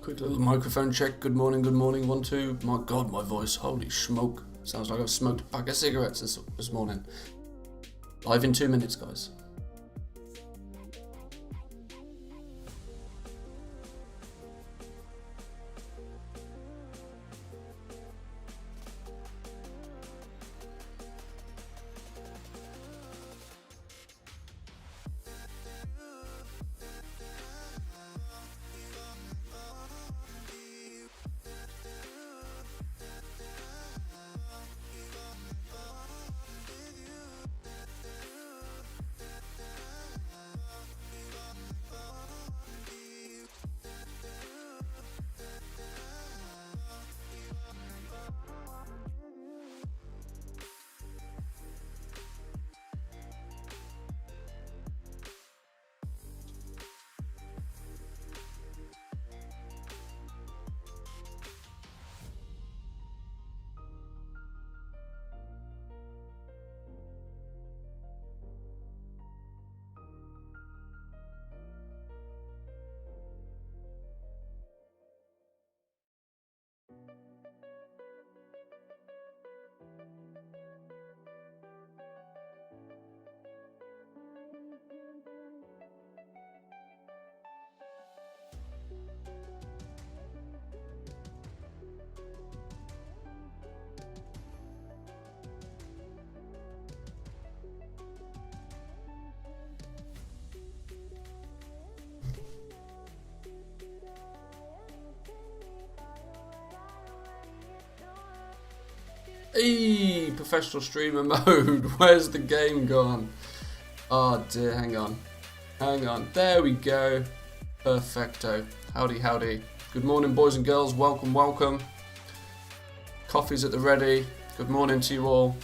Quick little microphone check. Good morning, 1, 2. My God, my voice. Holy smoke. Sounds like I've smoked a pack of cigarettes this morning. Live in 2 minutes, guys. Hey, professional streamer mode. Where's the game gone? Oh dear, hang on. There we go. Perfecto. Howdy, howdy. Good morning, boys and girls. Welcome, welcome. Coffee's at the ready. Good morning to you all.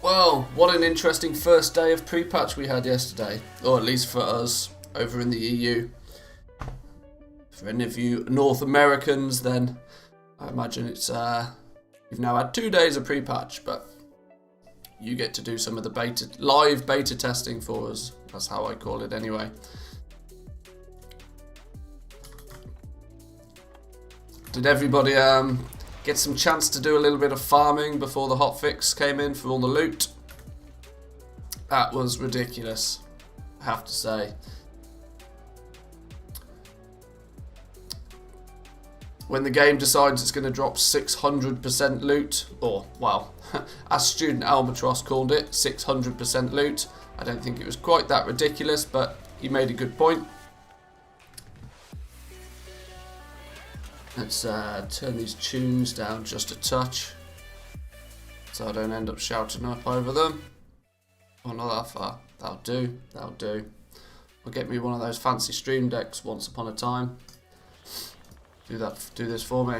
Well, what an interesting first day of pre-patch we had yesterday. Or at least for us over in the EU. For any of you North Americans, then I imagine it's you've now had 2 days of pre-patch, but you get to do some of the live beta testing for us. That's how I call it anyway. Did everybody get some chance to do a little bit of farming before the hotfix came in for all the loot? That was ridiculous, I have to say. When the game decides it's going to drop 600% loot, or, well, as Student Albatross called it, 600% loot. I don't think it was quite that ridiculous, but he made a good point. Let's turn these tunes down just a touch, so I don't end up shouting up over them. Oh, not that far. That'll do, that'll do. I'll get me one of those fancy stream decks once upon a time. Do this for me.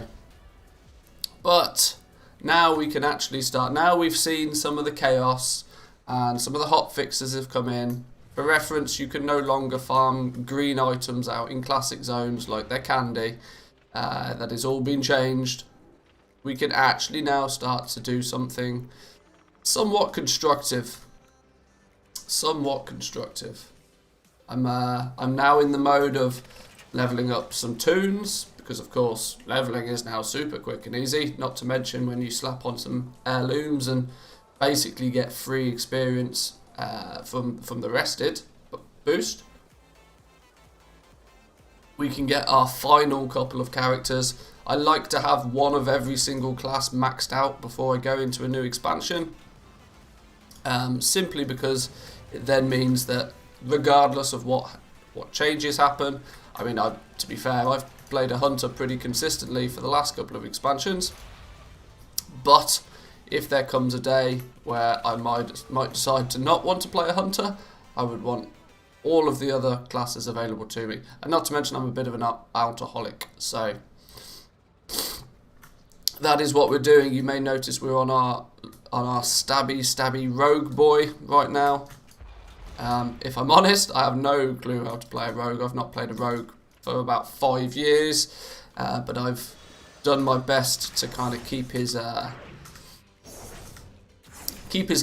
But now we can actually start. Now we've seen some of the chaos and some of the hot fixes have come in. For reference, you can no longer farm green items out in classic zones like they're candy. That has all been changed. We can actually now start to do something somewhat constructive. Somewhat constructive. I'm now in the mode of leveling up some toons, because of course leveling is now super quick and easy, not to mention when you slap on some heirlooms and basically get free experience from the rested boost. We can get our final couple of characters. I like to have one of every single class maxed out before I go into a new expansion, simply because it then means that regardless of what changes happen, I mean, to be fair, I've played a hunter pretty consistently for the last couple of expansions, but if there comes a day where I might decide to not want to play a hunter, I would want all of the other classes available to me. And not to mention I'm a bit of an alcoholic, so that is what we're doing. You may notice we're on our stabby rogue boy right now. If I'm honest, I have no clue how to play a rogue. I've not played a rogue for about 5 years, but I've done my best to kind of keep his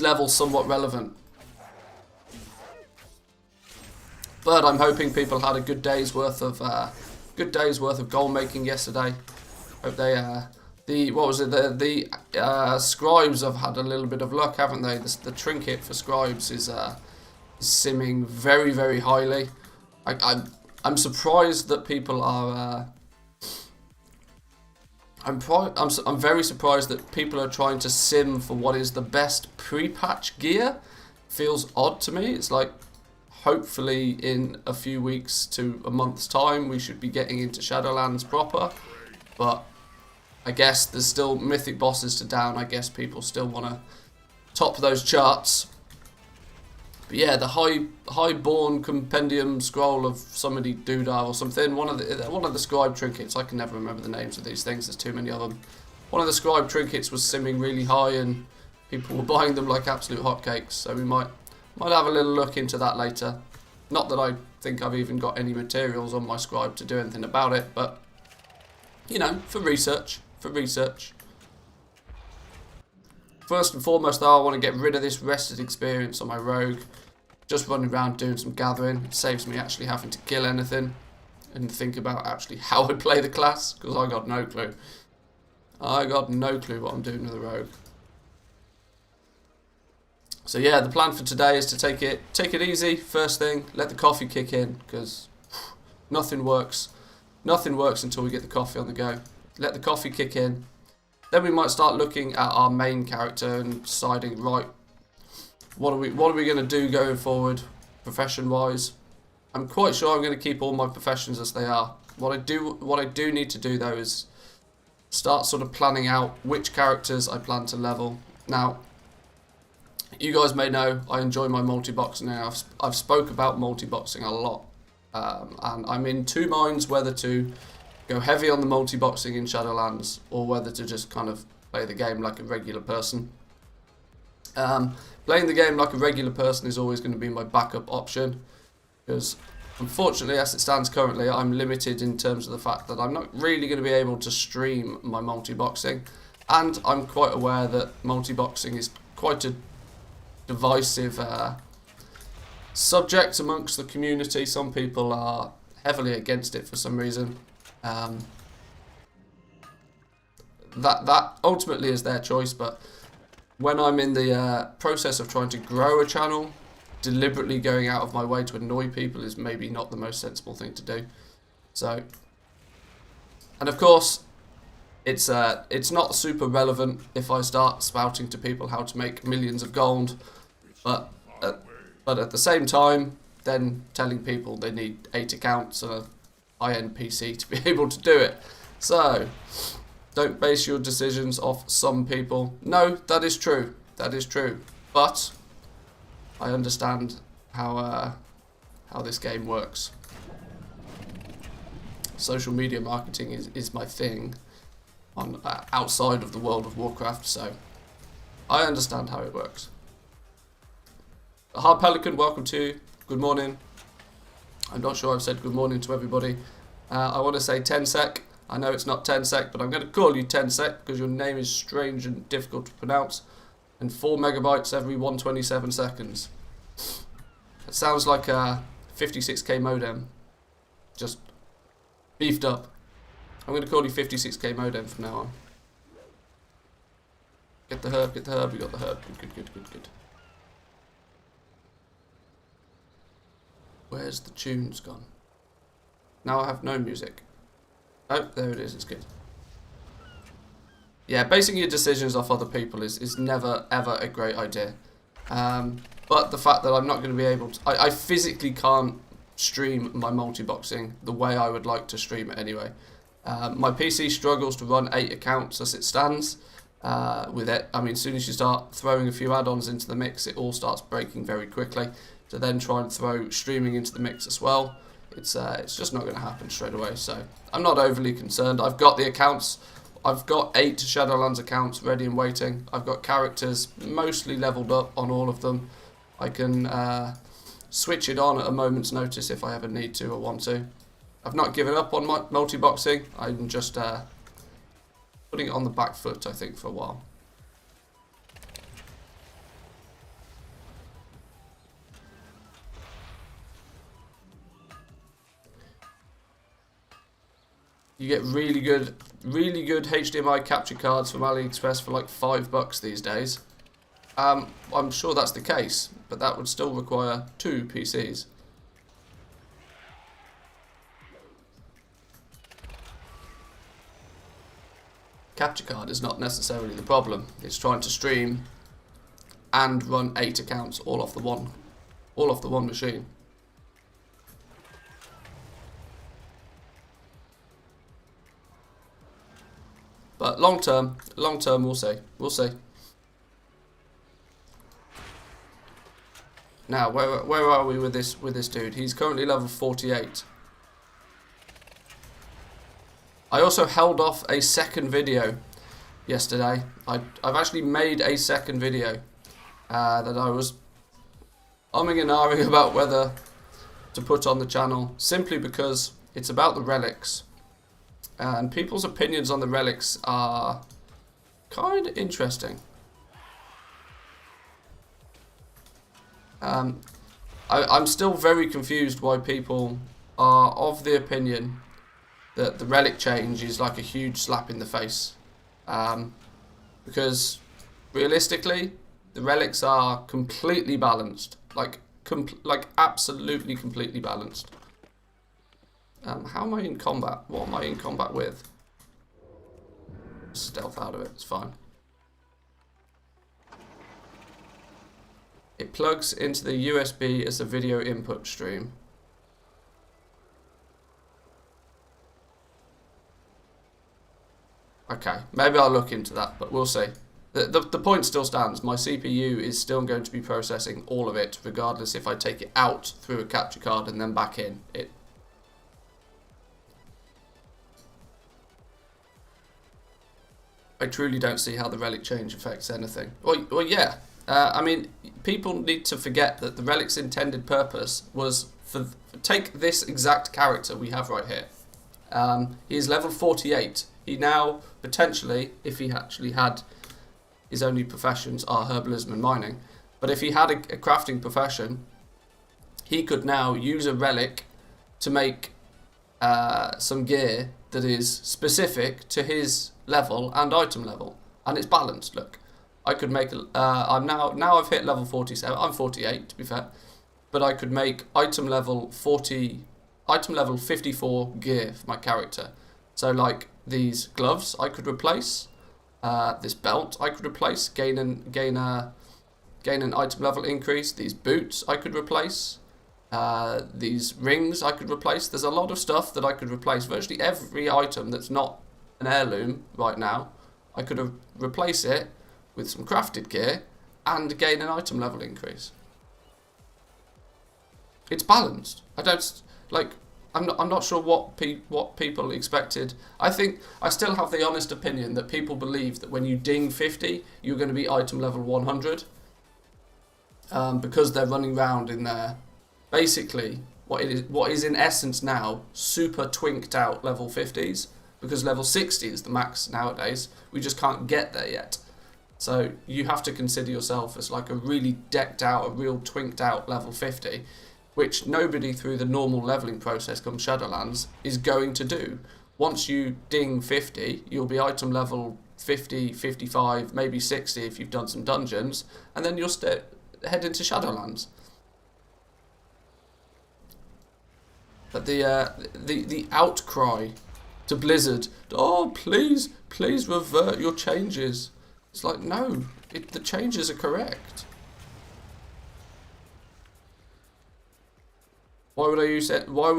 level somewhat relevant. But I'm hoping people had a good day's worth of goal making yesterday. Hope they the scribes have had a little bit of luck, haven't they? The trinket for scribes is simming very, very highly. I'm surprised that people are. I'm very surprised that people are trying to sim for what is the best pre-patch gear. Feels odd to me. It's like, hopefully in a few weeks to a month's time we should be getting into Shadowlands proper, but I guess there's still mythic bosses to down. I guess people still want to top those charts. But yeah, the highborn compendium scroll of somebody doodah or something. One of the scribe trinkets. I can never remember the names of these things. There's too many of them. One of the scribe trinkets was simming really high, and people were buying them like absolute hotcakes. So we might have a little look into that later. Not that I think I've even got any materials on my scribe to do anything about it, but you know, for research. First and foremost though, I want to get rid of this rested experience on my rogue. Just running around doing some gathering. It saves me actually having to kill anything and think about actually how I play the class, because I got no clue. I got no clue what I'm doing with the rogue. So yeah, the plan for today is to take it easy. First thing, let the coffee kick in, because nothing works. Nothing works until we get the coffee on the go. Let the coffee kick in. Then we might start looking at our main character and deciding, right, what are we going to do going forward, profession-wise. I'm quite sure I'm going to keep all my professions as they are. What I do need to do though is start sort of planning out which characters I plan to level. Now, you guys may know I enjoy my multi-boxing. I've spoke about multi-boxing a lot, and I'm in two minds whether to go heavy on the multi-boxing in Shadowlands or whether to just kind of play the game like a regular person. Playing the game like a regular person is always going to be my backup option, because unfortunately, as it stands currently, I'm limited in terms of the fact that I'm not really going to be able to stream my multi-boxing, and I'm quite aware that multi-boxing is quite a divisive subject amongst the community. Some people are heavily against it for some reason. That ultimately is their choice, but when I'm in the process of trying to grow a channel, deliberately going out of my way to annoy people is maybe not the most sensible thing to do. So, and of course, it's not super relevant if I start spouting to people how to make millions of gold, but at the same time, then telling people they need 8 accounts and a high-end PC to be able to do it. So, don't base your decisions off some people. No, that is true. That is true. But I understand how this game works. Social media marketing is my thing on outside of the world of Warcraft, so I understand how it works. Hard Pelican, welcome to you. Good morning. I'm not sure I've said good morning to everybody. I want to say 10 sec. I know it's not 10 sec, but I'm going to call you 10 sec because your name is strange and difficult to pronounce. and 4 megabytes every 127 seconds. It sounds like a 56k modem, just beefed up. I'm going to call you 56k modem from now on. Get the herb, we got the herb. Good. Where's the tunes gone? Now I have no music. Oh, there it is, it's good. Yeah, basing your decisions off other people is never, ever a great idea. But the fact that I'm not going to be able to... I physically can't stream my multi-boxing the way I would like to stream it anyway. My PC struggles to run 8 accounts as it stands with it. I mean, as soon as you start throwing a few add-ons into the mix, it all starts breaking very quickly. To then try and throw streaming into the mix as well, it's just not going to happen straight away. So I'm not overly concerned. I've got the accounts. I've got 8 Shadowlands accounts ready and waiting. I've got characters mostly leveled up on all of them. I can switch it on at a moment's notice if I ever need to or want to. I've not given up on my multi-boxing. I'm just putting it on the back foot, I think, for a while. You get really good HDMI capture cards from AliExpress for like $5 these days. I'm sure that's the case, but that would still require 2 PCs. Capture card is not necessarily the problem. It's trying to stream and run 8 accounts all off the one machine. But long term, we'll see. Now, where are we with this dude? He's currently level 48. I also held off a second video yesterday. I've actually made a second video that I was umming and ahhing about whether to put on the channel, simply because it's about the relics. And people's opinions on the relics are kind of interesting. I'm still very confused why people are of the opinion that the relic change is like a huge slap in the face. Because realistically, the relics are completely balanced. Like absolutely completely balanced. How am I in combat? What am I in combat with? Stealth out of it, it's fine. It plugs into the USB as a video input stream. Okay, maybe I'll look into that, but we'll see. The point still stands. My CPU is still going to be processing all of it, regardless if I take it out through a capture card and then back in. I truly don't see how the relic change affects anything. Well, yeah. I mean, people need to forget that the relic's intended purpose was for... Take this exact character we have right here. He is level 48. He now, potentially, if he actually had... His only professions are herbalism and mining. But if he had a crafting profession, he could now use a relic to make some gear that is specific to his level and item level, and it's balanced. Look, I could make I'm now I've hit level 47. I'm 48 to be fair, but I could make item level 54 gear for my character. So like these gloves I could replace, this belt I could replace, gain an item level increase. These boots I could replace. These rings I could replace. There's a lot of stuff that I could replace. Virtually every item that's not an heirloom right now, I could replace it with some crafted gear and gain an item level increase. It's balanced. I'm not sure what people expected. I think I still have the honest opinion that people believe that when you ding 50, you're going to be item level 100, because they're running around in their basically what is in essence now super twinked out level 50s. Because level 60 is the max nowadays. We just can't get there yet. So you have to consider yourself as like a really decked out, a real twinked out level 50, which nobody through the normal leveling process come Shadowlands is going to do. Once you ding 50, you'll be item level 50, 55, maybe 60 if you've done some dungeons, and then you'll head into Shadowlands. But the outcry to Blizzard, oh please revert your changes. It's like, no, the changes are correct. Why would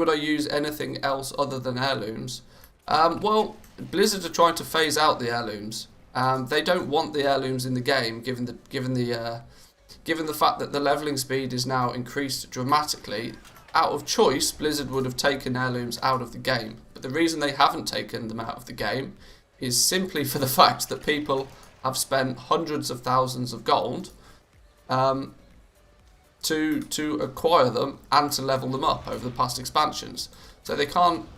I use anything else other than heirlooms? Well, Blizzard are trying to phase out the heirlooms. They don't want the heirlooms in the game, given the fact that the leveling speed is now increased dramatically. Out of choice, Blizzard would have taken heirlooms out of the game. But the reason they haven't taken them out of the game is simply for the fact that people have spent hundreds of thousands of gold to acquire them and to level them up over the past expansions. So they can't,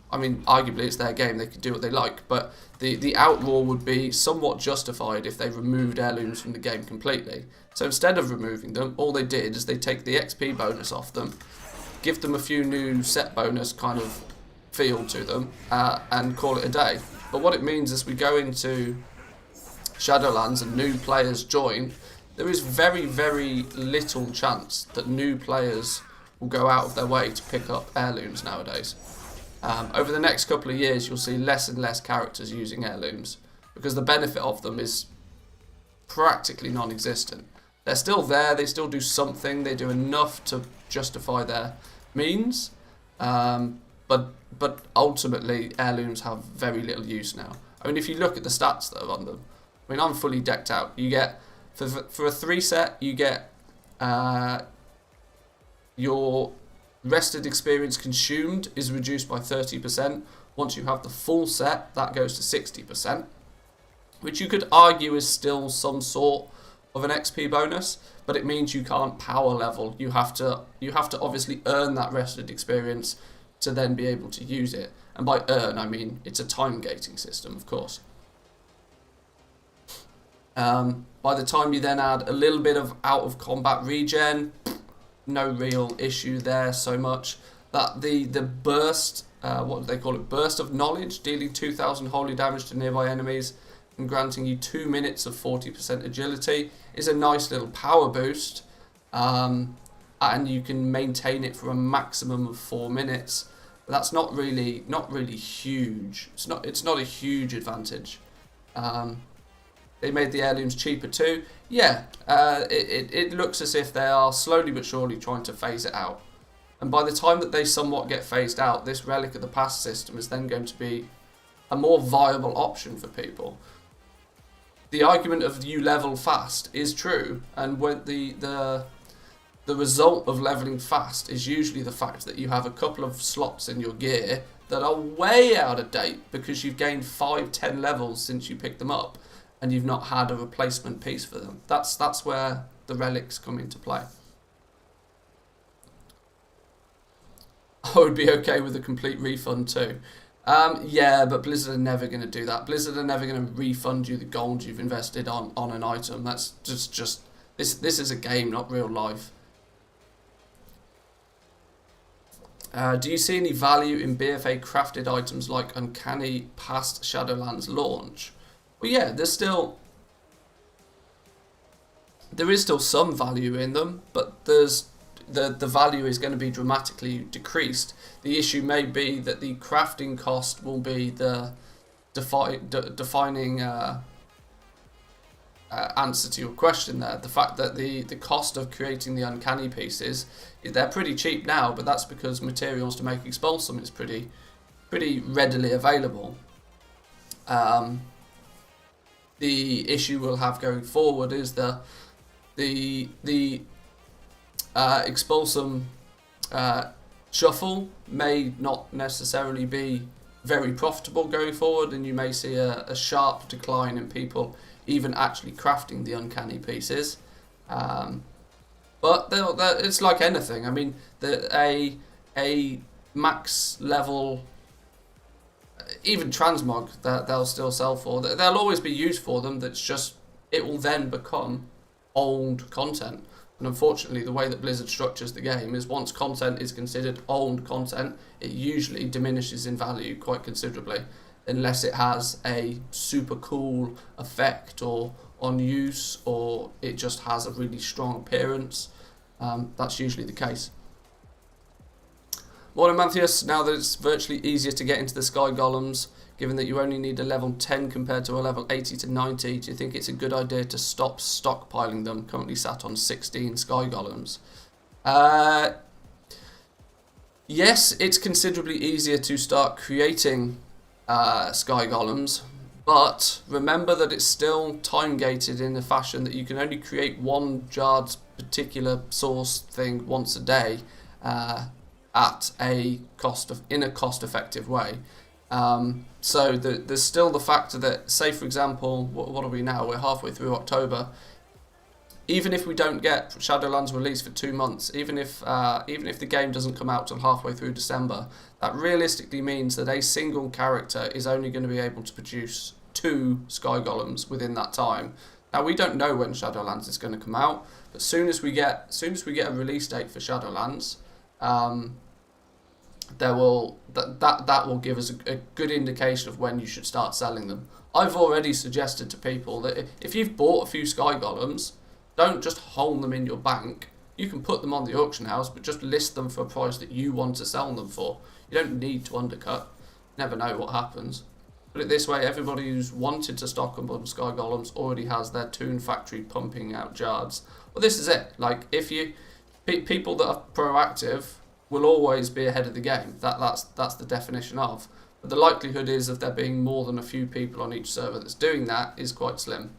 I mean, arguably it's their game, they can do what they like, but the outroar would be somewhat justified if they removed heirlooms from the game completely. So instead of removing them, all they did is they take the XP bonus off them, give them a few new set bonus kind of feel to them, and call it a day. But what it means is we go into Shadowlands and new players join, there is very, very little chance that new players will go out of their way to pick up heirlooms nowadays. Over the next couple of years, you'll see less and less characters using heirlooms because the benefit of them is practically non-existent. They're still there, they still do something, they do enough to justify their means, but ultimately heirlooms have very little use now. I mean, if you look at the stats that are on them, I mean, I'm fully decked out. You get, for a 3 set, you get your rested experience consumed is reduced by 30%. Once you have the full set, that goes to 60%, which you could argue is still some sort of an XP bonus, but it means you can't power level. You have to obviously earn that rested experience to then be able to use it. And by earn, I mean it's a time gating system, of course. By the time you then add a little bit of out of combat regen, no real issue there so much. That the burst, what do they call it? Burst of knowledge, dealing 2,000 holy damage to nearby enemies and granting you 2 minutes of 40% agility is a nice little power boost, and you can maintain it for a maximum of 4 minutes. But that's not really huge. It's not a huge advantage. They made the heirlooms cheaper too. Yeah, it looks as if they are slowly but surely trying to phase it out. And by the time that they somewhat get phased out, this Relic of the Past system is then going to be a more viable option for people. The argument of you level fast is true, and when the result of leveling fast is usually the fact that you have a couple of slots in your gear that are way out of date because you've gained 5-10 levels since you picked them up, and you've not had a replacement piece for them. That's where the relics come into play. I would be okay with a complete refund too. Yeah, but Blizzard are never going to do that. Blizzard are never going to refund you the gold you've invested on an item. That's just this is a game, not real life. Do you see any value in BFA crafted items like Uncanny past Shadowlands launch? Well, yeah, there is still some value in them, but the value is going to be dramatically decreased. The issue may be that the crafting cost will be the defining answer to your question there. The fact that the cost of creating the uncanny pieces, they're pretty cheap now, but that's because materials to make Expulsum is pretty readily available. The issue we'll have going forward is the Expulsum shuffle may not necessarily be very profitable going forward, and you may see a sharp decline in people even actually crafting the uncanny pieces. But it's like anything. I mean, a max level, even transmog, that they'll still sell for. There'll always be use for them. That's just it will then become old content. And unfortunately, the way that Blizzard structures the game is once content is considered old content, it usually diminishes in value quite considerably, unless it has a super cool effect or on use, or it just has a really strong appearance. That's usually the case. Morning Manthieus, now that it's virtually easier to get into the Sky Golems, given that you only need a level 10 compared to a level 80 to 90, do you think it's a good idea to stop stockpiling them? Currently sat on 16 Sky Golems. Yes, it's considerably easier to start creating Sky Golems, but remember that it's still time gated in the fashion that you can only create one Jard's particular source thing once a day at a cost effective way. So there's still the factor that, say for example, what are we now? We're halfway through October. Even if we don't get Shadowlands released for 2 months, even if the game doesn't come out till halfway through December, that realistically means that a single character is only going to be able to produce 2 Sky Golems within that time. Now we don't know when Shadowlands is going to come out, but as soon as we get a release date for Shadowlands, that will give us a good indication of when you should start selling them. I've already suggested to people that if you've bought a few Sky Golems, don't just hold them in your bank. You can put them on the auction house, but just list them for a price that you want to sell them for. You don't need to undercut. Never know what happens. Put it this way, everybody who's wanted to stock up on Sky Golems already has their Toon factory pumping out Jards. Well, this is it. Like, if you people that are proactive will always be ahead of the game. That's the definition of. But the likelihood is of there being more than a few people on each server that's doing that is quite slim.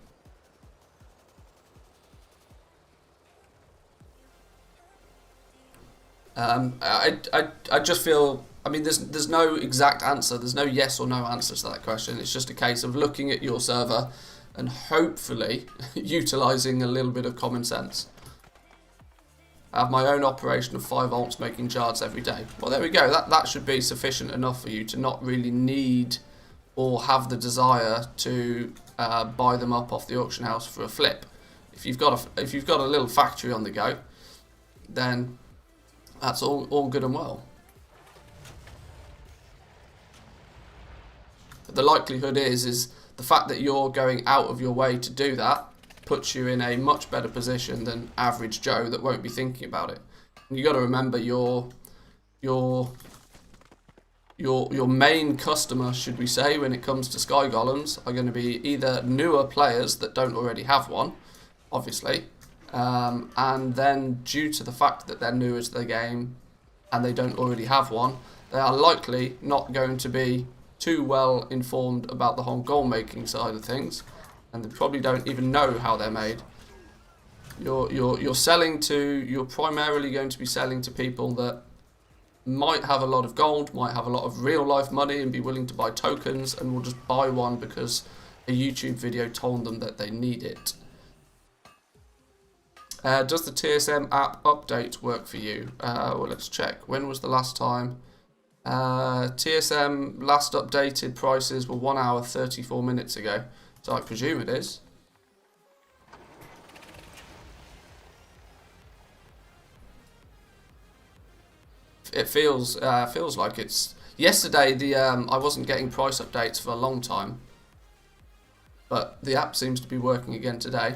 I just feel, I mean, there's no exact answer. There's no yes or no answer to that question. It's just a case of looking at your server and hopefully utilising a little bit of common sense. I have my own operation of 5 alts making Jards every day. Well, there we go. That should be sufficient enough for you to not really need or have the desire to buy them up off the auction house for a flip. If you've got a little factory on the go, then that's all good and well. But the likelihood is the fact that you're going out of your way to do that puts you in a much better position than average Joe that won't be thinking about it. And you got to remember your main customer, should we say, when it comes to Sky Golems, are going to be either newer players that don't already have one, obviously, and then due to the fact that they're newer to the game and they don't already have one, they are likely not going to be too well informed about the whole goal making side of things, and they probably don't even know how they're made. You're selling to, you're primarily going to be selling to people that might have a lot of gold, might have a lot of real life money and be willing to buy tokens, and will just buy one because a YouTube video told them that they need it. Does the TSM app update work for you? Well, let's check. When was the last time? TSM last updated prices were 1 hour 34 minutes ago, so I presume it is. It feels like it's yesterday. I wasn't getting price updates for a long time, but the app seems to be working again today.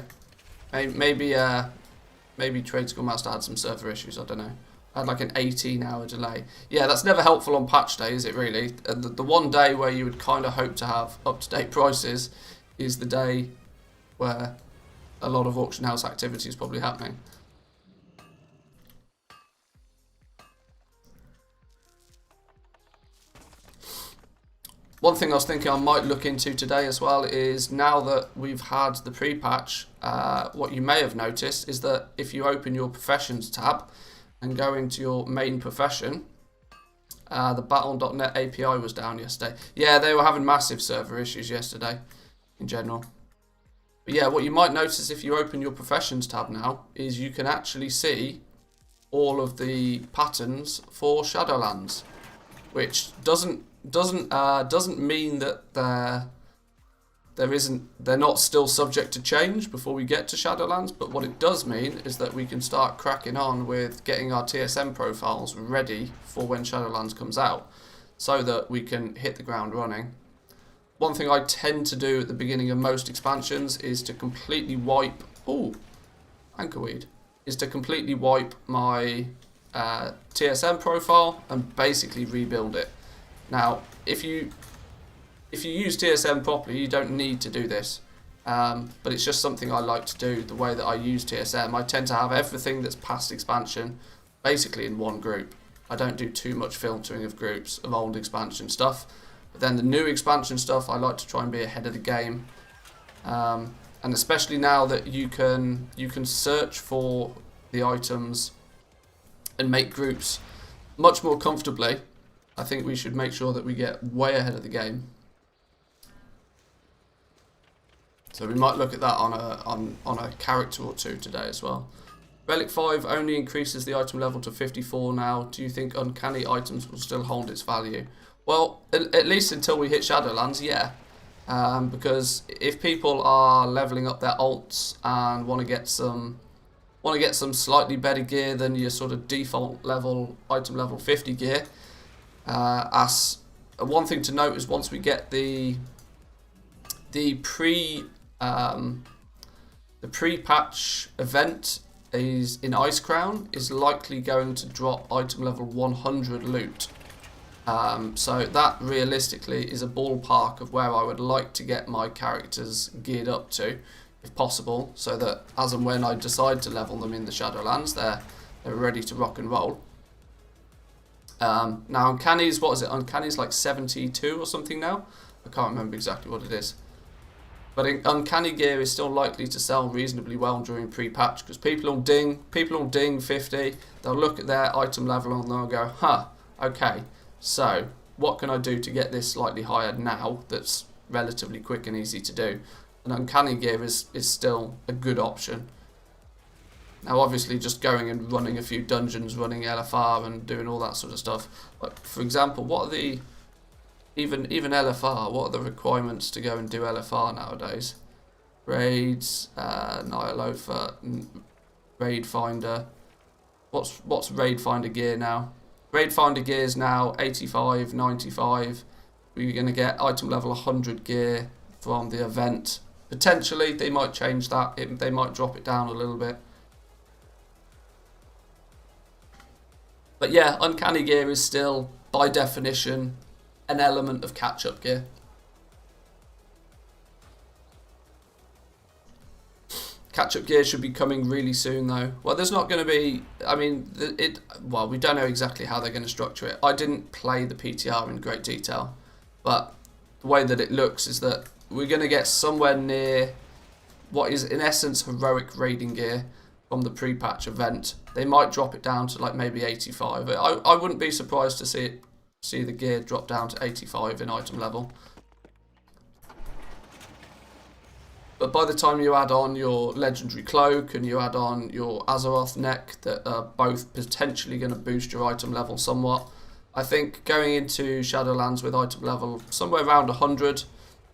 Maybe Trade School Master had some server issues. I don't know. I had like an 18-hour delay. Yeah, that's never helpful on patch day, is it really? The one day where you would kind of hope to have up-to-date prices is the day where a lot of auction house activity is probably happening. One thing I was thinking I might look into today as well is, now that we've had the pre-patch, what you may have noticed is that if you open your professions tab and go into your main profession, the battle.net API was down yesterday. Yeah, they were having massive server issues yesterday in general. But yeah, what you might notice if you open your professions tab now is you can actually see all of the patterns for Shadowlands, which doesn't mean that they're not still subject to change before we get to Shadowlands, but what it does mean is that we can start cracking on with getting our TSM profiles ready for when Shadowlands comes out, so that we can hit the ground running. One thing I tend to do at the beginning of most expansions is to completely wipe... Ooh, anchorweed. Is to completely wipe my TSM profile and basically rebuild it. Now, if you use TSM properly, you don't need to do this. But it's just something I like to do, the way that I use TSM. I tend to have everything that's past expansion basically in one group. I don't do too much filtering of groups of old expansion stuff. But then the new expansion stuff, I like to try and be ahead of the game. And especially now that you can search for the items and make groups much more comfortably, I think we should make sure that we get way ahead of the game. So we might look at that on a character or two today as well. Relic 5 only increases the item level to 54 now. Do you think uncanny items will still hold its value? Well, at least until we hit Shadowlands, yeah. Because if people are leveling up their alts and want to get some slightly better gear than your sort of default level item level 50 gear, as one thing to note is once we get the pre-patch event is in Ice Crown is likely going to drop item level 100 loot. So that realistically is a ballpark of where I would like to get my characters geared up to, if possible, so that as and when I decide to level them in the Shadowlands, they're ready to rock and roll. Now Uncanny's, what is it? Uncanny's like 72 or something now? I can't remember exactly what it is. But Uncanny gear is still likely to sell reasonably well during pre-patch because people will ding 50, they'll look at their item level and they'll go, huh, okay, so what can I do to get this slightly higher now that's relatively quick and easy to do? And Uncanny gear is still a good option. Now obviously just going and running a few dungeons, running LFR and doing all that sort of stuff. Like for example, what are the... Even LFR, what are the requirements to go and do LFR nowadays? Raids, Nihilofa, Raid Finder. What's Raid Finder gear now? Raid Finder gear is now 85, 95. We're going to get item level 100 gear from the event. Potentially, they might change that. They might drop it down a little bit. But yeah, Uncanny gear is still, by definition, an element of catch-up gear. Catch-up gear should be coming really soon though. Well, there's not going to be, I mean, well, we don't know exactly how they're going to structure it. I didn't play the PTR in great detail, but the way that it looks is that we're going to get somewhere near what is in essence heroic raiding gear from the pre-patch event. They might drop it down to like maybe 85. I wouldn't be surprised to see the gear drop down to 85 in item level. But by the time you add on your legendary cloak and you add on your Azeroth neck that are both potentially going to boost your item level somewhat, I think going into Shadowlands with item level somewhere around 100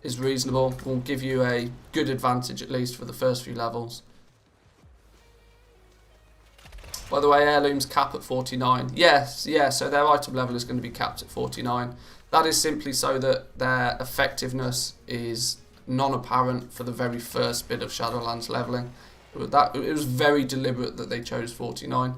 is reasonable. Will give you a good advantage at least for the first few levels. By the way, heirlooms cap at 49. Yes, yeah, so their item level is going to be capped at 49. That is simply so that their effectiveness is non-apparent for the very first bit of Shadowlands leveling. It was very deliberate that they chose 49.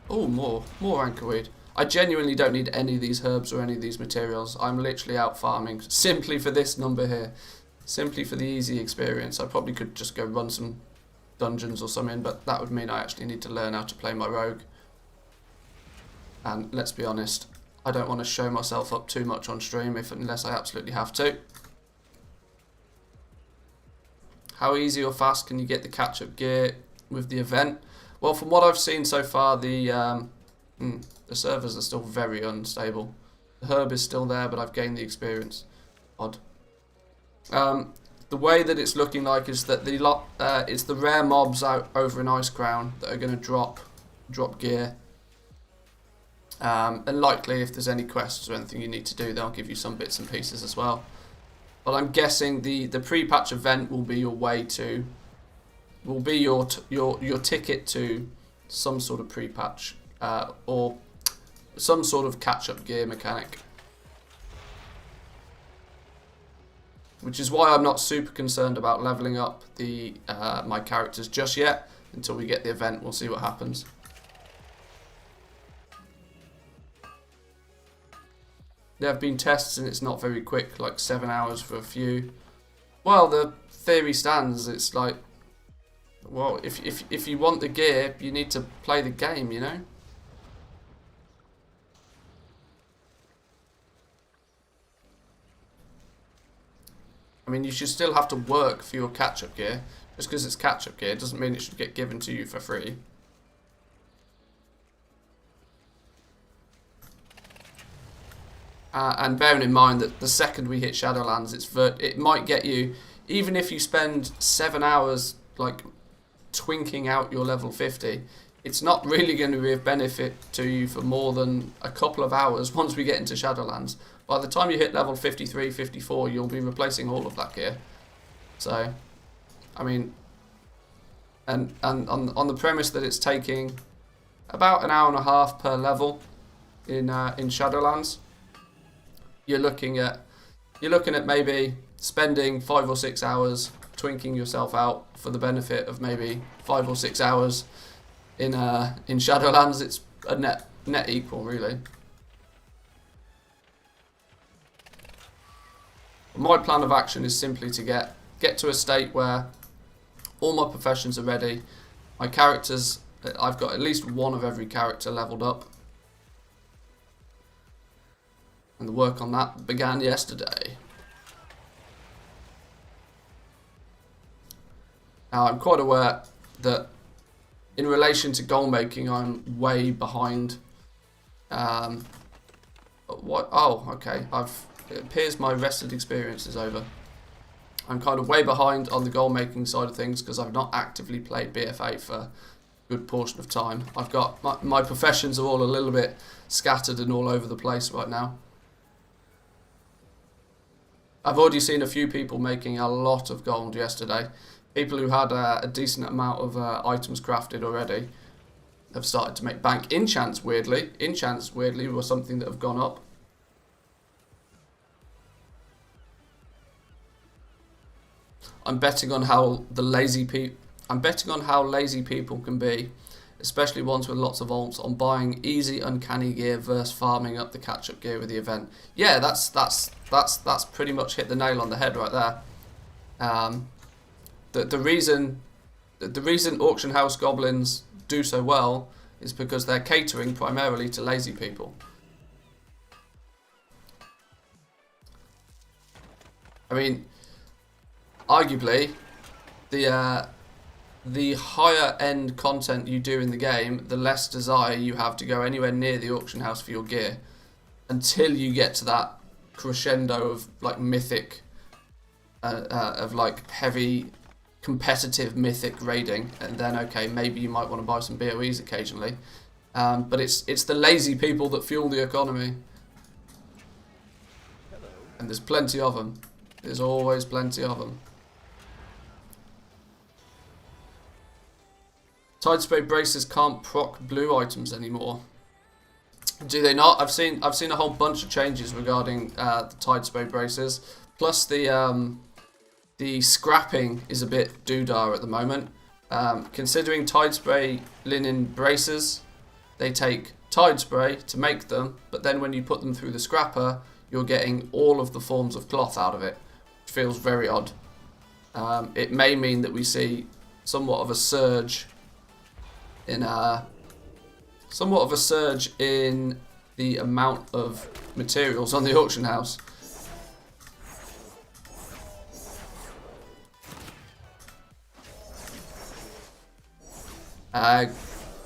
Oh, more anchorweed. I genuinely don't need any of these herbs or any of these materials. I'm literally out farming simply for this number here. Simply for the easy experience. I probably could just go run some dungeons or something, but that would mean I actually need to learn how to play my rogue. And let's be honest, I don't want to show myself up too much on stream unless I absolutely have to. How easy or fast can you get the catch-up gear with the event? Well, from what I've seen so far, the servers are still very unstable. The herb is still there, but I've gained the experience. Odd. The way that it's looking like is that it's the rare mobs out over in Ice Crown that are going to drop gear And likely if there's any quests or anything you need to do, they'll give you some bits and pieces as well. But I'm guessing the pre-patch event will be your way to, will be your ticket to some sort of pre-patch or some sort of catch-up gear mechanic. Which is why I'm not super concerned about leveling up the my characters just yet. Until we get the event, we'll see what happens. There have been tests and it's not very quick, like 7 hours for a few. Well, the theory stands. It's like, well, if you want the gear, you need to play the game, you know? I mean, you should still have to work for your catch-up gear. Just because it's catch-up gear doesn't mean it should get given to you for free. And bearing in mind that the second we hit Shadowlands, it might get you, even if you spend 7 hours like twinking out your level 50, it's not really going to be of benefit to you for more than a couple of hours once we get into Shadowlands. By the time you hit level 53, 54, you'll be replacing all of that gear. So, I mean, and on the premise that it's taking about an hour and a half per level in Shadowlands, you're looking at maybe spending 5 or 6 hours twinking yourself out for the benefit of maybe 5 or 6 hours in Shadowlands. It's a net equal, really. My plan of action is simply to get to a state where all my professions are ready. My characters, I've got at least one of every character leveled up. And the work on that began yesterday. Now, I'm quite aware that in relation to goal making, I'm way behind. What? Oh, okay. It appears my rested experience is over. I'm kind of way behind on the goal making side of things because I've not actively played BF8 for a good portion of time. I've got my professions are all a little bit scattered and all over the place right now. I've already seen a few people making a lot of gold yesterday. People who had a decent amount of items crafted already have started to make bank. Enchants, weirdly, were something that have gone up. I'm betting on how lazy people can be, especially ones with lots of alts, on buying easy uncanny gear versus farming up the catch-up gear with the event. Yeah, that's pretty much hit the nail on the head right there. The reason auction house goblins do so well is because they're catering primarily to lazy people. I mean, arguably, the higher end content you do in the game, the less desire you have to go anywhere near the auction house for your gear until you get to that crescendo of like mythic, of like heavy competitive mythic raiding, and then okay, maybe you might want to buy some BOEs occasionally, but it's the lazy people that fuel the economy, and there's plenty of them. There's always plenty of them. Tide spray braces can't proc blue items anymore. Do they not? I've seen a whole bunch of changes regarding the tide spray braces. Plus the scrapping is a bit doodah at the moment. Considering tide spray linen braces, they take tide spray to make them, but then when you put them through the scrapper, you're getting all of the forms of cloth out of it. Which feels very odd. It may mean that we see somewhat of a surge in the amount of materials on the auction house.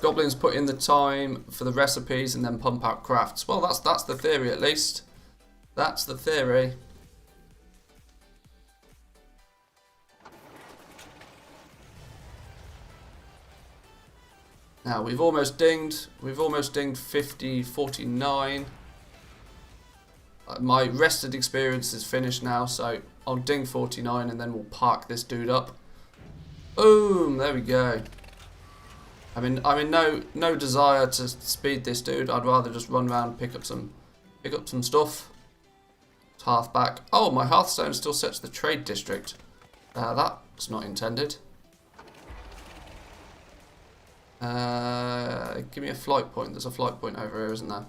Goblins put in the time for the recipes and then pump out crafts. Well, that's the theory, at least. That's the theory. Now we've almost dinged 50, 49. My rested experience is finished now, so I'll ding 49 and then we'll park this dude up. Boom, there we go. I'm in no desire to speed this dude. I'd rather just run around, pick up some stuff. It's half back. Oh, my Hearthstone still sets the trade district. That's not intended. Give me a flight point. There's a flight point over here, isn't there?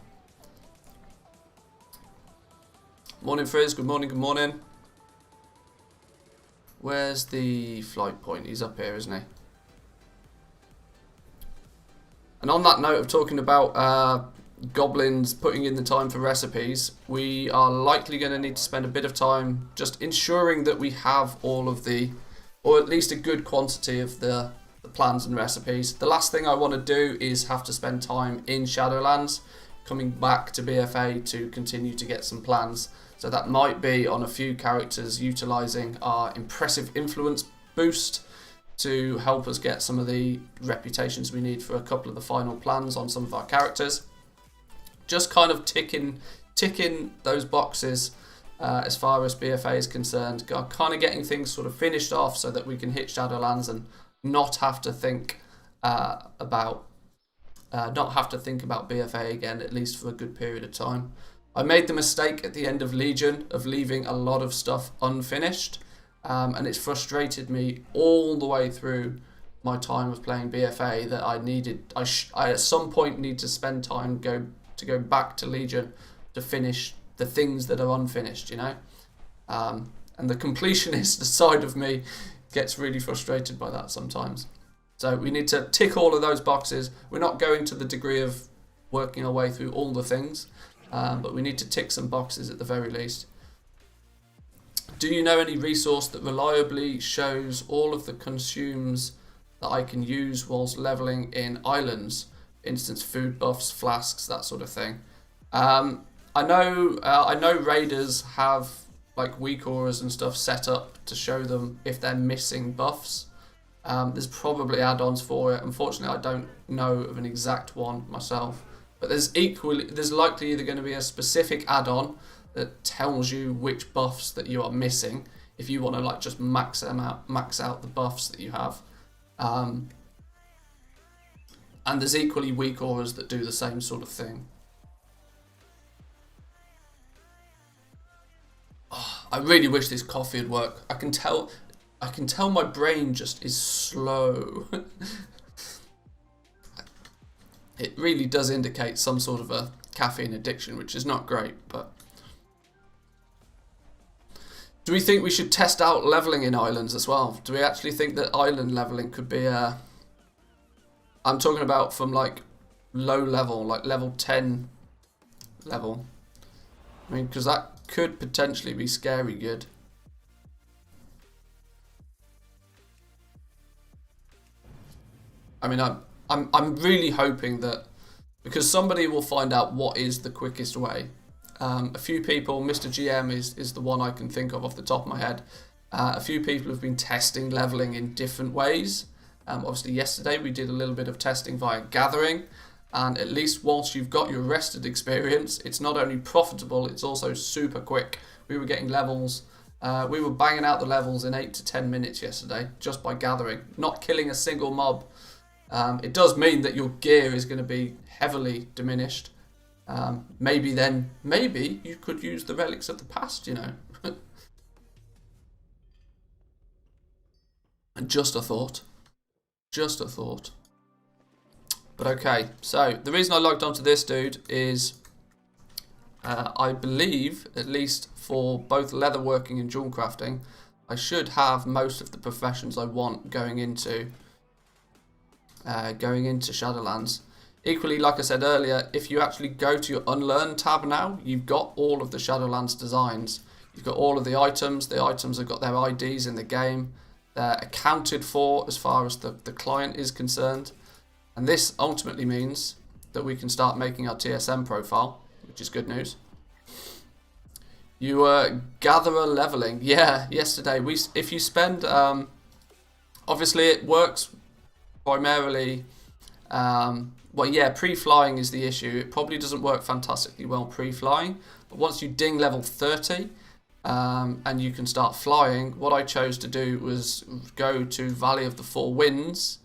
Morning, Frizz. Good morning, good morning. Where's the flight point? He's up here, isn't he? And on that note of talking about goblins putting in the time for recipes, we are likely going to need to spend a bit of time just ensuring that we have all of the, or at least a good quantity of the plans and recipes. The last thing I want to do is have to spend time in Shadowlands, coming back to BFA to continue to get some plans. So that might be on a few characters utilising our impressive influence boost to help us get some of the reputations we need for a couple of the final plans on some of our characters. Just kind of ticking those boxes as far as BFA is concerned. Kind of getting things sort of finished off so that we can hit Shadowlands and not have to think about BFA again, at least for a good period of time. I made the mistake at the end of Legion of leaving a lot of stuff unfinished, and it's frustrated me all the way through my time of playing BFA that I at some point need to spend time go back to Legion to finish the things that are unfinished, you know. And the completionist side of me gets really frustrated by that sometimes. So we need to tick all of those boxes. We're not going to the degree of working our way through all the things, but we need to tick some boxes at the very least. Do you know any resource that reliably shows all of the consumes that I can use whilst leveling in islands? Instance, food buffs, flasks, that sort of thing. I know raiders have like weak auras and stuff set up to show them if they're missing buffs. There's probably add-ons for it. Unfortunately, I don't know of an exact one myself. But there's likely either going to be a specific add-on that tells you which buffs that you are missing if you want to like just max out the buffs that you have. And there's equally weak auras that do the same sort of thing. Oh, I really wish this coffee would work. I can tell my brain just is slow. It really does indicate some sort of a caffeine addiction, which is not great, but... Do we think we should test out leveling in islands as well? Do we actually think that island leveling could be a... I'm talking about from like low level, like level 10 level. I mean, because that could potentially be scary good. I mean, I'm really hoping that, because somebody will find out what is the quickest way. A few people, Mr. GM is the one I can think of off the top of my head. A few people have been testing leveling in different ways. Obviously yesterday we did a little bit of testing via gathering, and at least whilst you've got your rested experience, it's not only profitable, it's also super quick. We were getting levels, we were banging out the levels in 8 to 10 minutes yesterday just by gathering, not killing a single mob. It does mean that your gear is going to be heavily diminished. Maybe you could use the relics of the past, you know. And just a thought. Just a thought. But okay, so the reason I logged onto this dude is I believe, at least for both leatherworking and jewel crafting, I should have most of the professions I want going into Shadowlands. Equally, like I said earlier, if you actually go to your Unlearn tab now, you've got all of the Shadowlands designs. You've got all of the items have got their IDs in the game. They're accounted for as far as the client is concerned. And this ultimately means that we can start making our TSM profile, which is good news. You gatherer leveling. Yeah, yesterday. If you spend... obviously it works primarily Well, yeah, pre-flying is the issue. It probably doesn't work fantastically well pre-flying, but once you ding level 30 and you can start flying, what I chose to do was go to Valley of the Four Winds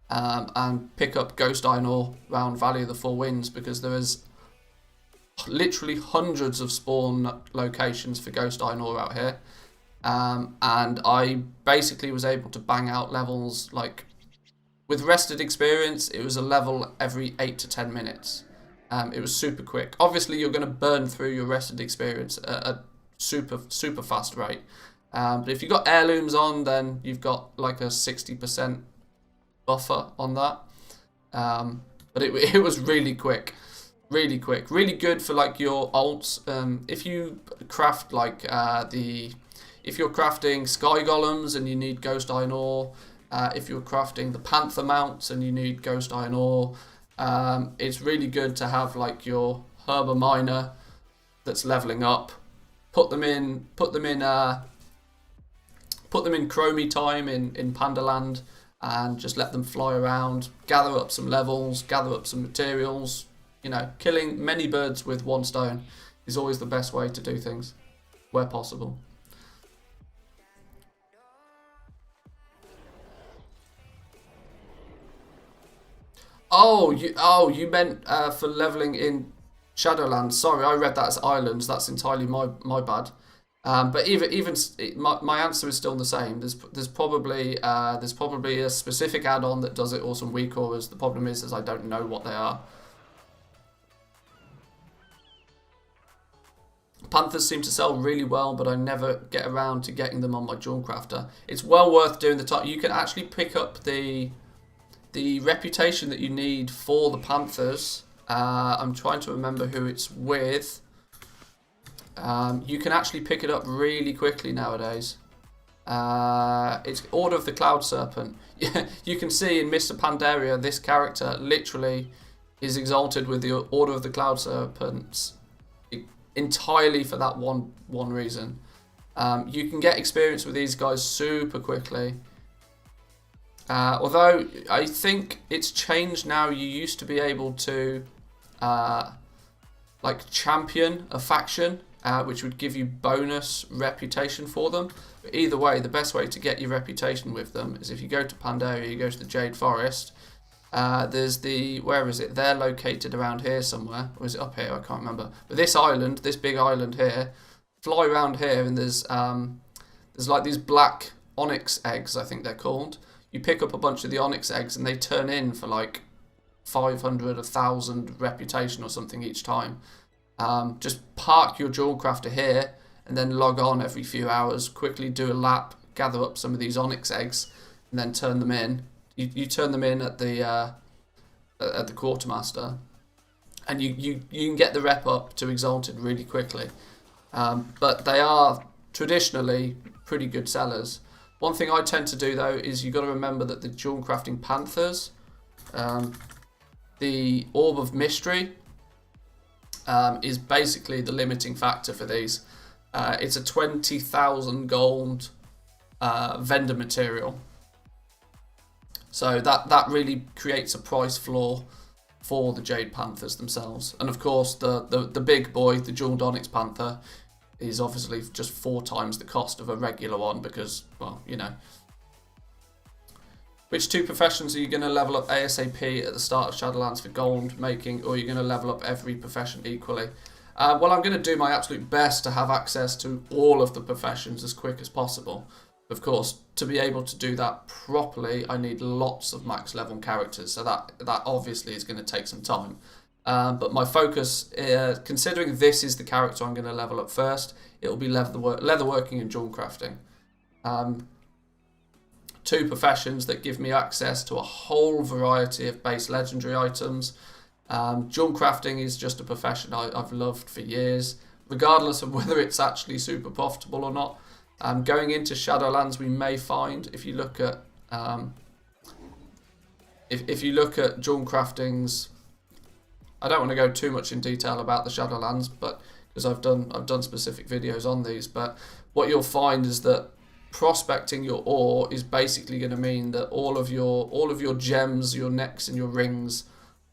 and pick up Ghost Iron Ore around Valley of the Four Winds, because there is literally hundreds of spawn locations for Ghost Iron Ore out here. And I basically was able to bang out levels, like, with rested experience, it was a level every 8 to 10 minutes. It was super quick. Obviously, you're going to burn through your rested experience at a super fast rate. But if you've got heirlooms on, then you've got like a 60% buffer on that. But it was really quick. Really quick. Really good for like your ults. If you craft like if you're crafting Sky Golems and you need Ghost Iron Ore, if you're crafting the Panther mounts and you need Ghost Iron Ore, it's really good to have like your Herber Miner that's leveling up. Put them in Chromie time in Pandaland, and just let them fly around, gather up some levels, gather up some materials. You know, killing many birds with one stone is always the best way to do things, where possible. Oh, you meant for leveling in Shadowlands. Sorry, I read that as islands. That's entirely my bad. But even my answer is still the same. There's probably a specific add-on that does it, or some weak auras. The problem is I don't know what they are. Panthers seem to sell really well, but I never get around to getting them on my Jawncrafter. It's well worth doing the time. You can actually pick up the reputation that you need for the Panthers. I'm trying to remember who it's with. You can actually pick it up really quickly nowadays. It's Order of the Cloud Serpent. You can see in Mr. Pandaria, this character literally is exalted with the Order of the Cloud Serpents entirely for that one reason. You can get experience with these guys super quickly. Although I think it's changed now. You used to be able to like champion a faction, which would give you bonus reputation for them. But either way, the best way to get your reputation with them is if you go to Pandaria, you go to the Jade Forest. There's where is it? They're located around here somewhere. Or is it up here? I can't remember. But this island, this big island here, fly around here, and there's like these black onyx eggs, I think they're called. You pick up a bunch of the onyx eggs and they turn in for like 500, 1,000 reputation or something each time. Just park your Jawncrafter here and then log on every few hours, quickly do a lap, gather up some of these onyx eggs, and then turn them in. You turn them in at the quartermaster, and you can get the rep up to exalted really quickly. But they are traditionally pretty good sellers. One thing I tend to do though is you've got to remember that the Jawncrafting Panthers, the Orb of Mystery, is basically the limiting factor for these. It's a 20,000 gold vendor material. So that really creates a price floor for the Jade Panthers themselves. And of course, the big boy, the Jeweled Onyx Panther, is obviously just 4 times the cost of a regular one because, well, you know. Which 2 professions are you going to level up ASAP at the start of Shadowlands for gold making, or are you going to level up every profession equally? Well, I'm going to do my absolute best to have access to all of the professions as quick as possible. Of course, to be able to do that properly, I need lots of max level characters, so that obviously is going to take some time. But my focus, considering this is the character I'm going to level up first, it will be leatherworking and Jawncrafting. 2 professions that give me access to a whole variety of base legendary items. Jawncrafting is just a profession I've loved for years, regardless of whether it's actually super profitable or not. Going into Shadowlands, we may find, if you look at if you look at Jawncrafting's, I don't want to go too much in detail about the Shadowlands, but because I've done specific videos on these, but what you'll find is that prospecting your ore is basically going to mean that all of your gems, your necks and your rings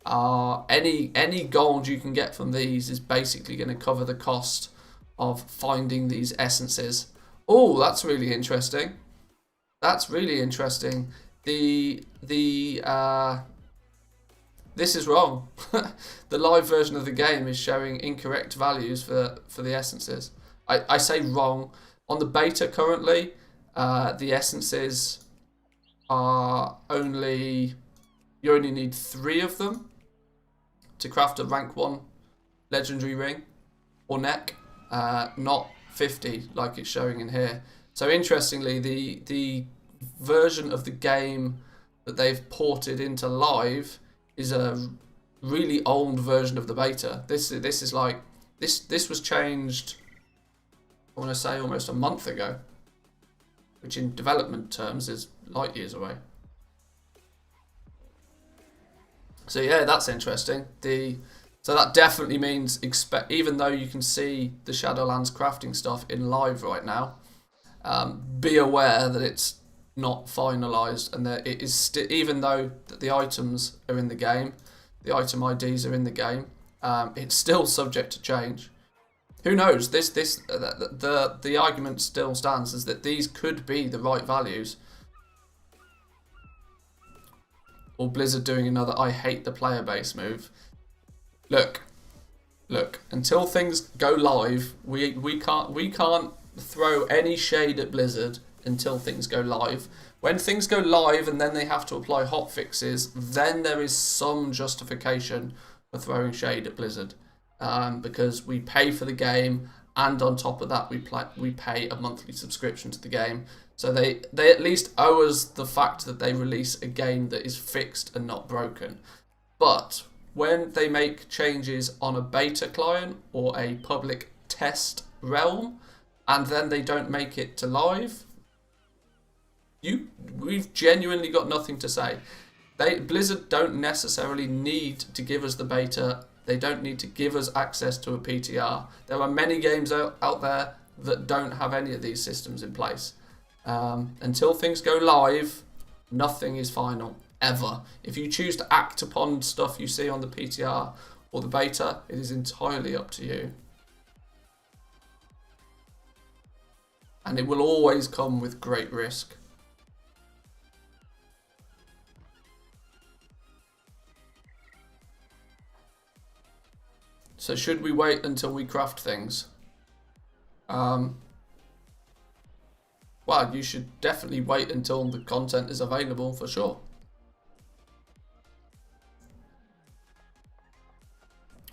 are any gold you can get from these is basically going to cover the cost of finding these essences. Oh, that's really interesting. That's really interesting. This is wrong. The live version of the game is showing incorrect values for the essences. I say wrong. On the beta currently, the essences are you only need 3 of them to craft a rank 1 legendary ring or neck, not 50 like it's showing in here. So interestingly, the version of the game that they've ported into live is a really old version of the beta. This was changed, I want to say, almost a month ago, which in development terms is light years away. So yeah, that's interesting. So that definitely means even though you can see the Shadowlands crafting stuff in live right now, be aware that it's not finalized, and that it is even though the items are in the game, the item IDs are in the game, it's still subject to change. Who knows? The argument still stands is that these could be the right values. Or Blizzard doing another I hate the player base move. Look, until things go live, we can't throw any shade at Blizzard until things go live. When things go live and then they have to apply hotfixes, then there is some justification for throwing shade at Blizzard, because we pay for the game, and on top of that we pay a monthly subscription to the game. So they at least owe us the fact that they release a game that is fixed and not broken. But when they make changes on a beta client or a public test realm, and then they don't make it to live, we've genuinely got nothing to say. Blizzard don't necessarily need to give us the beta. They don't need to give us access to a PTR. There are many games out there that don't have any of these systems in place. Until things go live, nothing is final, ever. If you choose to act upon stuff you see on the PTR or the beta, it is entirely up to you. And it will always come with great risk. So should we wait until we craft things? Well, you should definitely wait until the content is available for sure.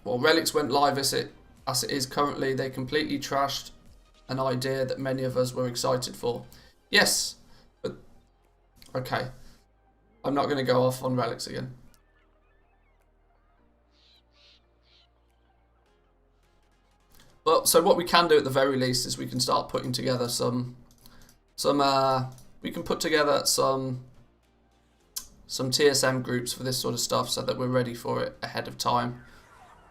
Well, Relics went live as it is currently. They completely trashed an idea that many of us were excited for. Yes, but okay. I'm not going to go off on Relics again. But so what we can do at the very least is we can start putting together we can put together some TSM groups for this sort of stuff so that we're ready for it ahead of time.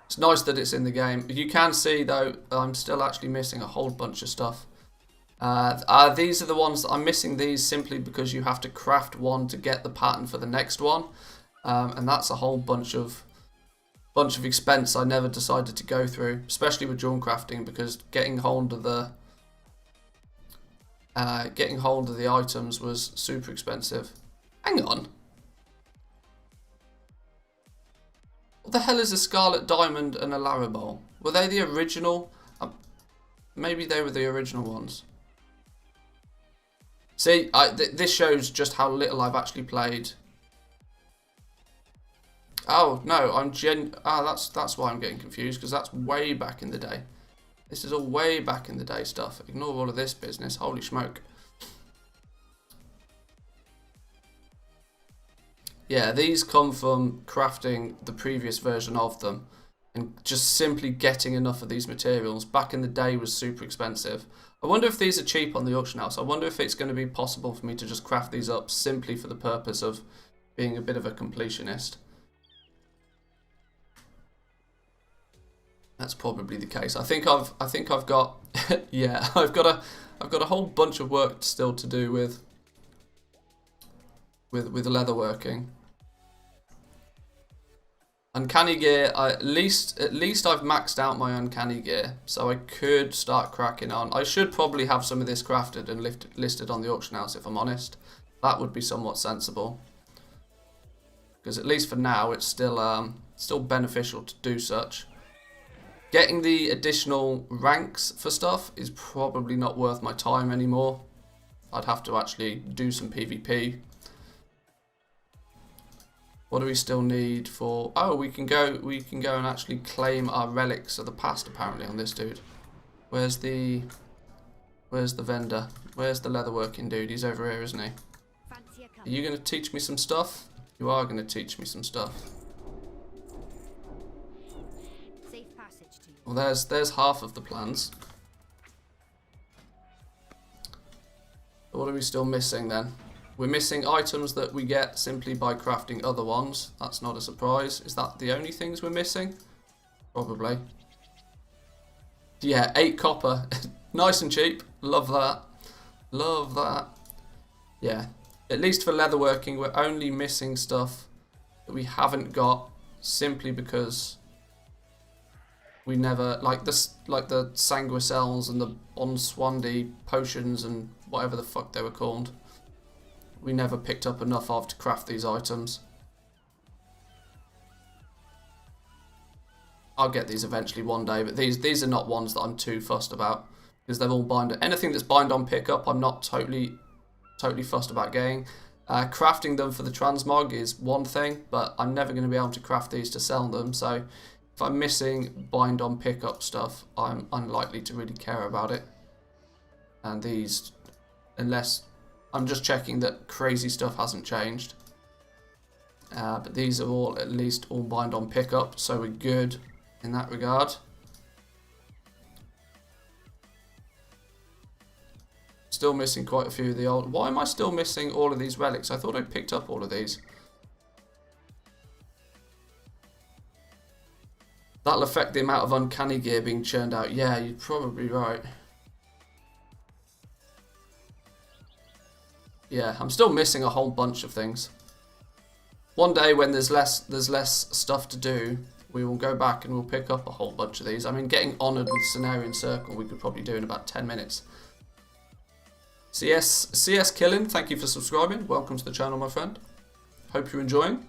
It's nice that it's in the game. You can see though, I'm still actually missing a whole bunch of stuff. These are the ones I'm missing. These simply because you have to craft one to get the pattern for the next one, and that's a whole bunch of expense I never decided to go through, especially with drawn crafting, because getting hold of the items was super expensive. Hang on. What the hell is a Scarlet Diamond and a Larabole? Were they the original? Maybe they were the original ones. See, this shows just how little I've actually played. Oh no, that's why I'm getting confused, because that's way back in the day. This is all way back in the day stuff. Ignore all of this business. Holy smoke. Yeah, these come from crafting the previous version of them, and just simply getting enough of these materials back in the day was super expensive. I wonder if these are cheap on the auction house. I wonder if it's going to be possible for me to just craft these up simply for the purpose of being a bit of a completionist. That's probably the case. I think I've got yeah, I've got I've got a whole bunch of work still to do with leatherworking. Uncanny gear, at least I've maxed out my uncanny gear, so I could start cracking on. I should probably have some of this crafted and listed on the auction house, if I'm honest. That would be somewhat sensible, because at least for now it's still beneficial to do such. Getting the additional ranks for stuff is probably not worth my time anymore. I'd have to actually do some PvP. What do we still need for... Oh, we can go and actually claim our relics of the past, apparently, on this dude. Where's the vendor? Where's the leatherworking dude? He's over here, isn't he? Are you going to teach me some stuff? You are going to teach me some stuff. Well, there's half of the plans. What are we still missing then? We're missing items that we get simply by crafting other ones. That's not a surprise. Is that the only things we're missing? Probably. Yeah, 8 copper. Nice and cheap. Love that. Love that. Yeah. At least for leatherworking, we're only missing stuff that we haven't got simply because we never, like the sanguicells and the Onswandi potions and whatever the fuck they were called. We never picked up enough of to craft these items. I'll get these eventually one day, but these are not ones that I'm too fussed about, because they're all bind. Anything that's bind on pickup, I'm not totally fussed about getting. Crafting them for the transmog is one thing, but I'm never going to be able to craft these to sell them. So if I'm missing bind on pickup stuff, I'm unlikely to really care about it. And these, unless I'm just checking that crazy stuff hasn't changed. But these are all, at least, all bind on pickup, so we're good in that regard. Still missing quite a few of the old... Why am I still missing all of these relics? I thought I picked up all of these. That'll affect the amount of uncanny gear being churned out. Yeah, you're probably right. Yeah, I'm still missing a whole bunch of things. One day when there's less stuff to do, we will go back and we'll pick up a whole bunch of these. I mean, getting honoured with Cenarian Circle we could probably do in about 10 minutes. CS Killing, thank you for subscribing. Welcome to the channel, my friend. Hope you're enjoying.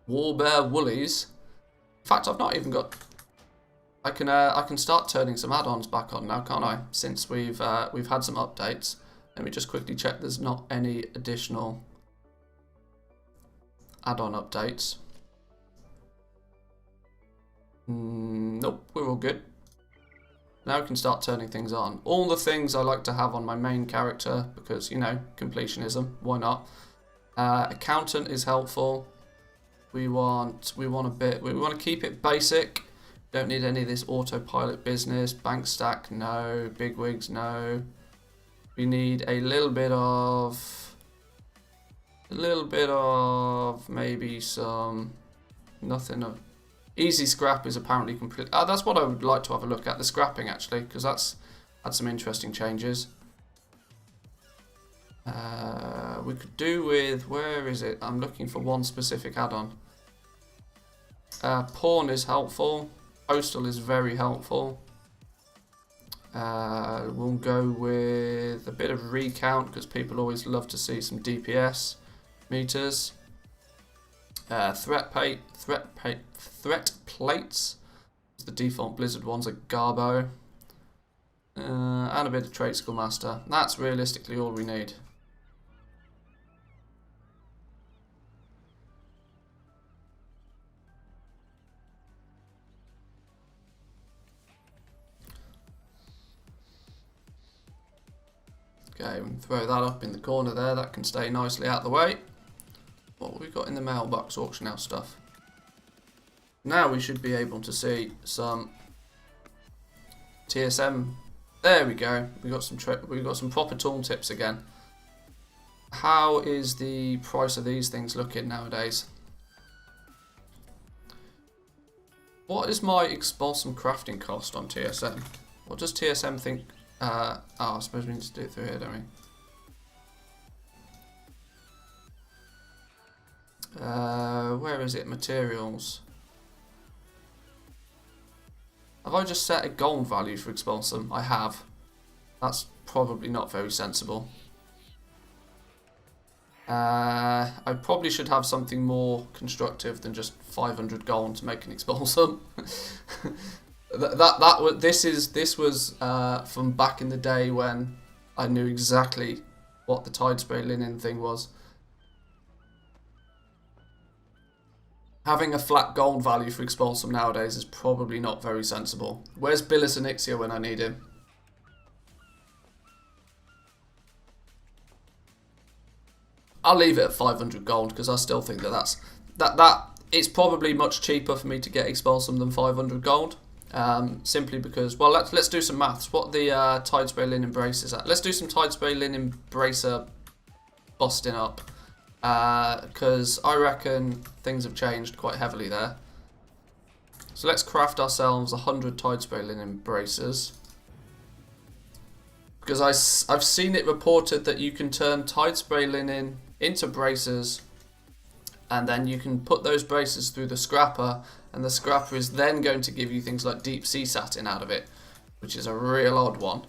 Warbear Woolies. In fact, I've not even got... I can start turning some add-ons back on now, can't I? Since we've had some updates. Let me just quickly check there's not any additional add-on updates. Nope, we're all good. Now we can start turning things on. All the things I like to have on my main character because, you know, completionism, why not? Accountant is helpful. We want to keep it basic. Don't need any of this autopilot business. Bank stack, no. Bigwigs, no. We need a little bit of maybe some, nothing of, easy scrap is apparently complete. That's what I would like to have a look at, the scrapping actually, because that's had some interesting changes. We could do with, where is it? I'm looking for one specific add-on. Pawn is helpful. Postal is very helpful. We'll go with a bit of recount because people always love to see some DPS meters. Threat plates. The default Blizzard ones are Garbo. And a bit of Trait School Master. That's realistically all we need. Okay, we can throw that up in the corner there. That can stay nicely out of the way. What have we got in the mailbox auction house stuff? Now we should be able to see some TSM. There we go. We got some proper tooltips again. How is the price of these things looking nowadays? What is my expulsum crafting cost on TSM? What does TSM think Oh, I suppose we need to do it through here, don't we? Where is it? Materials. Have I just set a gold value for Expulsum? I have. That's probably not very sensible. I probably should have something more constructive than just 500 gold to make an Expulsum. This was from back in the day when I knew exactly what the Tidespray Linen thing was. Having a flat gold value for Expulsum nowadays is probably not very sensible. Where's Billis and Ixia when I need him? I'll leave it at 500 gold because I still think that it's probably much cheaper for me to get Expulsum than 500 gold. Simply because, well, let's do some maths. What the Tidespray Linen Brace is at? Let's do some Tidespray Linen Bracer busting up. Because I reckon things have changed quite heavily there. So let's craft ourselves 100 Tidespray Linen Bracers. Because I've seen it reported that you can turn Tidespray Linen into bracers, and then you can put those bracers through the scrapper, and the scrapper is then going to give you things like deep sea satin out of it, which is a real odd one.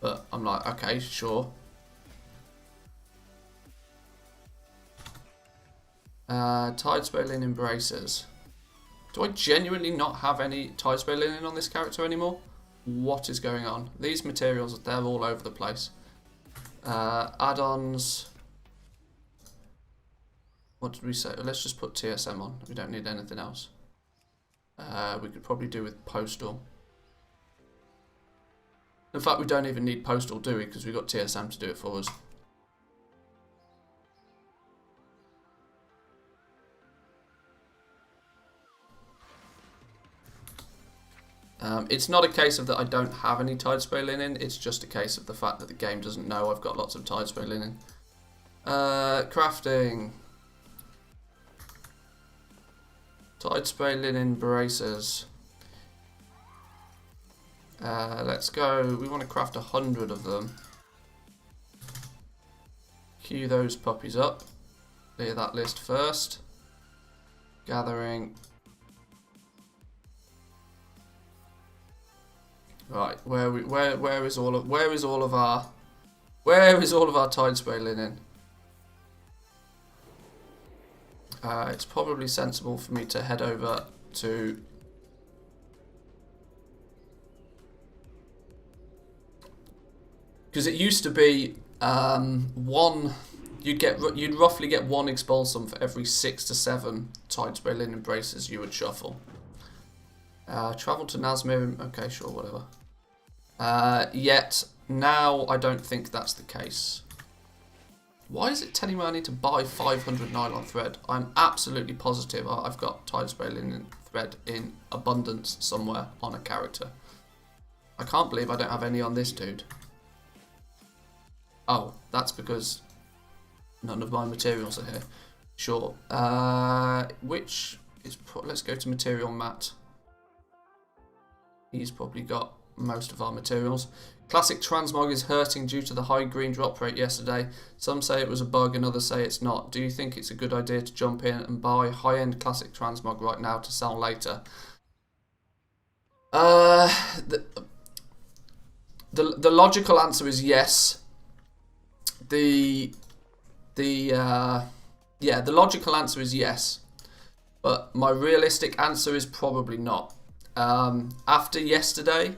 But I'm like, okay, sure. Tidespray Linen Bracers. Do I genuinely not have any Tidespray Linen on this character anymore? What is going on? These materials, they're all over the place. Add-ons. What did we say? Let's just put TSM on. We don't need anything else. We could probably do with Postal. In fact, we don't even need Postal, do we? Because we've got TSM to do it for us. It's not a case of that I don't have any Tidespray Linen, it's just a case of the fact that the game doesn't know I've got lots of Tidespray Linen. Crafting. Tidespray Linen Bracers. Let's go, we want to craft 100 of them. Queue those puppies up. Clear that list first. Gathering. Right, where is all of our Tidespray Linen? It's probably sensible for me to head over to because it used to be you'd roughly get one Expulsum for every 6 to 7 Tidespray Linen Bracers you would shuffle. Travel to Nazmir, okay, sure, whatever. Yet, now I don't think that's the case. Why is it telling me I need to buy 500 nylon thread? I'm absolutely positive I've got Tidespray Linen thread in abundance somewhere on a character. I can't believe I don't have any on this dude. Oh, that's because none of my materials are here. Sure. Let's go to Material Matte. He's probably got most of our materials. Classic Transmog is hurting due to the high green drop rate yesterday. Some say it was a bug and others say it's not. Do you think it's a good idea to jump in and buy high-end Classic Transmog right now to sell later? The logical answer is yes. The logical answer is yes. But my realistic answer is probably not. After yesterday,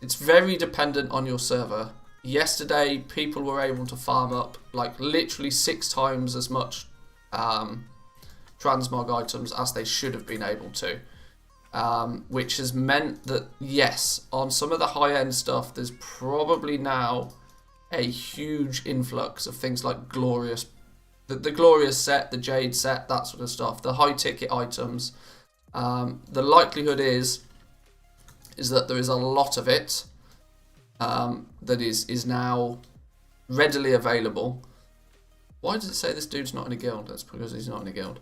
it's very dependent on your server. Yesterday, people were able to farm up like literally 6 times as much transmog items as they should have been able to, which has meant that yes, on some of the high-end stuff, there's probably now a huge influx of things like Glorious, the Glorious set, the Jade set, that sort of stuff, the high-ticket items. The likelihood is that there is a lot of it that is now readily available. Why does it say this dude's not in a guild? That's because he's not in a guild.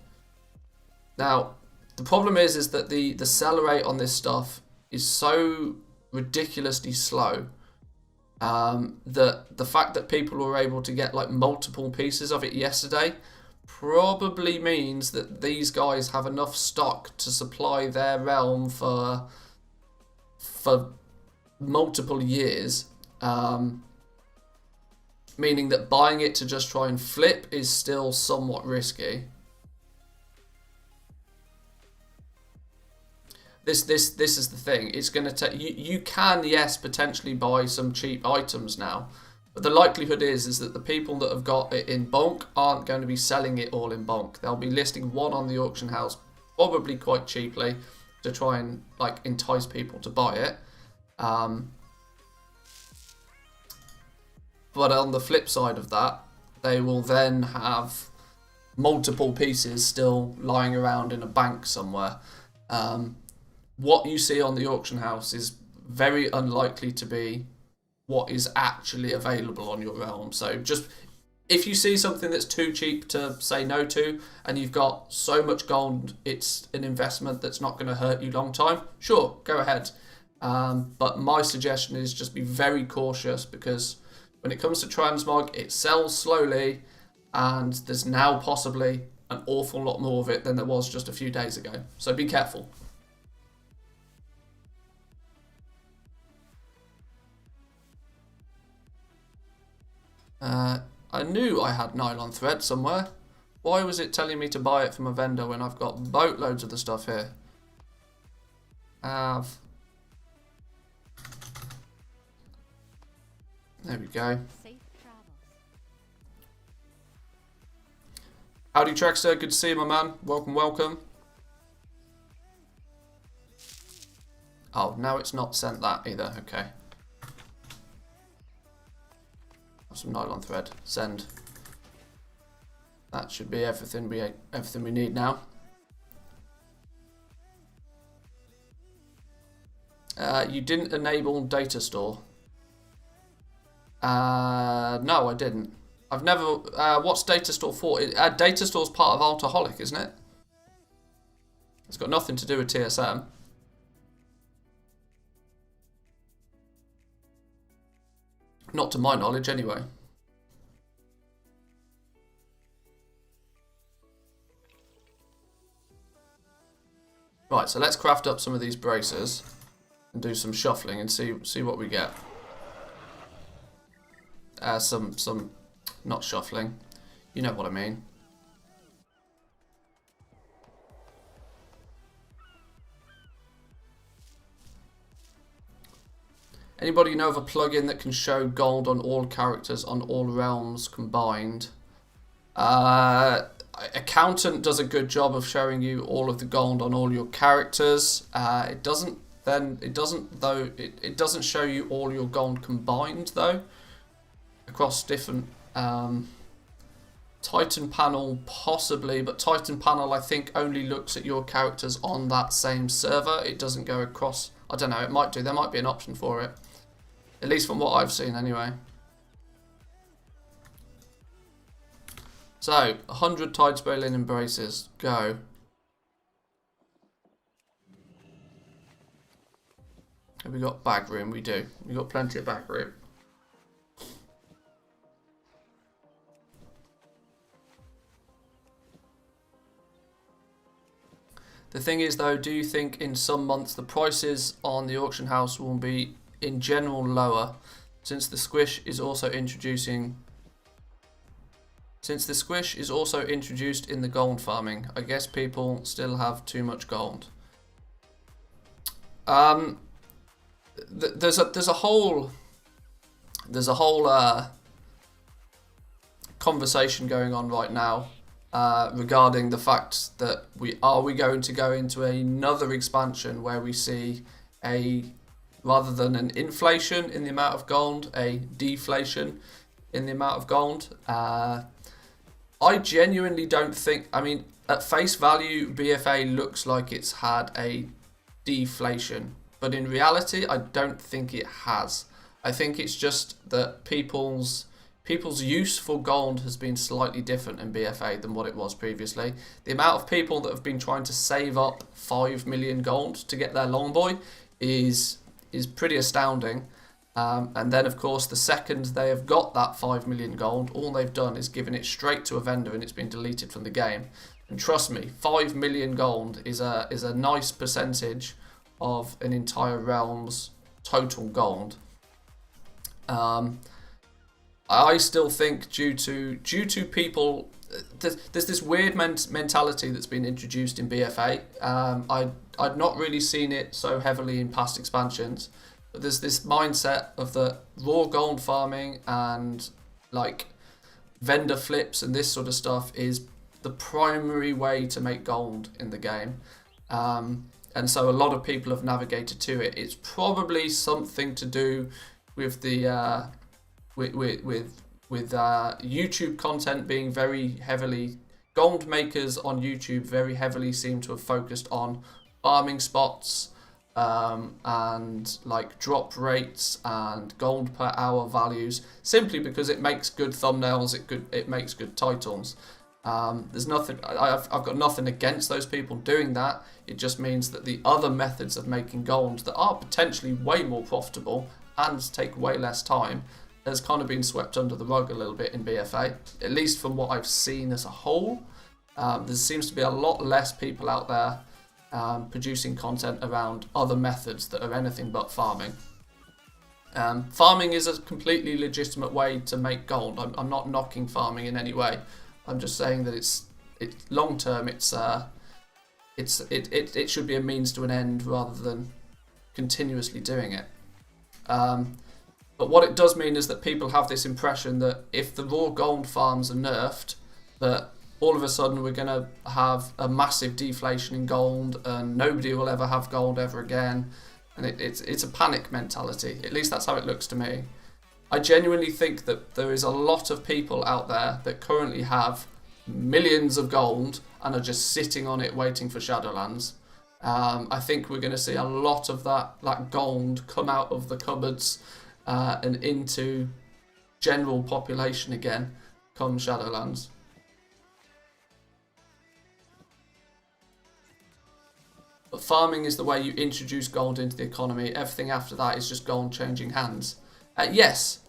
Now, the problem is that the seller rate on this stuff is so ridiculously slow The fact that people were able to get like multiple pieces of it yesterday probably means that these guys have enough stock to supply their realm for multiple years, meaning that buying it to just try and flip is still somewhat risky. This is the thing. It's going to take you can, yes, potentially buy some cheap items now, but the likelihood is that the people that have got it in bulk aren't going to be selling it all in bulk. They'll be listing one on the auction house, probably quite cheaply, to try and like entice people to buy it. But on the flip side of that, they will then have multiple pieces still lying around in a bank somewhere. What you see on the auction house is very unlikely to be what is actually available on your realm. So just if you see something that's too cheap to say no to, and you've got so much gold, it's an investment that's not going to hurt you long time, sure, go ahead. But my suggestion is just be very cautious, because when it comes to transmog, it sells slowly, and there's now possibly an awful lot more of it than there was just a few days ago. So be careful. I knew I had nylon thread somewhere. Why was it telling me to buy it from a vendor when I've got boatloads of the stuff here? There we go. Howdy Trackster, good to see you, my man. Welcome, welcome. Oh, now it's not sent that either. Okay. Some nylon thread. Send. That should be everything we need now. You didn't enable data store. No, I didn't. I've never. What's data store for? Data store's part of Alcoholic, isn't it? It's got nothing to do with TSM. Not to my knowledge, anyway. Right, so let's craft up some of these braces and do some shuffling and see what we get. Some not shuffling. You know what I mean. Anybody know of a plugin that can show gold on all characters on all realms combined? Accountant does a good job of showing you all of the gold on all your characters. It doesn't show you all your gold combined though across different Titan panel possibly, but Titan panel I think only looks at your characters on that same server. It doesn't go across. I don't know, it might do. There might be an option for it. At least from what I've seen anyway. So, 100 Tidespray linen braces. Go. Have we got bag room? We do. We've got plenty of bag room. The thing is though, do you think in some months the prices on the auction house will be in general lower, since the squish is also introduced in the gold farming? I guess people still have too much gold. There's a whole conversation going on right now regarding the fact that are we going to go into another expansion where we see rather than an inflation in the amount of gold, a deflation in the amount of gold. I genuinely don't think, I mean, at face value, BFA looks like it's had a deflation, but in reality, I don't think it has. I think it's just that people's use for gold has been slightly different in BFA than what it was previously. The amount of people that have been trying to save up 5 million gold to get their longboy is pretty astounding. And then, of course, the second they have got that 5 million gold, all they've done is given it straight to a vendor and it's been deleted from the game. And trust me, 5 million gold is a nice percentage of an entire realm's total gold. I still think due to people, there's this weird mentality that's been introduced in BFA. I'd not really seen it so heavily in past expansions. But there's this mindset of the raw gold farming and like vendor flips and this sort of stuff is the primary way to make gold in the game. And so a lot of people have navigated to it. It's probably something to do with the with YouTube content being very heavily, gold makers on YouTube very heavily seem to have focused on farming spots, and like drop rates and gold per hour values, simply because it makes good thumbnails, it makes good titles. There's nothing, I've got nothing against those people doing that. It just means that the other methods of making gold that are potentially way more profitable and take way less time has kind of been swept under the rug a little bit in BFA, at least from what I've seen as a whole. There seems to be a lot less people out there producing content around other methods that are anything but farming. Farming is a completely legitimate way to make gold. I'm not knocking farming in any way. I'm just saying that it's long term. It should be a means to an end rather than continuously doing it. But what it does mean is that people have this impression that if the raw gold farms are nerfed, that all of a sudden we're going to have a massive deflation in gold and nobody will ever have gold ever again. And it's a panic mentality. At least that's how it looks to me. I genuinely think that there is a lot of people out there that currently have millions of gold and are just sitting on it waiting for Shadowlands. I think we're going to see a lot of that gold come out of the cupboards and into general population again come Shadowlands. But farming is the way you introduce gold into the economy. Everything after that is just gold changing hands. Yes.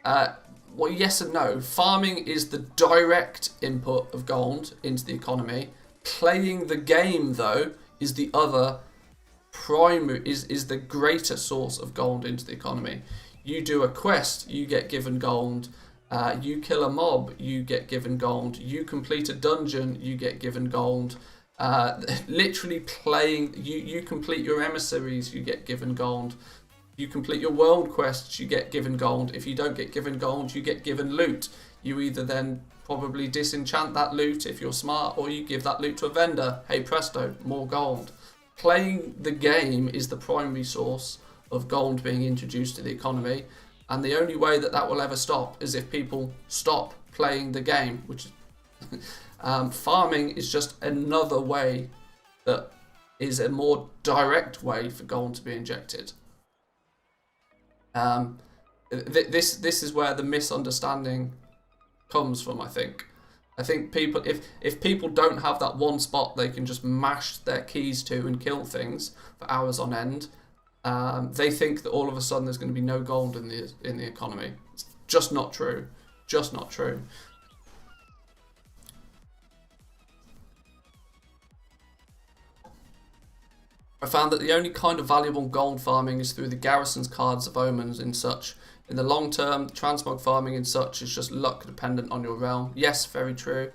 Well, yes and no. Farming is the direct input of gold into the economy. Playing the game, though, is the other primary, is the greater source of gold into the economy. You do a quest, you get given gold. You kill a mob, you get given gold. You complete a dungeon, you get given gold. Literally playing, you complete your emissaries, you get given gold. You complete your world quests, you get given gold. If you don't get given gold, you get given loot. You either then probably disenchant that loot if you're smart, or you give that loot to a vendor. Hey presto, more gold. Playing the game is the primary source of gold being introduced to the economy, and the only way that will ever stop is if people stop playing the game, which farming is just another way that is a more direct way for gold to be injected. This is where the misunderstanding comes from, I think. I think people, if people don't have that one spot they can just mash their keys to and kill things for hours on end, they think that all of a sudden there's going to be no gold in the economy. It's just not true. Just not true. I found that the only kind of valuable gold farming is through the garrisons, cards of omens and such. In the long term, transmog farming and such is just luck dependent on your realm. Yes, very true.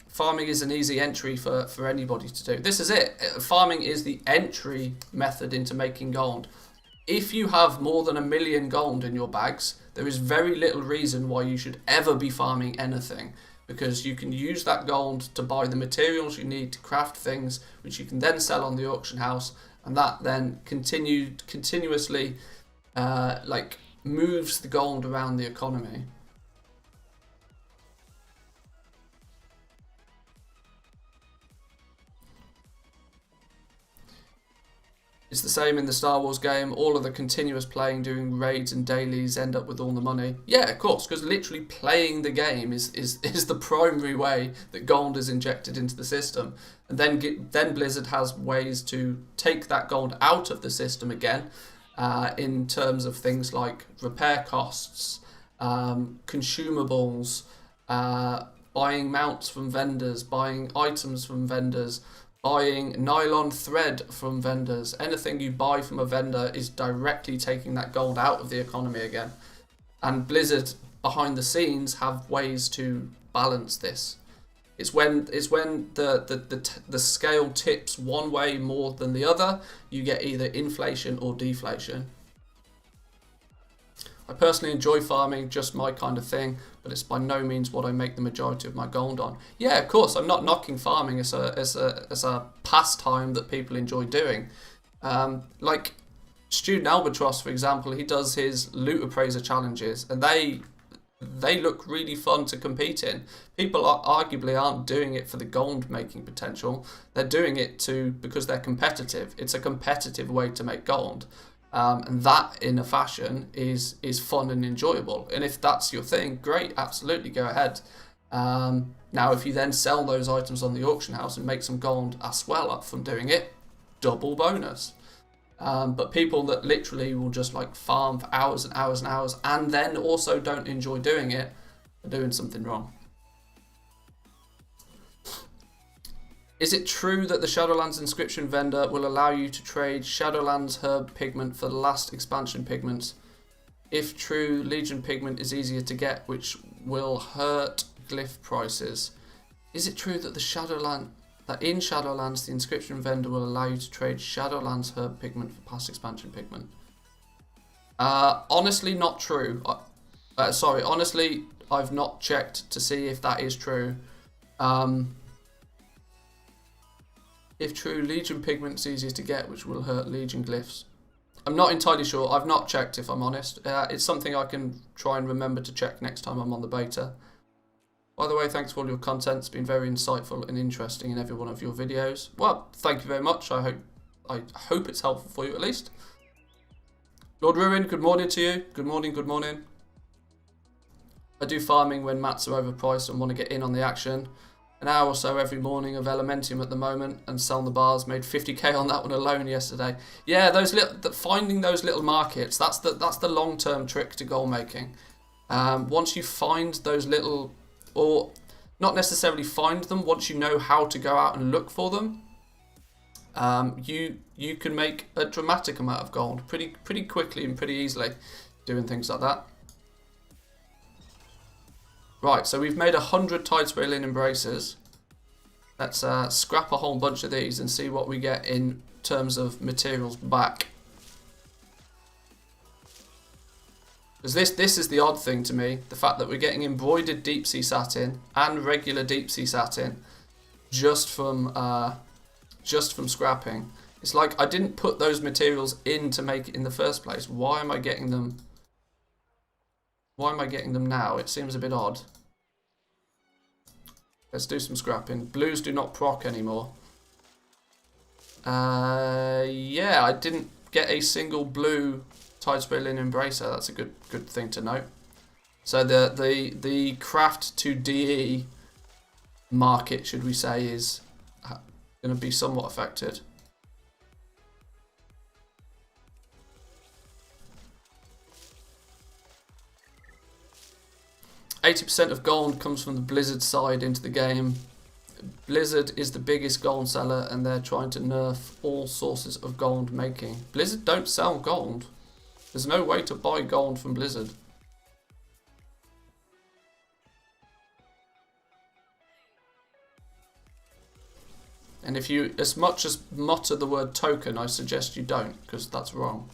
Farming is an easy entry for anybody to do. This is it. Farming is the entry method into making gold. If you have more than 1 million gold in your bags, there is very little reason why you should ever be farming anything, because you can use that gold to buy the materials you need to craft things, which you can then sell on the auction house, and that then continuously like moves the gold around the economy. It's the same in the Star Wars game. All of the continuous playing, doing raids and dailies end up with all the money. Yeah, of course, because literally playing the game is the primary way that gold is injected into the system. And then Blizzard has ways to take that gold out of the system again. in terms of things like repair costs, consumables, buying mounts from vendors, buying items from vendors, buying nylon thread from vendors. Anything you buy from a vendor is directly taking that gold out of the economy again. And Blizzard, behind the scenes, have ways to balance this. It's when the scale tips one way more than the other, you get either inflation or deflation. I personally enjoy farming, just my kind of thing, but it's by no means what I make the majority of my gold on. Yeah, of course, I'm not knocking farming as a pastime that people enjoy doing. Like Student Albatross, for example, he does his loot appraiser challenges, and they look really fun to compete in. People arguably aren't doing it for the gold making potential. They're doing it because they're competitive. It's a competitive way to make gold. And that, in a fashion, is fun and enjoyable. And if that's your thing, great, absolutely, go ahead. Now, if you then sell those items on the auction house and make some gold as well up from doing it, double bonus. But people that literally will just like farm for hours and hours and hours and then also don't enjoy doing it are doing something wrong. Is it true that the Shadowlands inscription vendor will allow you to trade Shadowlands herb pigment for the last expansion pigments? If true, Legion pigment is easier to get, which will hurt glyph prices. Is it true that in Shadowlands the inscription vendor will allow you to trade Shadowlands herb pigment for past expansion pigment? Honestly, not true. Honestly, I've not checked to see if that is true. If true, Legion pigment's easier to get, which will hurt Legion glyphs. I'm not entirely sure. I've not checked, if I'm honest. It's something I can try and remember to check next time I'm on the beta. By the way, thanks for all your content. It's been very insightful and interesting in every one of your videos. Well, thank you very much. I hope it's helpful for you at least. Lord Ruin, good morning to you. Good morning, good morning. I do farming when mats are overpriced and want to get in on the action. An hour or so every morning of Elementium at the moment, and selling the bars. Made 50k on that one alone yesterday. Yeah, finding those little markets, that's the long-term trick to gold making. Once you find those little, or not necessarily find them, once you know how to go out and look for them, you can make a dramatic amount of gold pretty quickly and pretty easily doing things like that. Right, so we've made 100 Tidespray linen braces. Let's scrap a whole bunch of these and see what we get in terms of materials back. Because this is the odd thing to me, the fact that we're getting embroidered deep sea satin and regular deep sea satin just from scrapping. It's like I didn't put those materials in to make it in the first place. Why am I getting them? Why am I getting them now? It seems a bit odd. Let's do some scrapping. Blues do not proc anymore. Yeah, I didn't get a single blue Tidespray linen bracer. That's a good thing to note. So the craft to DE market, should we say, is going to be somewhat affected. %80 of gold comes from the Blizzard side into the game. Blizzard is the biggest gold seller and they're trying to nerf all sources of gold making. Blizzard don't sell gold. There's no way to buy gold from Blizzard. And if you as much as mutter the word token, I suggest you don't, because that's wrong.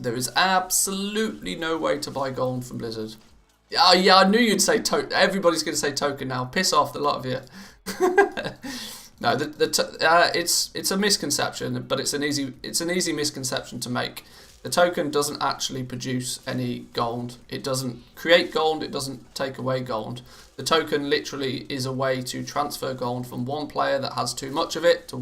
There is absolutely no way to buy gold from Blizzard. Yeah, I knew you'd say token. Everybody's going to say token now. Piss off, the lot of you. No, it's a misconception, but it's an easy misconception to make. The token doesn't actually produce any gold. It doesn't create gold. It doesn't take away gold. The token literally is a way to transfer gold from one player that has too much of it to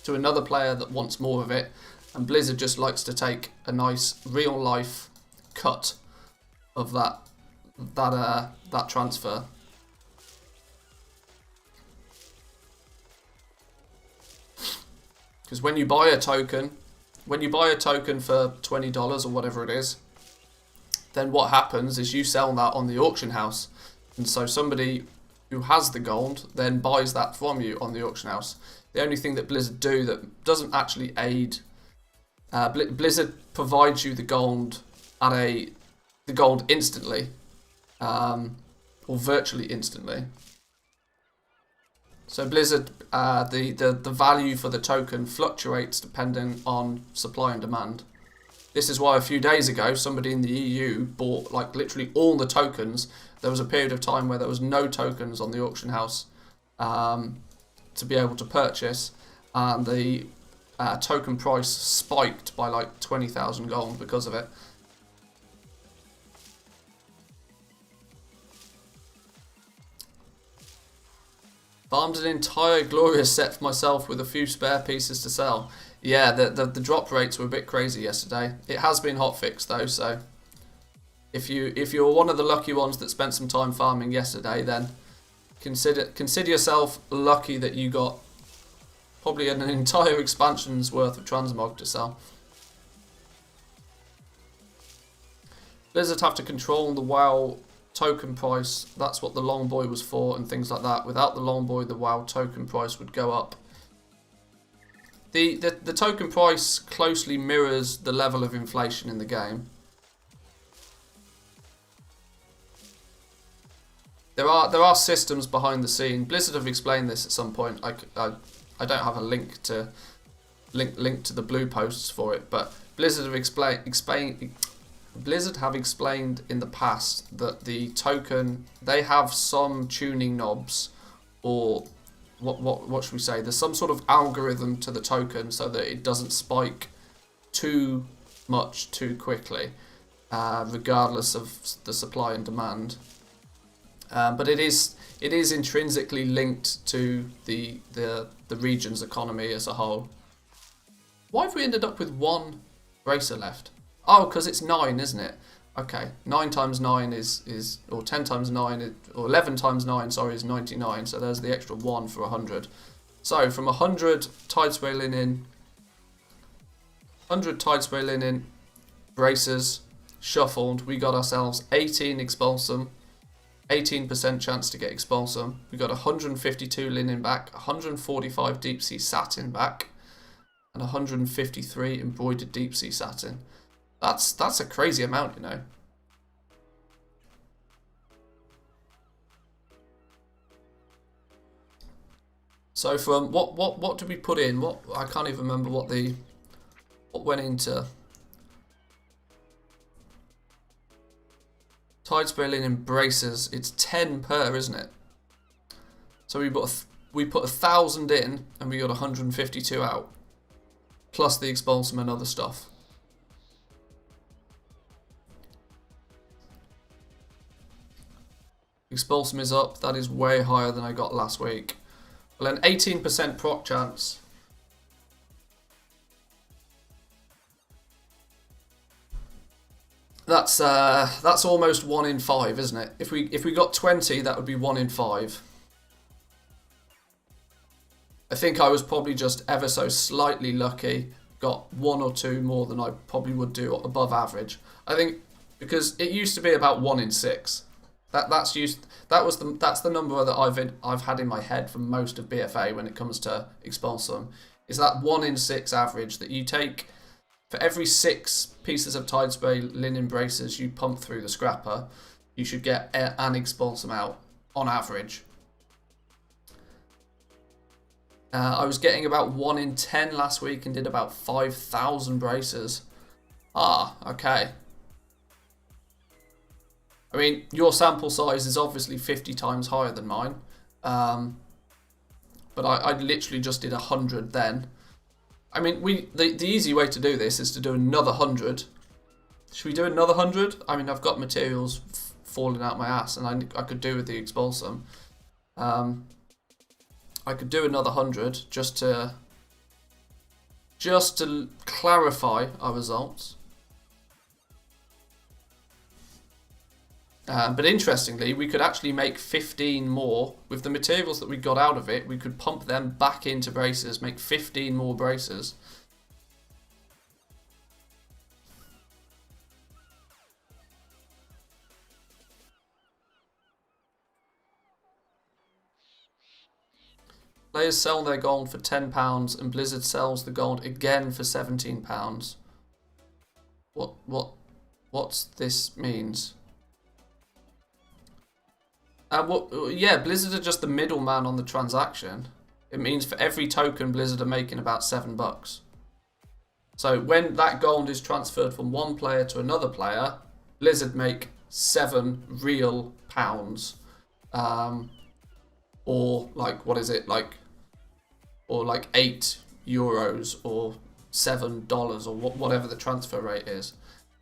another player that wants more of it. And Blizzard just likes to take a nice real life cut of that transfer. Because when you buy a token for $20 or whatever it is, then what happens is you sell that on the auction house. And so somebody who has the gold then buys that from you on the auction house. The only thing that Blizzard do that doesn't actually aid, Blizzard provides you the gold instantly, or virtually instantly. So Blizzard, the value for the token fluctuates depending on supply and demand. This is why a few days ago somebody in the EU bought like literally all the tokens. There was a period of time where there was no tokens on the auction house to be able to purchase, and the token price spiked by like 20,000 gold because of it. Farmed an entire Glorious set for myself with a few spare pieces to sell. Yeah, the drop rates were a bit crazy yesterday. It has been hotfixed though, so if you're one of the lucky ones that spent some time farming yesterday, then consider yourself lucky that you got probably an entire expansion's worth of transmog to sell. Blizzard have to control the WoW token price. That's what the long boy was for and things like that. Without the long boy, the WoW token price would go up. The token price closely mirrors the level of inflation in the game. There are systems behind the scene. Blizzard have explained this at some point. I don't have a link to the blue posts for it, but Blizzard have explained in the past that the token, they have some tuning knobs, or what should we say? There's some sort of algorithm to the token so that it doesn't spike too much too quickly, regardless of the supply and demand. But it is intrinsically linked to the region's economy as a whole. Why have we ended up with one bracer left? Oh, because it's 9, isn't it? Okay, 9 times 9 is or 10 times 9, or 11 times 9, sorry, is 99. So there's the extra 1 for 100. So from 100 Tidespray linen, bracers, shuffled, we got ourselves 18 Expulsum, 18% chance to get Expulsum. We got 152 linen back, 145 deep sea satin back, and 153 embroidered deep sea satin. That's a crazy amount, you know. So from what did we put in? I can't even remember what went into Tidespray linen bracers. It's 10 per, isn't it? So we put 1,000 in and we got 152 out, plus the Expulsum and other stuff. Expulsum is up. That is way higher than I got last week. Well, an 18% proc chance. That's almost 1 in 5, isn't it? If we got 20, that would be 1 in 5. I think I was probably just ever so slightly lucky. Got 1 or 2 more than I probably would do above average. I think because it used to be about 1 in 6. That's the number that I've had in my head for most of BFA when it comes to Expulsum. Is that 1 in 6 average that you take for every 6 pieces of Tidespray linen bracers you pump through the scrapper, you should get an Expulsum out on average. I was getting about 1 in 10 last week and did about 5,000 bracers. Okay. I mean, your sample size is obviously 50 times higher than mine. But I literally just did 100 then. I mean, the easy way to do this is to do another 100. Should we do another 100? I mean, I've got materials falling out my ass, and I could do with the Expulsum. I could do another 100 just to clarify our results. But interestingly, we could actually make 15 more. With the materials that we got out of it, we could pump them back into braces, make 15 more braces. Players sell their gold for £10 and Blizzard sells the gold again for £17. What's this means? Yeah, Blizzard are just the middleman on the transaction. It means for every token, Blizzard are making about $7. So when that gold is transferred from one player to another player, Blizzard make 7 real pounds. Or like, what is it, or like €8 or $7 or whatever the transfer rate is.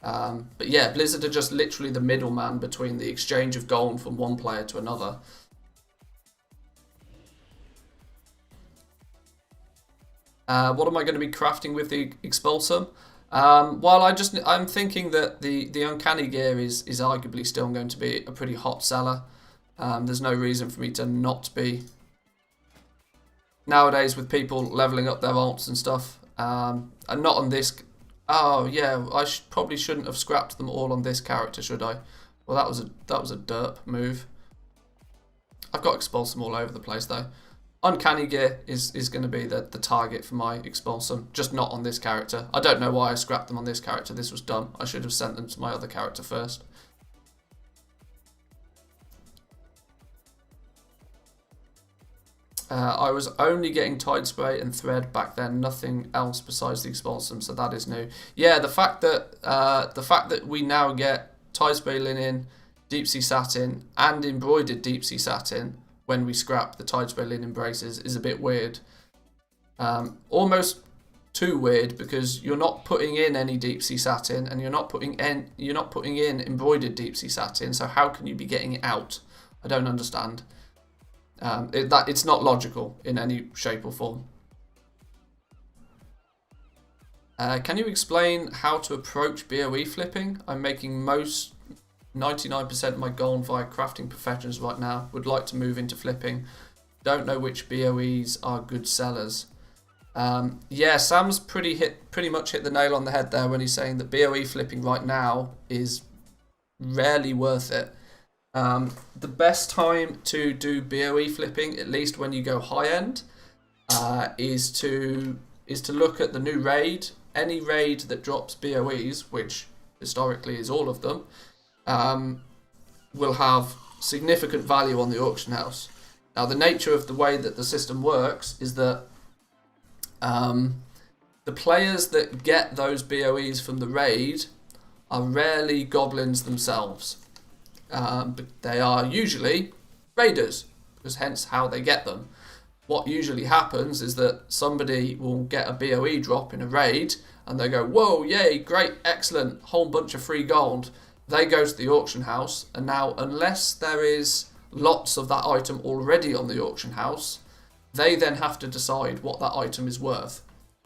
But yeah, Blizzard are just literally the middleman between the exchange of gold from one player to another. What am I going to be crafting with the Expulsum? Well, I'm thinking that the Uncanny Gear is arguably still going to be a pretty hot seller. There's no reason for me to not be. Nowadays, with people leveling up their alts and stuff, and not on this. Oh yeah, I probably shouldn't have scrapped them all on this character, should I? Well, that was a derp move. I've got Expulsum all over the place though. Uncanny Gear is going to be the target for my Expulsum, just not on this character. I don't know why I scrapped them on this character. This was dumb. I should have sent them to my other character first. I was only getting Tide Spray and Thread back then, nothing else besides the Expulsum, so that is new. Yeah, the fact that we now get Tide Spray Linen, Deep Sea Satin, and embroidered Deep Sea Satin when we scrap the Tide Spray Linen braces is a bit weird. Almost too weird, because you're not putting in any Deep Sea Satin and you're not putting in embroidered Deep Sea Satin, so how can you be getting it out? I don't understand. It's not logical in any shape or form. Can you explain how to approach BOE flipping? I'm making 99% of my gold via crafting professions right now. Would like to move into flipping. Don't know which BOEs are good sellers. Yeah, Sam's pretty much hit the nail on the head there when he's saying that BOE flipping right now is rarely worth it. The best time to do BOE flipping, at least when you go high end, is to look at the new raid. Any raid that drops BOEs, which historically is all of them, will have significant value on the auction house. Now, the nature of the way that the system works is that the players that get those BOEs from the raid are rarely goblins themselves. But they are usually raiders, because hence how they get them. What usually happens is that somebody will get a BOE drop in a raid and they go, whoa, yay, great, excellent, whole bunch of free gold. They go to the auction house, and now unless there is lots of that item already on the auction house, they then have to decide what that item is worth.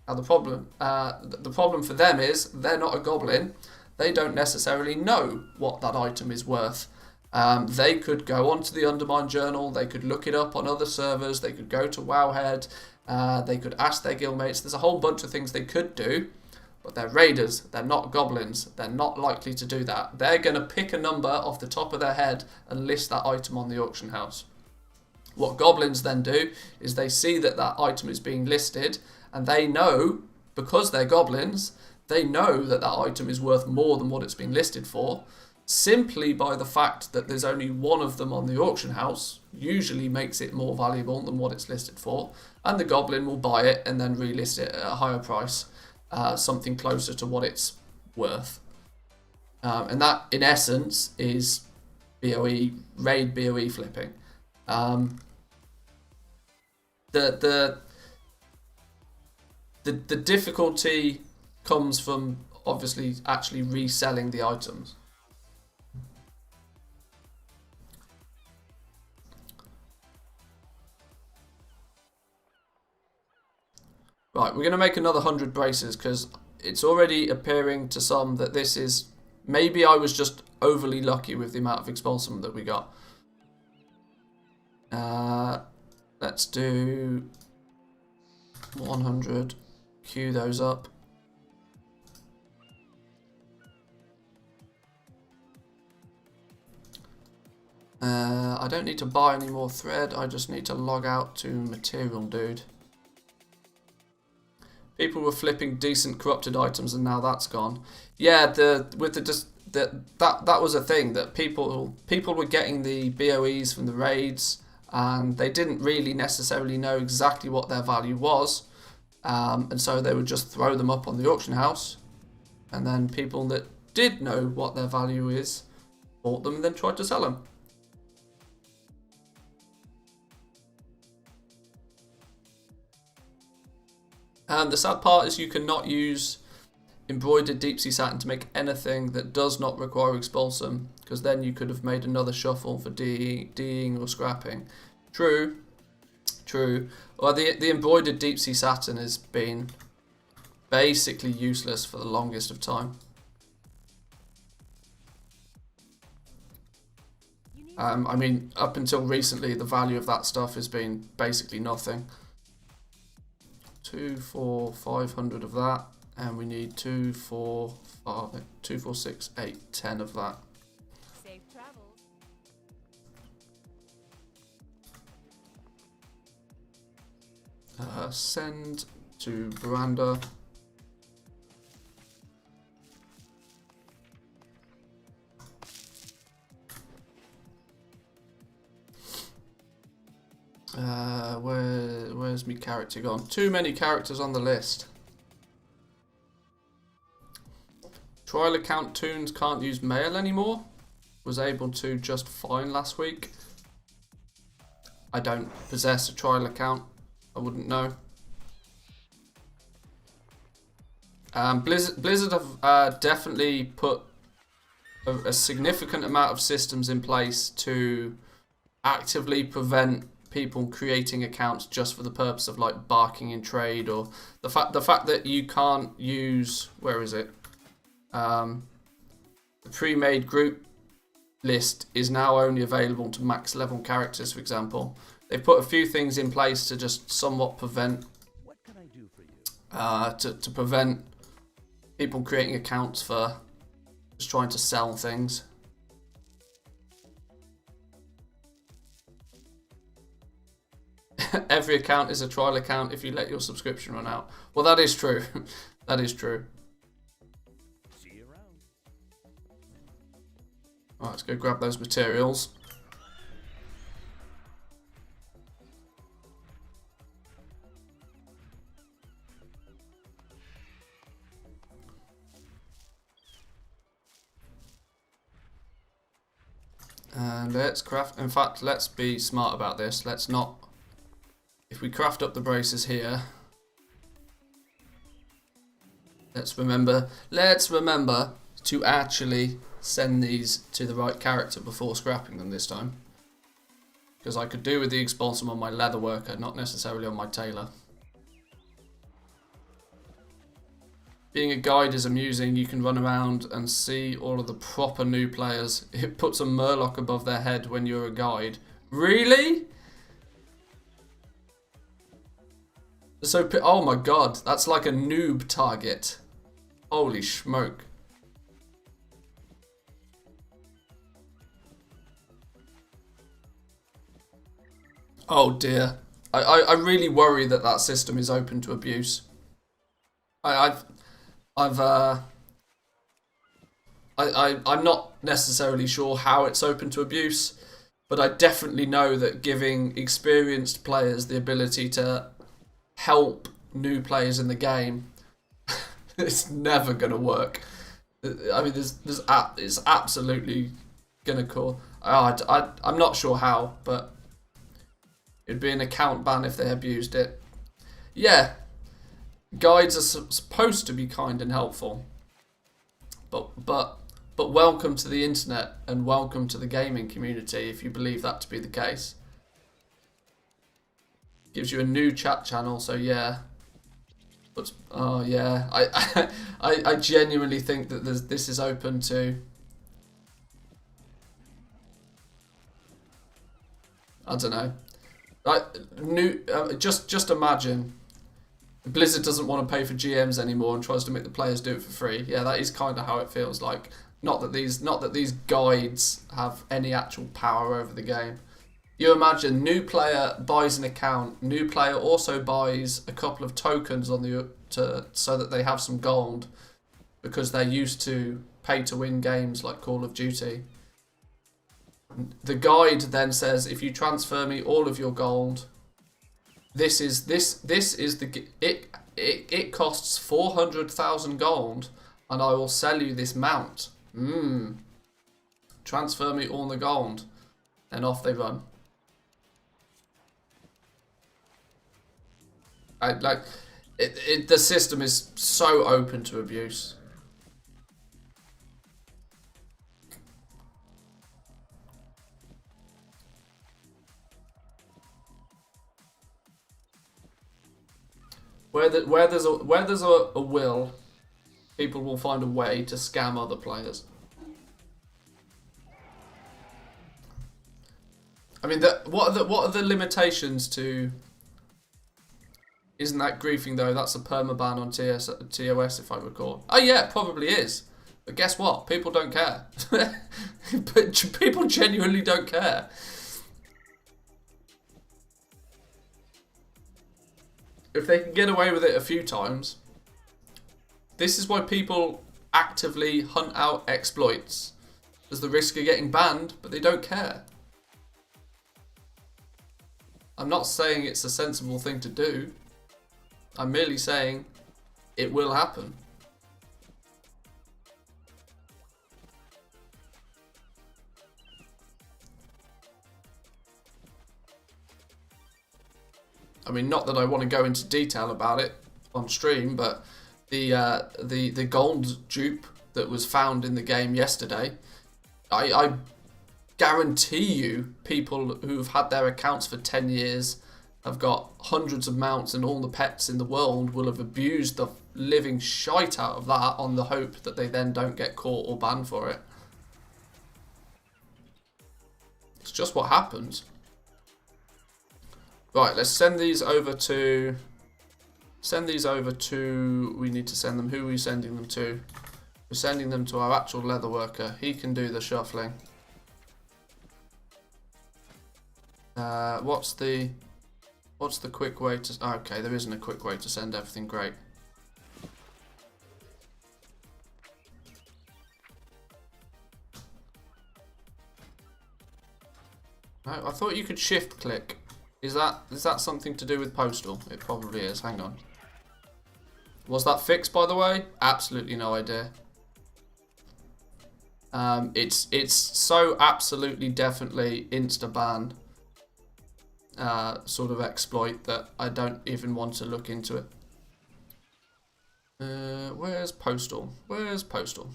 Now the problem for them is they're not a goblin. They don't necessarily know what that item is worth. They could go onto the Undermine Journal, they could look it up on other servers, they could go to Wowhead, they could ask their guildmates. There's a whole bunch of things they could do, but they're raiders, they're not goblins, they're not likely to do that. They're going to pick a number off the top of their head and list that item on the auction house. What goblins then do is they see that that item is being listed, and they know, because they're goblins, they know that that item is worth more than what it's been listed for. Simply by the fact that there's only one of them on the auction house usually makes it more valuable than what it's listed for, and the goblin will buy it and then relist it at a higher price, something closer to what it's worth. And that, in essence, is raid BOE flipping. The difficulty comes from obviously actually reselling the items. Right, we're going to make another 100 braces because it's already appearing to some that this is... Maybe I was just overly lucky with the amount of expulsum that we got. Let's do 100. Queue those up. I don't need to buy any more thread. I just need to log out to material, dude. People were flipping decent corrupted items, and now that's gone. Yeah, that was a thing, that people were getting the BOEs from the raids, and they didn't really necessarily know exactly what their value was, and so they would just throw them up on the auction house, and then people that did know what their value is bought them and then tried to sell them. The sad part is you cannot use embroidered deep sea satin to make anything that does not require expulsum, because then you could have made another shuffle for D'ing or scrapping. True. Well, the embroidered deep sea satin has been basically useless for the longest of time. I mean, up until recently, the value of that stuff has been basically nothing. 2, 4, 500 of that, and we need 2, 4, 6, 8, 10 of that. Safe travels. Send to Veranda. Where's my character gone? Too many characters on the list. Trial account Toons can't use mail anymore. Was able to just fine last week. I don't possess a trial account. I wouldn't know. Blizzard have definitely put a significant amount of systems in place to actively prevent people creating accounts just for the purpose of like barking in trade, or the fact that you can't use, where is it? The pre-made group list is now only available to max level characters, for example. They've put a few things in place to just somewhat prevent what can I do for you? To prevent people creating accounts for just trying to sell things. Every account is a trial account if you let your subscription run out. Well, that is true. That is true. See you around. Right, let's go grab those materials. And let's craft. In fact, let's be smart about this. Let's not. If we craft up the braces here, let's remember to actually send these to the right character before scrapping them this time. Because I could do with the expulsum on my leather worker, not necessarily on my tailor. Being a guide is amusing. You can run around and see all of the proper new players. It puts a murloc above their head when you're a guide. Really? So, oh my god, that's like a noob target. Holy smoke. Oh dear. I really worry that that system is open to abuse. I'm not necessarily sure how it's open to abuse, but I definitely know that giving experienced players the ability to help new players in the game, it's never going to work. I mean, it's absolutely going to cause... I'm not sure how, but it'd be an account ban if they abused it. Yeah, guides are supposed to be kind and helpful, but welcome to the internet and welcome to the gaming community if you believe that to be the case. Gives you a new chat channel, so yeah. But oh yeah, I genuinely think that this is open to I don't know. Like just imagine Blizzard doesn't want to pay for GMs anymore and tries to make the players do it for free. Yeah, that is kind of how it feels like. Not that these guides have any actual power over the game. You imagine new player buys an account, new player also buys a couple of tokens on so that they have some gold because they're used to pay to win games like Call of Duty. The guide then says, if you transfer me all of your gold, it costs 400,000 gold and I will sell you this mount. Transfer me all the gold. And off they run. The system is so open to abuse. Where there's a will, people will find a way to scam other players. I mean, what are the limitations to? Isn't that griefing though? That's a permaban on TOS if I recall. Oh yeah, it probably is. But guess what? People don't care. But people genuinely don't care. If they can get away with it a few times, this is why people actively hunt out exploits. There's the risk of getting banned, but they don't care. I'm not saying it's a sensible thing to do. I'm merely saying it will happen. I mean, not that I want to go into detail about it on stream, but the gold dupe that was found in the game yesterday, I guarantee you people who've had their accounts for 10 years, have got hundreds of mounts and all the pets in the world, will have abused the living shite out of that on the hope that they then don't get caught or banned for it. It's just what happens. Right, let's send these over to... We need to send them... Who are we sending them to? We're sending them to our actual leather worker. He can do the shuffling. What's the quick way to... Okay, there isn't a quick way to send everything. Great. No, I thought you could shift click. Is that something to do with postal? It probably is. Hang on. Was that fixed, by the way? Absolutely no idea. It's so absolutely definitely insta ban sort of exploit that I don't even want to look into it. Where's postal? Where's postal?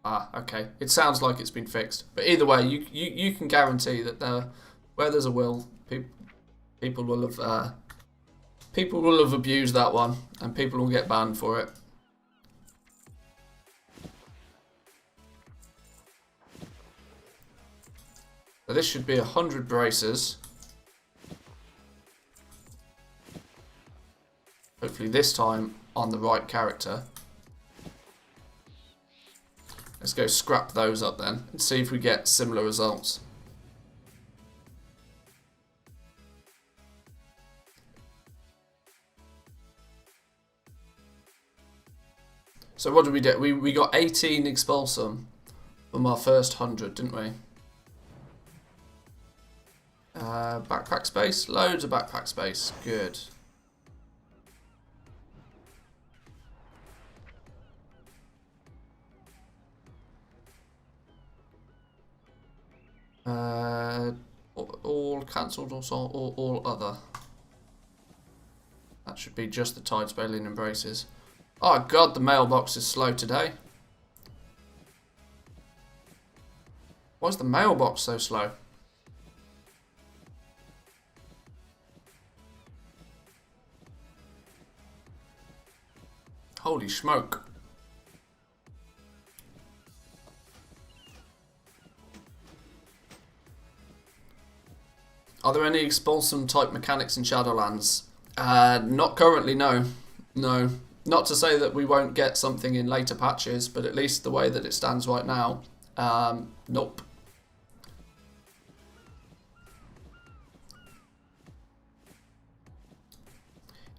Ah, okay. It sounds like it's been fixed, but either way, you can guarantee that where there's a will, people will have abused that one, and people will get banned for it. So this should be 100 braces. Hopefully this time on the right character. Let's go scrap those up then and see if we get similar results. So what did we do? We got 18 expulsum from our first 100, didn't we? Backpack space, loads of backpack space, good. All cancelled or all other. That should be just the Tidespalian embraces. Oh god, the mailbox is slow today. Why is the mailbox so slow? Holy smoke. Are there any expulsum type mechanics in Shadowlands? Not currently, no. No. Not to say that we won't get something in later patches, but at least the way that it stands right now, nope.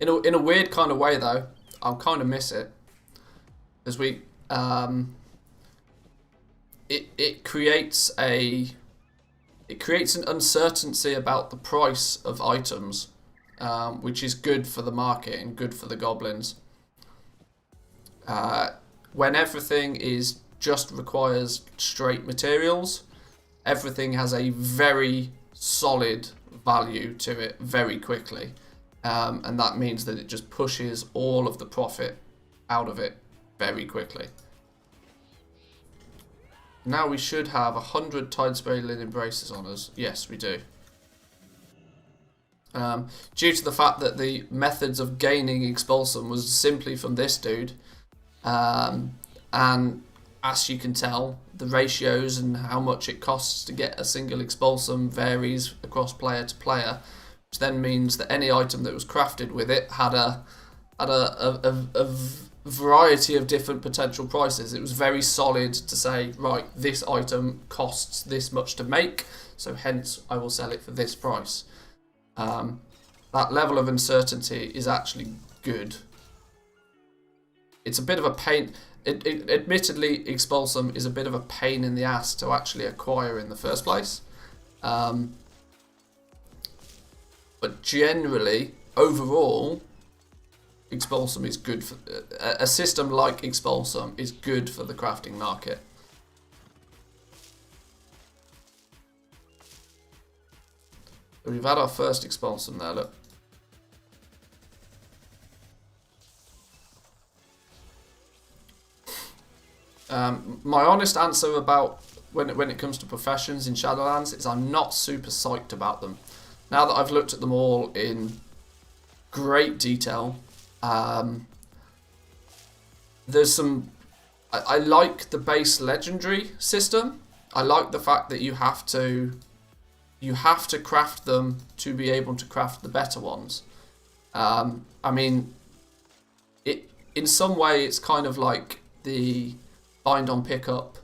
In a weird kind of way though, I'll kind of miss it, as we it creates an uncertainty about the price of items, which is good for the market and good for the goblins. When everything is just requires straight materials, everything has a very solid value to it very quickly. And that means that it just pushes all of the profit out of it very quickly. Now we should have 100 Tidespray linen braces on us. Yes, we do. Due to the fact that the methods of gaining expulsum was simply from this dude. And as you can tell, the ratios and how much it costs to get a single expulsum varies across player to player. Which then means that any item that was crafted with it had a variety of different potential prices. It was very solid to say, right, this item costs this much to make, so hence I will sell it for this price. That level of uncertainty is actually good. It's a bit of a pain. Admittedly, expulsum is a bit of a pain in the ass to actually acquire in the first place. But generally, overall, expulsum is good for a system like expulsum is good for the crafting market. We've had our first expulsum there. Look. My honest answer about when it comes to professions in Shadowlands is I'm not super psyched about them. Now that I've looked at them all in great detail, there's some. I like the base legendary system. I like the fact that you have to craft them to be able to craft the better ones. I mean, in some way it's kind of like the bind on pickup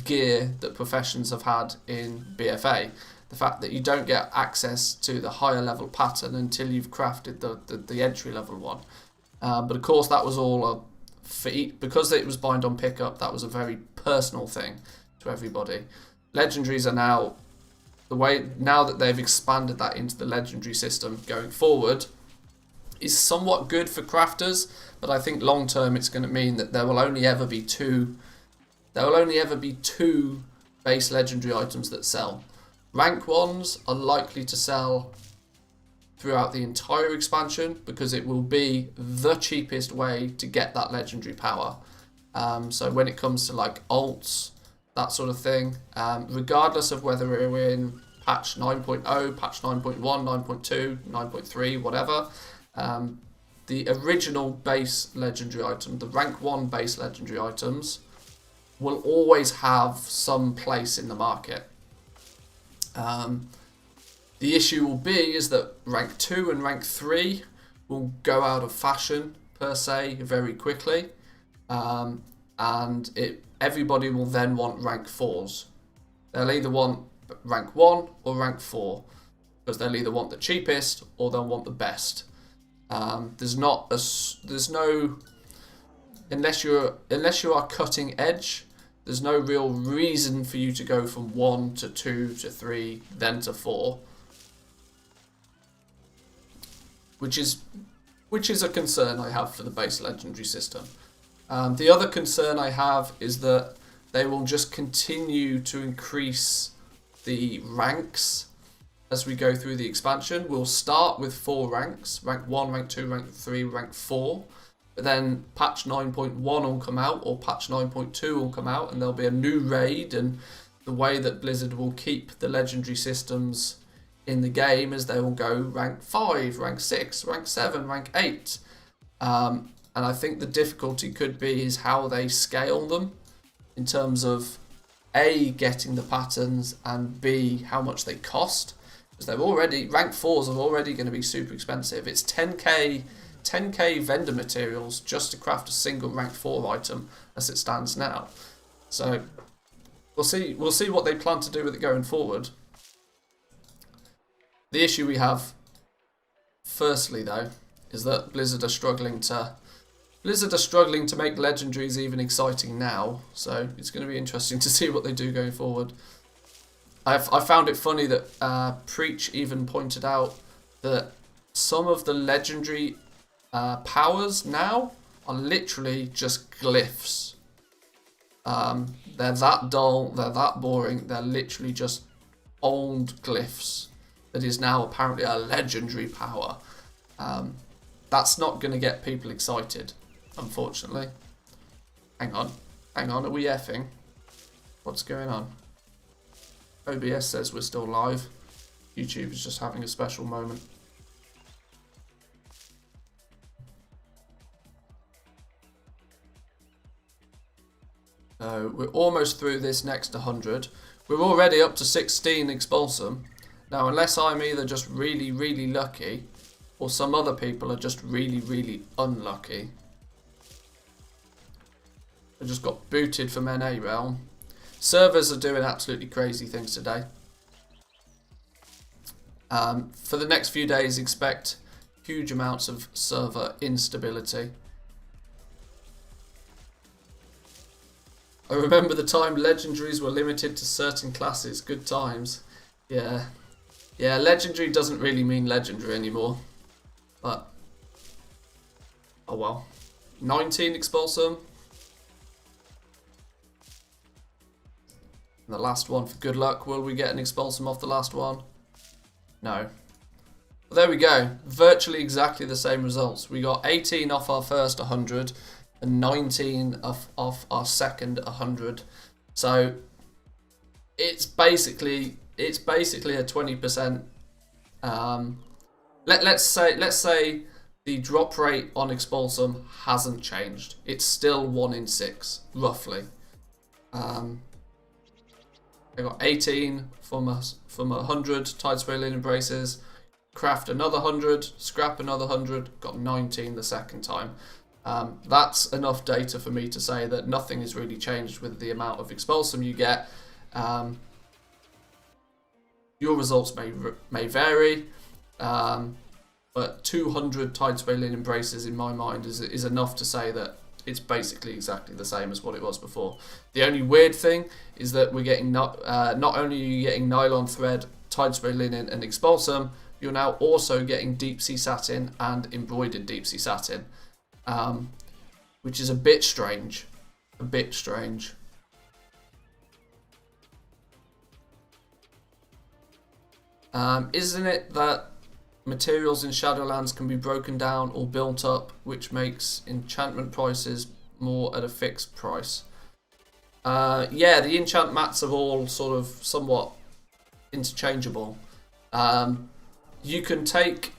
gear that professions have had in BFA. The fact that you don't get access to the higher level pattern until you've crafted the entry level one. But of course that was all because it was bind on pickup, that was a very personal thing to everybody. Legendaries are now, now that they've expanded that into the legendary system going forward, is somewhat good for crafters, but I think long term it's going to mean that there will only ever be two base legendary items that sell. Rank 1s are likely to sell throughout the entire expansion because it will be the cheapest way to get that legendary power. So when it comes to like alts, that sort of thing, regardless of whether we're in patch 9.0, patch 9.1, 9.2, 9.3, whatever, the original base legendary item, the rank 1 base legendary items, will always have some place in the market. The issue will be is that rank 2 and rank 3 will go out of fashion per se very quickly, and everybody will then want rank 4s. They'll either want rank 1 or rank 4 because they'll either want the cheapest or they'll want the best. There's no unless you are cutting edge. There's no real reason for you to go from 1 to 2 to 3, then to 4. Which is a concern I have for the base legendary system. The other concern I have is that they will just continue to increase the ranks as we go through the expansion. We'll start with 4 ranks, rank 1, rank 2, rank 3, rank 4. But then patch 9.1 will come out, or patch 9.2 will come out, and there'll be a new raid, and the way that Blizzard will keep the legendary systems in the game is they will go rank 5, rank 6, rank 7, rank 8. And I think the difficulty could be is how they scale them in terms of A, getting the patterns, and B, how much they cost. Because they're already, rank 4s are already going to be super expensive. It's 10k vendor materials just to craft a single rank 4 item as it stands now. So we'll see what they plan to do with it going forward. The issue we have, firstly though, is that Blizzard are struggling to make legendaries even exciting now. So it's going to be interesting to see what they do going forward. I found it funny that Preach even pointed out that some of the legendary powers now are literally just glyphs. They're that dull, they're that boring, they're literally just old glyphs that is now apparently a legendary power. That's not going to get people excited, unfortunately. Hang on, are we effing? What's going on? OBS says we're still live. YouTube is just having a special moment. So we're almost through this next 100. We're already up to 16 Expulsum. Now, unless I'm either just really, really lucky, or some other people are just really, really unlucky. I just got booted from NA Realm. Servers are doing absolutely crazy things today. For the next few days, expect huge amounts of server instability. I remember the time legendaries were limited to certain classes. Good times. Yeah, legendary doesn't really mean legendary anymore. But, oh well. 19 Expulsum. And the last one for good luck. Will we get an Expulsum off the last one? No. But there we go. Virtually exactly the same results. We got 18 off our first 100 and 19 off our second 100. So it's basically a 20%. Let's say the drop rate on Expulsum hasn't changed. It's still 1 in 6, roughly. I got 18 from 100 Tidespray Linen Braces, craft another 100, scrap another 100, got 19 the second time. That's enough data for me to say that nothing has really changed with the amount of Expulsum you get. Your results may vary, but 200 Tidespray Linen Braces in my mind is enough to say that it's basically exactly the same as what it was before. The only weird thing is that we're getting not only are you getting nylon thread, Tidespray Linen and Expulsum, you're now also getting deep sea satin and embroidered deep sea satin, which is a bit strange. Isn't it that materials in Shadowlands can be broken down or built up, which makes enchantment prices more at a fixed price? Yeah, the enchant mats are all sort of somewhat interchangeable. You can take,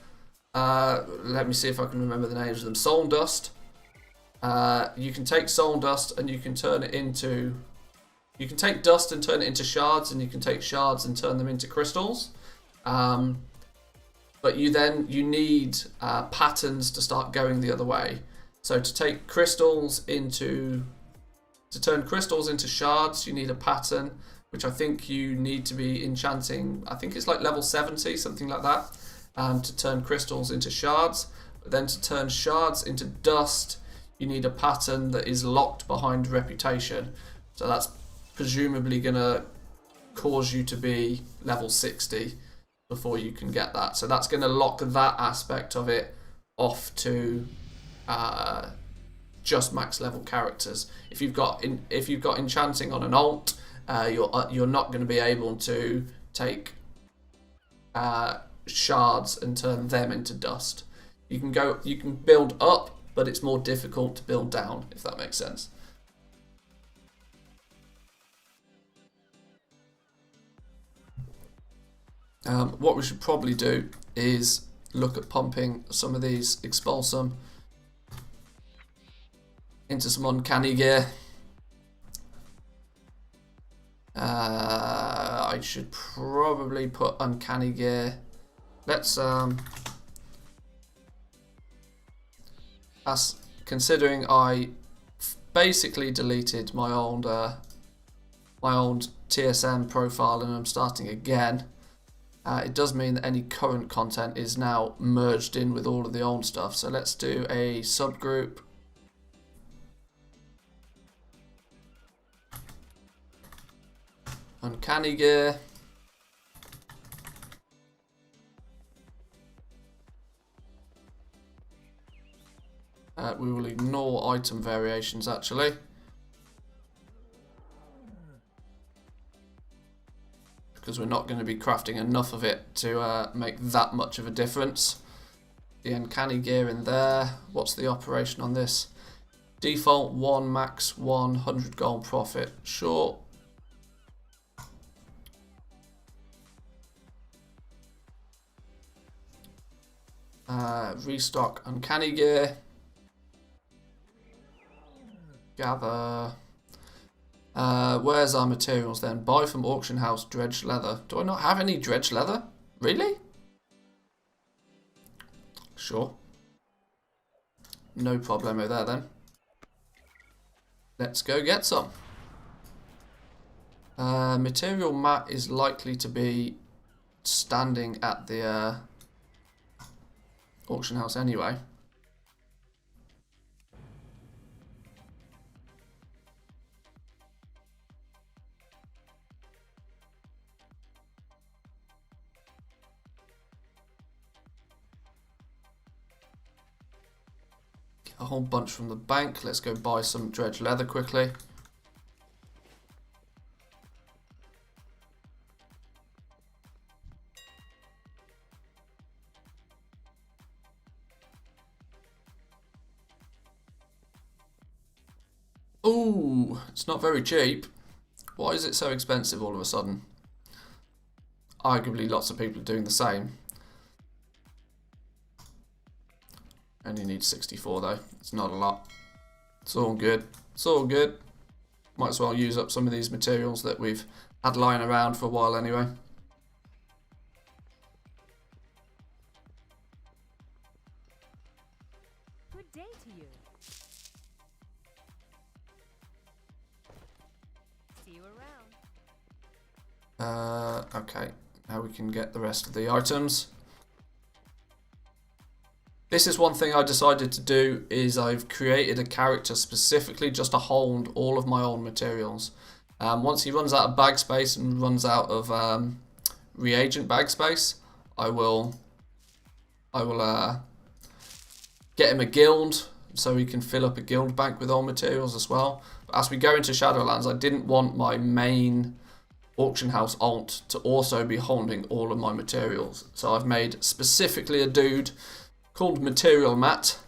let me see if I can remember the names of them, Soul Dust. You can take Soul Dust and you can turn it into, you can take dust and turn it into shards, and you can take shards and turn them into crystals. But you need patterns to start going the other way. So to turn crystals into shards, you need a pattern, which I think you need to be enchanting. I think it's like level 70, something like that, to turn crystals into shards. But then to turn shards into dust, you need a pattern that is locked behind reputation. So that's presumably going to cause you to be level 60 before you can get that. So that's going to lock that aspect of it off to just max level characters. If you've got enchanting on an alt, you're not going to be able to take shards and turn them into dust. You can build up, but it's more difficult to build down, if that makes sense. What we should probably do is look at pumping some of these Expulsum into some uncanny gear. I I should probably put uncanny gear. Let's as considering I basically deleted my old TSM profile and I'm starting again. It does mean that any current content is now merged in with all of the old stuff. So let's do a subgroup. Uncanny gear. We will ignore item variations actually. Because we're not going to be crafting enough of it to make that much of a difference. The uncanny gear in there. What's the operation on this? Default 1, max 100 gold profit. Sure. Restock uncanny gear. Gather. Where's our materials then? Buy from auction house dredged leather. Do I not have any dredged leather? Really? Sure. No problemo there then. Let's go get some. Material mat is likely to be standing at the auction house anyway. A whole bunch from the bank. Let's go buy some dredged leather quickly. Ooh, it's not very cheap. Why is it so expensive all of a sudden? Arguably lots of people are doing the same. Only need 64 though. It's not a lot. It's all good. It's all good. Might as well use up some of these materials that we've had lying around for a while anyway. Good day to you. See you around. Okay. Now we can get the rest of the items. This is one thing I decided to do, is I've created a character specifically just to hold all of my old materials. Once he runs out of bag space and runs out of reagent bag space, I will get him a guild so he can fill up a guild bank with old materials as well. But as we go into Shadowlands, I didn't want my main auction house alt to also be holding all of my materials. So I've made specifically a dude called Material Matt,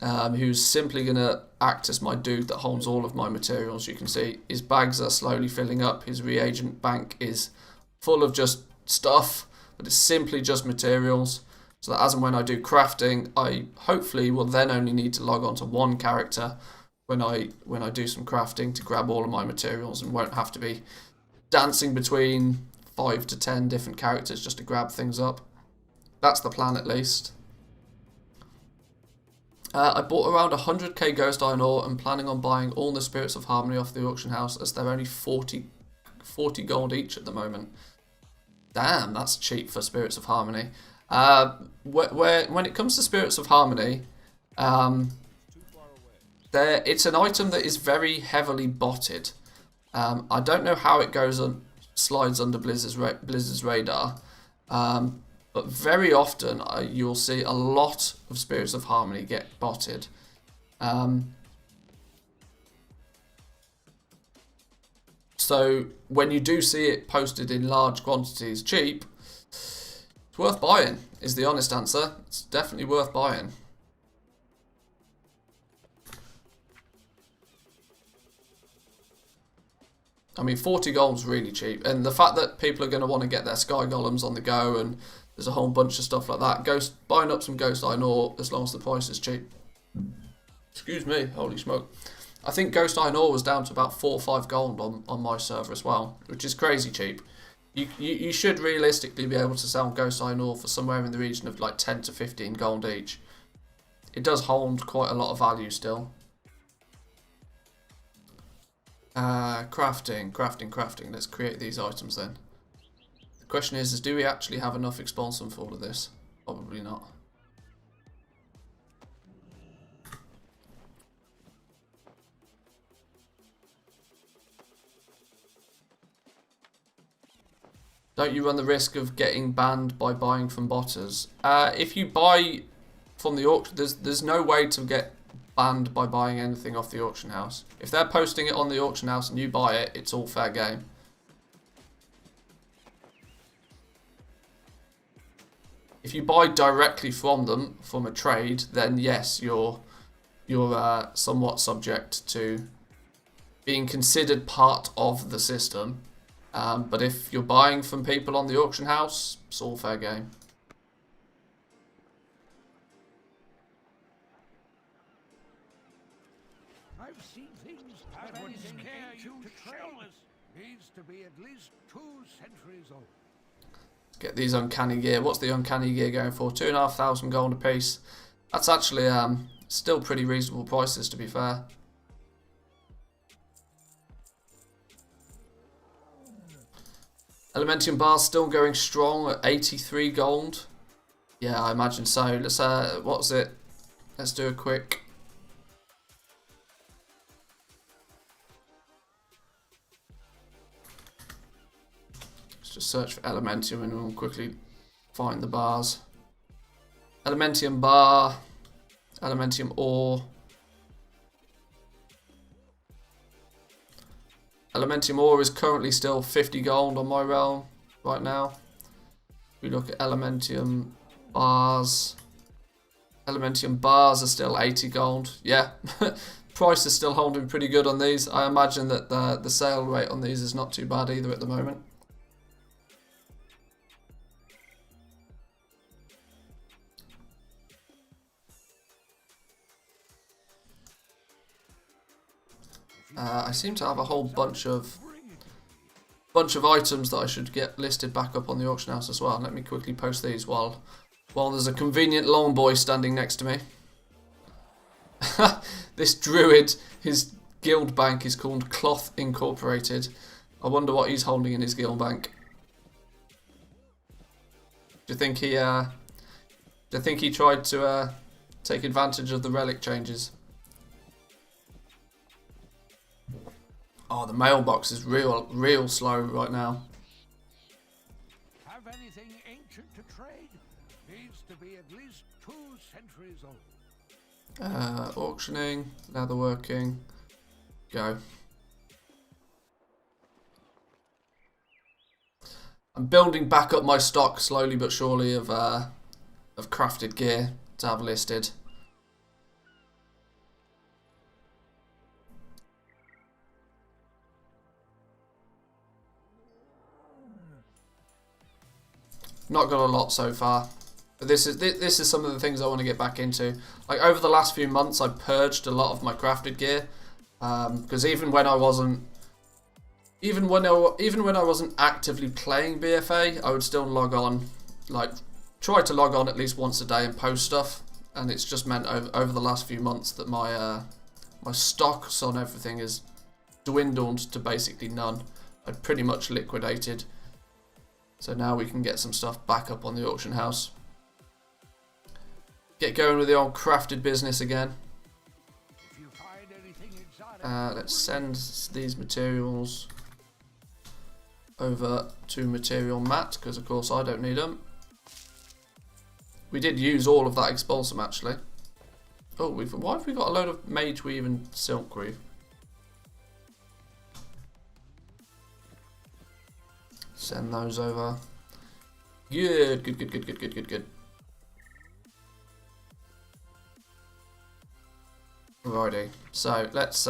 who's simply going to act as my dude that holds all of my materials. You can see his bags are slowly filling up. His reagent bank is full of just stuff, but it's simply just materials. So that as and when I do crafting, I hopefully will then only need to log on to one character when I do some crafting to grab all of my materials, and won't have to be dancing between 5 to 10 different characters just to grab things up. That's the plan at least. I bought around 100k ghost iron ore and planning on buying all the spirits of harmony off the auction house, as they're only 40 gold each at the moment. Damn, that's cheap for spirits of harmony. When it comes to spirits of harmony, it's an item that is very heavily botted. I don't know how it slides under Blizzard's radar. But very often you'll see a lot of Spirits of Harmony get botted. So when you do see it posted in large quantities cheap, it's worth buying, is the honest answer. It's definitely worth buying. I mean, 40 gold's really cheap. And the fact that people are going to want to get their sky golems on the go, and there's a whole bunch of stuff like that. Buying up some ghost iron ore as long as the price is cheap. Excuse me, holy smoke. I think Ghost Iron Ore was down to about 4 or 5 gold on my server as well, which is crazy cheap. You should realistically be able to sell Ghost Iron Ore for somewhere in the region of like 10 to 15 gold each. It does hold quite a lot of value still. Crafting. Let's create these items then. The question is do we actually have enough expansum for all of this? Probably not. Don't you run the risk of getting banned by buying from botters? If you buy from the auction, there's no way to get banned by buying anything off the auction house. If they're posting it on the auction house and you buy it, it's all fair game. If you buy directly from them, from a trade, then yes, you're somewhat subject to being considered part of the system. But if you're buying from people on the auction house, it's all fair game. I've seen things that would scare you to trade. Needs to be at least 2 centuries old. Get these uncanny gear. What's the uncanny gear going for? 2,500 gold a piece. That's actually still pretty reasonable prices, to be fair. Elementium bars still going strong at 83 gold. Yeah, I imagine so. Let's what's it? Let's do a quick. Let's just search for Elementium and we'll quickly find the bars. Elementium bar, Elementium ore. Elementium ore is currently still 50 gold on my realm right now. We look at Elementium bars. Elementium bars are still 80 gold. Yeah, price is still holding pretty good on these. I imagine that the sale rate on these is not too bad either at the moment. I seem to have a whole bunch of items that I should get listed back up on the auction house as well. Let me quickly post these while there's a convenient long boy standing next to me. This druid, his guild bank is called Cloth Incorporated. I wonder what he's holding in his guild bank. Do you think he tried to take advantage of the relic changes? Oh, the mailbox is real slow right now. Have anything ancient to trade? Needs to be at least 2 centuries old. Auctioning, leatherworking, go. I'm building back up my stock slowly but surely of crafted gear to have listed. Not got a lot so far. But this is some of the things I want to get back into. Like over the last few months, I purged a lot of my crafted gear because even when I wasn't actively playing BFA, I would still log on, like try to log on at least once a day and post stuff. And it's just meant over the last few months that my stocks on everything is dwindled to basically none. I'd pretty much liquidated. So now we can get some stuff back up on the auction house. Get going with the old crafted business again. Let's send these materials over to material mat, because of course I don't need them. We did use all of that expulsum actually. Oh, why have we got a load of mage weave and silk weave? Send those over. Good. Alrighty, so let's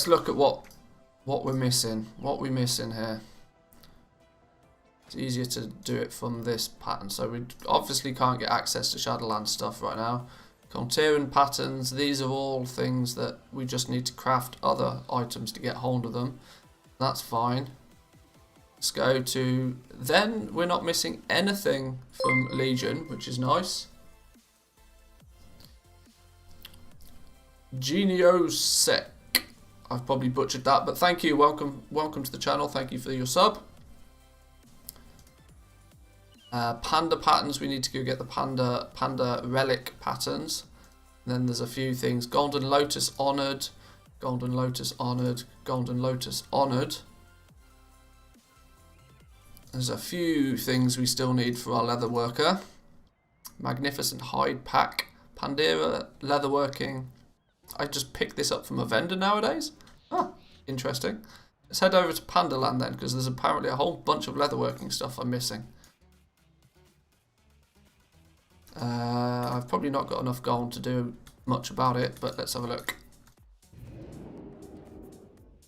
look at what we're missing. What we're missing here. It's easier to do it from this pattern. So we obviously can't get access to Shadowlands stuff right now. Contiran patterns, these are all things that we just need to craft other items to get hold of them. That's fine. Let's go to, then we're not missing anything from Legion, which is nice. Geniosec. I've probably butchered that, but thank you. Welcome to the channel. Thank you for your sub. Panda patterns. We need to go get the panda relic patterns. And then there's a few things. Golden Lotus honored. Golden Lotus honored. Golden Lotus honored. There's a few things we still need for our leather worker. Magnificent hide pack. Pandera leatherworking. I just picked this up from a vendor nowadays. Ah, interesting. Let's head over to Pandaland then, because there's apparently a whole bunch of leatherworking stuff I'm missing. I've probably not got enough gold to do much about it, but let's have a look.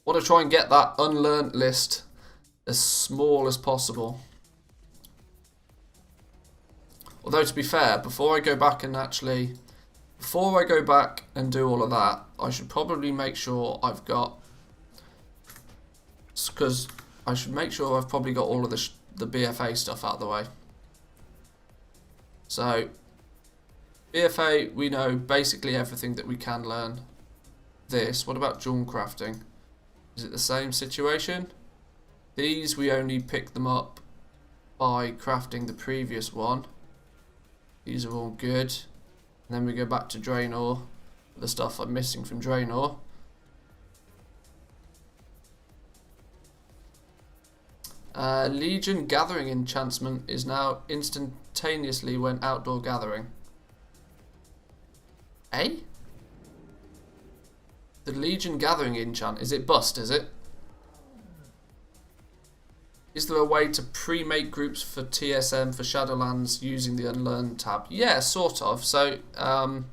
Want to try and get that unlearned list as small as possible. Although to be fair, before I go back and do all of that, I should probably make sure I've got, because I should make sure I've probably got all of the BFA stuff out of the way. So, BFA, we know basically everything that we can learn. This, what about jewel crafting? Is it the same situation? These, we only pick them up by crafting the previous one. These are all good. And then we go back to Draenor, the stuff I'm missing from Draenor. Legion Gathering enchantment is now instantaneously when outdoor gathering. Eh? The Legion Gathering enchant, is it bust, is it? Is there a way to pre-make groups for TSM for Shadowlands using the Unlearn tab? Yeah, sort of. So, for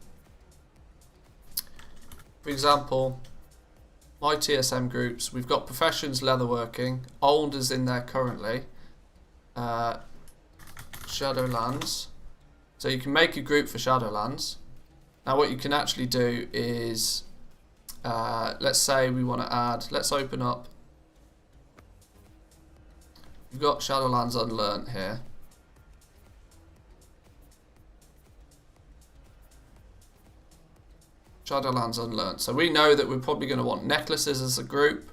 example, my TSM groups, we've got Professions Leatherworking, Old is in there currently, Shadowlands. So you can make a group for Shadowlands. Now what you can actually do is, let's say we want to add, let's open up. We've got Shadowlands Unlearned here. Shadowlands Unlearned. So we know that we're probably going to want necklaces as a group.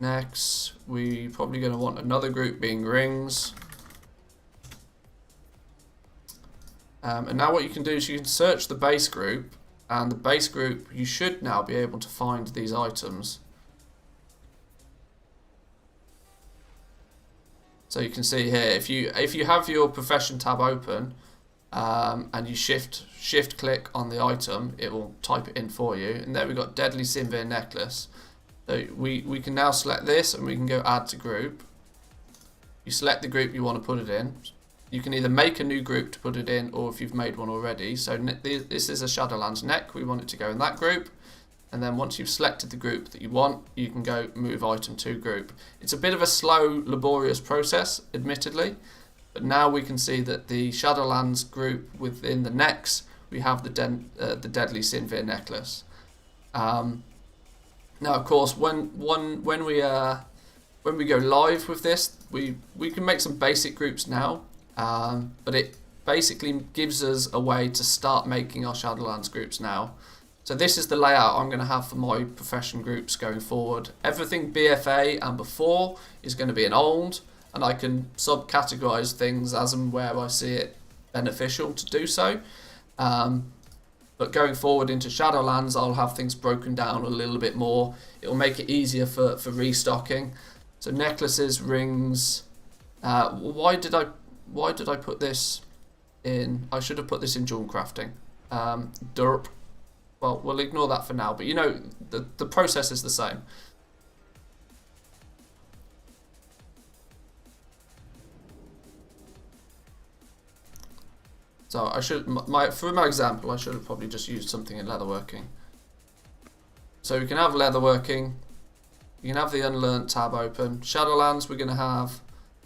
Next, we're probably going to want another group being rings. And now what you can do is you can search the base group, and the base group, you should now be able to find these items. So you can see here, if you have your profession tab open, and you shift click on the item, it will type it in for you. And there we've got Deadly Sinvir necklace. So we can now select this and we can go add to group. You select the group you want to put it in. You can either make a new group to put it in, or if you've made one already. So this is a Shadowlands neck, we want it to go in that group. And then once you've selected the group that you want, you can go move item to group. It's a bit of a slow, laborious process, admittedly. But now we can see that the Shadowlands group within the necks, we have the Deadly Sinvir necklace. Now, of course, when we go live with this, we can make some basic groups now, but it basically gives us a way to start making our Shadowlands groups now. So this is the layout I'm going to have for my profession groups going forward. Everything BFA and before is going to be an old. And I can subcategorize things as and where I see it beneficial to do so. But going forward into Shadowlands, I'll have things broken down a little bit more. It'll make it easier for restocking. So necklaces, rings. Why did I put this in? I should have put this in jewel crafting. Derp. Well, we'll ignore that for now. But you know, the process is the same. So I should, for my example, I should have probably just used something in leatherworking. So we can have leatherworking. You can have the Unlearned tab open. Shadowlands, we're going to have,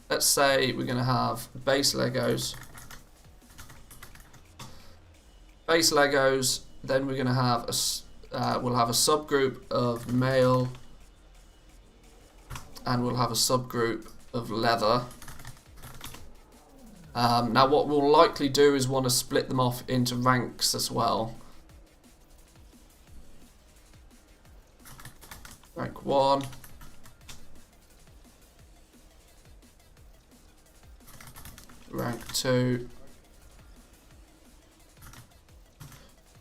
let's say we're going to have base Legos. Base Legos, then we're going to have we'll have a subgroup of male, and we'll have a subgroup of leather. Now what we'll likely do is want to split them off into ranks as well. Rank 1. Rank 2.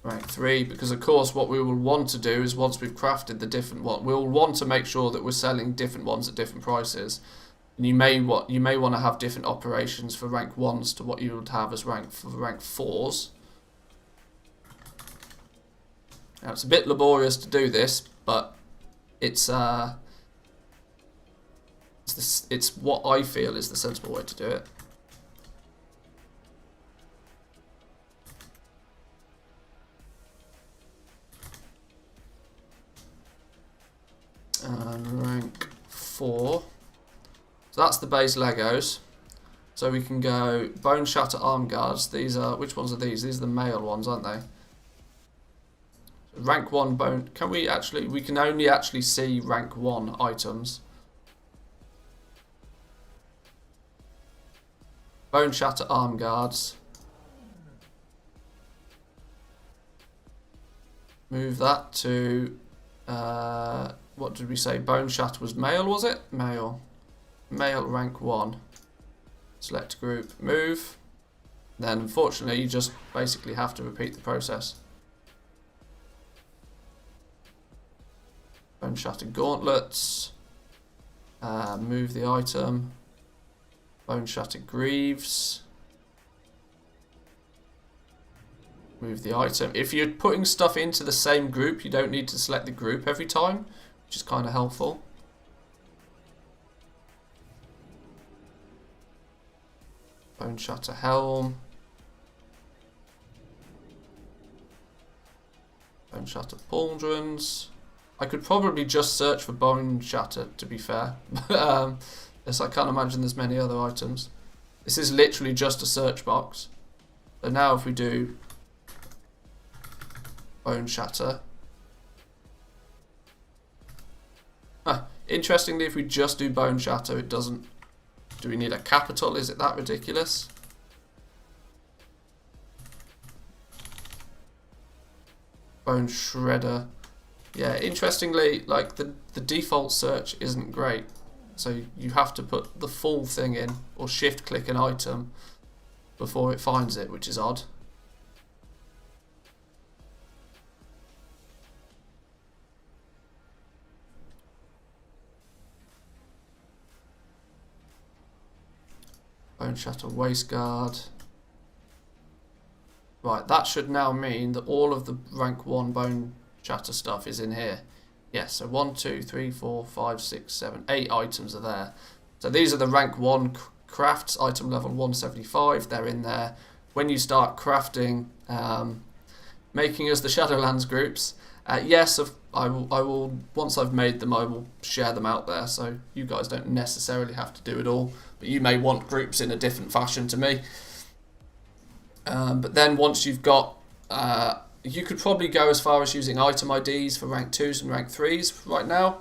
Rank 3, because of course what we will want to do is once we've crafted the different one, we'll want to make sure that we're selling different ones at different prices. And you may want to have different operations for rank 1s to what you would have as rank 4s. Now it's a bit laborious to do this, but it's what I feel is the sensible way to do it. And rank 4. So that's the base Legos. So we can go Bone Shatter Arm Guards. These are, which ones are these? These are the male ones, aren't they? So rank 1 bone. Can we actually, we can only actually see rank 1 items. Bone Shatter Arm Guards. Move that to, what did we say? Bone Shatter was male, was it? Male. Male rank 1. Select group, move. Then unfortunately you just basically have to repeat the process. Bone Shatter Gauntlets. Move the item. Bone Shatter Greaves. Move the item. If you're putting stuff into the same group, you don't need to select the group every time, which is kind of helpful. Bone Shatter Helm. Bone Shatter Pauldrons. I could probably just search for Bone Shatter, to be fair. Yes, I can't imagine there's many other items. This is literally just a search box. So now if we do Bone Shatter. Interestingly, if we just do Bone Shatter, it doesn't. Do we need a capital? Is it that ridiculous? Bone Shredder. Yeah, interestingly, like the default search isn't great. So you have to put the full thing in or shift click an item before it finds it, which is odd. Bone Shatter Waistguard. Right, that should now mean that all of the rank 1 Bone Shatter stuff is in here. Yes, so 1, 2, 3, 4, 5, 6, 7, 8 items are there. So these are the rank 1 crafts, item level 175, they're in there. When you start crafting, making us the Shadowlands groups, yes, I will, once I've made them, I will share them out there, so you guys don't necessarily have to do it all, but you may want groups in a different fashion to me. But then once you've got, you could probably go as far as using item IDs for rank 2s and rank 3s right now,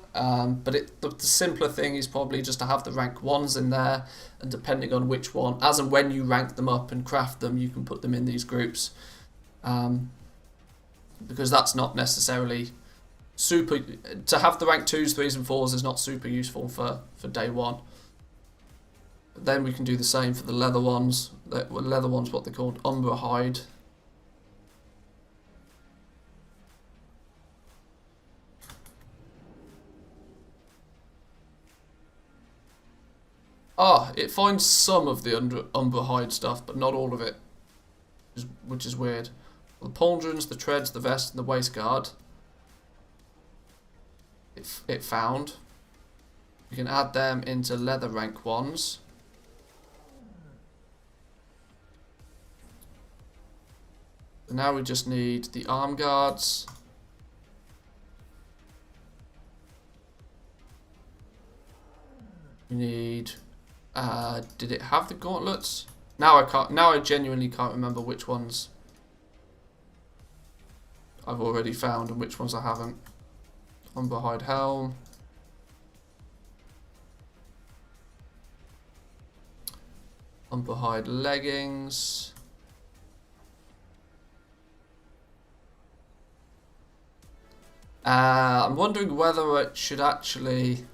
but the simpler thing is probably just to have the rank 1s in there, and depending on which one, as and when you rank them up and craft them, you can put them in these groups, because that's not necessarily super, to have the rank 2s, 3s and 4s is not super useful for day 1. But then we can do the same for the leather ones, what they're called, Umbra Hide. It finds some of the Umbra Hide stuff, but not all of it, which is weird. The pauldrons, the treads, the vest, and the waistguard, it found. You can add them into leather rank 1s. And now we just need the arm guards. We need. Did it have the gauntlets? Now I can't. Now I genuinely can't remember which ones I've already found and which ones I haven't. Umberhide helm. Umberhide leggings. I'm wondering whether it should actually.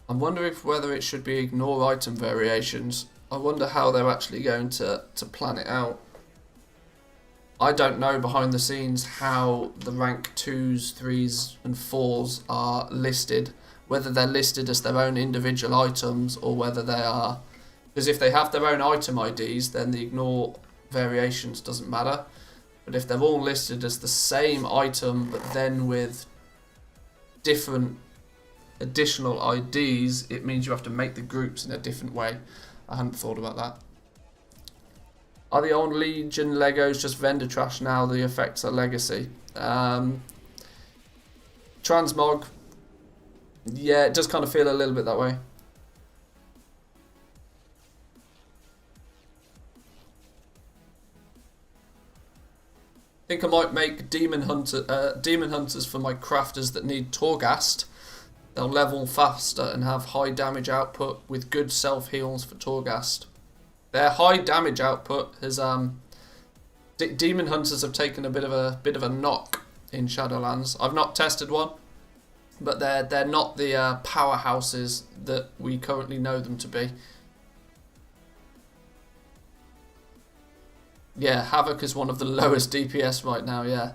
I'm wondering whether it should be ignore item variations. I wonder how they're actually going to plan it out. I don't know behind the scenes how the rank 2s, 3s and 4s are listed. Whether they're listed as their own individual items or whether they are... Because if they have their own item IDs, then the ignore variations doesn't matter. But if they're all listed as the same item but then with different additional IDs, it means you have to make the groups in a different way. I hadn't thought about that. Are the old Legion Legos just vendor trash now? The effects are legacy. Transmog, yeah, it does kind of feel a little bit that way. I think I might make demon hunters for my crafters that need Torghast. They'll level faster and have high damage output with good self heals for Torghast. Their high damage output has demon hunters have taken a bit of a knock in Shadowlands. I've not tested one, but they're not the powerhouses that we currently know them to be. Yeah, Havoc is one of the lowest DPS right now. Yeah.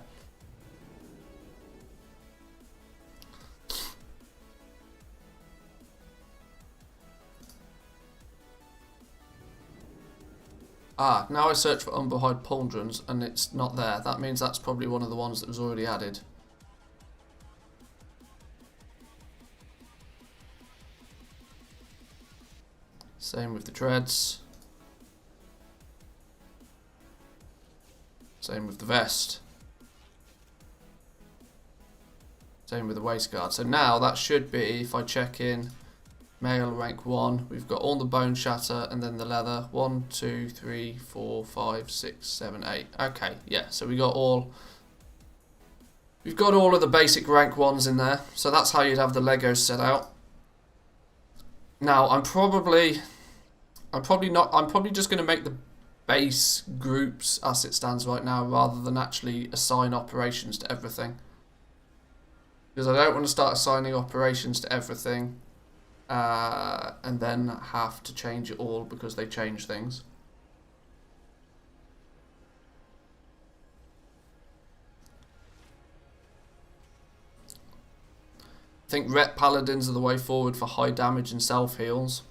Ah, now I search for Umberhide pauldrons and it's not there. That means that's probably one of the ones that was already added. Same with the treads. Same with the vest. Same with the waistguard. So now that should be, if I check in male rank 1, we've got all the bone shatter and then the leather. 1, 2, 3, 4, 5, 6, 7, 8. Okay, yeah, so we've got all of the basic rank 1s in there. So that's how you'd have the Legos set out. Now I'm probably just gonna make the base groups as it stands right now rather than actually assign operations to everything. Because I don't want to start assigning operations to everything and then have to change it all because they change things. I think Ret Paladins are the way forward for high damage and self-heals.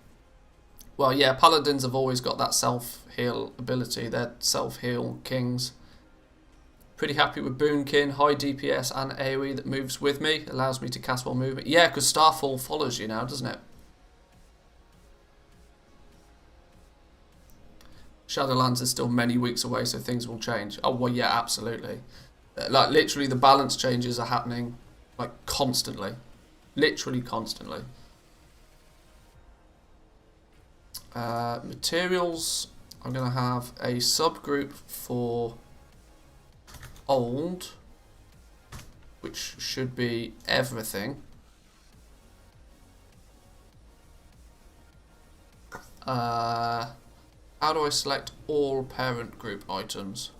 Well, yeah, Paladins have always got that self-heal ability. They're self-heal kings. Pretty happy with Boonkin, high DPS and AoE that moves with me. Allows me to cast while moving. Yeah, because Starfall follows you now, doesn't it? Shadowlands is still many weeks away, so things will change. Oh, well, yeah, absolutely. Like, literally, the balance changes are happening, like, constantly. Literally constantly. Materials, I'm going to have a subgroup for old, which should be everything. How do I select all parent group items?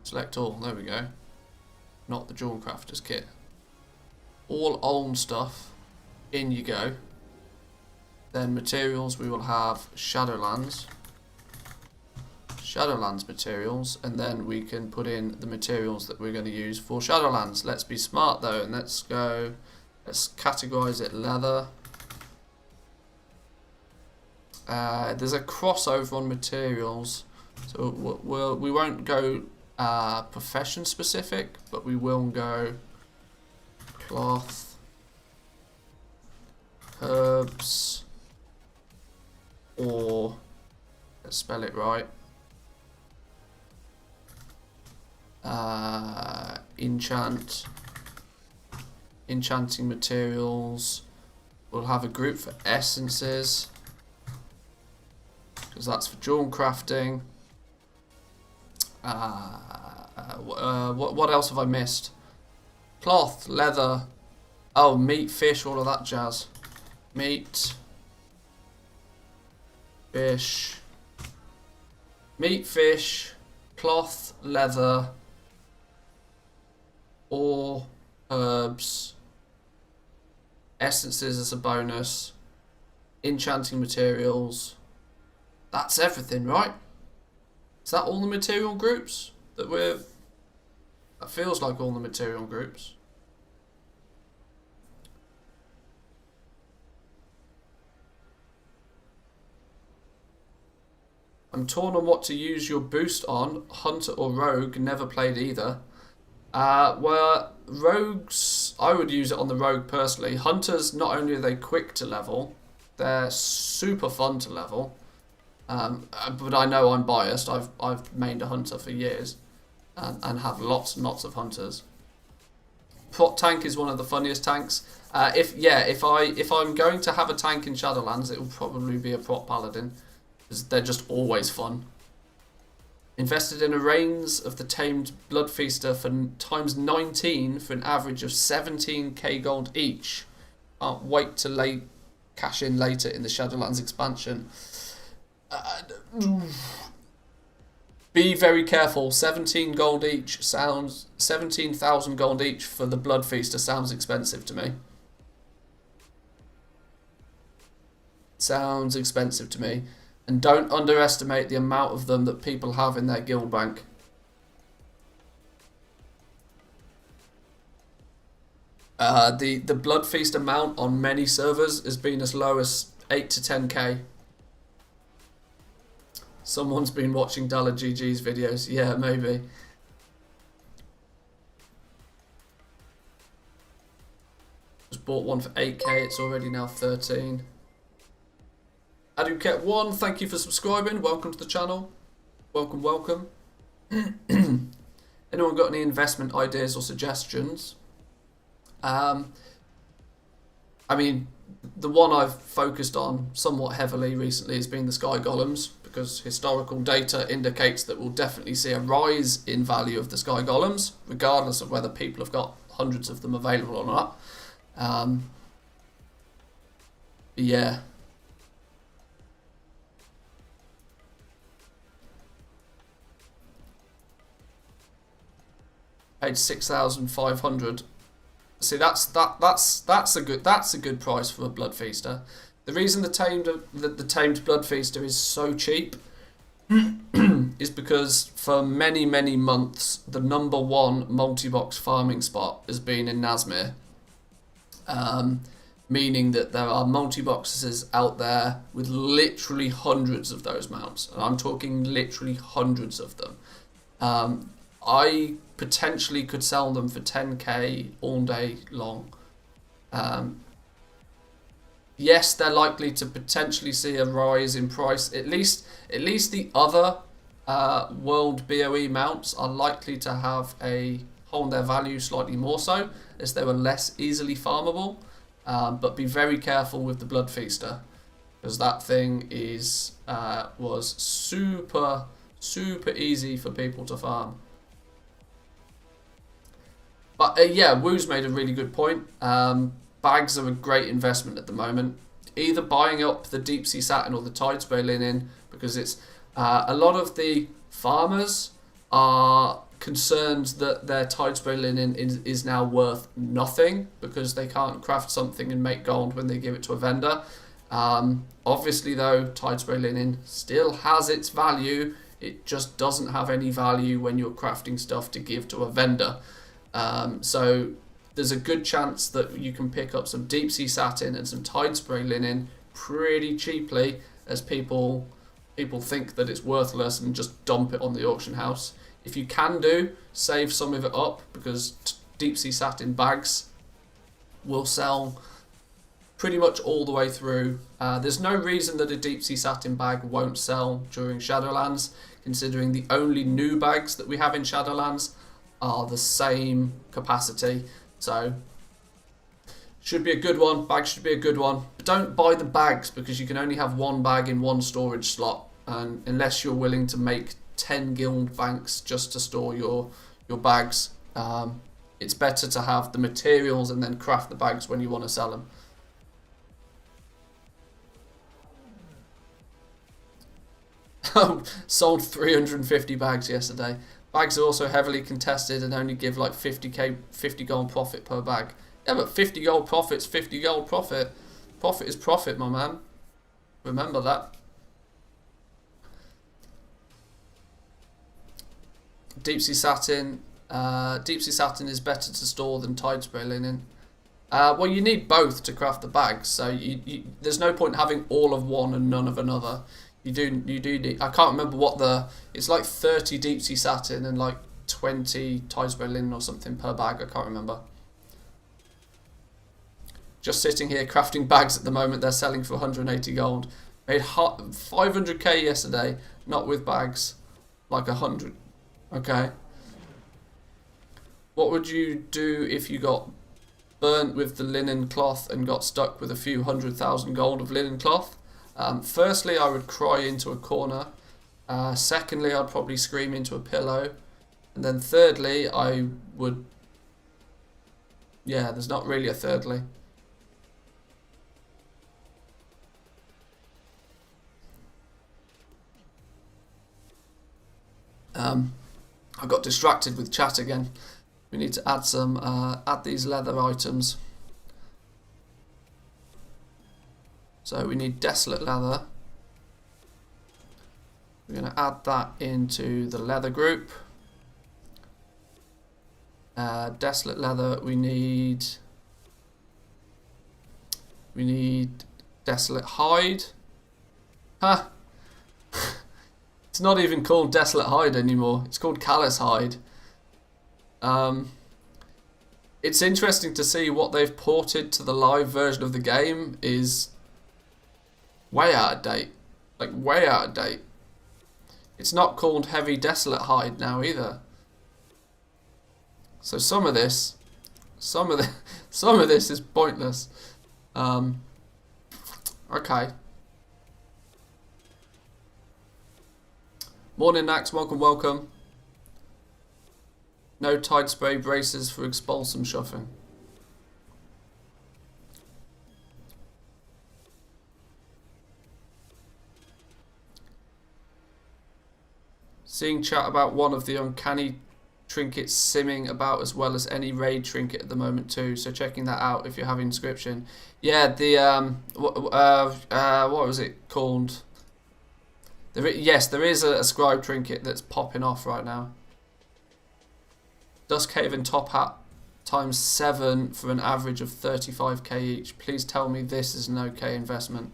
Select all, there we go. Not the Warcrafters kit. All old stuff, in you go. Then materials, we will have Shadowlands materials, and then we can put in the materials that we're going to use for Shadowlands. Let's be smart though, and let's categorize it leather. There's a crossover on materials, so we won't go profession specific, but we will go cloth, herbs, or let's spell it right, enchanting materials. We'll have a group for essences, because that's for jewel crafting. What else have I missed? Cloth, leather, oh, meat, fish, all of that jazz. Meat, fish, cloth, leather, ore, herbs, essences as a bonus, enchanting materials. That's everything, right? Is that all the material groups that we're... That feels like all the material groups. I'm torn on what to use your boost on. Hunter or Rogue, never played either. Well, Rogues, I would use it on the Rogue personally. Hunters, not only are they quick to level, they're super fun to level. But I know I'm biased. I've mained a Hunter for years. And have lots and lots of Hunters. Prot tank is one of the funniest tanks. If I'm going to have a tank in Shadowlands, it will probably be a Prot Paladin. Because they're just always fun. Invested in a reins of the tamed Bloodfeaster for times 19 for an average of 17k gold each. Can't wait to cash in later in the Shadowlands expansion. Be very careful. 17 gold each sounds... 17,000 gold each for the Bloodfeaster sounds expensive to me. Sounds expensive to me. And don't underestimate the amount of them that people have in their guild bank. The Bloodfeast amount on many servers has been as low as 8 to 10k. Someone's been watching Dollar GG's videos. Yeah, maybe. Just bought one for 8k. It's already now 13. Aduket1, thank you for subscribing. Welcome to the channel. Welcome, welcome. Anyone got any investment ideas or suggestions? I mean, the one I've focused on somewhat heavily recently has been the Sky Golems, because historical data indicates that we'll definitely see a rise in value of the Sky Golems, regardless of whether people have got hundreds of them available or not. Yeah. Paid 6,500. See, that's a good price for a Bloodfeaster. The reason the tamed Bloodfeaster is so cheap is because for many months the #1 multi-box farming spot has been in Nazmir, meaning that there are multi-boxes out there with literally hundreds of those mounts, and I'm talking literally hundreds of them. I potentially could sell them for 10k all day long. Yes, they're likely to potentially see a rise in price. At least the other world BOE mounts are likely to have hold their value slightly more so, as they were less easily farmable. But be very careful with the Bloodfeaster, because that thing was super easy for people to farm. But yeah, Woo's made a really good point. Bags are a great investment at the moment. Either buying up the Deep Sea Satin or the Tidespray Linen, because it's a lot of the farmers are concerned that their Tidespray Linen is now worth nothing because they can't craft something and make gold when they give it to a vendor. Obviously though, Tidespray Linen still has its value. It just doesn't have any value when you're crafting stuff to give to a vendor. So there's a good chance that you can pick up some Deep Sea Satin and some Tidespray Linen pretty cheaply, as people think that it's worthless and just dump it on the auction house. If you can save some of it up, because Deep Sea Satin bags will sell pretty much all the way through. There's no reason that a Deep Sea Satin bag won't sell during Shadowlands, considering the only new bags that we have in Shadowlands are the same capacity. So Should be a good one. Bags should be a good one. But don't buy the bags because you can only have one bag in one storage slot, and unless you're willing to make 10 guild banks just to store your bags, it's better to have the materials and then craft the bags when you want to sell them. Sold 350 bags yesterday. Bags are also heavily contested and only give like 50 gold profit per bag. Yeah, but 50 gold profit's 50 gold profit. Profit is profit, my man. Remember that. Deep sea satin. Deep sea satin is better to store than tide spray linen. Well, you need both to craft the bags, so there's no point having all of one and none of another. You do need. I can't remember what it's like 30 deep sea satin and like 20 tide spray linen or something per bag. I can't remember. Just sitting here crafting bags at the moment. They're selling for 180 gold. Made 500k yesterday, not with bags, like 100. Okay. What would you do if you got burnt with the linen cloth and got stuck with a few 100,000 gold of linen cloth? Firstly, I would cry into a corner. Secondly, I'd probably scream into a pillow. And then thirdly, I would... Yeah, there's not really a thirdly. I got distracted with chat again. We need to add some, add these leather items. So we need desolate leather. We're going to add that into the leather group. Desolate leather, we need desolate hide. Huh. It's not even called desolate hide anymore. It's called callous hide. It's interesting to see what they've ported to the live version of the game is way out of date. Like way out of date. It's not called heavy desolate hide now either. So some of this is pointless. Okay. Morning Nax, welcome. No tide spray braces for expulsum shuffling. Seeing chat about one of the uncanny trinkets simming about as well as any raid trinket at the moment too, so checking that out if you have inscription. Yeah, the what was it called? Yes, there is a scribe trinket that's popping off right now. Dust Cave and Top Hat times 7 for an average of 35k each. Please tell me this is an okay investment.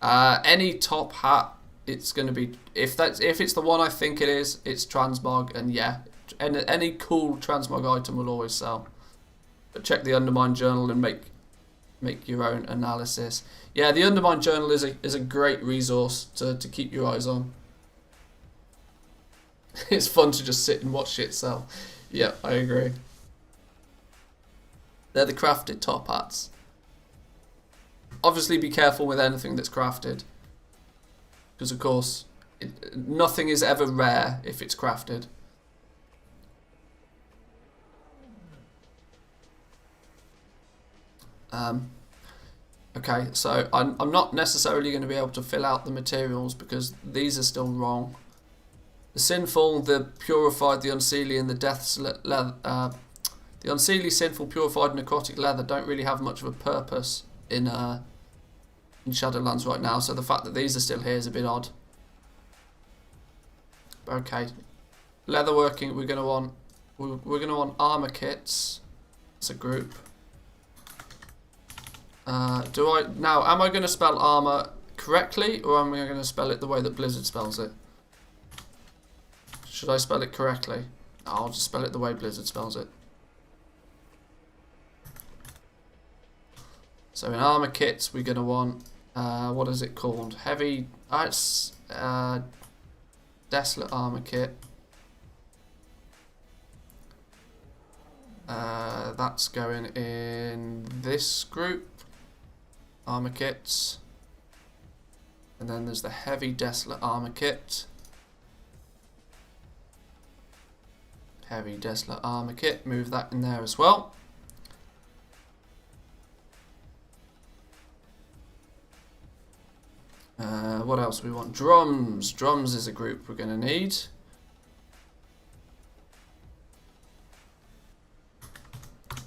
Any top hat, it's going to be, if it's the one I think it is, it's transmog, and yeah, any cool transmog item will always sell. But check the Undermine Journal and make your own analysis. Yeah, the Undermine Journal is a great resource to keep your eyes on. It's fun to just sit and watch shit sell. Yeah, I agree. They're the crafted top hats. Obviously be careful with anything that's crafted. Because of course, nothing is ever rare if it's crafted. Okay, so I'm not necessarily going to be able to fill out the materials because these are still wrong. The sinful, the purified, the unseelie, and the death's leather. The unseelie, sinful, purified, necrotic leather don't really have much of a purpose in Shadowlands right now. So the fact that these are still here is a bit odd. Okay, leatherworking. We're gonna want armor kits as a group. Am I going to spell armor correctly, or am I going to spell it the way that Blizzard spells it? Should I spell it correctly? I'll just spell it the way Blizzard spells it. So in armor kits, we're going to want, what is it called? Heavy, it's Desolate armor kit. That's going in this group, armor kits, and then there's the heavy desolate armor kit. Heavy desolate armor kit, move that in there as well. What else we want? Drums. Drums is a group we're going to need.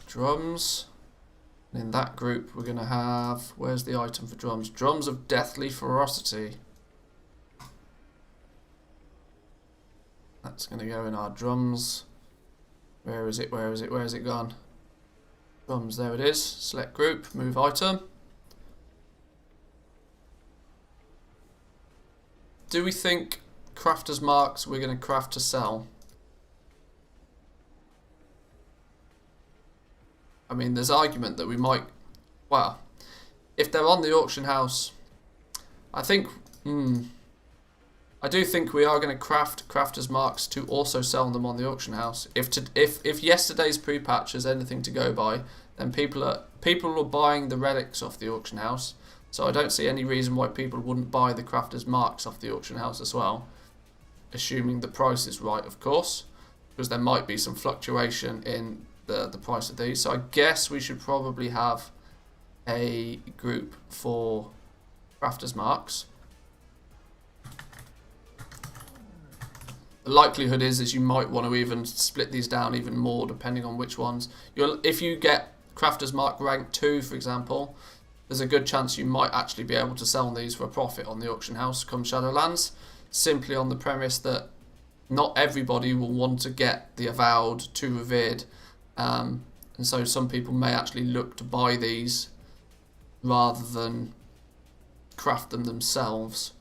Drums. And in that group we're going to have, where's the item for drums? Drums of deathly ferocity. That's going to go in our drums. Where is it? Where is it? Where has it gone? Drums, there it is. Select group, move item. Do we think crafter's marks we're going to craft to sell? I mean, there's argument that we might... Well, if they're on the auction house, I think... I do think we are going to craft crafter's marks to also sell them on the auction house. If yesterday's pre-patch is anything to go by, then people are buying the relics off the auction house. So I don't see any reason why people wouldn't buy the crafter's marks off the auction house as well. Assuming the price is right, of course. Because there might be some fluctuation in the price of these. So I guess we should probably have a group for crafter's marks. The likelihood is you might want to even split these down even more depending on which ones. If you get crafter's mark rank 2, for example, there's a good chance you might actually be able to sell these for a profit on the auction house come Shadowlands, simply on the premise that not everybody will want to get the Avowed to Revered, and so some people may actually look to buy these rather than craft them themselves.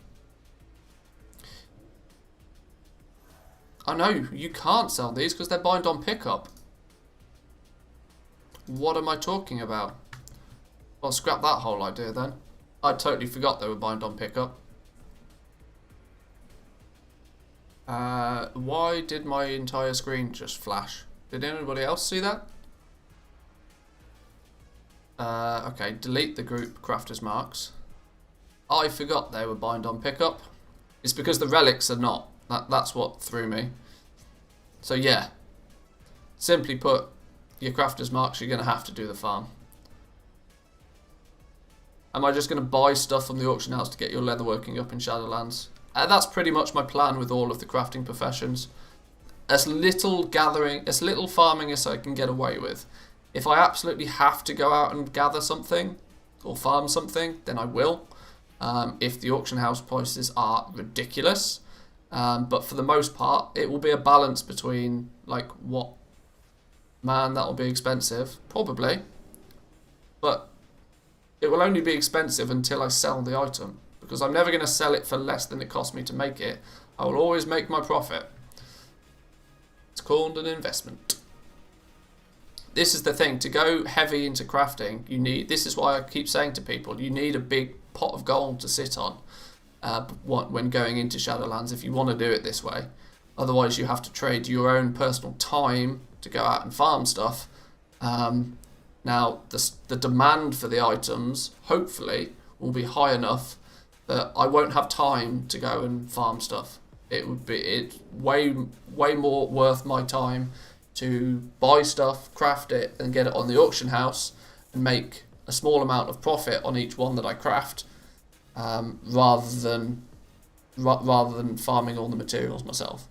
I know, you can't sell these because they're bind on pickup. What am I talking about? Well, scrap that whole idea then. I totally forgot they were bind on pickup. Why did my entire screen just flash? Did anybody else see that? Okay, delete the group crafter's marks. I forgot they were bind on pickup. It's because the relics are not. That's what threw me. So yeah, simply put, your crafter's marks, you're going to have to do the farm. Am I just going to buy stuff from the auction house to get your leatherworking up in Shadowlands? That's pretty much my plan with all of the crafting professions. As little gathering, as little farming as I can get away with. If I absolutely have to go out and gather something or farm something, then I will. If the auction house prices are ridiculous. But for the most part, it will be a balance between, like, what... Man, that will be expensive. Probably. But it will only be expensive until I sell the item. Because I'm never going to sell it for less than it cost me to make it. I will always make my profit. It's called an investment. This is the thing. To go heavy into crafting, you need... This is why I keep saying to people, you need a big pot of gold to sit on. When going into Shadowlands, if you want to do it this way. Otherwise you have to trade your own personal time to go out and farm stuff. Now the demand for the items hopefully will be high enough that I won't have time to go and farm stuff. It would be way more worth my time to buy stuff, craft it and get it on the auction house and make a small amount of profit on each one that I craft. Rather than farming all the materials myself.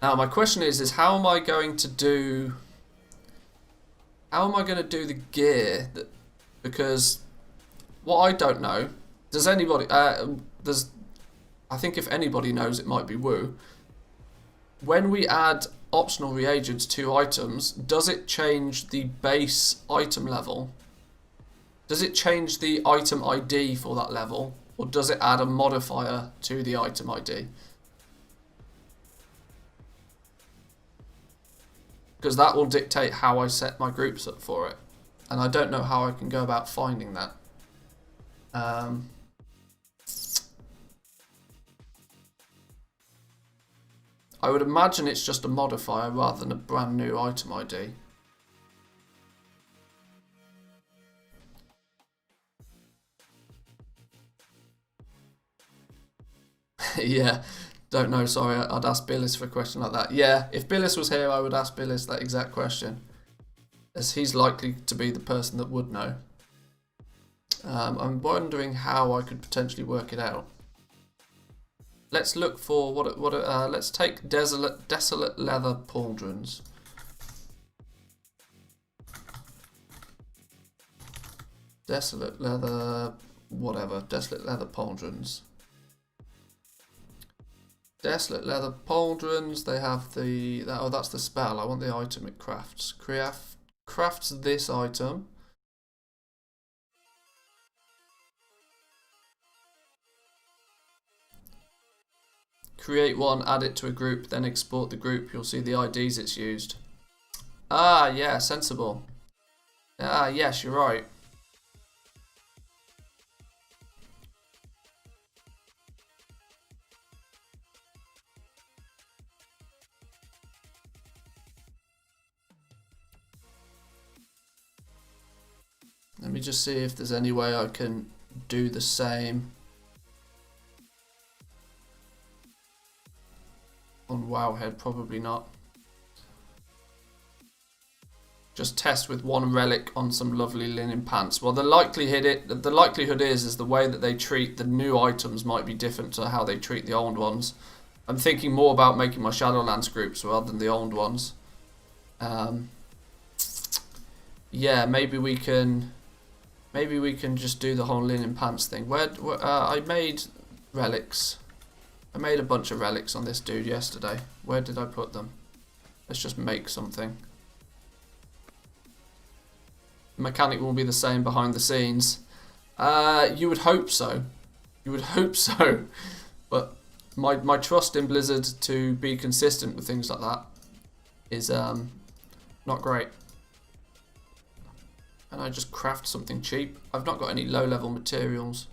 Now my question is how am I going to do the gear because what I don't know, does anybody I think if anybody knows it might be Woo. When we add optional reagents to items, does it change the base item level? Does it change the item ID for that level? Or does it add a modifier to the item ID? Because that will dictate how I set my groups up for it. And I don't know how I can go about finding that. I would imagine it's just a modifier rather than a brand new item ID. Yeah, don't know, sorry, I'd ask Billis for a question like that. Yeah, if Billis was here, I would ask Billis that exact question, as he's likely to be the person that would know. I'm wondering how I could potentially work it out. Let's look for let's take desolate leather pauldrons. Desolate leather, whatever, desolate leather pauldrons. Desolate leather pauldrons, they have the, oh, that's the spell. I want the item it crafts. Crafts this item. Create one, add it to a group, then export the group. You'll see the IDs it's used. Ah, yeah, sensible. Ah, yes, you're right. Let me just see if there's any way I can do the same on Wowhead. Probably not. Just test with one relic on some lovely linen pants. Well, the likelihood is the way that they treat the new items might be different to how they treat the old ones. I'm thinking more about making my Shadowlands groups rather than the old ones. Yeah, maybe we can just do the whole linen pants thing. I made relics. I made a bunch of relics on this dude yesterday. Where did I put them? Let's just make something. The mechanic will be the same behind the scenes. You would hope so. You would hope so. But my trust in Blizzard to be consistent with things like that is not great. And I just craft something cheap. I've not got any low-level materials.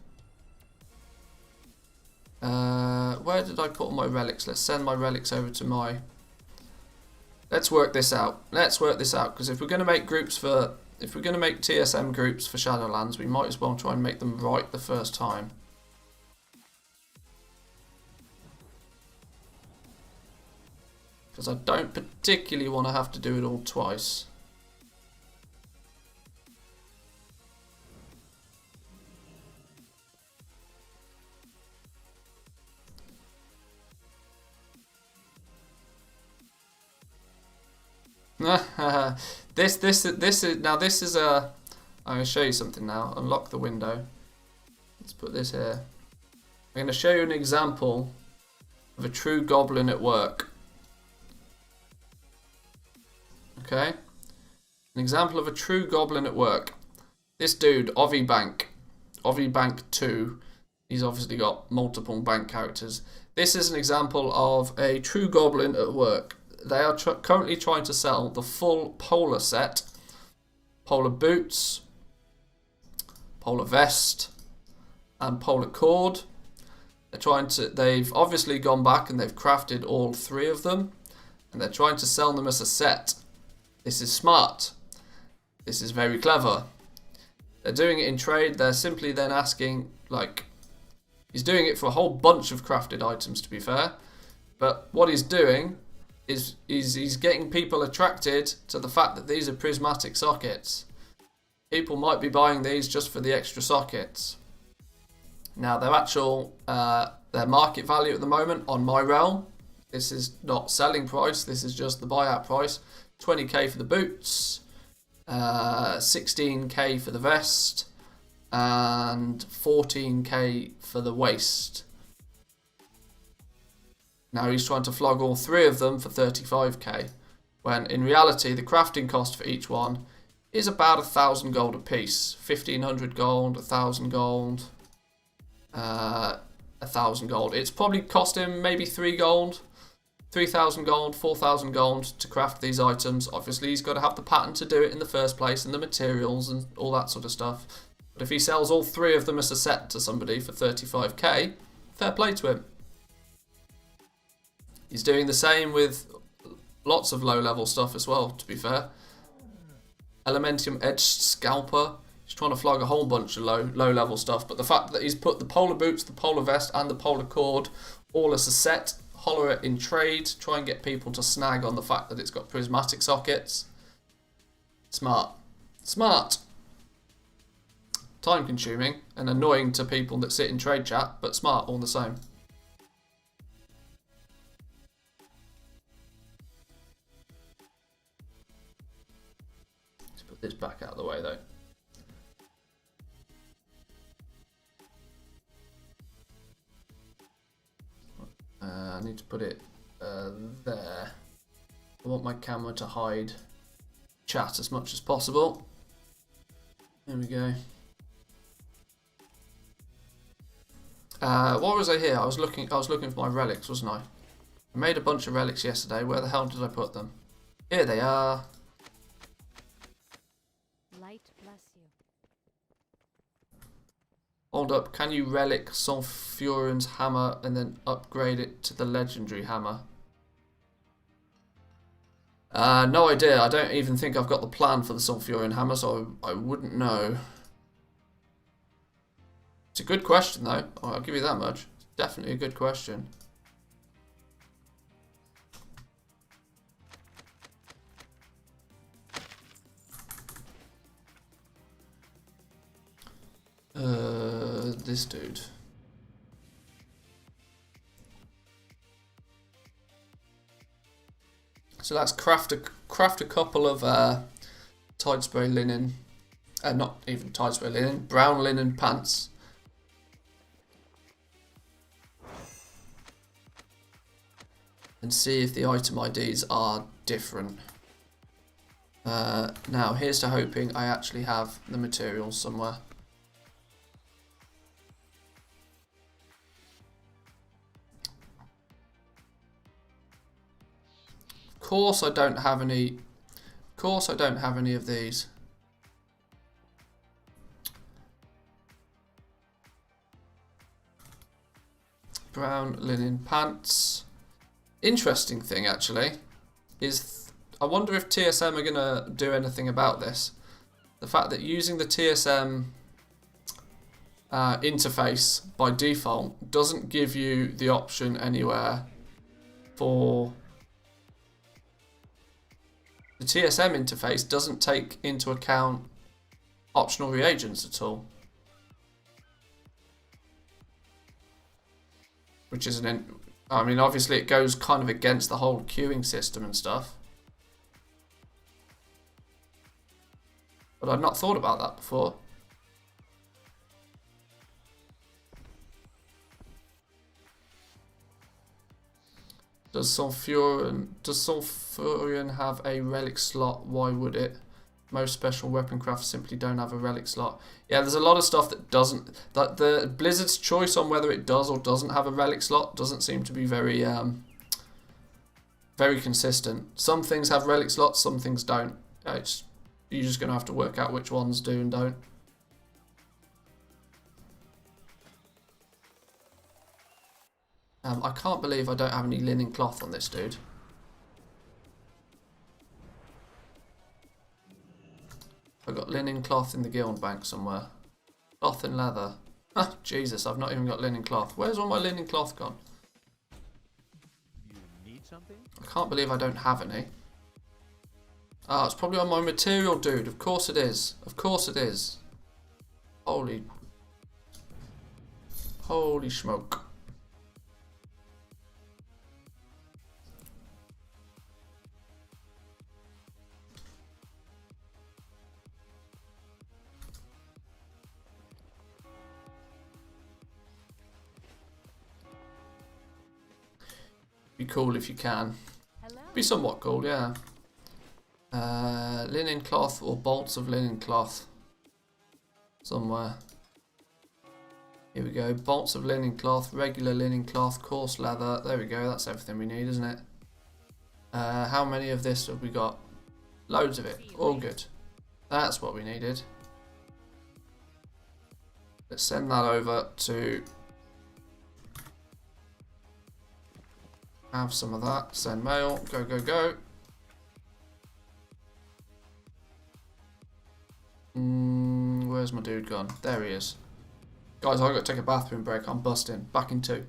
Where did I put all my relics? Let's send my relics over to my... Let's work this out. Let's work this out, because if we're going to make groups for... If we're going to make TSM groups for Shadowlands, we might as well try and make them right the first time. Because I don't particularly want to have to do it all twice. This is a... I'm going to show you something now. Unlock the window. Let's put this here. I'm going to show you an example of a true goblin at work. Okay? An example of a true goblin at work. This dude, Ovi Bank 2, he's obviously got multiple bank characters. This is an example of a true goblin at work. They are currently trying to sell the full polar set. Polar boots, polar vest, and polar cord. They've obviously gone back and they've crafted all three of them. And they're trying to sell them as a set. This is smart. This is very clever. They're doing it in trade. They're simply then asking, like... He's doing it for a whole bunch of crafted items, to be fair. But what he's doing... he's getting people attracted to the fact that these are prismatic sockets. People might be buying these just for the extra sockets. Now their market value at the moment on my realm, this is not selling price, this is just the buyout price. 20k for the boots, 16k for the vest, and 14k for the waist. Now he's trying to flog all three of them for 35k, when in reality the crafting cost for each one is about 1,000 gold a piece. 1,500 gold, 1,000 gold, 1,000 gold. It's probably cost him maybe 3 gold, 3,000 gold, 4,000 gold to craft these items. Obviously he's got to have the pattern to do it in the first place and the materials and all that sort of stuff. But if he sells all three of them as a set to somebody for 35k, fair play to him. He's doing the same with lots of low-level stuff as well, to be fair. Elementium Edge Scalper. He's trying to flog a whole bunch of low-level stuff, but the fact that he's put the polar boots, the polar vest, and the polar cord all as a set, holler it in trade, try and get people to snag on the fact that it's got prismatic sockets. Smart. Smart. Time-consuming and annoying to people that sit in trade chat, but smart all the same. Let's put this back out of the way though. I need to put it there. I want my camera to hide chat as much as possible. There we go. Why was I here? I was looking for my relics, wasn't I? I made a bunch of relics yesterday. Where the hell did I put them? Here they are. Light bless you. Hold up. Can you relic Sulfurin's hammer and then upgrade it to the legendary hammer? No idea. I don't even think I've got the plan for the Sulfurin hammer, so I wouldn't know. It's a good question, though. I'll give you that much. It's definitely a good question. This dude. So that's craft a couple of tide spray linen, not even tide spray linen, brown linen pants. And see if the item IDs are different. Now here's to hoping I actually have the materials somewhere. Of course I don't have any. Of course I don't have any of these. Brown linen pants. Interesting thing actually is I wonder if TSM are gonna do anything about this. The fact that using the TSM interface by default doesn't give you the option anywhere for the TSM interface doesn't take into account optional reagents at all. Which is I mean, obviously it goes kind of against the whole queuing system and stuff. But I'd not thought about that before. Does Sulfurion have a relic slot? Why would it? Most special weapon crafts simply don't have a relic slot. Yeah, there's a lot of stuff that doesn't. That the Blizzard's choice on whether it does or doesn't have a relic slot doesn't seem to be very very consistent. Some things have relic slots, some things don't. You're just going to have to work out which ones do and don't. I can't believe I don't have any linen cloth on this dude. I've got linen cloth in the guild bank somewhere. Cloth and leather. Ah, Jesus, I've not even got linen cloth. Where's all my linen cloth gone? You need something? I can't believe I don't have any. Ah, it's probably on my material, dude. Of course it is. Of course it is. Holy smoke. Be cool if you can. Hello. Be somewhat cool, yeah. Linen cloth or bolts of linen cloth. Somewhere. Here we go. Bolts of linen cloth, regular linen cloth, coarse leather. There we go. That's everything we need, isn't it? How many of this have we got? Loads of it. All good. That's what we needed. Let's send that over to Have some of that. Send mail. Go, go, go. Where's my dude gone? There he is. Guys, I've got to take a bathroom break. I'm busting. Back in 2.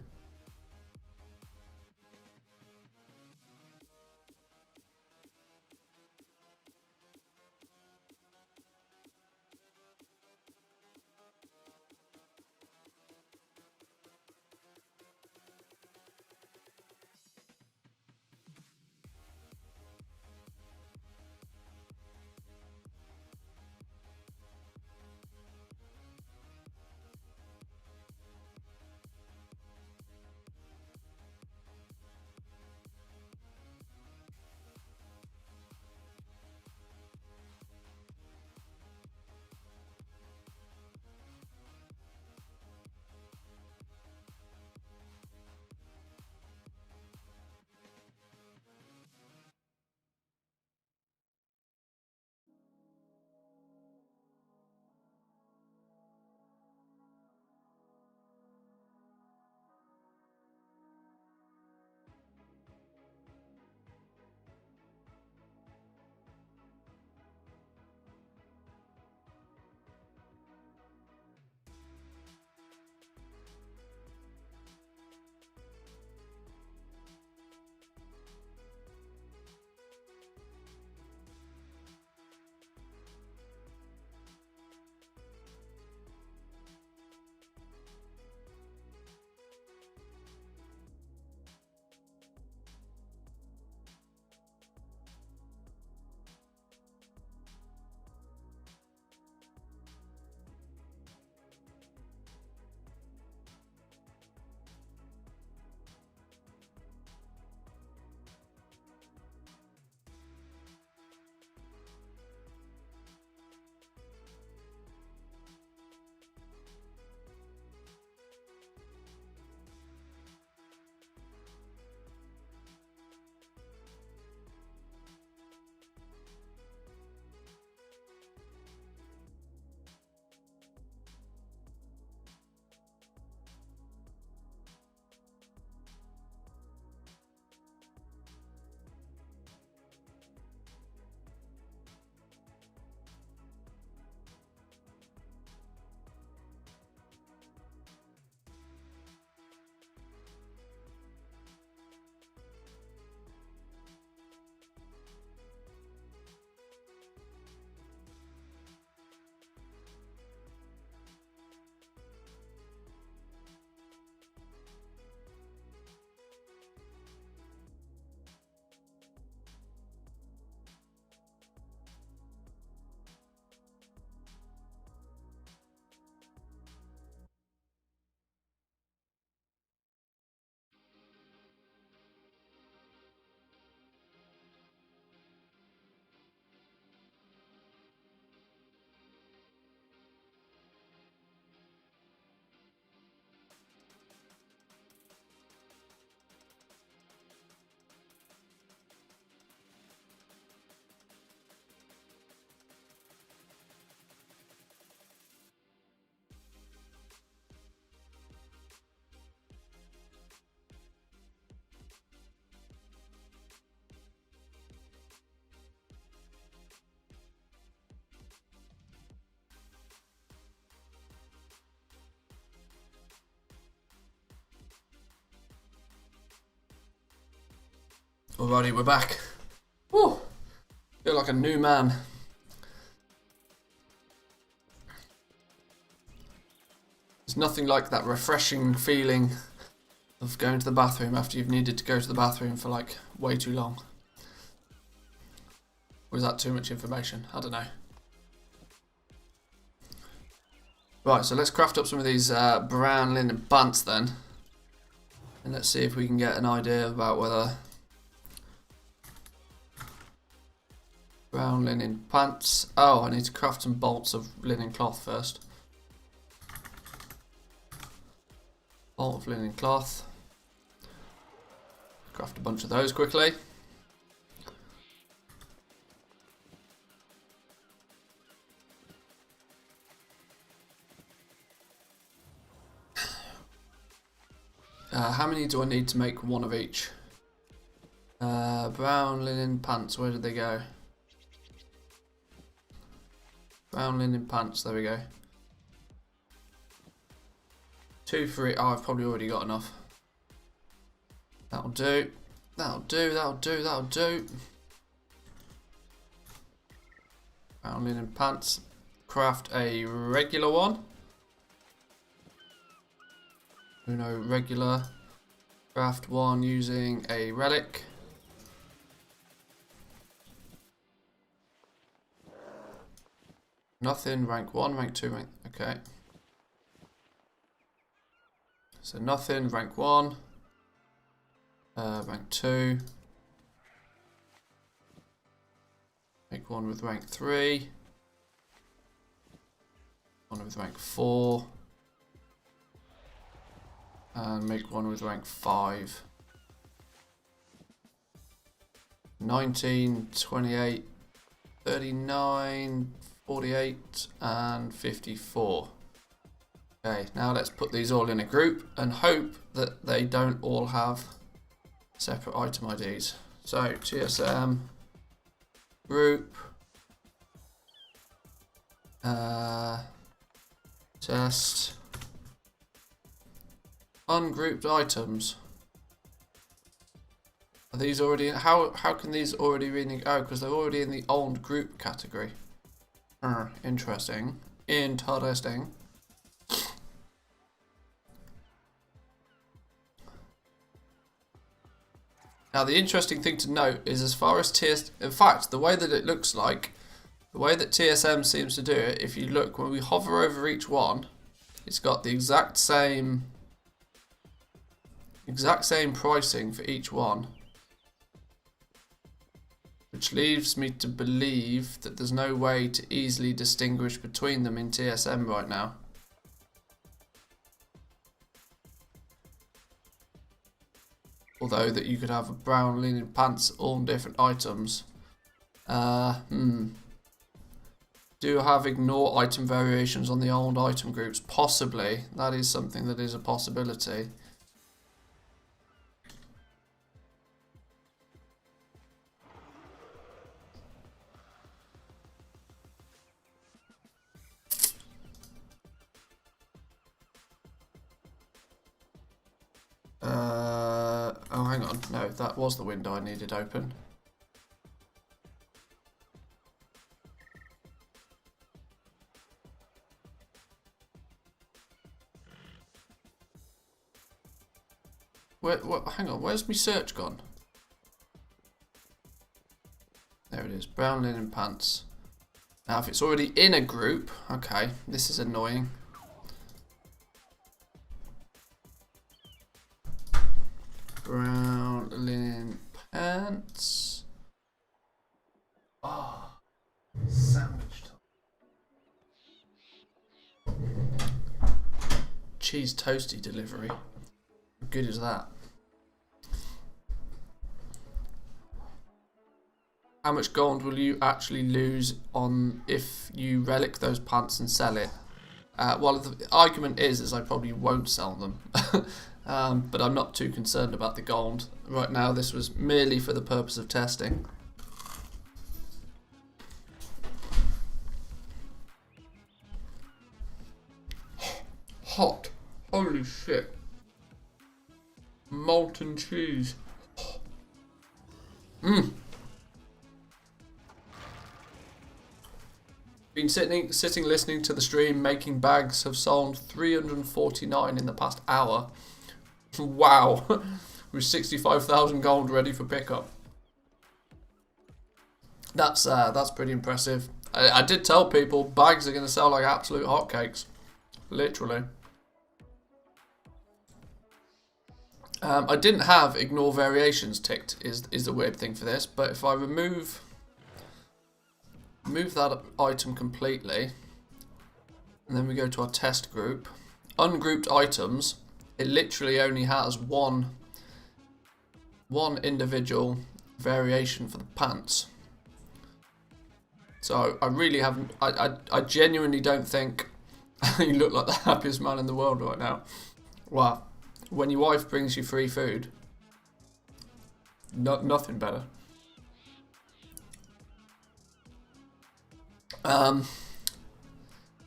Alrighty, we're back. Woo! Feel like a new man. There's nothing like that refreshing feeling of going to the bathroom after you've needed to go to the bathroom for like way too long. Or is that too much information? I don't know. Right, so let's craft up some of these brown linen pants then. And let's see if we can get an idea about whether... Brown linen pants. Oh, I need to craft some bolts of linen cloth first. Bolt of linen cloth. Craft a bunch of those quickly. How many do I need to make one of each? Brown linen pants, where did they go? Brown linen pants, there we go. 2 for it. Oh, I've probably already got enough. That'll do. That'll do, that'll do, that'll do. Brown linen pants. Craft a regular one. Uno regular. Craft one using a relic. Nothing, rank 1, rank 2, rank... Okay. So nothing, rank 1. Rank 2. Make one with rank 3. One with rank 4. And make one with rank 5. 19, 28, 39, 48 and 54. Okay, now let's put these all in a group and hope that they don't all have separate item IDs. So TSM group test ungrouped items. Are these already how can these already be? Oh, because they're already in the old group category. Interesting. Interesting. Now the interesting thing to note is as far as in fact, the way that it looks like, the way that TSM seems to do it, if you look, when we hover over each one, it's got the exact same pricing for each one. Which leaves me to believe that there's no way to easily distinguish between them in TSM right now. Although that you could have a brown linen pants, all different items. Do have ignore item variations on the old item groups? Possibly. That is something that is a possibility. Oh, hang on. No, that was the window I needed open. Hang on, where's my search gone? There it is, brown linen pants. Now, if it's already in a group, okay, this is annoying. Brown linen pants. Ah, sandwich time. Cheese toasty delivery. How good is that? How much gold will you actually lose on if you relic those pants and sell it? Well, the argument is I probably won't sell them. But I'm not too concerned about the gold. Right now, this was merely for the purpose of testing. Hot. Holy shit. Molten cheese. Mmm. Been sitting listening to the stream. Making bags have sold 349 in the past hour. Wow. With 65,000 gold ready for pickup. That's pretty impressive. I did tell people bags are going to sell like absolute hotcakes. Literally. I didn't have ignore variations ticked is the weird thing for this, but if I remove that item completely and then we go to our test group, ungrouped items, it literally only has one individual variation for the pants. So I really haven't, I genuinely don't think you look like the happiest man in the world right now. Wow. When your wife brings you free food, nothing better.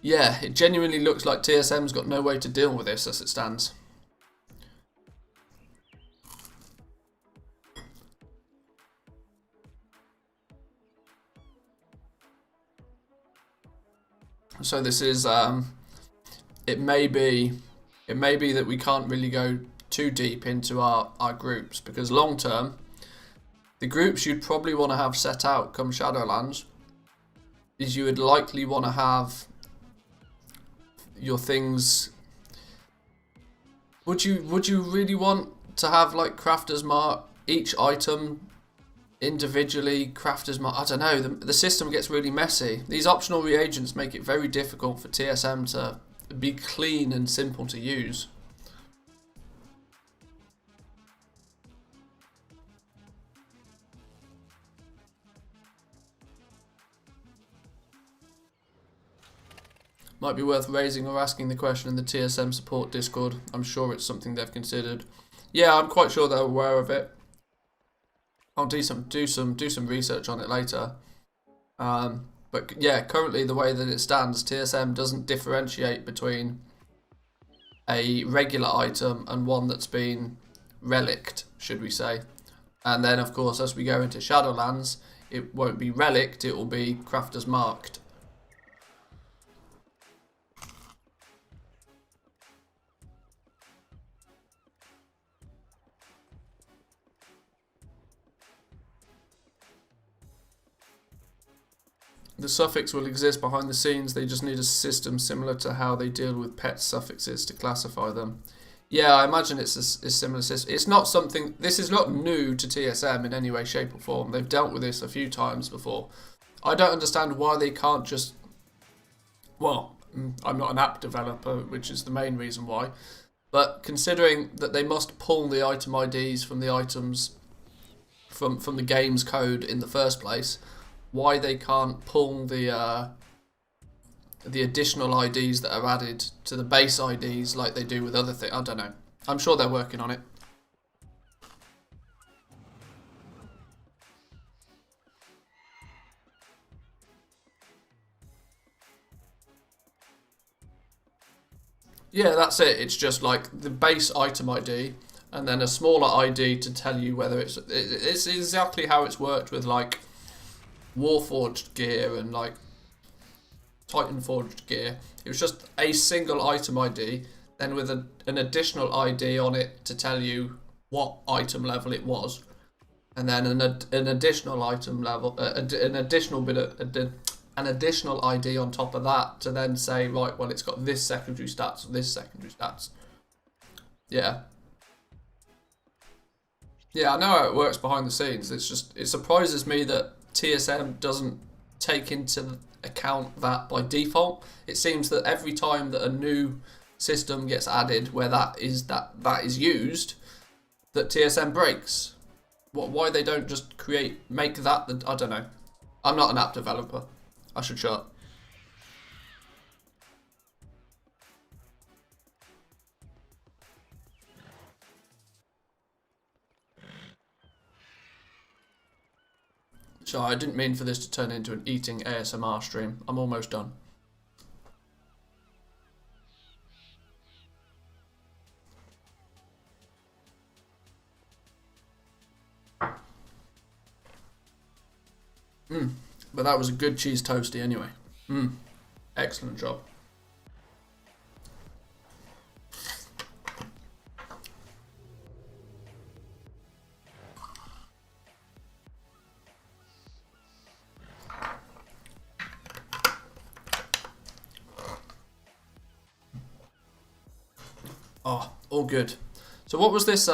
Yeah, it genuinely looks like TSM's got no way to deal with this as it stands. So this is it may be that we can't really go too deep into our groups, because long term the groups you'd probably want to have set out come Shadowlands is you would likely want to have your things. Would you really want to have like crafters mark each item individually? Crafters mark, I don't know, the system gets really messy. These optional reagents make it very difficult for TSM to be clean and simple to use. Might be worth raising or asking the question in the TSM support Discord. I'm sure it's something they've considered. Yeah, I'm quite sure they're aware of it. I'll do some research on it later. But yeah, currently the way that it stands, TSM doesn't differentiate between a regular item and one that's been relicked, should we say. And then of course as we go into Shadowlands, it won't be relicked, it will be crafters marked. The suffix will exist behind the scenes, they just need a system similar to how they deal with pet suffixes to classify them. Yeah, I imagine it's a similar system. It's not something, this is not new to TSM in any way, shape or form. They've dealt with this a few times before. I don't understand why they can't just, well, I'm not an app developer, which is the main reason why, but considering that they must pull the item IDs from the items from the game's code in the first place, why they can't pull the additional IDs that are added to the base IDs like they do with other things. I don't know. I'm sure they're working on it. Yeah, that's it. It's just like the base item ID and then a smaller ID to tell you whether it's exactly how it's worked with like Warforged gear and like Titanforged gear. It was just a single item ID, then with an additional ID on it to tell you what item level it was, and then an additional item level, an additional ID on top of that to then say, right, well, it's got this secondary stats, this secondary stats. Yeah. Yeah, I know how it works behind the scenes. It's just, it surprises me that TSM doesn't take into account that by default. It seems that every time that a new system gets added where that is used, that TSM breaks. Why they don't just make that the, I don't know. I'm not an app developer. I should shut up. So I didn't mean for this to turn into an eating ASMR stream. I'm almost done. But that was a good cheese toasty anyway. Excellent job. Oh, all good. So what was this,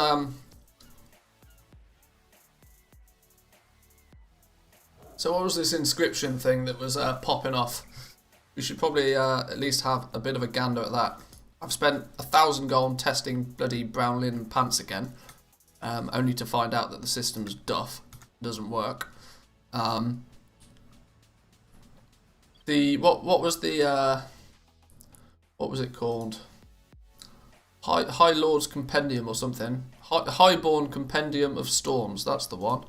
So what was this inscription thing that was popping off? We should probably at least have a bit of a gander at that. I've spent 1,000 gold testing bloody brown linen pants again, only to find out that the system's duff, doesn't work. What was it called? High Lord's Compendium or something. Highborn Compendium of Storms, that's the one.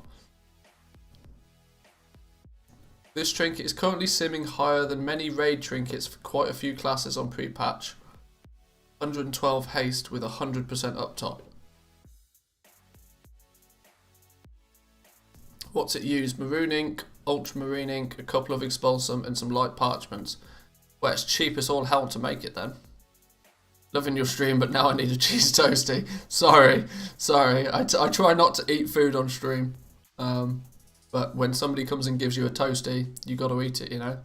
This trinket is currently simming higher than many raid trinkets for quite a few classes on pre-patch. 112 haste with 100% uptime. What's it used? Maroon ink, ultramarine ink, a couple of expulsum and some light parchments. Well, it's cheap as all hell to make it then. Loving your stream, but now I need a cheese toasty. Sorry. I try not to eat food on stream. But when somebody comes and gives you a toasty, you got to eat it, you know.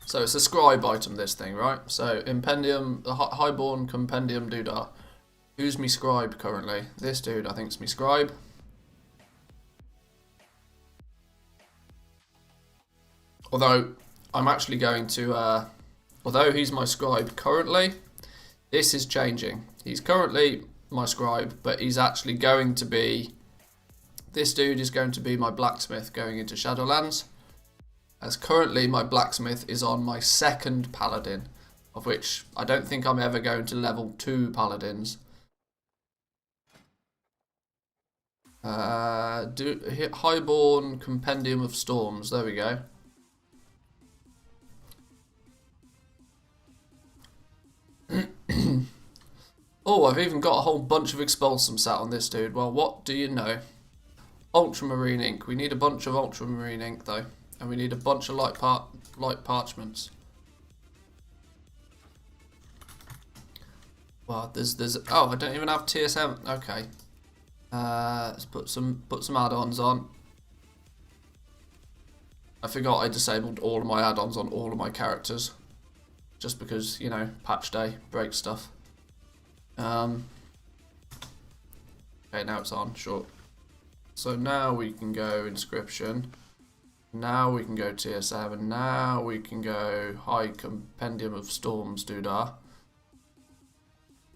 So it's a scribe item, this thing, right? So Impendium, the Highborn Compendium Doodah. Who's me scribe currently? This dude, I think, is me scribe. Although, I'm actually going to, although he's my scribe currently, this is changing. He's currently my scribe, but he's actually going to be, this dude is going to be my blacksmith going into Shadowlands. As currently my blacksmith is on my second paladin, of which I don't think I'm ever going to level 2 paladins. Highborn Compendium of Storms, there we go. Oh, I've even got a whole bunch of expulsum sat on this dude. Well, what do you know? Ultramarine ink. We need a bunch of ultramarine ink though. And we need a bunch of light parchments. Well, there's oh, I don't even have TSM. Okay. Let's put some add-ons on. I forgot I disabled all of my add-ons on all of my characters. Just because, you know, patch day, break stuff. Okay, now it's on, sure. So now we can go inscription. Now we can go TSM, and now we can go High Compendium of Storms Doodah.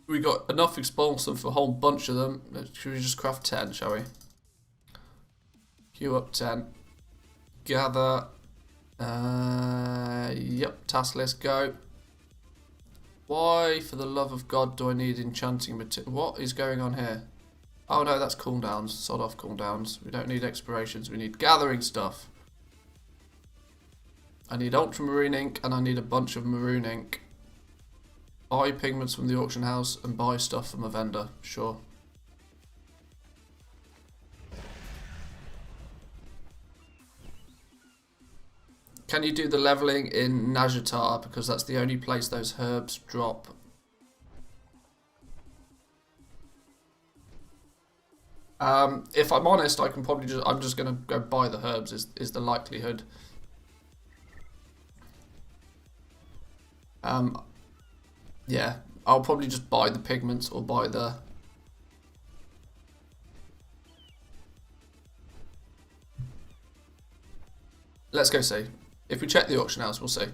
We got enough expulsum for a whole bunch of them. Should we just craft 10, shall we? Queue up 10. Gather. Yep, task list, go. Why, for the love of God, do I need enchanting material? What is going on here? Oh no, that's cooldowns. Sod off cooldowns. We don't need expirations, we need gathering stuff. I need ultramarine ink, and I need a bunch of maroon ink. Buy pigments from the auction house, and buy stuff from a vendor. Sure. Can you do the leveling in Najatar? Because that's the only place those herbs drop. If I'm honest, I can probably just, I'm just going to go buy the herbs is the likelihood. Yeah, I'll probably just buy the pigments or buy the... Let's go see. If we check the auction house, we'll see.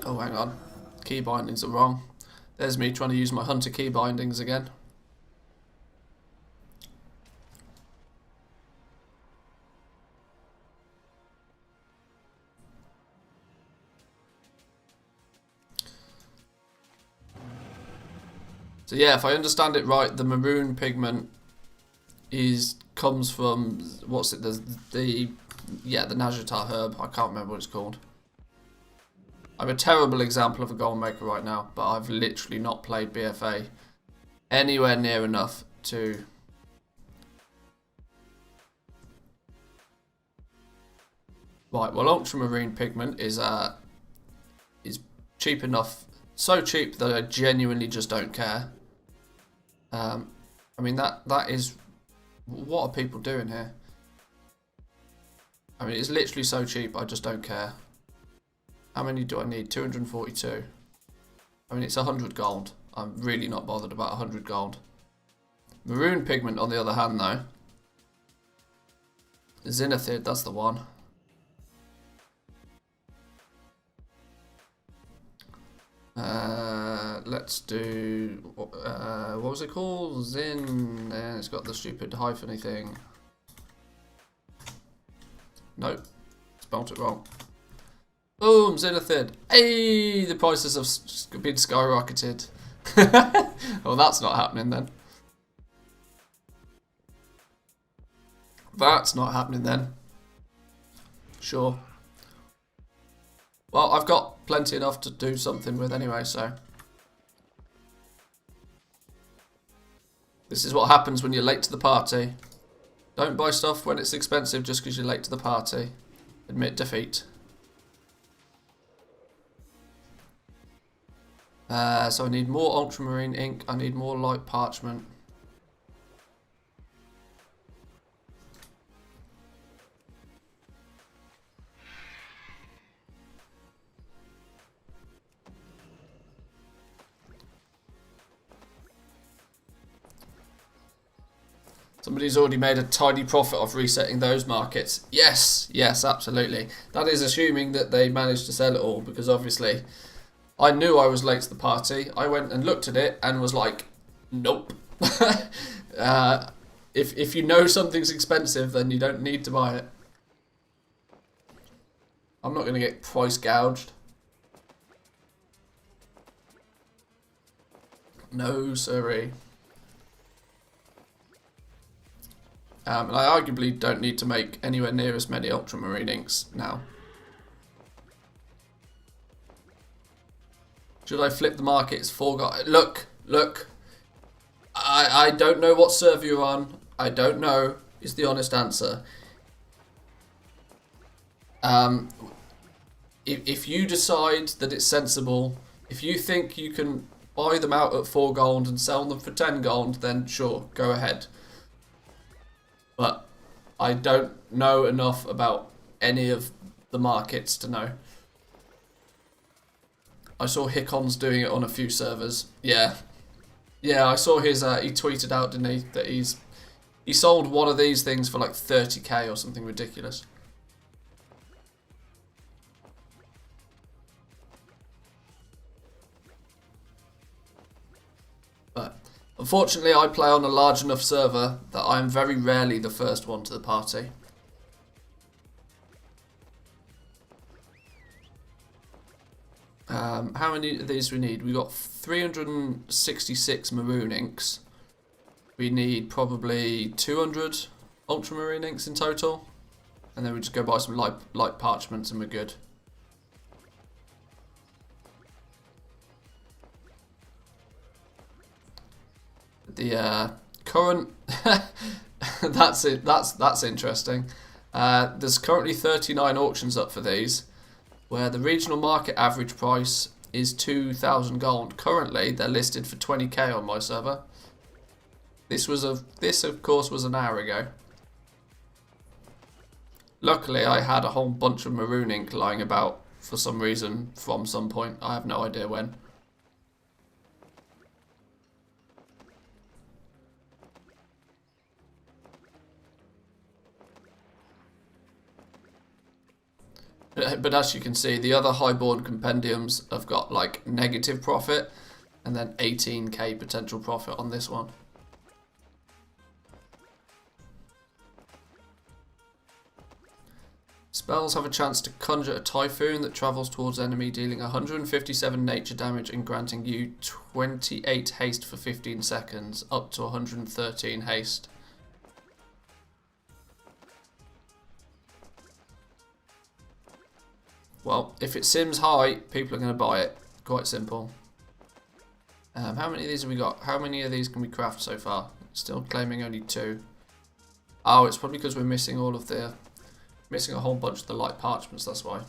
Oh, hang on. Key bindings are wrong. There's me trying to use my hunter key bindings again. So yeah, if I understand it right, the maroon pigment comes from, what's it, the Najatar herb. I can't remember what it's called. I'm a terrible example of a golem maker right now, but I've literally not played BFA anywhere near enough to... Right, well, ultramarine pigment is cheap enough, so cheap that I genuinely just don't care. I mean, that is... What are people doing here? I mean, it's literally so cheap, I just don't care. How many do I need? 242. I mean, it's 100 gold. I'm really not bothered about 100 gold. Maroon pigment, on the other hand, though. Zenithid, that's the one. Let's do, what was it called? Zin, and it's got the stupid hypheny thing. Nope, spelt it wrong. Boom, Zenithid. Hey, the prices have been skyrocketed. Well, that's not happening then. That's not happening then. Sure. Well, I've got plenty enough to do something with anyway, so. This is what happens when you're late to the party. Don't buy stuff when it's expensive just because you're late to the party. Admit defeat. So I need more ultramarine ink. I need more light parchment. Somebody's already made a tidy profit off resetting those markets. Yes, yes, absolutely. That is assuming that they managed to sell it all, because obviously I knew I was late to the party. I went and looked at it and was like, nope. If you know something's expensive, then you don't need to buy it. I'm not going to get price gouged. No, sirree. And I arguably don't need to make anywhere near as many ultramarine inks now. Should I flip the markets for... Look. I don't know what server you're on. I don't know is the honest answer. If you decide that it's sensible, if you think you can buy them out at 4 gold and sell them for 10 gold, then sure, go ahead. But I don't know enough about any of the markets to know. I saw Hickon's doing it on a few servers. Yeah, I saw his, he tweeted out, didn't he, that he sold one of these things for like 30k or something ridiculous. But unfortunately, I play on a large enough server that I am very rarely the first one to the party. How many of these we need? We got 366 maroon inks. We need probably 200 ultramarine inks in total. And then we just go buy some light parchments and we're good. The current that's interesting. There's currently 39 auctions up for these, where the regional market average price is 2,000 gold. Currently, they're listed for 20k on my server. This of course was an hour ago. Luckily, I had a whole bunch of maroon ink lying about for some reason from some point. I have no idea when. But as you can see, the other highborn compendiums have got like negative profit and then 18k potential profit on this one. Spells have a chance to conjure a typhoon that travels towards enemy, dealing 157 nature damage and granting you 28 haste for 15 seconds, up to 113 haste. Well, if it sims high, people are going to buy it. Quite simple. How many of these have we got? How many of these can we craft so far? Still claiming only 2. Oh, it's probably because we're missing all of the... Missing a whole bunch of the light parchments, that's why.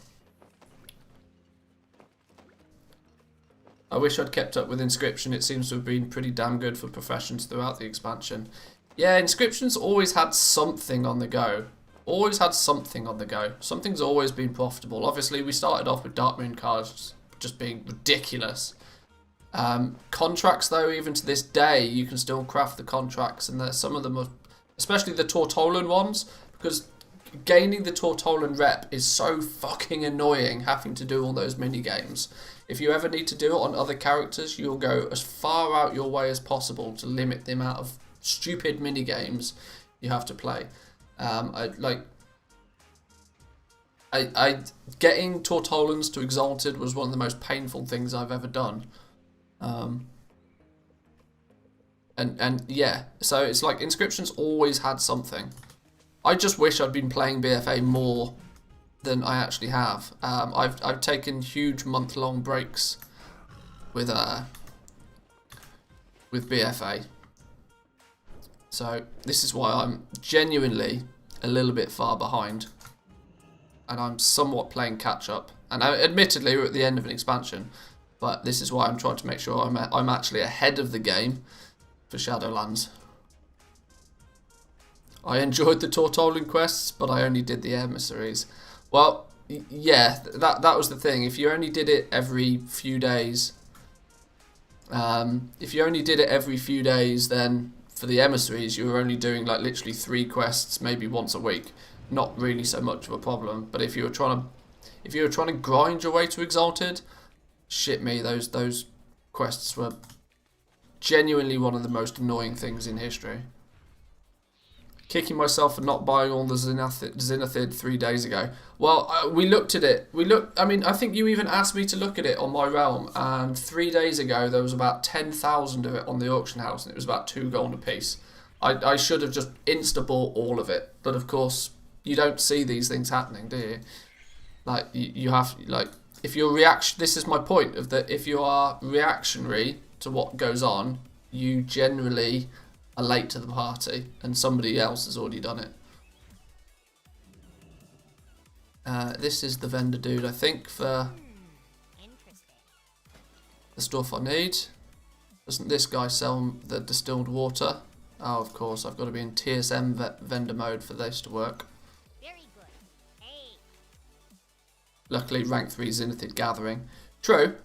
I wish I'd kept up with Inscription. It seems to have been pretty damn good for professions throughout the expansion. Yeah, Inscription's always had something on the go. Always had something on the go. Something's always been profitable. Obviously, we started off with Darkmoon cards just being ridiculous. Contracts, though, even to this day, you can still craft the contracts, and some of them are, especially the Tortolan ones, because gaining the Tortolan rep is so fucking annoying having to do all those mini games. If you ever need to do it on other characters, you'll go as far out your way as possible to limit the amount of stupid mini games you have to play. Getting Tortolans to Exalted was one of the most painful things I've ever done. And yeah, so it's like Inscription's always had something. I just wish I'd been playing BFA more than I actually have. I've taken huge month-long breaks with BFA. So this is why I'm genuinely a little bit far behind. And I'm somewhat playing catch-up. And admittedly, we're at the end of an expansion. But this is why I'm trying to make sure I'm actually ahead of the game for Shadowlands. I enjoyed the Tortolan quests, but I only did the emissaries. Well, yeah, that was the thing. If you only did it every few days, then for the emissaries, you were only doing like literally 3 quests, maybe once a week. Not really so much of a problem. But if you were trying to grind your way to Exalted, shit me, those quests were genuinely one of the most annoying things in history. Kicking myself for not buying all the Zenithid 3 days ago. Well, we looked at it. I mean, I think you even asked me to look at it on my realm, and 3 days ago there was about 10,000 of it on the auction house, and it was about 2 gold a piece. I should have just insta-bought all of it, but of course you don't see these things happening, do you? Like you have, like, if you're this is my point of that. If you are reactionary to what goes on, you generally are late to the party, and somebody else has already done it. This is the vendor dude, I think, for the stuff I need. Doesn't this guy sell the distilled water? Oh, of course, I've got to be in TSM vendor mode for this to work. Very good. Hey. Luckily, rank 3 Zenithid gathering. True,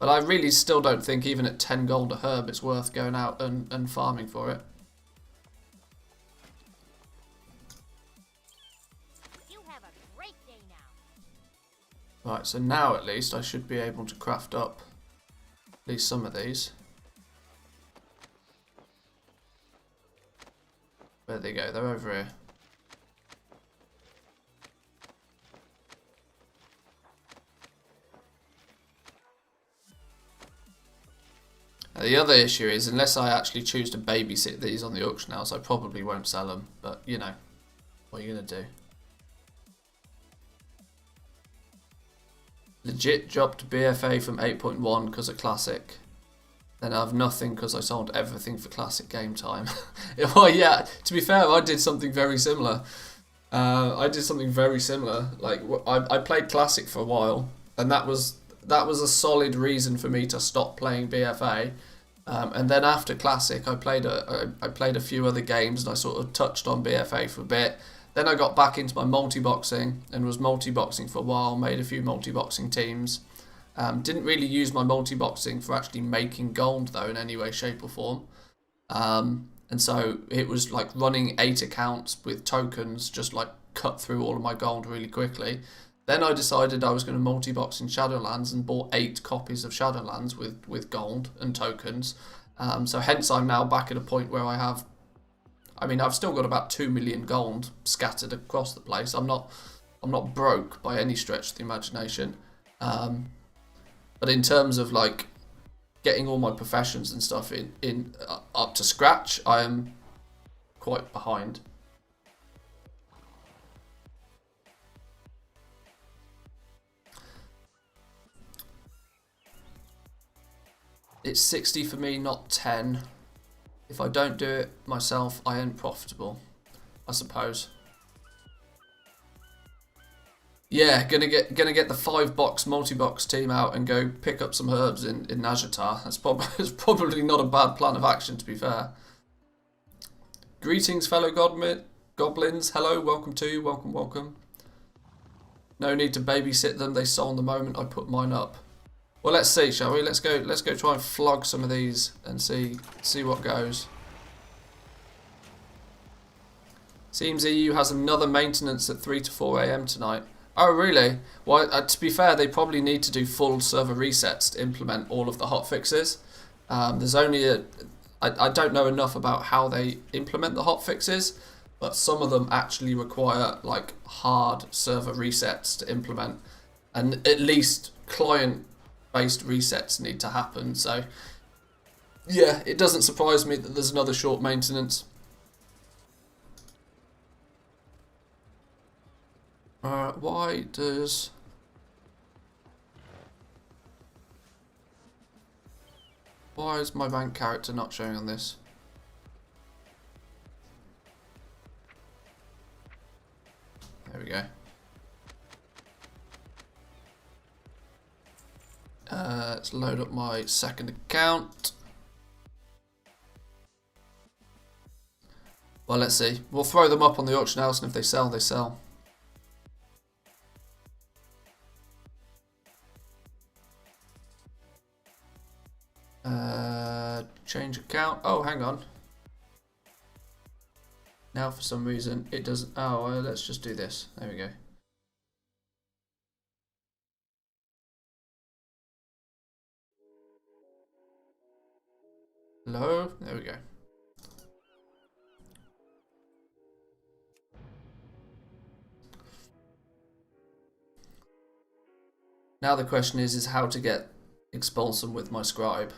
but I really still don't think even at 10 gold a herb it's worth going out and farming for it. You have a great day now. Right, so now at least I should be able to craft up at least some of these. Where they go? They're over here. Now, the other issue is, unless I actually choose to babysit these on the auction house, I probably won't sell them. But, you know, what are you going to do? Legit dropped BFA from 8.1 because of Classic. Then I have nothing because I sold everything for Classic game time. Well, yeah, to be fair, I did something very similar. Like, I played Classic for a while, and that was a solid reason for me to stop playing BFA. And then after Classic, I played a few other games, and I sort of touched on BFA for a bit. Then I got back into my multi-boxing and was multi-boxing for a while, made a few multi-boxing teams. Didn't really use my multi-boxing for actually making gold though in any way, shape or form. And so it was like running 8 accounts with tokens, just like cut through all of my gold really quickly. Then I decided I was going to multi-box in Shadowlands and bought 8 copies of Shadowlands with gold and tokens. So hence I'm now back at a point where I've still got about 2 million gold scattered across the place. I'm not broke by any stretch of the imagination. But in terms of like getting all my professions and stuff in up to scratch, I am quite behind. It's 60 for me, not 10. If I don't do it myself, I ain't profitable, I suppose. Yeah, gonna get the 5-box multi-box team out and go pick up some herbs in Nazjatar. That's probably not a bad plan of action, to be fair. Greetings, fellow goblins. Hello, welcome to you. Welcome. No need to babysit them. They sold the moment I put mine up. Well, let's see, shall we? Let's go try and flog some of these and see what goes. Seems EU has another maintenance at 3 to 4 a.m. tonight. Oh, really? Well, to be fair, they probably need to do full server resets to implement all of the hotfixes. There's only I don't know enough about how they implement the hotfixes, but some of them actually require like hard server resets to implement, and at least client-based resets need to happen. So, yeah, it doesn't surprise me that there's another short maintenance. Why is my bank character not showing on this? There we go. Let's load up my second account. Well, let's see. We'll throw them up on the auction house, and if they sell, they sell. Change account. Oh, hang on. Now, for some reason, it doesn't. Oh, let's just do this. There we go. Hello? There we go. Now the question is how to get Expulsum with my scribe.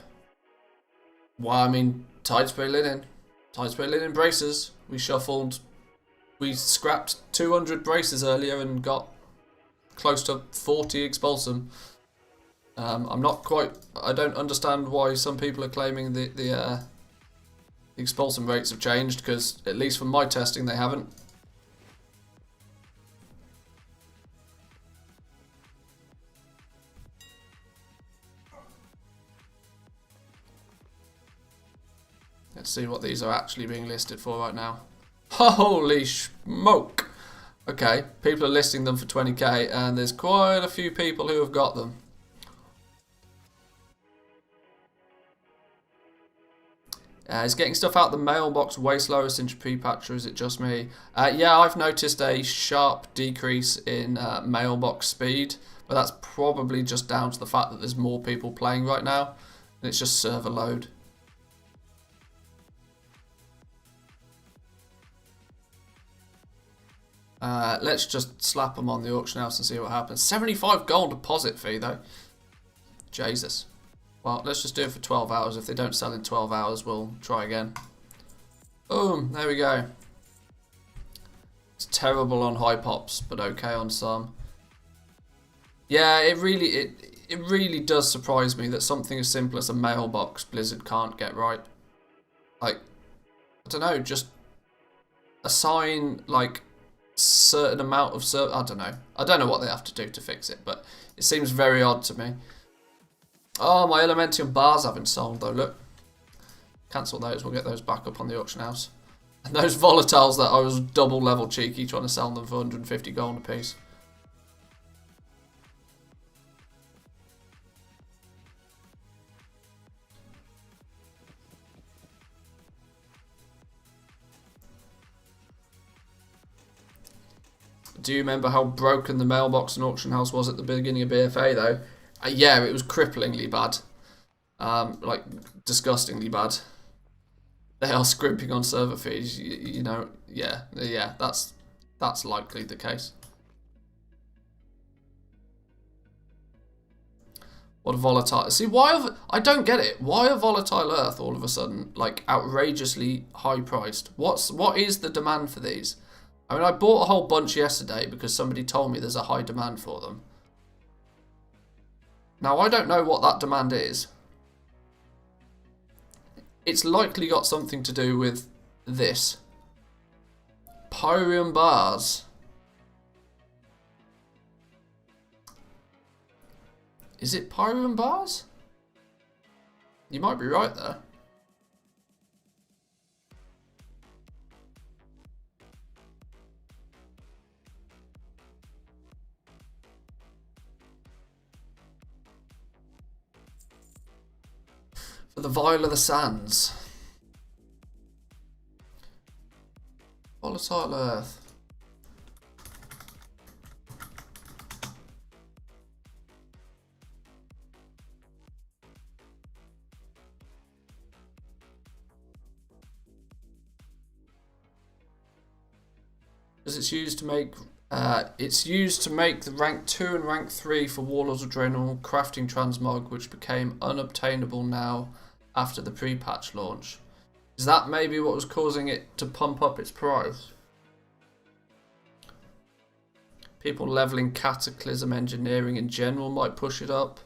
Well, I mean, Tidespray Linen. Tidespray Linen braces. We scrapped 200 braces earlier and got close to 40 Expulsum. I'm not quite... I don't understand why some people are claiming the Expulsum rates have changed, because at least from my testing they haven't. Let's see what these are actually being listed for right now. Holy smoke! Okay, people are listing them for 20k, and there's quite a few people who have got them. Is getting stuff out the mailbox way slower since P-Patch, or is it just me? Yeah, I've noticed a sharp decrease in mailbox speed, but that's probably just down to the fact that there's more people playing right now, and it's just server load. Let's just slap them on the auction house and see what happens. 75 gold deposit fee though. Jesus. Well, let's just do it for 12 hours. If they don't sell in 12 hours, we'll try again. Boom, there we go. It's terrible on high pops, but okay on some. Yeah, it really does surprise me that something as simple as a mailbox Blizzard can't get right. Like, I don't know, just assign like certain amount of I don't know what they have to do to fix it, but it seems very odd to me. Oh, my Elementium bars haven't sold though, look. Cancel those, we'll get those back up on the auction house. And those volatiles that I was double level cheeky trying to sell them for 150 gold a piece. Do you remember how broken the mailbox and auction house was at the beginning of BFA though? Yeah, it was cripplingly bad. Like, disgustingly bad. They are scrimping on server fees, you know, yeah, that's likely the case. What a volatile... See, I don't get it. Why are Volatile Earth all of a sudden, like, outrageously high priced? What is the demand for these? I mean, I bought a whole bunch yesterday because somebody told me there's a high demand for them. Now, I don't know what that demand is. It's likely got something to do with this. Pyrium bars. Is it Pyrium bars? You might be right there. For the Vial of the Sands. Volatile earth. Because it's used to make the rank 2 and rank 3 for Warlords of Draenor crafting transmog, which became unobtainable now after the pre-patch launch. Is that maybe what was causing it to pump up its price? People leveling Cataclysm Engineering in general might push it up.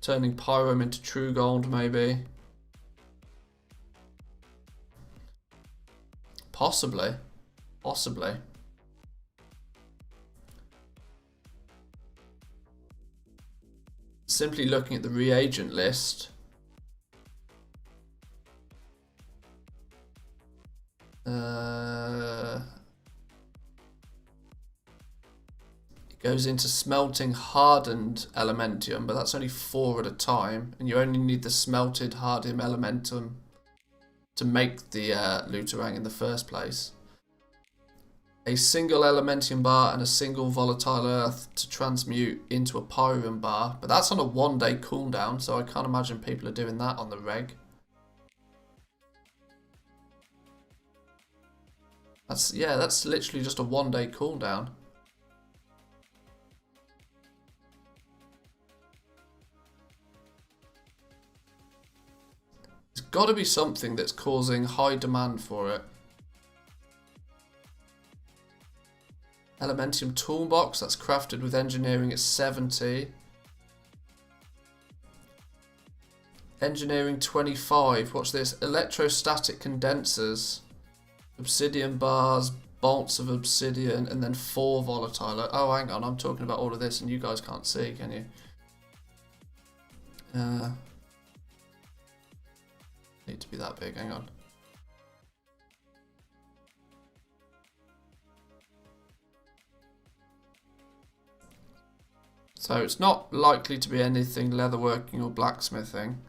Turning Pyrom into True Gold maybe. Possibly. Possibly. Simply looking at the reagent list. It goes into smelting hardened elementium, but that's only 4 at a time, and you only need the smelted hardened elementum to make the Looterang in the first place. A single elementium bar and a single volatile earth to transmute into a pyrum bar, but that's on a 1-day cooldown, so I can't imagine people are doing that on the reg. That's literally just a 1-day cooldown. There's got to be something that's causing high demand for it. Elementium toolbox, that's crafted with engineering at 70. Engineering 25, watch this. Electrostatic condensers. Obsidian bars, bolts of obsidian, and then 4 volatile. Oh, hang on, I'm talking about all of this and you guys can't see, can you? Need to be that big, hang on. So it's not likely to be anything leatherworking or blacksmithing.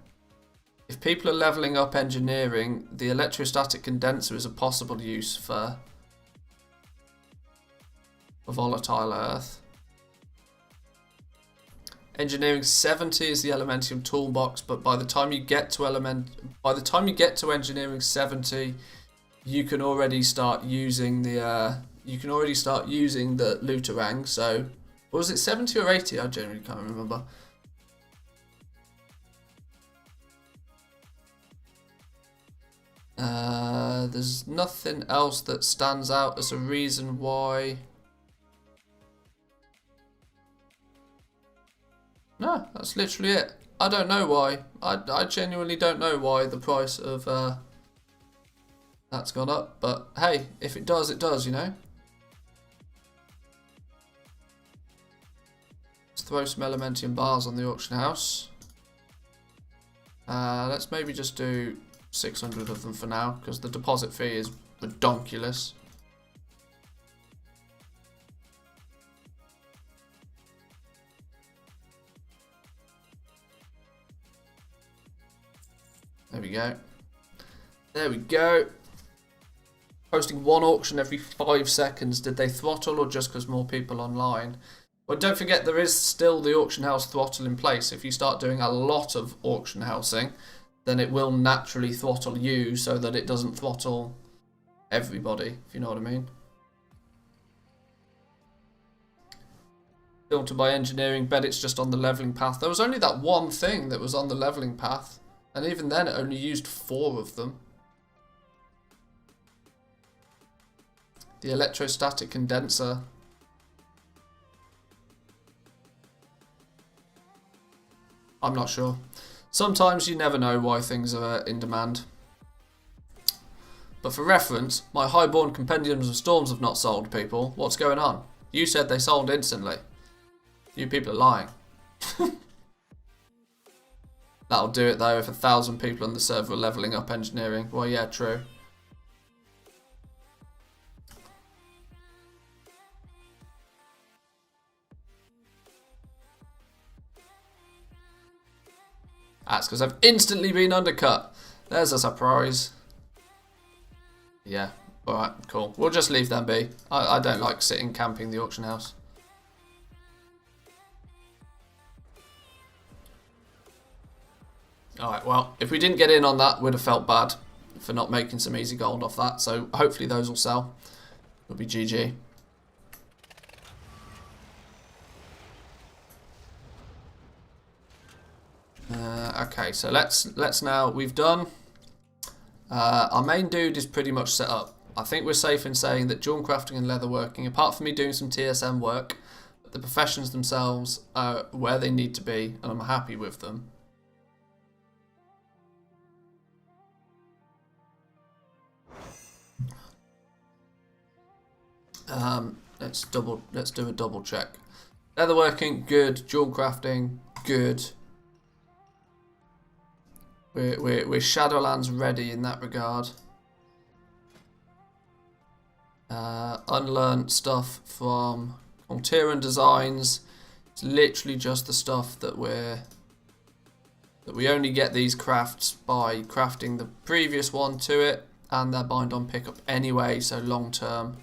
If people are leveling up engineering, the electrostatic condenser is a possible use for volatile earth. Engineering 70 is the elementium toolbox, but by the time you get to engineering 70, you can already start using the Looterang. So, was it 70 or 80? I genuinely can't remember. There's nothing else that stands out as a reason why. No, that's literally it. I don't know why. I genuinely don't know why the price of that's gone up. But hey, if it does, it does, you know. Let's throw some elementium bars on the auction house. Let's maybe just do 600 of them for now, because the deposit fee is redonkulous. There we go. There we go. Posting one auction every 5 seconds. Did they throttle or just because more people online? Well, don't forget there is still the auction house throttle in place. If you start doing a lot of auction housing, then it will naturally throttle you so that it doesn't throttle everybody, if you know what I mean. Filter by engineering, bet it's just on the leveling path. There was only that one thing that was on the leveling path, and even then it only used 4 of them. The electrostatic condenser. I'm not sure. Sometimes you never know why things are in demand. But for reference, my highborn compendiums of storms have not sold, people. What's going on? You said they sold instantly. You people are lying. That'll do it though if 1,000 people on the server are leveling up engineering. Well, yeah, true. That's because I've instantly been undercut. There's a surprise. Yeah, Alright, cool. We'll just leave them be. I don't like sitting camping the auction house. Alright, well, if we didn't get in on that, we'd have felt bad for not making some easy gold off that. So hopefully those will sell. It'll be GG. Okay, so let's now, we've done, our main dude is pretty much set up. I think we're safe in saying that jewel crafting and leatherworking, apart from me doing some TSM work, the professions themselves are where they need to be, and I'm happy with them. Let's do a double check. Leatherworking, good. Jewel crafting, good. We're Shadowlands ready in that regard. Unlearned stuff from Tyran Designs. It's literally just the stuff that we only get these crafts by crafting the previous one to it, and they're bind on pickup anyway, so long term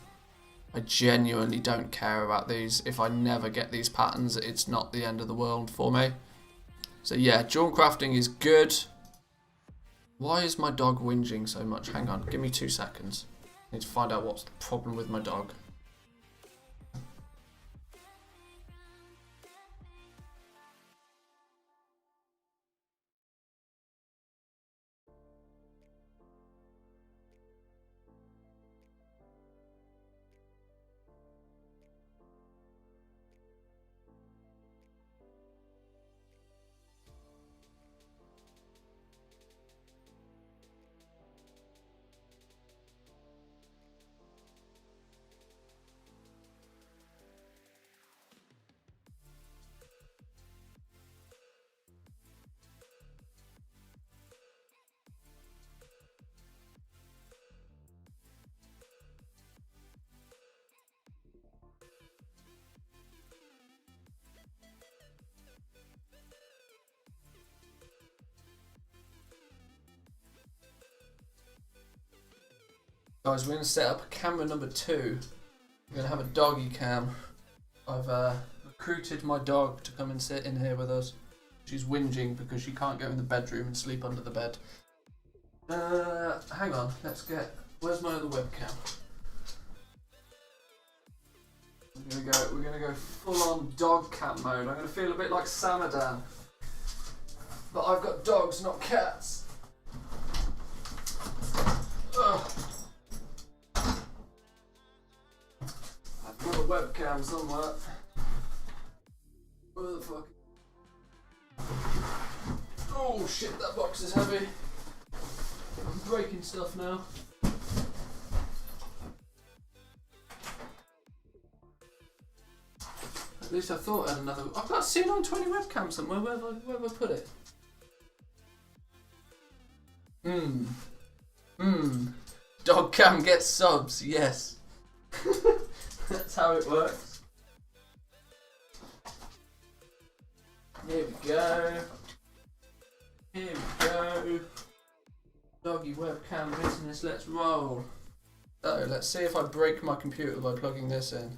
I genuinely don't care about these. If I never get these patterns, it's not the end of the world for me. So yeah, jewel crafting is good. Why is my dog whinging so much? Hang on, give me 2 seconds. I need to find out what's the problem with my dog. Guys, we're going to set up camera number 2. We're going to have a doggy cam. I've recruited my dog to come and sit in here with us. She's whinging because she can't go in the bedroom and sleep under the bed. Hang on, where's my other webcam? We're gonna go full on dog cam mode. I'm gonna feel a bit like Samadan. But I've got dogs, not cats. Ugh. I've got a webcam somewhere. Where the fuck? Oh shit, that box is heavy. I'm breaking stuff now. At least I thought I had another. I've got a C920 webcam somewhere. Where have I put it? Dog cam gets subs, yes. That's how it works. Here we go. Here we go. Doggy webcam business, let's roll. So let's see if I break my computer by plugging this in.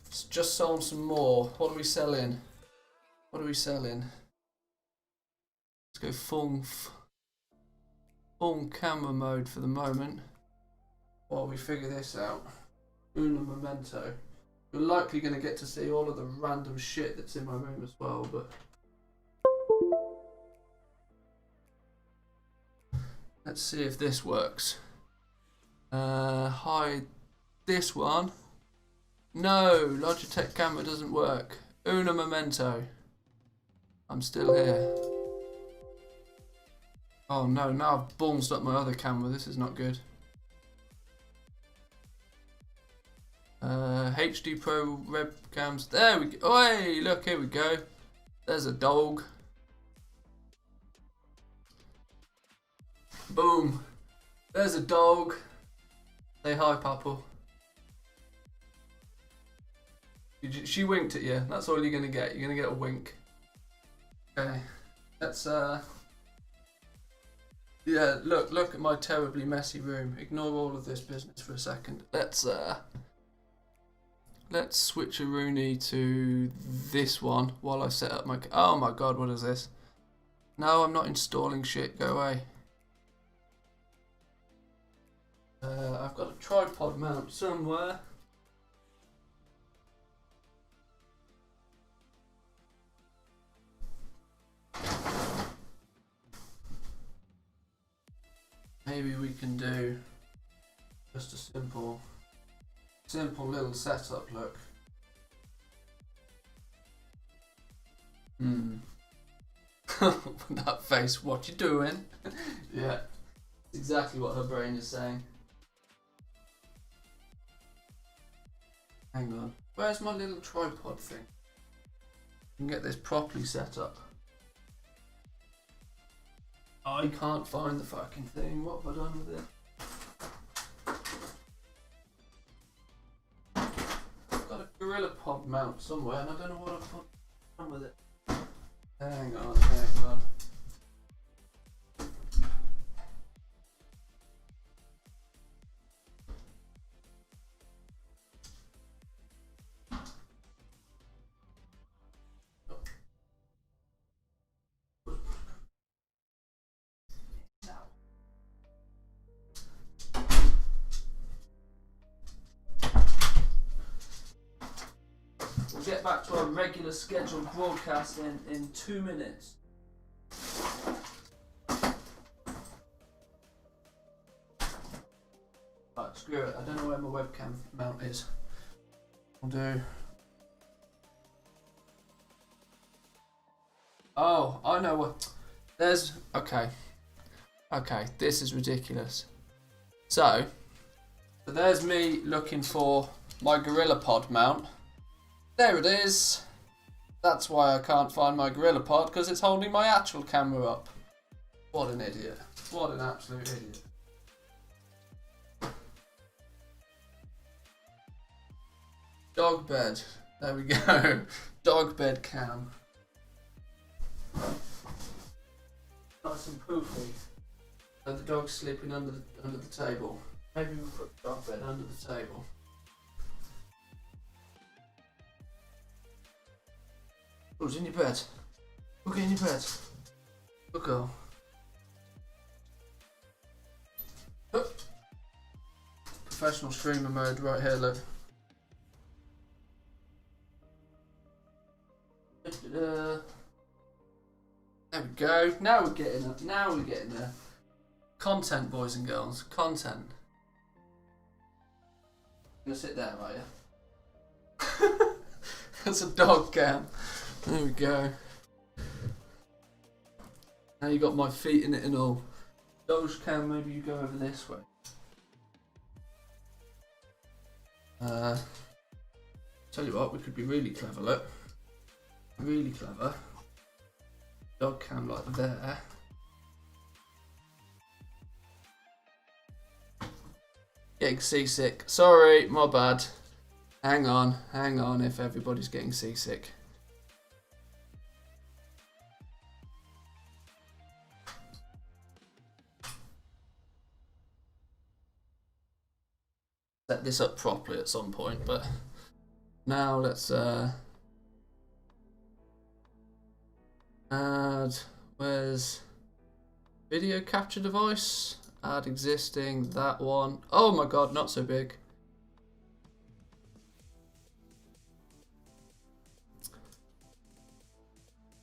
It's just sold some more. What are we selling? What are we selling? Let's go full camera mode for the moment while we figure this out. Una memento. You're likely going to get to see all of the random shit that's in my room as well, but let's see if this works. Hide this one. No, Logitech camera doesn't work. Una memento. I'm still here. Oh no, now I've ballsed up my other camera. This is not good. HD Pro webcams. There we go. Oh, hey, look, here we go. There's a dog. Boom. There's a dog. Say hi, Papa. She winked at you. That's all you're gonna get. You're gonna get a wink. Okay. Let's Yeah, look at my terribly messy room. Ignore all of this business for a second. Let's switch a Rooney to this one while I set up my... Oh my god, what is this? No, I'm not installing shit. Go away. I've got a tripod mount somewhere. Maybe we can do just a simple little setup look. That face, what you doing? Yeah, exactly what her brain is saying. Hang on, where's my little tripod thing? I can get this properly set up. I can't find the fucking thing. What have I done with it? I've got a gorilla pod mount somewhere and I don't know what I've done with it. Hang on. We'll get back to our regular scheduled broadcast in 2 minutes. Right, screw it. I don't know where my webcam mount is. I'll do. Oh, I know what. There's. Okay. Okay, this is ridiculous. So there's me looking for my gorilla pod mount. There it is. That's why I can't find my gorilla pod, because it's holding my actual camera up. What an idiot. What an absolute idiot. Dog bed. There we go. Dog bed cam. Nice and poofy. And the dog's sleeping under the table. Maybe we'll put the dog bed under the table. Who's in your bed? Go get in your bed. Go girl. Professional streamer mode right here, look. There we go. Now we're getting up. Now we're getting there. Content, boys and girls. Content. You're gonna sit there, are you? That's a dog cam. There we go. Now you got my feet in it and all. Doge cam, maybe you go over this way. Tell you what, we could be really clever, look. Really clever. Dog cam like there. Getting seasick. Sorry, my bad. Hang on if everybody's getting seasick. Set this up properly at some point, but now let's add, where's video capture device? Add existing, that one. Oh my god, not so big.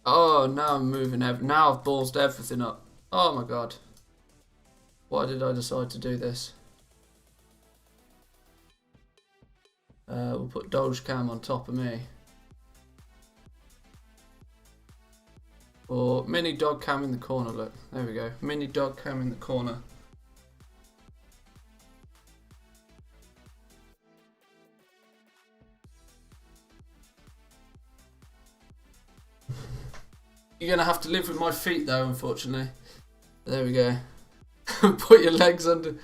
Oh, now I'm moving now I've ballsed everything up. Oh my god. Why did I decide to do this? We'll put Doge Cam on top of me. Or mini dog cam in the corner, look. There we go. Mini dog cam in the corner. You're going to have to live with my feet though, unfortunately. There we go. Put your legs under...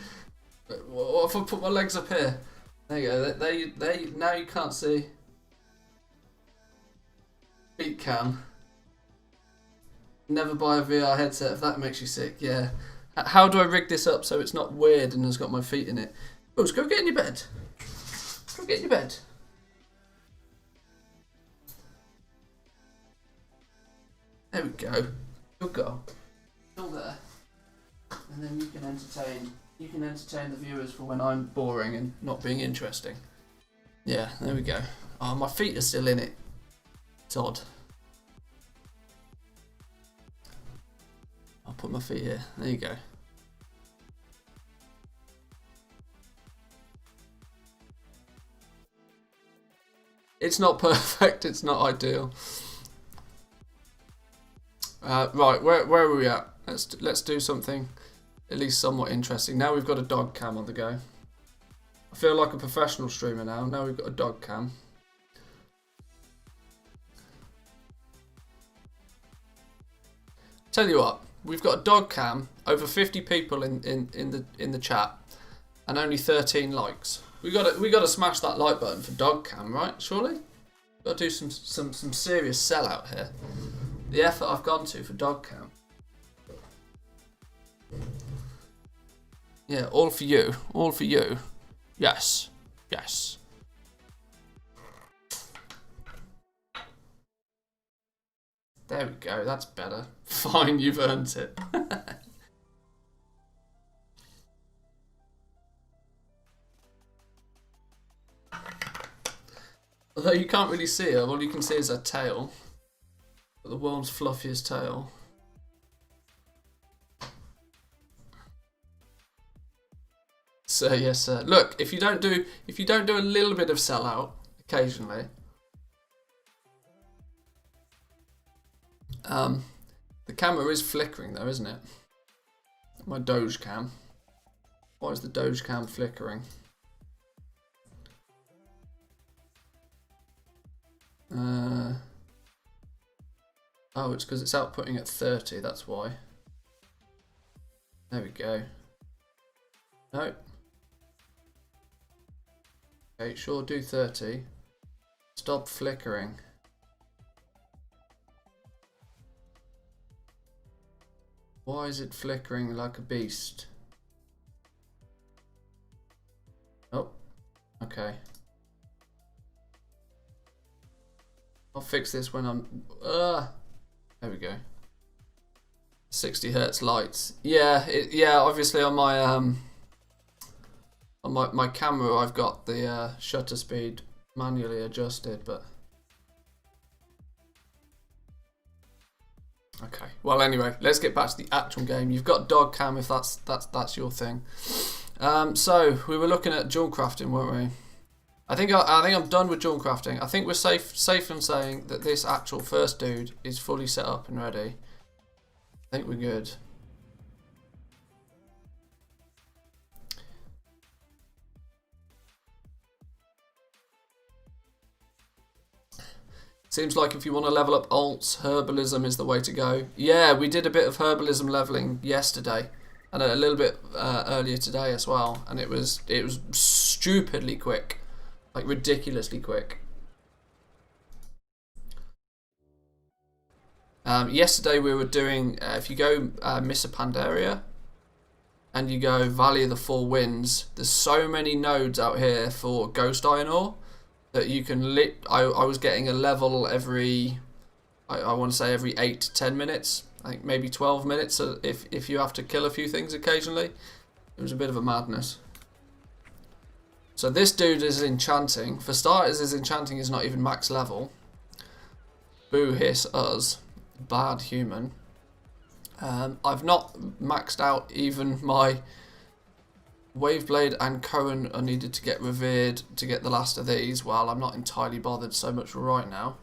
What if I put my legs up here? There you go. They now you can't see. Feet cam. Never buy a VR headset if that makes you sick. Yeah. How do I rig this up so it's not weird and has got my feet in it? Boots, go get in your bed. Go get in your bed. There we go. Good girl. Still there. And then you can entertain the viewers for when I'm boring and not being interesting. Yeah, there we go. Oh, my feet are still in it. It's odd. I'll put my feet here. There you go. It's not perfect. It's not ideal. Right, where are we at? Let's do something at least somewhat interesting. Now we've got a dog cam on the go. I feel like a professional streamer now. Now we've got a dog cam. Tell you what, we've got a dog cam. Over 50 people in the chat, and only 13 likes. We gotta smash that like button for dog cam, right? Surely. Got to do some serious sellout here. The effort I've gone to for dog cam. Yeah, all for you. All for you. Yes. Yes. There we go. That's better. Fine, you've earned it. Although you can't really see her. All you can see is her tail. The world's fluffiest tail. So yes, sir. Look, if you don't do a little bit of sellout occasionally, the camera is flickering though, isn't it? My Doge cam. Why is the Doge cam flickering? Oh, it's because it's outputting at 30, that's why. There we go. No. Okay, sure, do 30. Stop flickering. Why is it flickering like a beast? Oh, okay. I'll fix this when I'm... there we go. 60 hertz lights. Yeah, yeah. Obviously on my camera, I've got the shutter speed manually adjusted, but okay. Well, anyway, let's get back to the actual game. You've got dog cam if that's your thing. So we were looking at jewel crafting, weren't we? I think I'm done with jewel crafting. I think we're safe in saying that this actual first dude is fully set up and ready. I think we're good. Seems like if you want to level up alts, herbalism is the way to go. Yeah, we did a bit of herbalism leveling yesterday, and a little bit earlier today as well, and it was stupidly quick. Like ridiculously quick. Yesterday we were doing, if you go Missa Pandaria and you go Valley of the Four Winds, there's so many nodes out here for Ghost Iron Ore that you can I was getting a level every, I want to say every 8 to 10 minutes. I think maybe 12 minutes if you have to kill a few things occasionally. It was a bit of a madness. So this dude is enchanting. For starters, his enchanting is not even max level. Boo hiss us. Bad human. I've not maxed out even my Waveblade and Cohen are needed to get revered to get the last of these. Well, I'm not entirely bothered so much right now.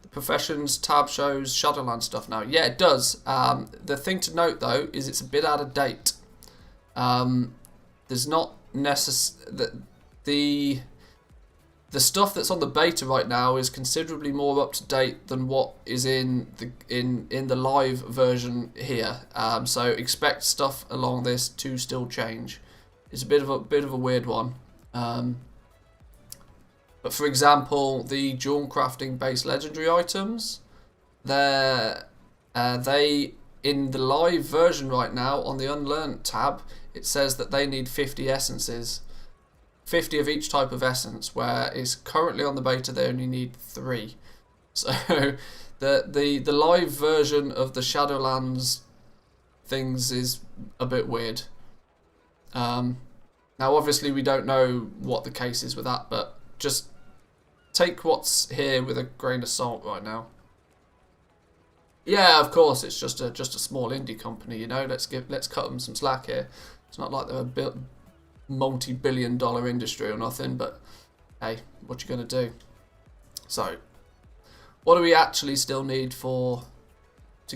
The Professions tab shows Shadowland stuff now. Yeah, it does. The thing to note though is it's a bit out of date. There's not the stuff that's on the beta right now is considerably more up to date than what is in the live version here. So expect stuff along this to still change. It's a bit of a weird one. But for example, the jewel crafting based legendary items, they in the live version right now, on the Unlearned tab, it says that they need 50 essences. 50 of each type of essence, whereas currently on the beta they only need 3. So the live version of the Shadowlands things is a bit weird. Now obviously we don't know what the case is with that, but just take what's here with a grain of salt right now. Yeah, of course, it's just a small indie company, you know. Let's cut them some slack here. It's not like they're a multi-billion-dollar industry or nothing, but hey, what you gonna do? So, what do we actually still need to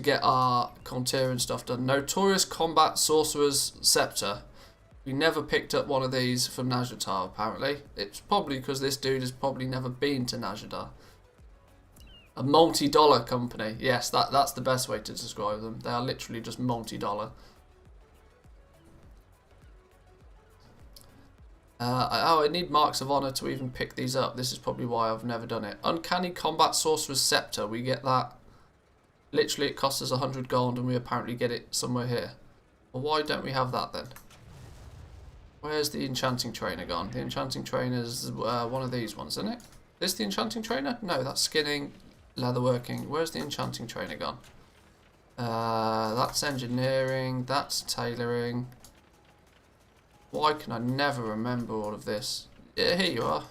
get our Contiran stuff done? Notorious Combat Sorcerer's Scepter. We never picked up one of these from Nazjatar, apparently. It's probably because this dude has probably never been to Nazjatar. A multi-dollar company. Yes, that's the best way to describe them. They are literally just multi-dollar. I need Marks of Honor to even pick these up. This is probably why I've never done it. Uncanny Combat Sorcerer's Scepter. We get that. Literally, it costs us 100 gold, and we apparently get it somewhere here. Well, why don't we have that then? Where's the Enchanting Trainer gone? The Enchanting Trainer's one of these ones, isn't it? Is the Enchanting Trainer? No, that's skinning, leatherworking. Where's the Enchanting Trainer gone? That's engineering. That's tailoring. Why can I never remember all of this? Yeah, here you are.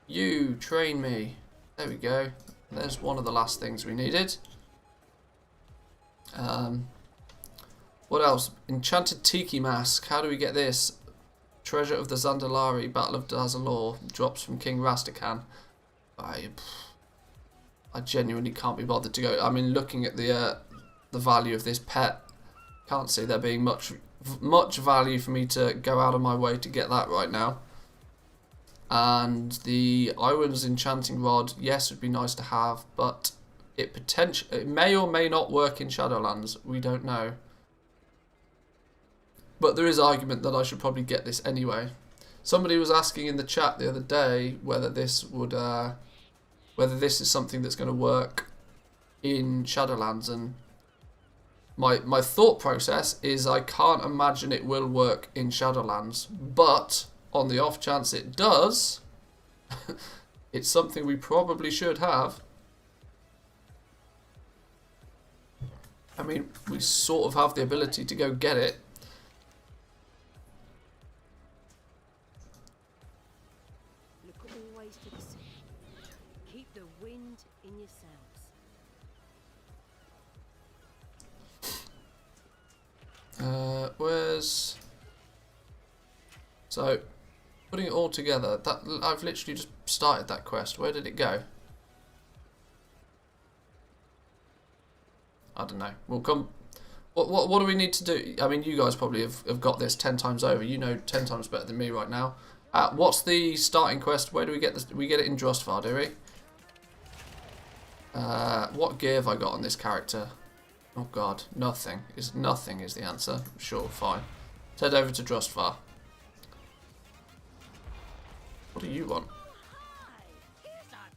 You train me. There we go. There's one of the last things we needed. What else? Enchanted Tiki Mask. How do we get this? Treasure of the Zandalari, Battle of Dazalor. Drops from King Rastakhan. I genuinely can't be bothered to go. I mean, looking at the value of this pet, can't see there being much value for me to go out of my way to get that right now. And the Iron's Enchanting Rod, yes, would be nice to have, but it may or may not work in Shadowlands. We don't know. But there is argument that I should probably get this anyway. Somebody was asking in the chat the other day whether this would, whether this is something that's going to work in Shadowlands, and my thought process is I can't imagine it will work in Shadowlands, but on the off chance it does, it's something we probably should have. I mean, we sort of have the ability to go get it. Look always to the sea. Keep the wind in your sails. Where's... So, putting it all together, I've literally just started that quest. Where did it go? I don't know. We'll come... What do we need to do? I mean, you guys probably have got this 10 times over. You know 10 times better than me right now. What's the starting quest? Where do we get this? We get it in Drustvar, do we? What gear have I got on this character? Oh god, nothing. Nothing is the answer. Sure, fine. Let's head over to Drustvar. What do you want?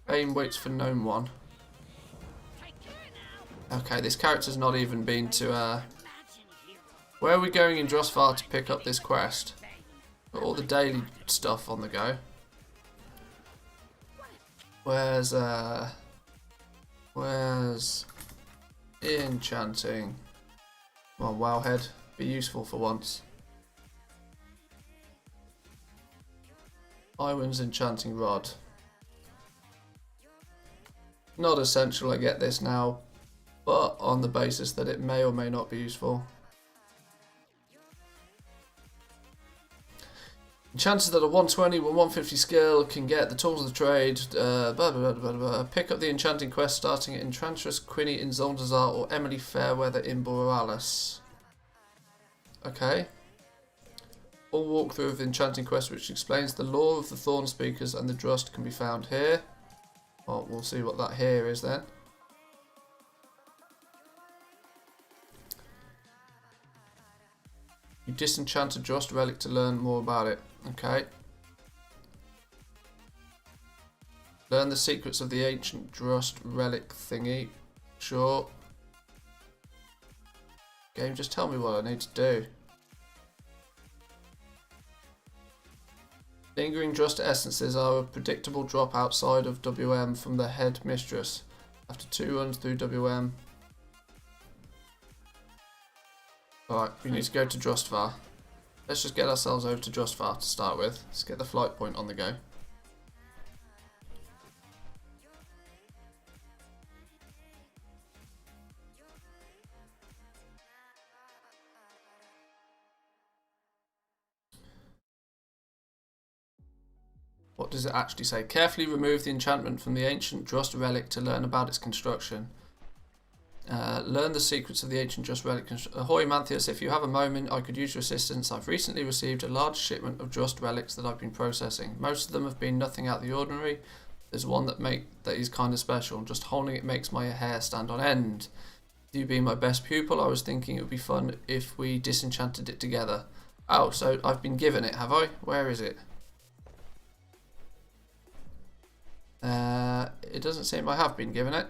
Aim waits for Gnome 1. Okay, this character's not even been to... Where are we going in Drustvar to pick up this quest? Got all the daily stuff on the go. Where's enchanting? Come on, Wowhead. Be useful for once. Iwan's Enchanting Rod. Not essential, I get this now, but on the basis that it may or may not be useful. Chances that a 120 with 150 skill can get the tools of the trade. Pick up the enchanting quest starting at Enchantress Quinny in Zoldazar or Emily Fairweather in Borealis. Okay. Full walkthrough of the enchanting quest, which explains the lore of the Thorn Speakers and the Drust, can be found here. Well, we'll see what that here is then. You disenchant a Drust relic to learn more about it. Okay. Learn the secrets of the ancient Drust relic thingy. Sure. Game, just tell me what I need to do. Lingering Dust Essences are a predictable drop outside of WM from the head mistress. After 2 runs through WM. Alright, we need to go to Drustvar. Let's just get ourselves over to Drustvar to start with. Let's get the flight point on the go. What does it actually say? Carefully remove the enchantment from the ancient Drust relic to learn about its construction. Learn the secrets of the ancient Drust relic. Ahoy Manthieus, if you have a moment, I could use your assistance. I've recently received a large shipment of Drust relics that I've been processing. Most of them have been nothing out of the ordinary. There's one that is kind of special. Just holding it makes my hair stand on end. You being my best pupil, I was thinking it would be fun if we disenchanted it together. Oh, so I've been given it, have I? Where is it? It doesn't seem I have been given it.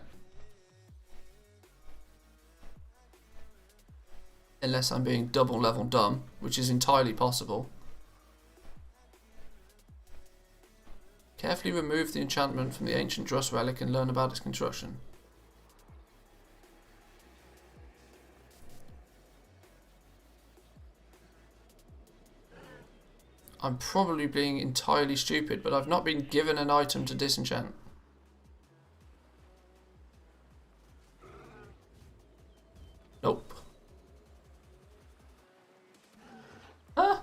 Unless I'm being double level dumb, which is entirely possible. Carefully remove the enchantment from the ancient Drust relic and learn about its construction. I'm probably being entirely stupid, but I've not been given an item to disenchant. Nope. Huh?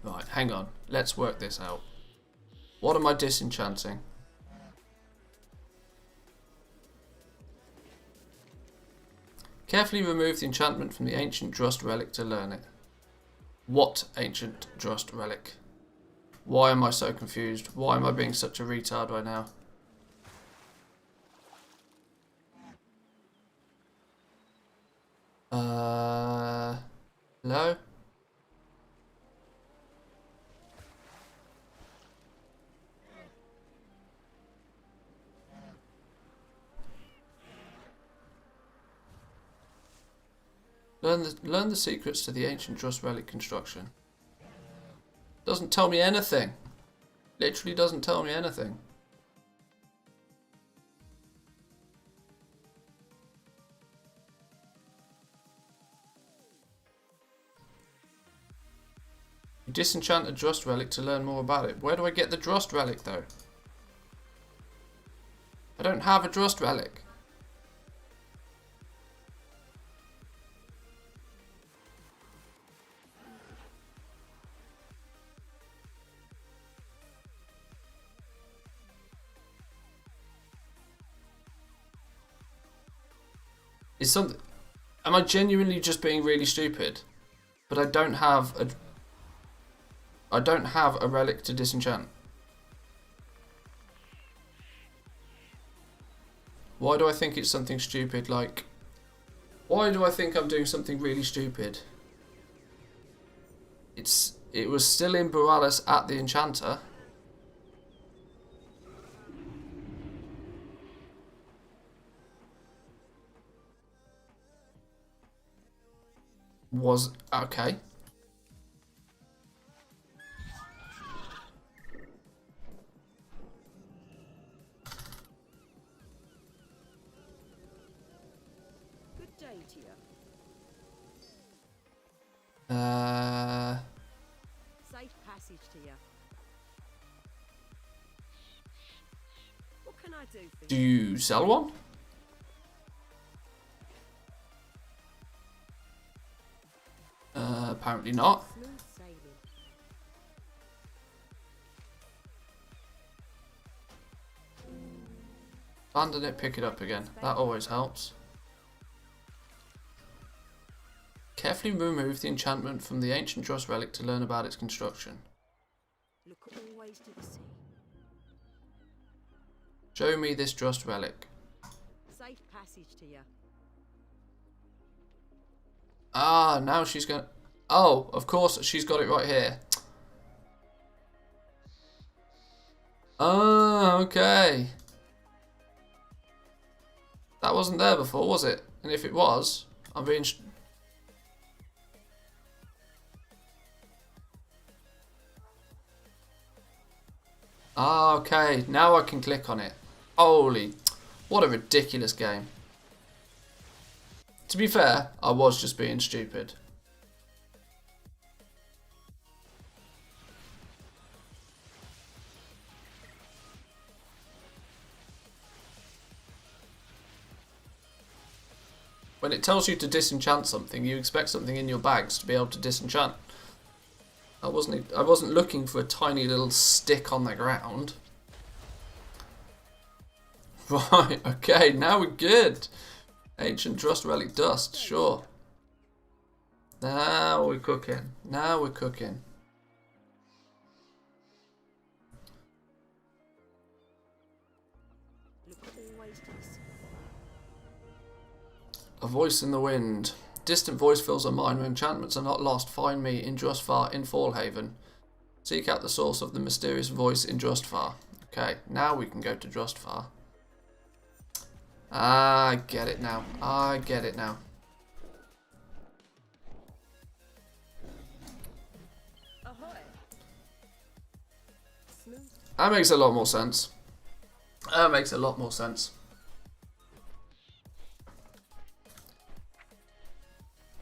Right, hang on. Let's work this out. What am I disenchanting? Carefully remove the enchantment from the ancient Drust relic to learn it. What ancient Drust relic? Why am I so confused? Why am I being such a retard right now? Hello? Learn the secrets to the ancient Drust relic construction. Doesn't tell me anything. Literally doesn't tell me anything. You disenchant a Drust relic to learn more about it. Where do I get the Drust relic though? I don't have a Drust relic. Is something? Am I genuinely just being really stupid? But I don't have a relic to disenchant. Why do I think it's something stupid? Like, why do I think I'm doing something really stupid? It was still in Borealis at the enchanter. Was okay. Good day to you. Safe passage to you. What can I do for Do you? you sell one? Apparently not. Smooth sailing. Abandon it, pick it up again. That always helps. Carefully remove the enchantment from the ancient Drust relic to learn about its construction. Look always to the sea. Show me this Drust relic. Safe passage to you. Ah, now she's going to... Oh, of course, she's got it right here. Ah, okay. That wasn't there before, was it? And if it was, I'm being... Ah, okay. Now I can click on it. Holy... What a ridiculous game. To be fair, I was just being stupid. When it tells you to disenchant something, you expect something in your bags to be able to disenchant. I wasn't looking for a tiny little stick on the ground. Right, okay, now we're good. Ancient Drust Relic Dust, sure. Now we're cooking. Now we're cooking. Look always to the sea. A voice in the wind. Distant voice fills a mind where enchantments are not lost. Find me in Drustvar in Fallhaven. Seek out the source of the mysterious voice in Drustvar. Okay, now we can go to Drustvar. I get it now. I get it now. Ahoy! Smooth. That makes a lot more sense. That makes a lot more sense.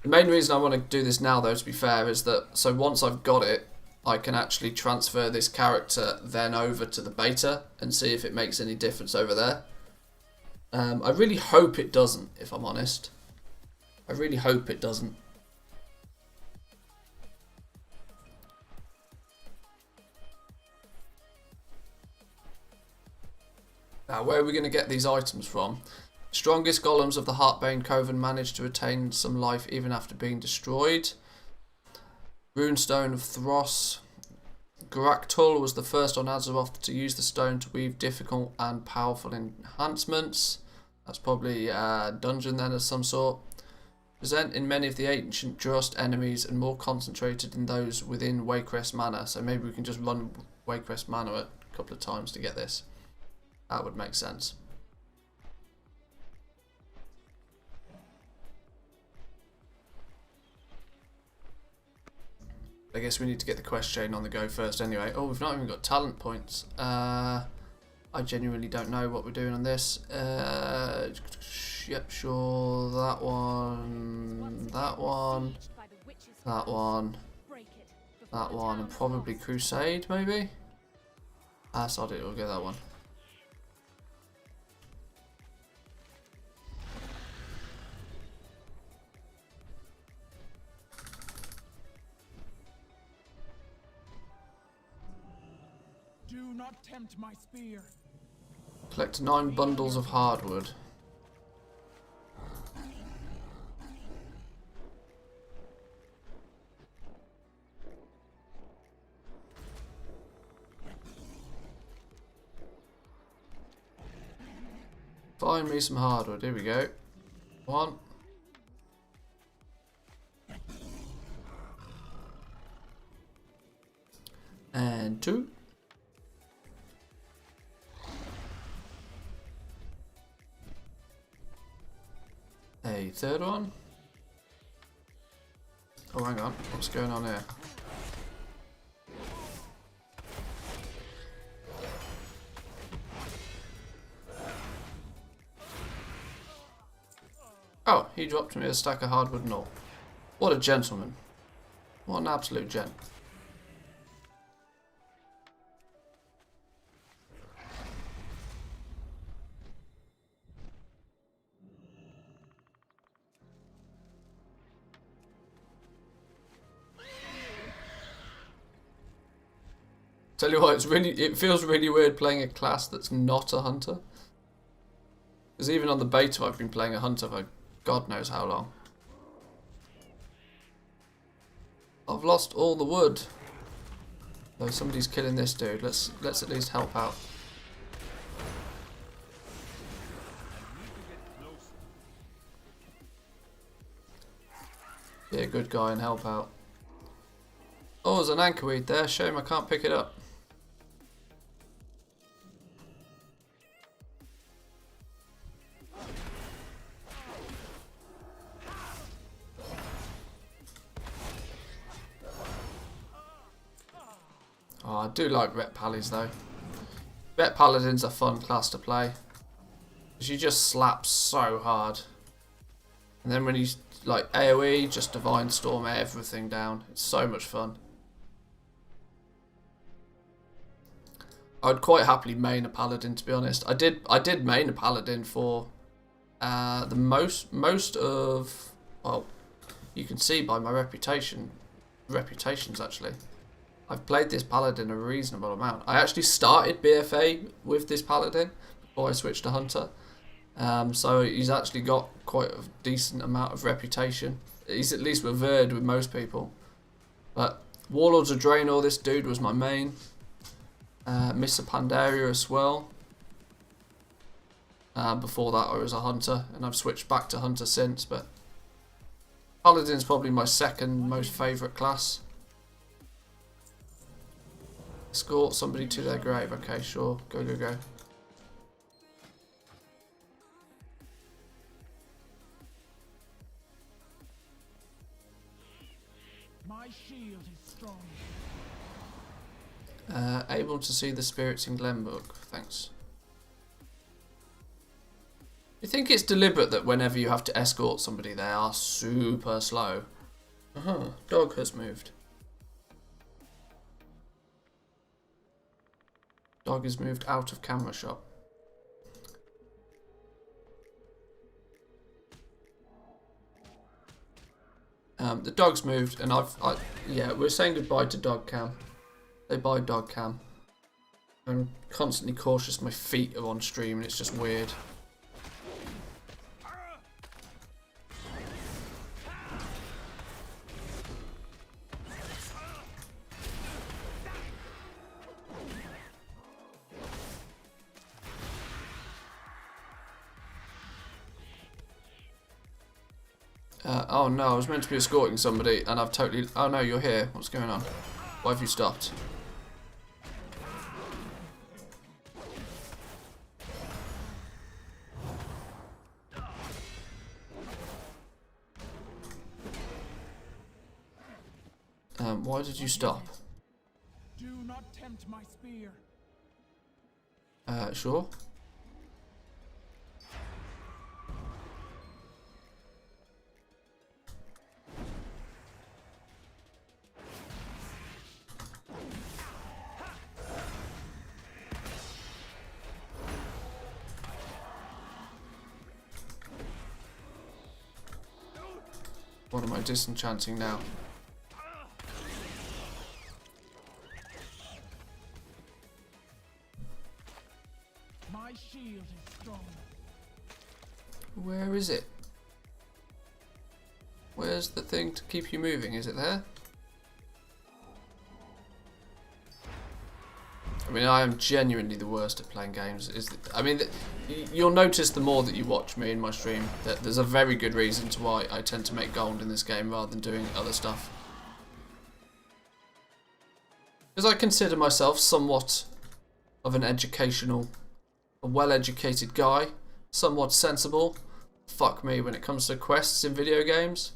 The main reason I want to do this now, though, to be fair, is that so once I've got it, I can actually transfer this character then over to the beta and see if it makes any difference over there. I really hope it doesn't, if I'm honest. I really hope it doesn't. Now, where are we going to get these items from? Strongest golems of the Heartbane Coven managed to retain some life even after being destroyed. Runestone of Thros. Graktul was the first on Azeroth to use the stone to weave difficult and powerful enhancements. That's probably a dungeon then of some sort. Present in many of the ancient Drust enemies and more concentrated in those within Warcraft Manor. So maybe we can just run Warcraft Manor a couple of times to get this. That would make sense. I guess we need to get the quest chain on the go first anyway. Oh, we've not even got talent points. I genuinely don't know what we're doing on this. Yep, sure. That one, that one, that one, that one, and probably Crusade, maybe? Ah, sod it, we'll get that one. Do not tempt my spear. Collect 9 bundles of hardwood. Find me some hardwood. Here we go. 1. And 2. A third one. Oh, hang on. What's going on here? Oh, he dropped me a stack of hardwood and all. What a gentleman. What an absolute gent. Tell you what, it feels really weird playing a class that's not a hunter. Because even on the beta I've been playing a hunter for God knows how long. I've lost all the wood. Though somebody's killing this dude. Let's at least help out. be a good guy and help out. Oh, there's an anchorweed there. Shame I can't pick it up. Oh, I do like Ret Pallies though. Ret Paladin's a fun class to play. Because you just slap so hard. And then when you like AoE, just Divine Storm everything down. It's so much fun. I'd quite happily main a Paladin, to be honest. I did main a Paladin for the most of, well, you can see by my reputations actually. I've played this Paladin a reasonable amount. I actually started BFA with this Paladin before I switched to Hunter. So he's actually got quite a decent amount of reputation. He's at least revered with most people. But Warlords of Draenor, this dude was my main. Mr. Pandaria as well. Before that I was a Hunter, and I've switched back to Hunter since, but Paladin's probably my second most favourite class. Escort somebody to their grave. Okay, sure. Go, go, go. My shield is strong. Able to see the spirits in Glenbook. Thanks. You think it's deliberate that whenever you have to escort somebody, they are super slow? Dog has moved. Dog has moved out of camera shot. The dog's moved, and yeah, we're saying goodbye to dog cam. Say bye, dog cam. I'm constantly cautious. My feet are on stream, and it's just weird. Oh no, I was meant to be escorting somebody and I've totally... Oh no, you're here. What's going on? Why have you stopped? Why did you stop? Do not tempt my spear. Sure. What am I disenchanting now? My shield is strong. Where is it? Where's the thing to keep you moving? Is it there? I mean, I am genuinely the worst at playing games. You'll notice the more that you watch me in my stream that there's a very good reason to why I tend to make gold in this game rather than doing other stuff. Because I consider myself somewhat of an a well-educated guy, somewhat sensible. Fuck me, when it comes to quests in video games,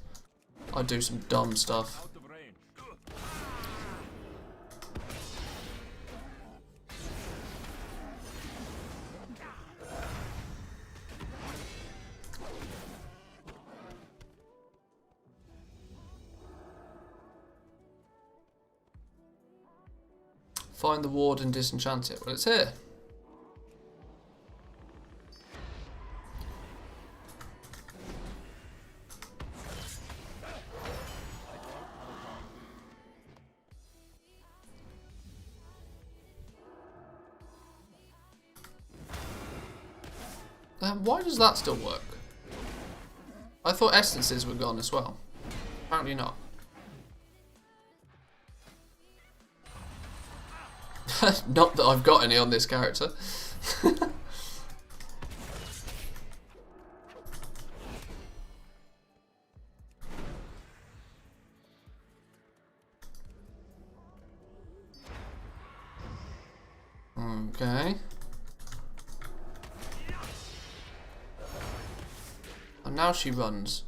I do some dumb stuff. Find the ward and disenchant it. Well, it's here. Why does that still work? I thought essences were gone as well. Apparently not. Not that I've got any on this character. Okay. And now she runs.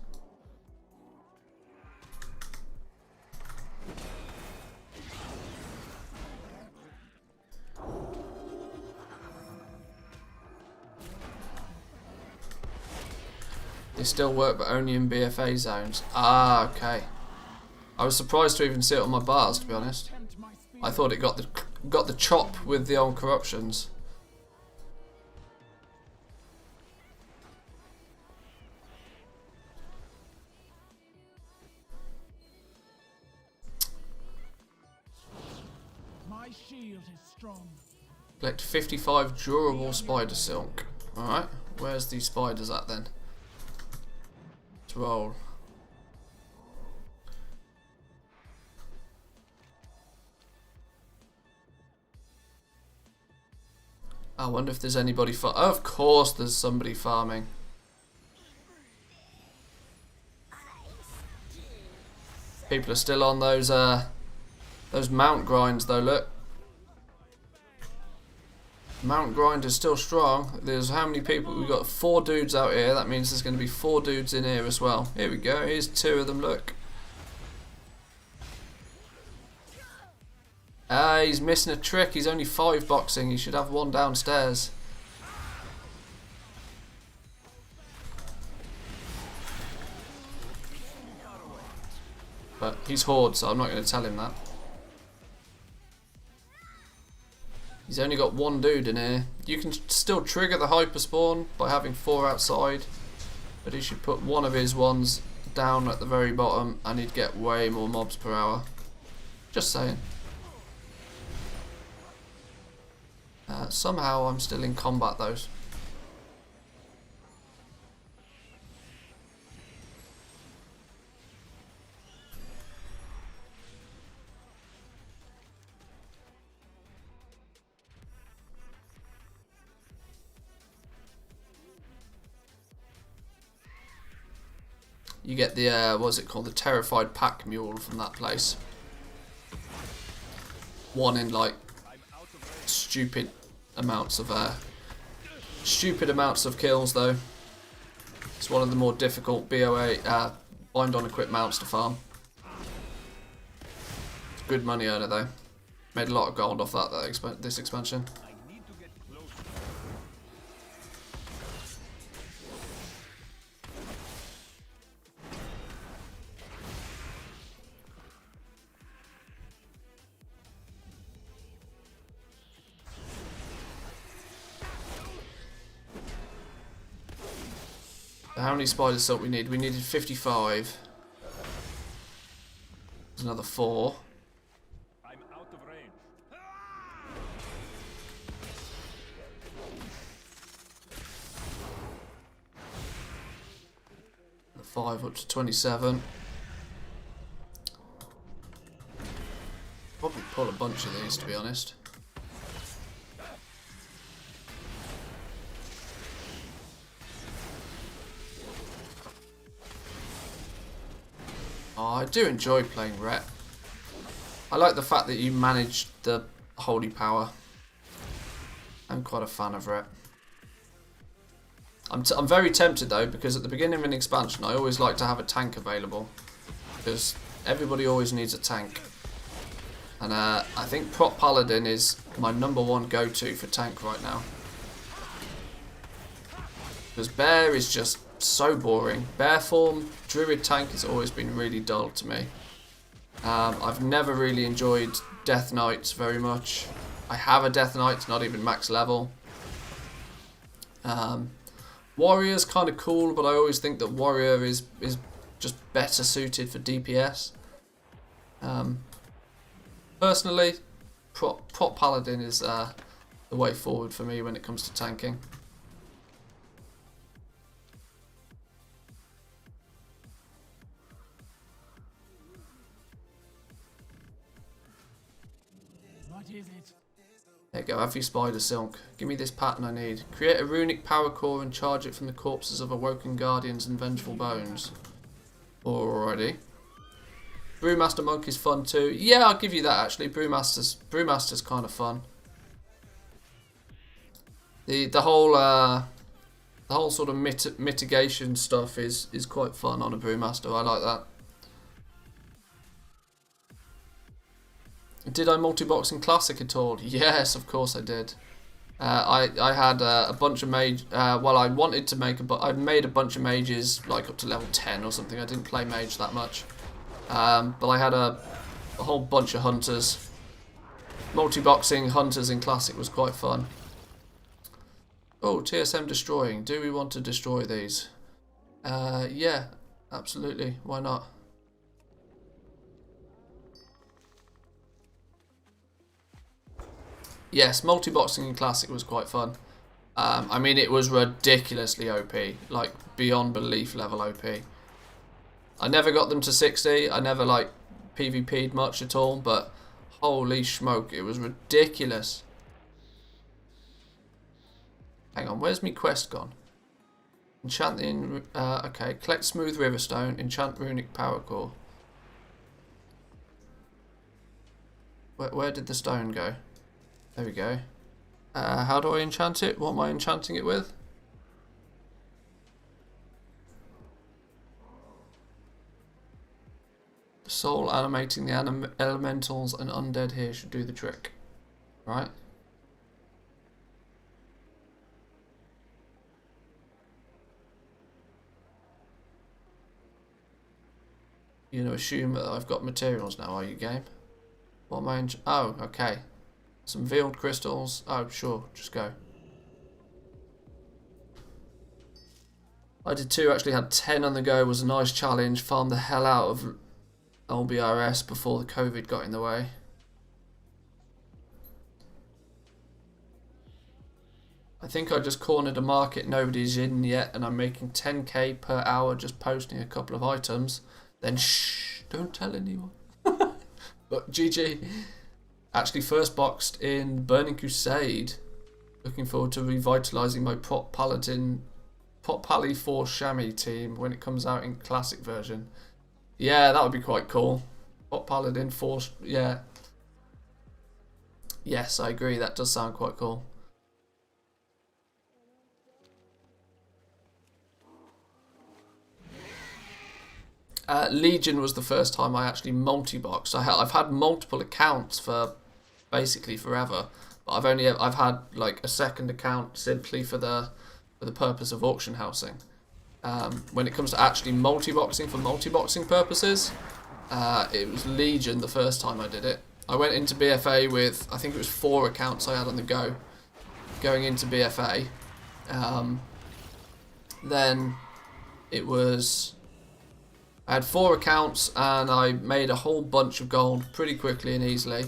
They still work, but only in BFA zones. Ah, okay. I was surprised to even see it on my bars, to be honest. Tempt my spear. I thought it got the chop with the old corruptions. My shield is strong. Collect 55 durable spider silk. Alright, where's these spiders at then? Let's roll. I wonder if there's anybody oh, of course there's somebody farming. People are still on those mount grinds though, look. Mount grind is still strong. There's how many people? We've got 4 dudes out here. That means there's going to be 4 dudes in here as well. Here we go. Here's 2 of them, look. Ah, he's missing a trick. He's only 5 boxing. He should have 1 downstairs. But he's Horde, so I'm not going to tell him that. He's only got 1 dude in here. You can still trigger the hyper spawn by having 4 outside, but he should put 1 of his ones down at the very bottom and he'd get way more mobs per hour. Just saying. Somehow I'm still in combat though. You get the, what's it called, the Terrified Pack Mule from that place. 1 in like stupid amounts of kills though. It's one of the more difficult BOA bind on equip mounts to farm. It's good money earner though. Made a lot of gold off that this expansion. How many spider silk we need? We needed 55. There's another 4. I'm out of range. The 5 up to 27. Probably pull a bunch of these, to be honest. Oh, I do enjoy playing Ret. I like the fact that you manage the holy power. I'm quite a fan of Ret. I'm very tempted though, because at the beginning of an expansion I always like to have a tank available, because everybody always needs a tank. And I think Prot Paladin is my #1 go-to for tank right now. Because Bear is just so boring. Bear form, Druid tank has always been really dull to me. I've never really enjoyed Death Knights very much. I have a Death Knight, it's not even max level. Warrior's kind of cool, but I always think that Warrior is just better suited for DPS. Personally, Prot Paladin is the way forward for me when it comes to tanking. What is it? There you go, have your spider silk. Give me this pattern I need. Create a runic power core and charge it from the corpses of awoken guardians and vengeful bones. Alrighty. Brewmaster Monk is fun too. Yeah, I'll give you that actually. Brewmaster's kind of fun. The whole sort of mitigation stuff is quite fun on a Brewmaster. I like that. Did I multi-box in Classic at all? Yes, of course I did. I had a bunch of mage. Well, I wanted to make I made a bunch of mages like up to level 10 or something. I didn't play mage that much, but I had a whole bunch of hunters. Multi-boxing hunters in Classic was quite fun. Oh, TSM destroying. Do we want to destroy these? Yeah, absolutely. Why not? Yes, multi-boxing in Classic was quite fun. I mean, it was ridiculously OP, like beyond belief level OP. I never got them to 60. I never like PvP'd much at all, but holy smoke, it was ridiculous. Hang on, where's my quest gone? Enchant the... okay, collect Smooth Riverstone, enchant Runic Power Core. Where did the stone go? There we go. How do I enchant it? What am I enchanting it with? The soul animating the elementals and undead here should do the trick. Right? You know, assume that I've got materials now, are you, game? What am I oh, okay. Some veiled crystals. Oh, sure, just go. I did 2, actually had 10 on the go. Was a nice challenge. Farmed the hell out of LBRS before the COVID got in the way. I think I just cornered a market nobody's in yet, and I'm making 10k per hour just posting a couple of items. Then shh, don't tell anyone. But GG. Actually first boxed in Burning Crusade. Looking forward to revitalising my Pot Pally 4 Chamois team when it comes out in Classic version. Yeah, that would be quite cool. Pot Paladin 4, yeah. Yes, I agree, that does sound quite cool. Legion was the first time I actually multi-boxed. I've had multiple accounts for basically forever, but I've had like a second account simply for the purpose of auction housing. When it comes to actually multi-boxing for multi-boxing purposes, it was Legion the first time I did it. I went into BFA with, I think it was 4 accounts I had on the go going into BFA. Then it was... I had 4 accounts and I made a whole bunch of gold pretty quickly and easily.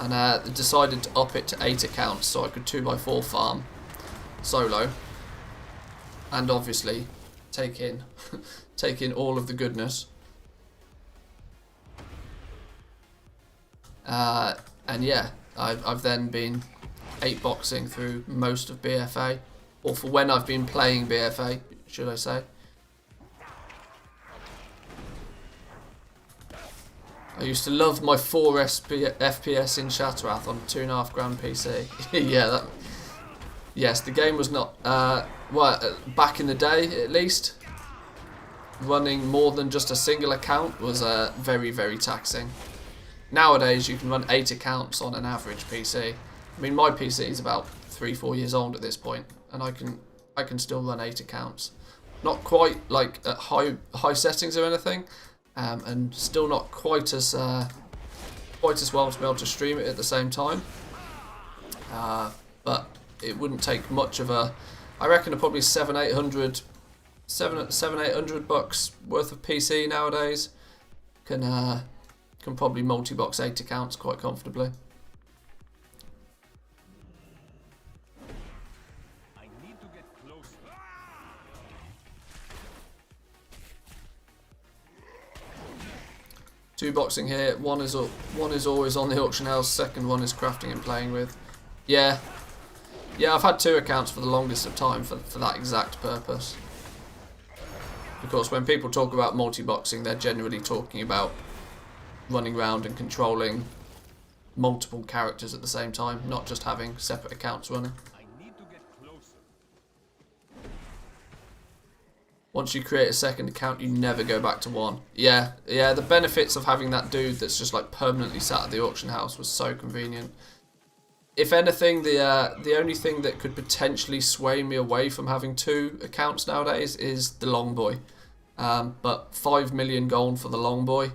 And decided to up it to 8 accounts so I could 2x4 farm solo. And obviously take in all of the goodness. And yeah, I've then been 8-boxing through most of BFA. Or for when I've been playing BFA, should I say. I used to love my 4 FPS in Shattrath on a 2.5 grand PC. Yeah, yes, the game was not, well, back in the day at least, running more than just a single account was very, very taxing. Nowadays, you can run 8 accounts on an average PC. I mean, my PC is about 3-4 years old at this point, and I can still run 8 accounts. Not quite like at high settings or anything. And still not quite as well to be able to stream it at the same time. But it wouldn't take much of a... I reckon probably $700-800 bucks worth of PC nowadays can probably multi-box 8 accounts quite comfortably. Two boxing here. One is always on the auction house. Second one is crafting and playing with. Yeah, I've had 2 accounts for the longest of time for that exact purpose. Of course, when people talk about multi-boxing, they're generally talking about running around and controlling multiple characters at the same time, not just having separate accounts running. I need to get closer. Once you create a second account, you never go back to one. Yeah, the benefits of having that dude that's just like permanently sat at the auction house was so convenient. If anything, the only thing that could potentially sway me away from having 2 accounts nowadays is the long boy. But 5 million gold for the long boy,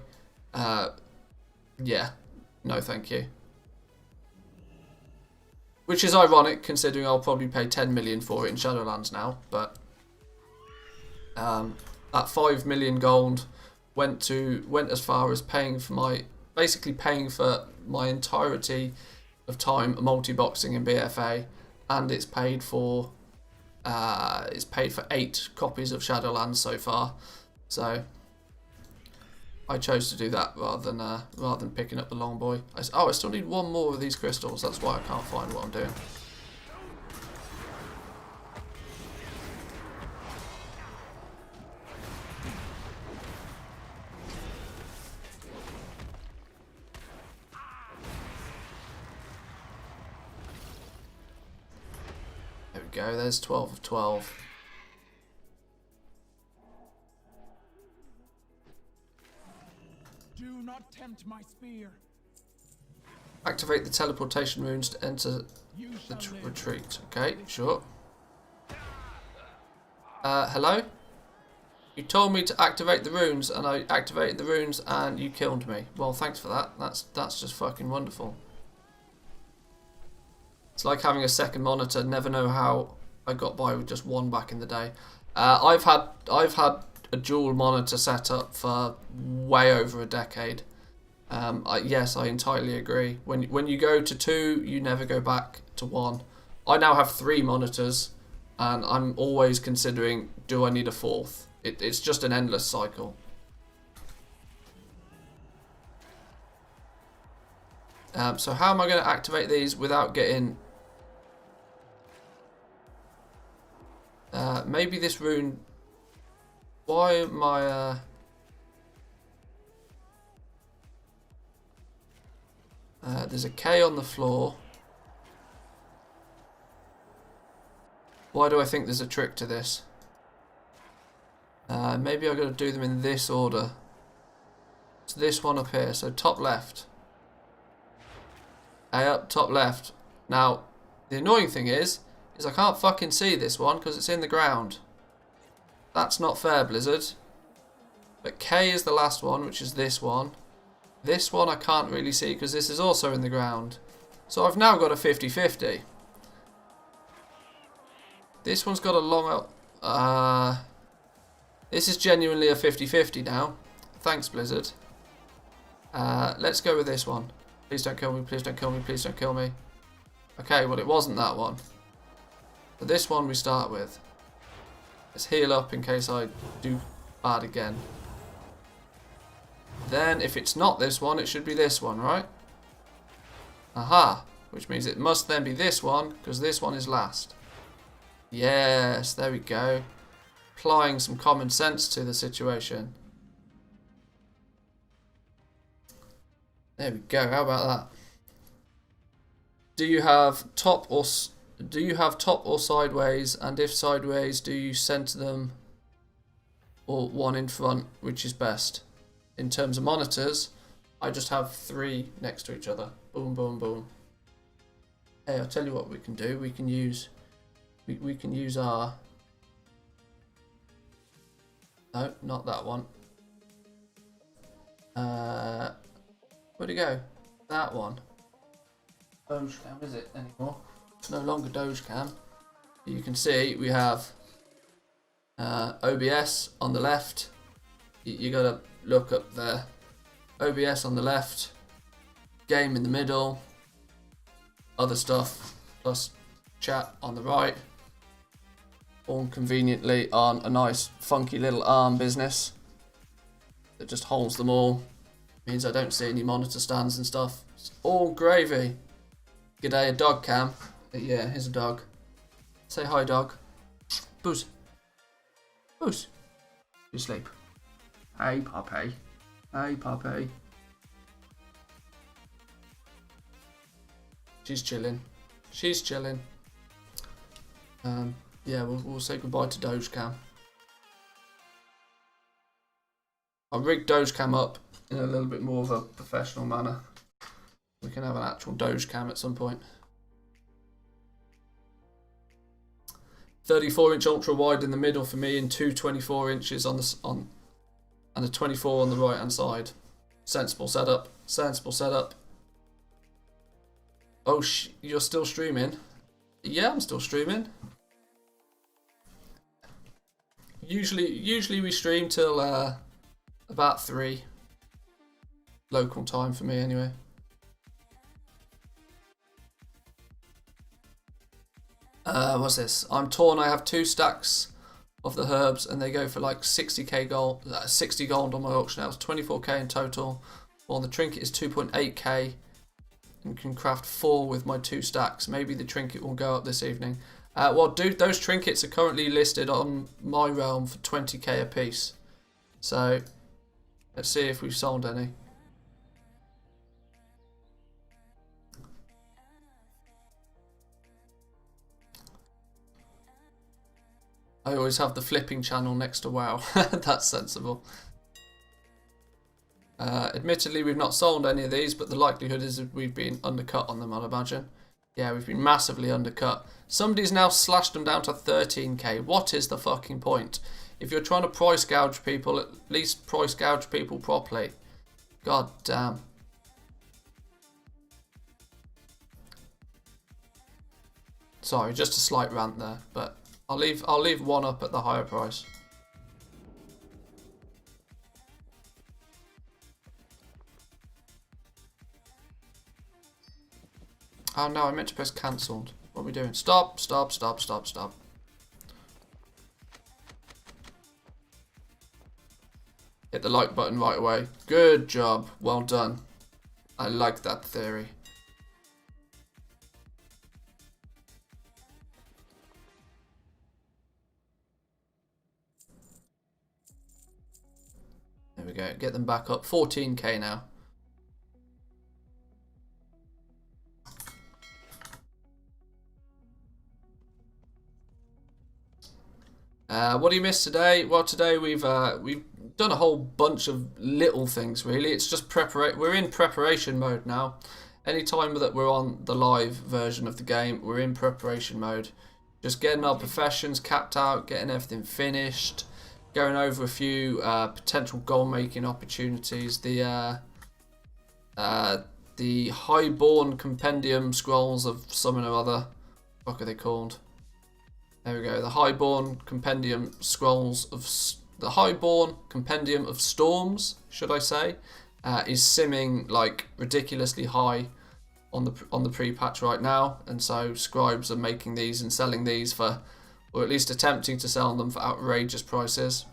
yeah, no thank you. Which is ironic considering I'll probably pay 10 million for it in Shadowlands now, but that 5 million gold went as far as basically paying for my entirety of time multi-boxing in BFA, and it's paid for 8 copies of Shadowlands so far. So I chose to do that rather than picking up the long boy. I still need 1 more of these crystals. That's why I can't find what I'm doing. There we go. There's 12 of 12. Do not tempt my spear. Activate the teleportation runes to enter You the shall live. retreat. Okay, sure. Hello? You told me to activate the runes, and I activated the runes, and you killed me. Well, thanks for that. That's just fucking wonderful. It's like having a second monitor. Never know how I got by with just 1 back in the day. I've had a dual monitor set up for way over a decade. Yes, I entirely agree. When you go to 2, you never go back to 1. I now have 3 monitors, and I'm always considering, do I need a 4th? It's just an endless cycle. So how am I going to activate these without getting... maybe this rune... Why am I... there's a K on the floor. Why do I think there's a trick to this? Maybe I've got to do them in this order. It's this one up here. So top left. A up, top left. Now, the annoying thing is I can't fucking see this one because it's in the ground. That's not fair, Blizzard. But K is the last one, which is this one. This one I can't really see because this is also in the ground. So I've now got a 50-50. This one's got a long... this is genuinely a 50-50 now. Thanks, Blizzard. Let's go with this one. Please don't kill me, please don't kill me, please don't kill me. Okay, well it wasn't that one. So this one we start with. Let's heal up in case I do bad again. Then, if it's not this one, it should be this one, right? Aha! Which means it must then be this one, because this one is last. Yes, there we go. Applying some common sense to the situation. There we go, how about that? Do you have top or sideways, and if sideways, do you center them or one in front, which is best? In terms of monitors, I just have 3 next to each other. Boom, boom, boom. Hey, I'll tell you what we can do. We can use our... No, not that one. Where'd it go? That one. Dogecam, is it anymore? It's no longer Dogecam. You can see we have OBS on the left. You gotta look up there. OBS on the left. Game in the middle. Other stuff plus chat on the right. All conveniently on a nice funky little arm business that just holds them all. Means I don't see any monitor stands and stuff. It's all gravy. G'day, a dog cam. Yeah, here's a dog. Say hi, dog. Booze. Booze. You sleep. Hey, puppy. Hey, puppy. She's chilling. She's chilling. Yeah, we'll say goodbye to Dogecam. I'll rig Dogecam up in a little bit more of a professional manner. We can have an actual Dogecam at some point. 34-inch ultra wide in the middle for me, and two 24 inches on and a 24 on the right hand side. Sensible setup. Sensible setup. Oh, you're still streaming? Yeah, I'm still streaming. Usually we stream till about 3 local time for me anyway. What's this? I'm torn. I have 2 stacks of the herbs and they go for like 60k gold, 60 gold on my auction house, 24k in total. Well, the trinket is 2.8k and can craft 4 with my 2 stacks. Maybe the trinket will go up this evening. Well, dude, those trinkets are currently listed on my realm for 20k a piece. So let's see if we've sold any. I always have the flipping channel next to WoW. That's sensible. Admittedly, we've not sold any of these, but the likelihood is that we've been undercut on them, I'd imagine. Yeah, we've been massively undercut. Somebody's now slashed them down to 13k. What is the fucking point? If you're trying to price gouge people, at least price gouge people properly. God damn. Sorry, just a slight rant there, but I'll leave one up at the higher price. Oh no, I meant to press cancelled. What are we doing? Stop, stop, stop, stop, stop. Hit the like button right away. Good job. Well done. I like that theory. There we go. Get them back up. 14k now. What do you miss today? Well, today we've done a whole bunch of little things. Really, it's just we're in preparation mode now. Anytime that we're on the live version of the game, we're in preparation mode. Just getting our professions capped out, getting everything finished, going over a few potential goal-making opportunities. The Highborn Compendium Scrolls of something or other. What are they called? There we go. The Highborn Compendium Scrolls of the Highborn Compendium of Storms, should I say, is simming like ridiculously high on the pre-patch right now, and so scribes are making these and selling these for, or at least attempting to sell them for outrageous prices.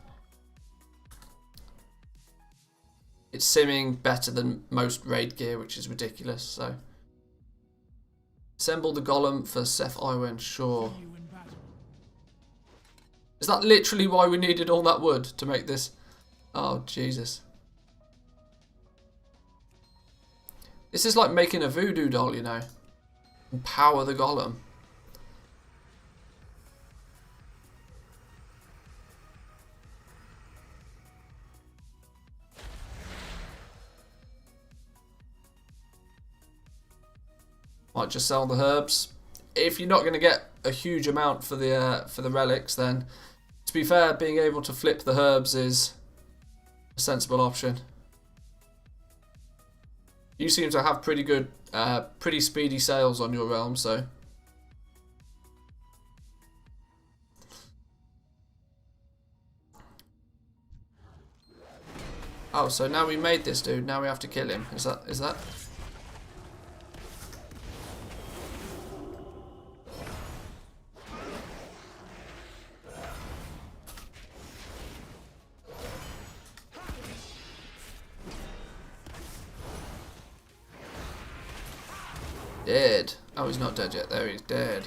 It's simming better than most raid gear, which is ridiculous. So assemble the golem for Seth Iwen, sure. Is that literally why we needed all that wood to make this? Oh, Jesus. This is like making a voodoo doll, you know. Empower the golem. Might just sell the herbs. If you're not going to get a huge amount for the relics, then to be fair, being able to flip the herbs is a sensible option. You seem to have pretty good, pretty speedy sales on your realm, so. Oh, so now we made this dude. Now we have to kill him. Is that? Dead. Oh, he's not dead yet. There, he's dead.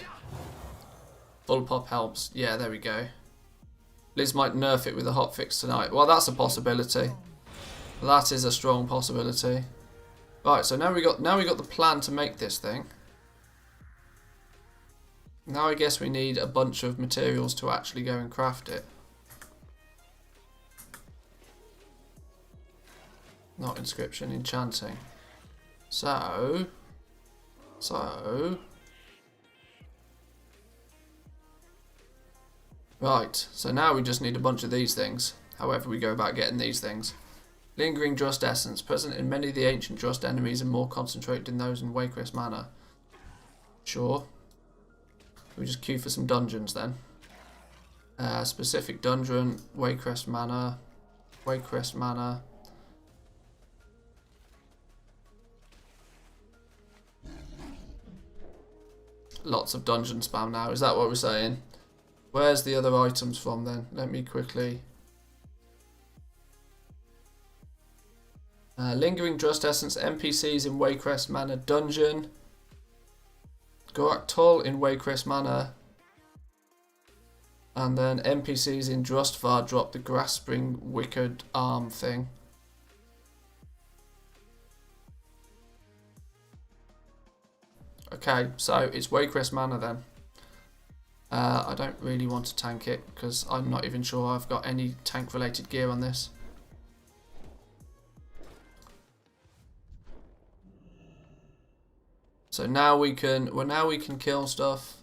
Full pop helps. Yeah, there we go. Liz might nerf it with a hotfix tonight. Well, that's a possibility. That is a strong possibility. Right, so now we got the plan to make this thing. Now I guess we need a bunch of materials to actually go and craft it. Not inscription, enchanting. So... Right, so now we just need a bunch of these things. However we go about getting these things. Lingering Drust Essence, present in many of the ancient Drust enemies and more concentrated in those in Warcraft Manor. Sure. We just queue for some dungeons then. Specific dungeon, Warcraft Manor. Warcraft Manor. Lots of dungeon spam now, is that what we're saying? Where's the other items from then? Let me quickly... Lingering Drust Essence, NPCs in Warcraft Manor Dungeon. Gorak Toll in Warcraft Manor. And then NPCs in Drustvar drop the Grasping Wicked Arm thing. Okay, so it's Warcraft Manor then. I don't really want to tank it because I'm not even sure I've got any tank related gear on this. So now we can kill stuff.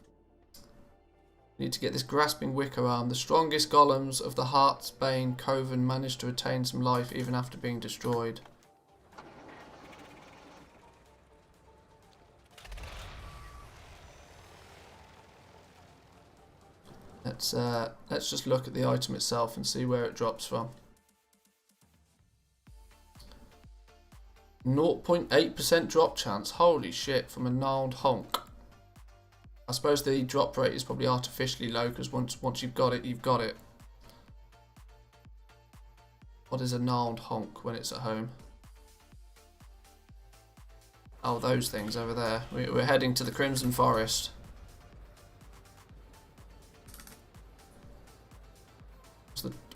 Need to get this Grasping Wicker Arm. The strongest golems of the Heartsbane Coven managed to retain some life even after being destroyed. Let's just look at the item itself and see where it drops from. 0.8% drop chance. Holy shit, from a gnarled honk. I suppose the drop rate is probably artificially low because once you've got it, you've got it. What is a gnarled honk when it's at home? Oh, those things over there. We're heading to the Crimson Forest.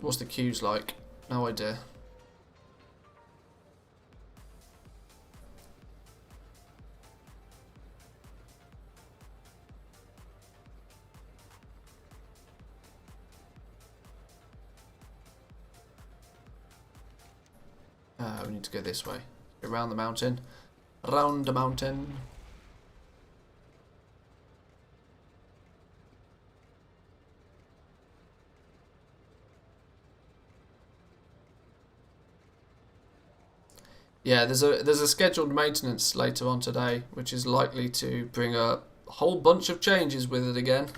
What's the queues like? No idea. We need to go this way. Around the mountain. Around the mountain. Yeah, there's a scheduled maintenance later on today, which is likely to bring a whole bunch of changes with it again.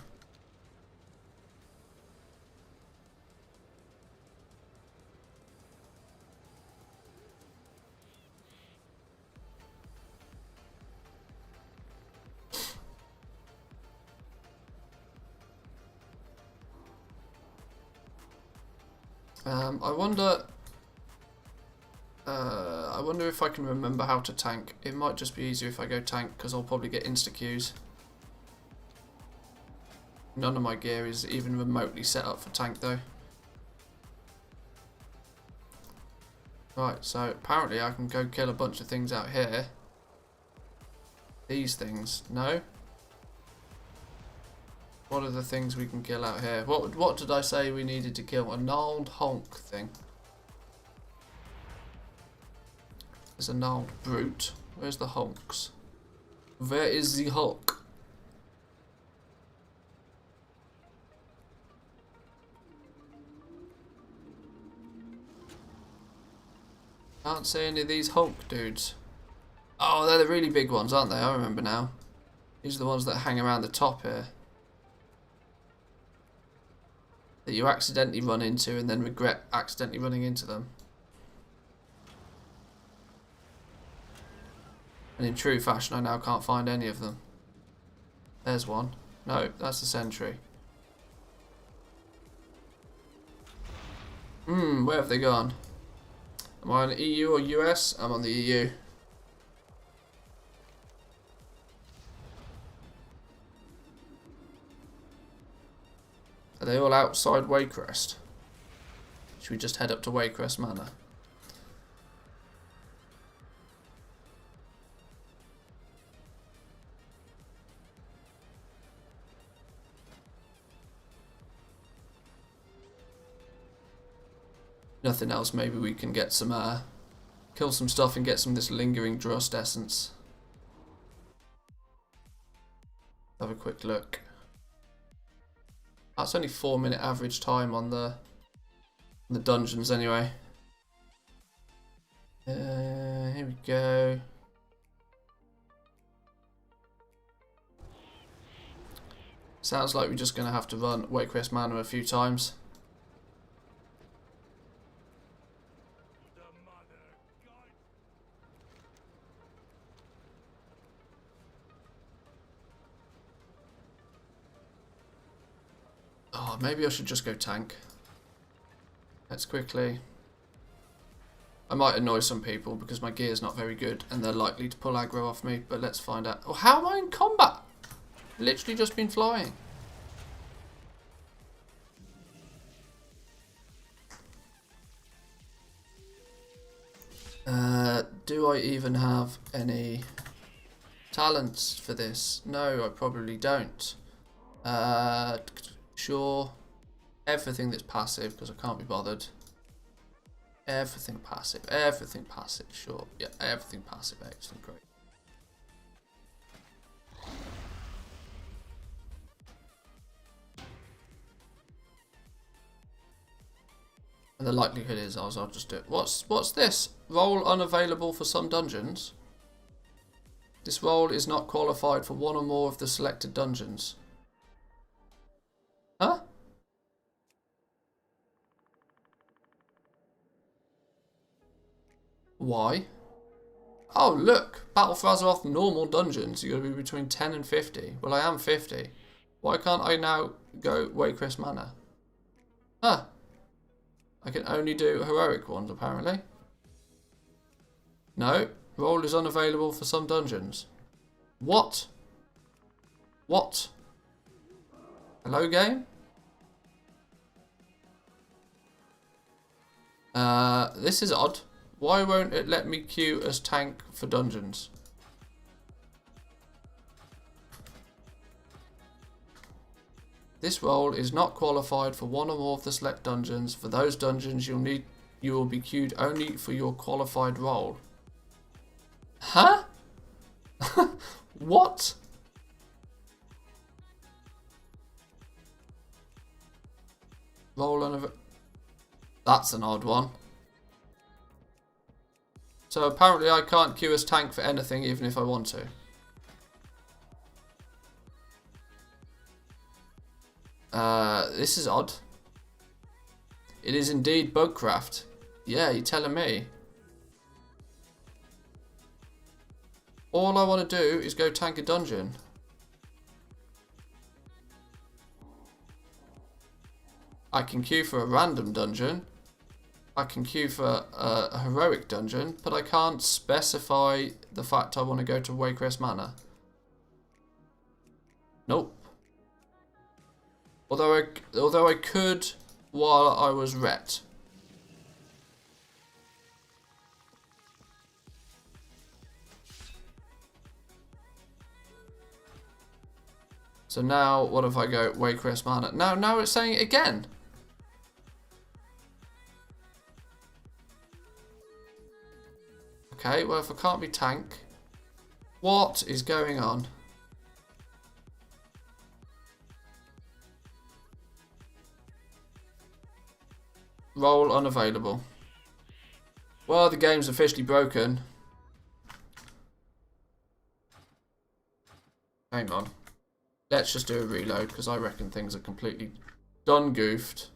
I wonder if I can remember how to tank. It might just be easier if I go tank because I'll probably get insta-queues. None of my gear is even remotely set up for tank though. Right, so apparently I can go kill a bunch of things out here. These things, no? What are the things we can kill out here? What did I say we needed to kill? A gnarled honk thing. There's a gnarled brute. Where's the honks? Where is the honk? Can't see any of these honk dudes. Oh, they're the really big ones, aren't they? I remember now. These are the ones that hang around the top here. That you accidentally run into and then regret accidentally running into them. And in true fashion, I now can't find any of them. There's one. No, that's a sentry. Where have they gone? Am I on the EU or US? I'm on the EU. Are they all outside Warcraft? Should we just head up to Warcraft Manor? nothing else, maybe we can get some, kill some stuff and get some of this lingering Drust essence. Have a quick look. That's only 4-minute average time on the dungeons anyway. Here we go. Sounds like we're just going to have to run Warcraft Manor a few times. Oh, maybe I should just go tank. Let's quickly... I might annoy some people because my gear's not very good and they're likely to pull aggro off me, but let's find out. Oh, how am I in combat? Literally just been flying. Do I even have any talents for this? No, I probably don't. Sure. Everything that's passive, because I can't be bothered. Everything passive, sure. Yeah, everything passive, excellent, great. And the likelihood is I'll just do it. What's this? Role unavailable for some dungeons. This role is not qualified for one or more of the selected dungeons. Huh? Why? Oh look, Battle for Azeroth normal dungeons. You gotta be between 10 and 50. Well, I am 50. Why can't I now go Warcraft Manor? Huh? I can only do heroic ones apparently. No, role is unavailable for some dungeons. What? What? Hello game? This is odd. Why won't it let me queue as tank for dungeons? This role is not qualified for one or more of the select dungeons. For those dungeons you will be queued only for your qualified role. Huh? What? Role unavailable. That's an odd one. So apparently I can't queue as tank for anything even if I want to. This is odd. It is indeed Bugcraft. Yeah, you're telling me. All I want to do is go tank a dungeon. I can queue for a random dungeon. I can queue for a heroic dungeon, but I can't specify the fact I want to go to Warcraft Manor. Nope. Although I could while I was ret. So now, what if I go Warcraft Manor? Now it's saying it again. Okay, well if I can't be tank, what is going on? Role unavailable. Well, the game's officially broken. Hang on. Let's just do a reload because I reckon things are completely done goofed.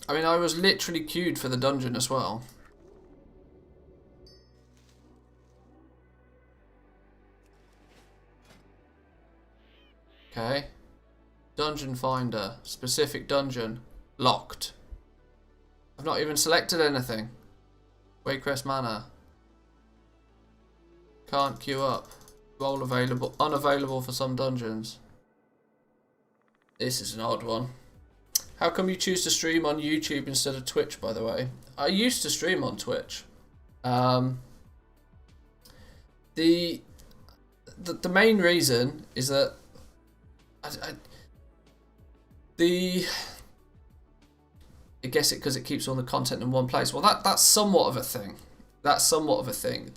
I mean, I was literally queued for the dungeon as well. Okay. Dungeon finder. Specific dungeon. Locked. I've not even selected anything. Warcraft Manor. Can't queue up. Role available. Unavailable for some dungeons. This is an odd one. How come you choose to stream on YouTube instead of Twitch, by the way? I used to stream on Twitch. The the main reason is that I guess it because it keeps all the content in one place. Well, that's somewhat of a thing. That's somewhat of a thing.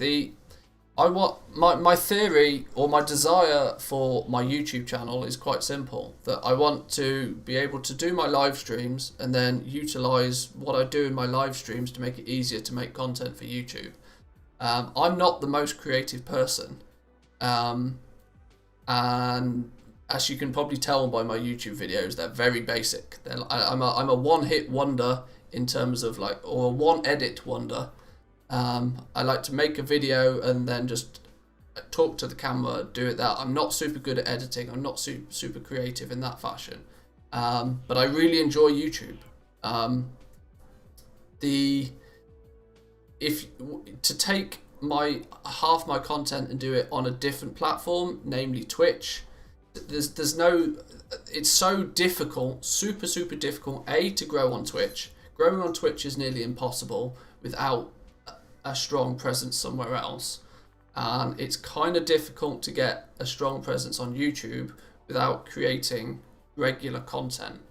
My theory or my desire for my YouTube channel is quite simple. That I want to be able to do my live streams and then utilize what I do in my live streams to make it easier to make content for YouTube. I'm not the most creative person, and as you can probably tell by my YouTube videos, they're very basic. I'm a one-hit wonder in terms of or a one-edit wonder. I like to make a video and then just talk to the camera, do it that. I'm not super good at editing. I'm not super creative in that fashion. But I really enjoy YouTube. To take half my content and do it on a different platform, namely Twitch, there's no. It's so difficult, super difficult. To grow on Twitch. Growing on Twitch is nearly impossible without a strong presence somewhere else, and it's kind of difficult to get a strong presence on YouTube without creating regular content,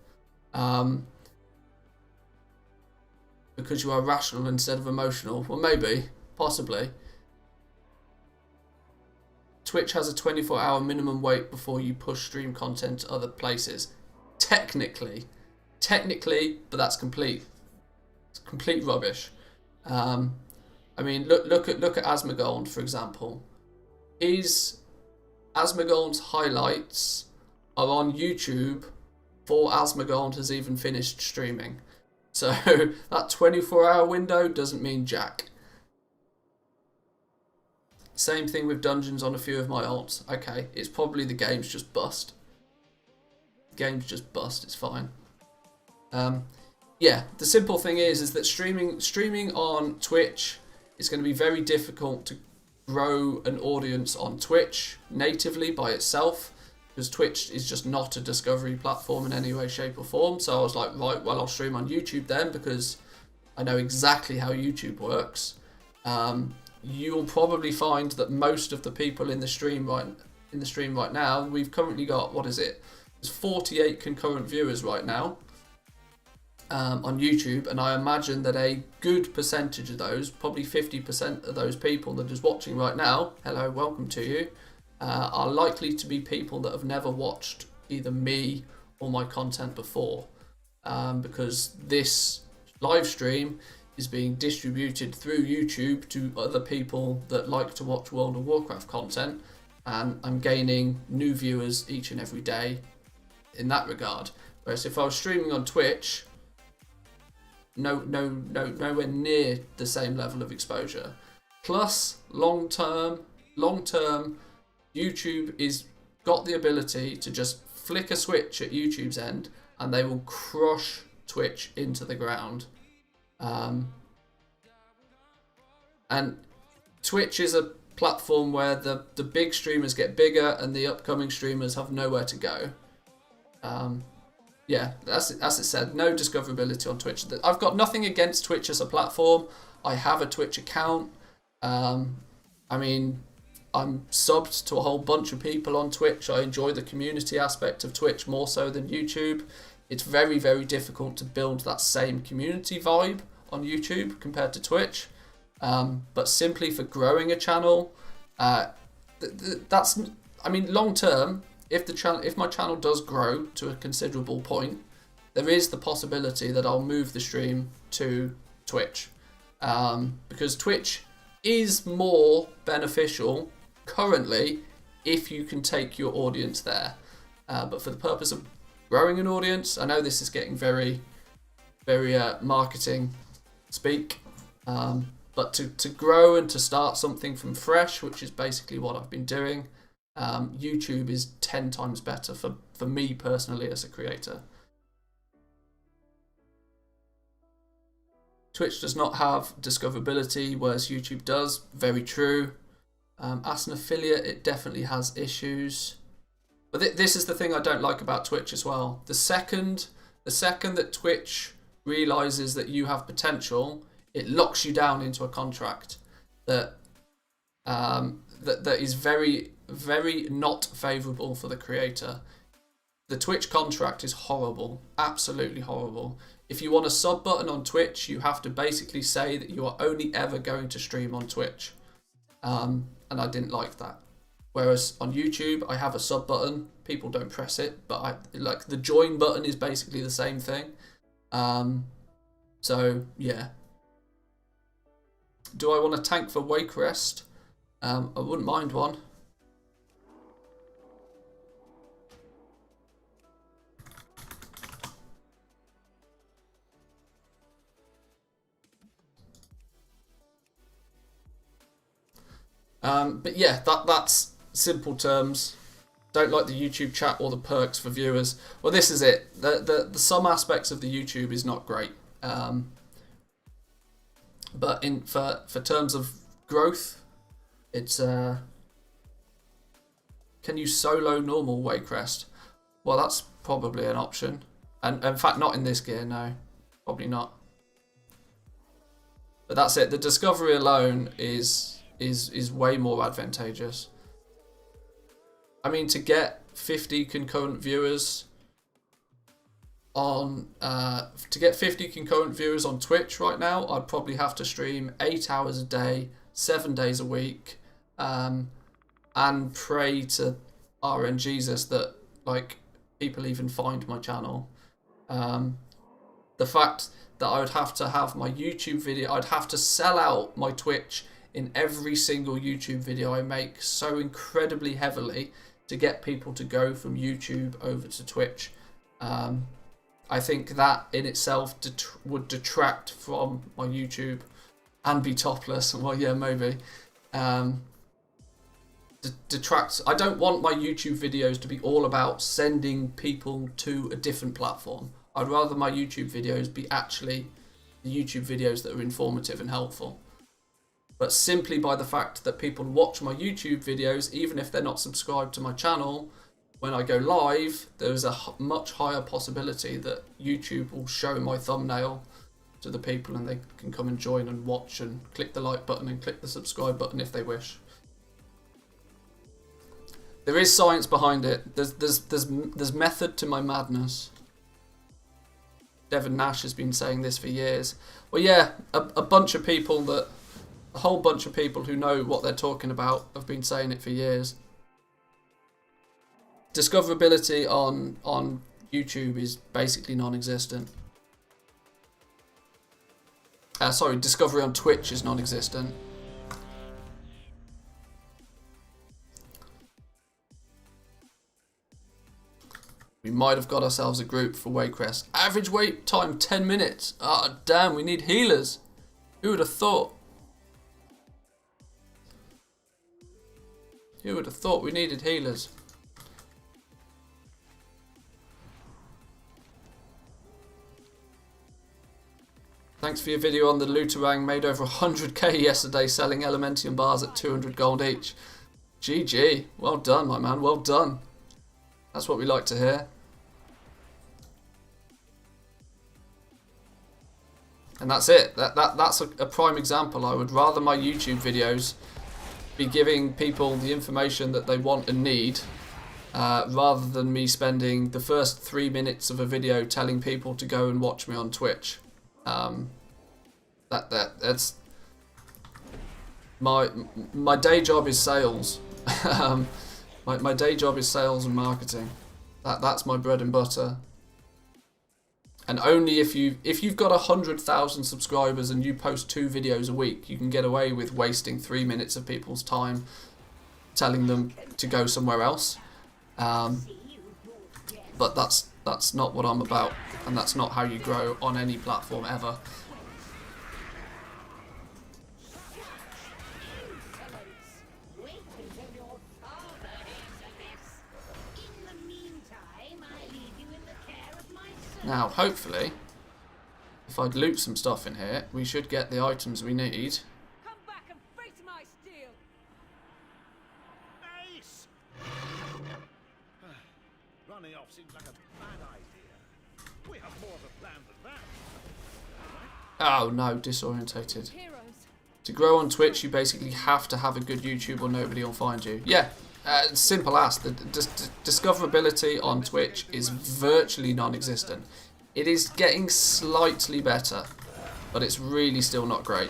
because you are rational instead of emotional. Well, maybe, possibly. Twitch has a 24-hour minimum wait before you push stream content to other places. Technically, but that's complete rubbish. I mean, look at Asmongold, for example. Asmongold's highlights are on YouTube before Asmongold has even finished streaming. So that 24-hour window doesn't mean jack. Same thing with dungeons on a few of my alts. Okay, it's probably the game's just bust. It's fine. Yeah, the simple thing is that streaming on Twitch is going to be very difficult to grow an audience on Twitch natively by itself, because Twitch is just not a discovery platform in any way, shape or form. So I was like, right, well, I'll stream on YouTube then, because I know exactly how YouTube works. You'll probably find that most of the people in the stream right now, we've currently got, what is it? There's 48 concurrent viewers right now. On YouTube, and I imagine that a good percentage of those, probably 50% of those people that is watching right now, hello, welcome to you, are likely to be people that have never watched either me or my content before, because this live stream is being distributed through YouTube to other people that like to watch World of Warcraft content, and I'm gaining new viewers each and every day in that regard. Whereas if I was streaming on Twitch, nowhere near the same level of exposure. Plus, long term, YouTube is got the ability to just flick a switch at YouTube's end, and they will crush Twitch into the ground. And Twitch is a platform where the big streamers get bigger, and the upcoming streamers have nowhere to go. Yeah, as it said, no discoverability on Twitch. I've got nothing against Twitch as a platform. I have a Twitch account. I mean, I'm subbed to a whole bunch of people on Twitch. I enjoy the community aspect of Twitch more so than YouTube. It's very difficult to build that same community vibe on YouTube compared to Twitch. But simply for growing a channel, that's, I mean, long term, if my channel does grow to a considerable point, there is the possibility that I'll move the stream to Twitch, because Twitch is more beneficial currently if you can take your audience there. But for the purpose of growing an audience, I know this is getting very marketing speak, but to grow and to start something from fresh, which is basically what I've been doing, YouTube is 10 times better for me personally as a creator. Twitch does not have discoverability, whereas YouTube does. Very true. As an affiliate, it definitely has issues. But this is the thing I don't like about Twitch as well. The second that Twitch realizes that you have potential, it locks you down into a contract that that is very, very not favourable for the creator. The Twitch contract is horrible, absolutely horrible. If you want a sub button on Twitch, you have to basically say that you are only ever going to stream on Twitch. And I didn't like that. Whereas on YouTube, I have a sub button. People don't press it, but like the join button is basically the same thing. So yeah. Do I want a tank for Warcraft? I wouldn't mind one. But yeah, that's simple terms. Don't like the YouTube chat or the perks for viewers. Well, this is it. The some aspects of the YouTube is not great. But for terms of growth, it's can you solo normal Warcraft? Well, that's probably an option. And in fact, not in this gear, no, probably not. But that's it. The discovery alone is way more advantageous. I mean, to get 50 concurrent viewers on Twitch right now, I'd probably have to stream 8 hours a day, 7 days a week, and pray to RNGesus that like people even find my channel. The fact that I would have to have my YouTube video, I'd have to sell out my Twitch in every single YouTube video I make so incredibly heavily to get people to go from YouTube over to Twitch. I think that in itself would detract from my YouTube and be topless. Well, yeah, maybe. Detracts. I don't want my YouTube videos to be all about sending people to a different platform. I'd rather my YouTube videos be actually the YouTube videos that are informative and helpful. But simply by the fact that people watch my YouTube videos, even if they're not subscribed to my channel, when I go live, there's a much higher possibility that YouTube will show my thumbnail to the people and they can come and join and watch and click the like button and click the subscribe button if they wish. There is science behind it. There's method to my madness. Devin Nash has been saying this for years. Well, yeah, a whole bunch of people who know what they're talking about have been saying it for years. Discoverability on YouTube is basically non-existent. Sorry, discovery on Twitch is non-existent. We might have got ourselves a group for Warcraft. Average wait time 10 minutes. Ah, damn, we need healers. Who would have thought? Who would have thought we needed healers? Thanks for your video on the Looterang. Made over 100k yesterday selling Elementium bars at 200 gold each. GG. Well done, my man. Well done. That's what we like to hear. And that's it. That's a prime example. I would rather my YouTube videos be giving people the information that they want and need, rather than me spending the first 3 minutes of a video telling people to go and watch me on Twitch. That's my day job is sales. My day job is sales and marketing. That's my bread and butter. And only if you've got 100,000 subscribers and you post 2 videos a week, you can get away with wasting 3 minutes of people's time telling them to go somewhere else. But that's not what I'm about, and that's not how you grow on any platform ever. Now, hopefully, if I loot some stuff in here, we should get the items we need. Come back and face my steel. Ace! Running off seems like a bad idea. We have more of a plan than that. Oh no, disorientated. Heroes. To grow on Twitch, you basically have to have a good YouTube or nobody will find you. Yeah, simple as. The discoverability on Twitch is virtually non-existent. It is getting slightly better, but it's really still not great.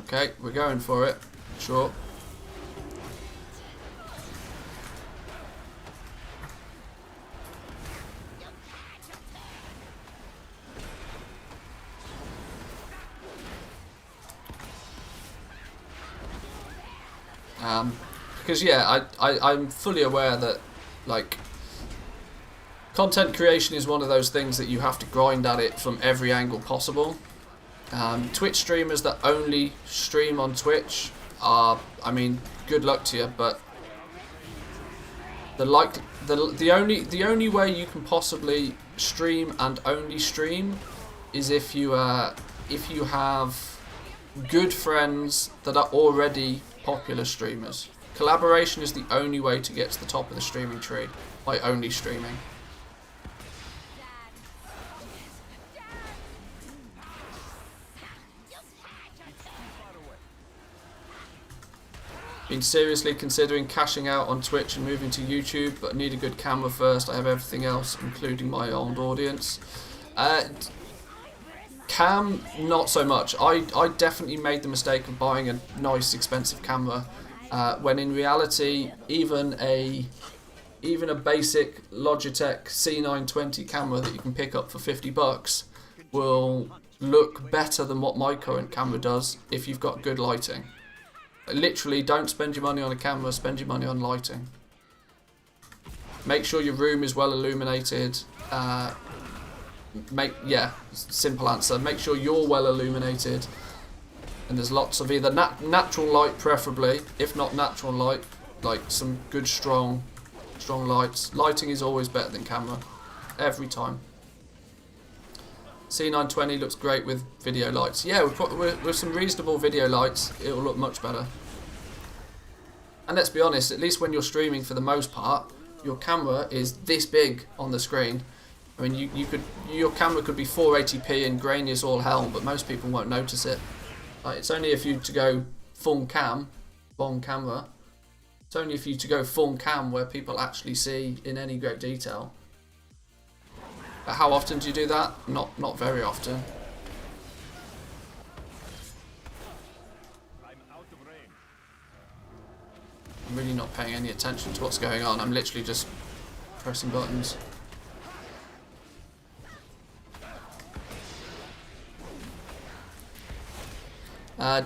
Okay, we're going for it. Sure. Because yeah, I'm fully aware that like content creation is one of those things that you have to grind at it from every angle possible. Twitch streamers that only stream on Twitch are, I mean, good luck to you, but the only way you can possibly stream and only stream is if you have good friends that are already popular streamers. Collaboration is the only way to get to the top of the streaming tree, by only streaming. Been seriously considering cashing out on Twitch and moving to YouTube, but need a good camera first. I have everything else, including my own audience. Cam, not so much. I definitely made the mistake of buying a nice, expensive camera, when in reality, even a basic Logitech C920 camera that you can pick up for $50 will look better than what my current camera does if you've got good lighting. Literally, don't spend your money on a camera, spend your money on lighting. Make sure your room is well illuminated. Simple answer. Make sure you're well illuminated. And there's lots of either natural light preferably, if not natural light, like some good strong lights. Lighting is always better than camera. Every time. C920 looks great with video lights. Yeah, with some reasonable video lights, it'll look much better. And let's be honest, at least when you're streaming for the most part, your camera is this big on the screen. I mean, your camera could be 480p and grainy as all hell, but most people won't notice it. Like, it's only if you to go full cam, long camera. It's only if you to go full cam where people actually see in any great detail. But how often do you do that? Not very often. I'm really not paying any attention to what's going on. I'm literally just pressing buttons.